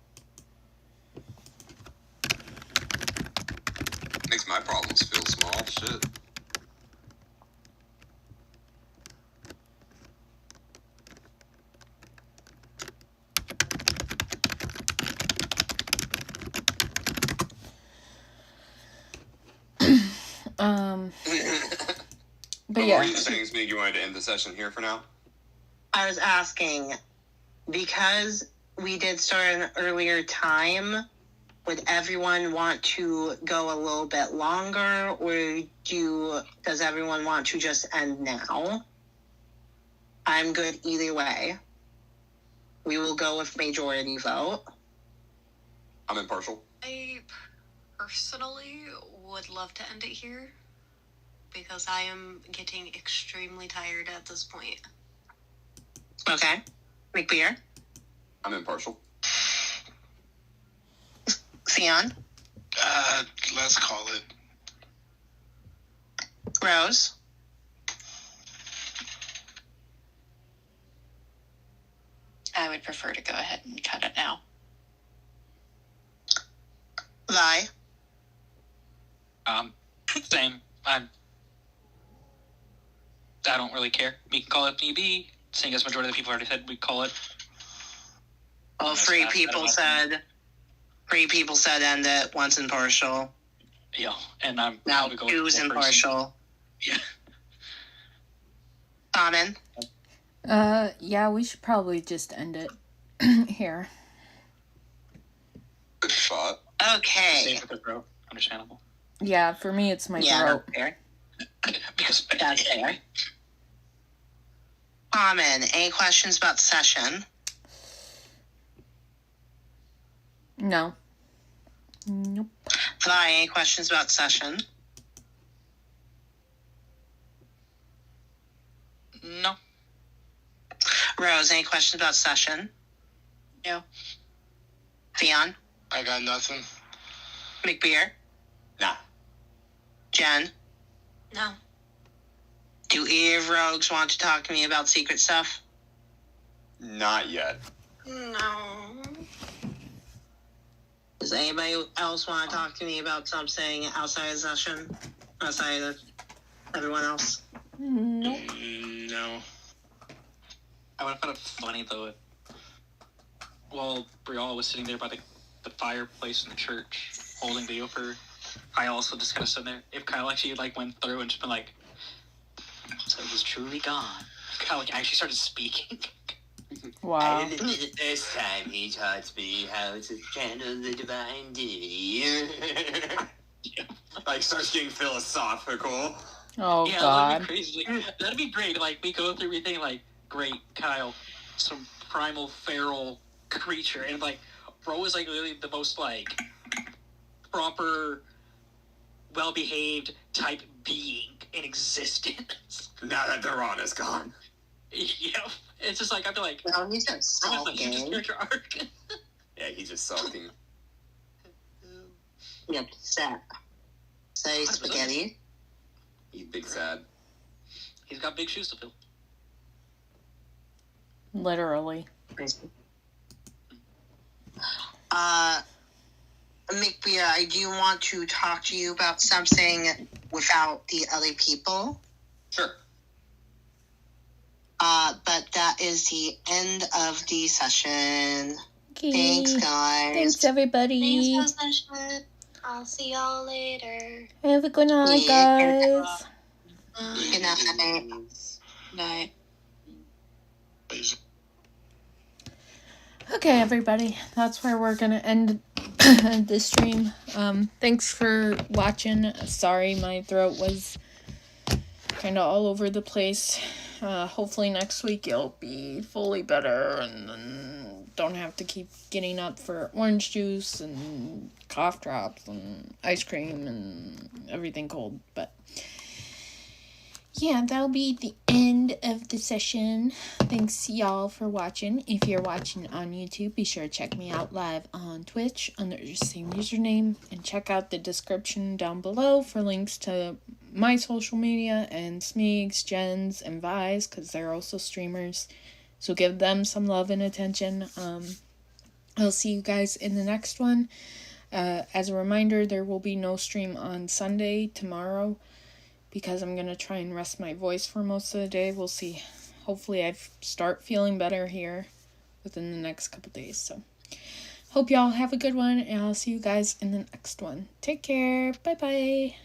Makes my problems feel small. Shit. But yeah. yeah. What were you saying, Smeag? You wanted to end the session here for now? I was asking, because we did start an earlier time, would everyone want to go a little bit longer, or does everyone want to just end now? I'm good either way. We will go with majority vote. I'm impartial. I personally would love to end it here because I am getting extremely tired at this point. Okay. McBeer? I'm impartial. Theon? Let's call it. Rose? I would prefer to go ahead and cut it now. Vi? Same. I don't really care. We can call it PB, seeing as majority of the people already said we call it. Well, three people said end it, one's impartial. Yeah, and I'm Now probably going two's with impartial. Yeah. Common? Yeah, we should probably just end it here. Good thought. Okay. Same for the throat. Understandable. Yeah, for me, it's my Yeah, throat. that's fair. Because That's fair. Common, any questions about the session? No. Nope. Vi, any questions about the session? No. Rose, any questions about the session? No. Theon? I got nothing. McBeer? Nah. Jen? No. Do either of rogues want to talk to me about secret stuff? Not yet. No. Does anybody else want to talk to me about something outside of the session? Outside of everyone else? Nope. No. I would have found it funny though if, while Breral was sitting there by the fireplace in the church, holding the Ofer, I also just kind of sitting there. If Kyle actually like went through and just been like, so it was truly gone. Kyle like actually started speaking. Wow. And the first time he taught me how to channel the divine divinity. Like, starts getting philosophical. Oh, Yeah, God. that'd be crazy. Like, that'd be great. Like, we go through everything, like, great, Kyle, some primal feral creature, and, like, Bro is, like, literally the most, like, proper, well-behaved type being in existence. Now that Theron is gone. Yeah. It's just like, I'd be like, No, he's just Bro, like, you just sulking. character arc. Yeah, he's just sulking. He upset. Say spaghetti. He's big sad. He's got big shoes to fill. Literally. McBeer, I do want to talk to you about something without the other people. Sure. But that is the end of the session. Okay. Thanks, guys. Thanks, everybody. Thanks for the session. I'll see y'all later. Have a good night, Yeah. guys. Good night. Night. Okay, everybody. That's where we're going to end the stream. Thanks for watching. Sorry, my throat was kind of all over the place. Hopefully next week it'll be fully better and then don't have to keep getting up for orange juice and cough drops and ice cream and everything cold. But yeah, that'll be the end of the session. Thanks y'all for watching. If you're watching on YouTube, be sure to check me out live on Twitch under the same username, and check out the description down below for links to my social media and Smeag's, Jen's, and Vi's, because they're also streamers. So give them some love and attention. I'll see you guys in the next one. As a reminder, there will be no stream on Sunday, tomorrow, because I'm going to try and rest my voice for most of the day. We'll see. Hopefully I start feeling better here within the next couple days. So hope y'all have a good one, and I'll see you guys in the next one. Take care. Bye-bye.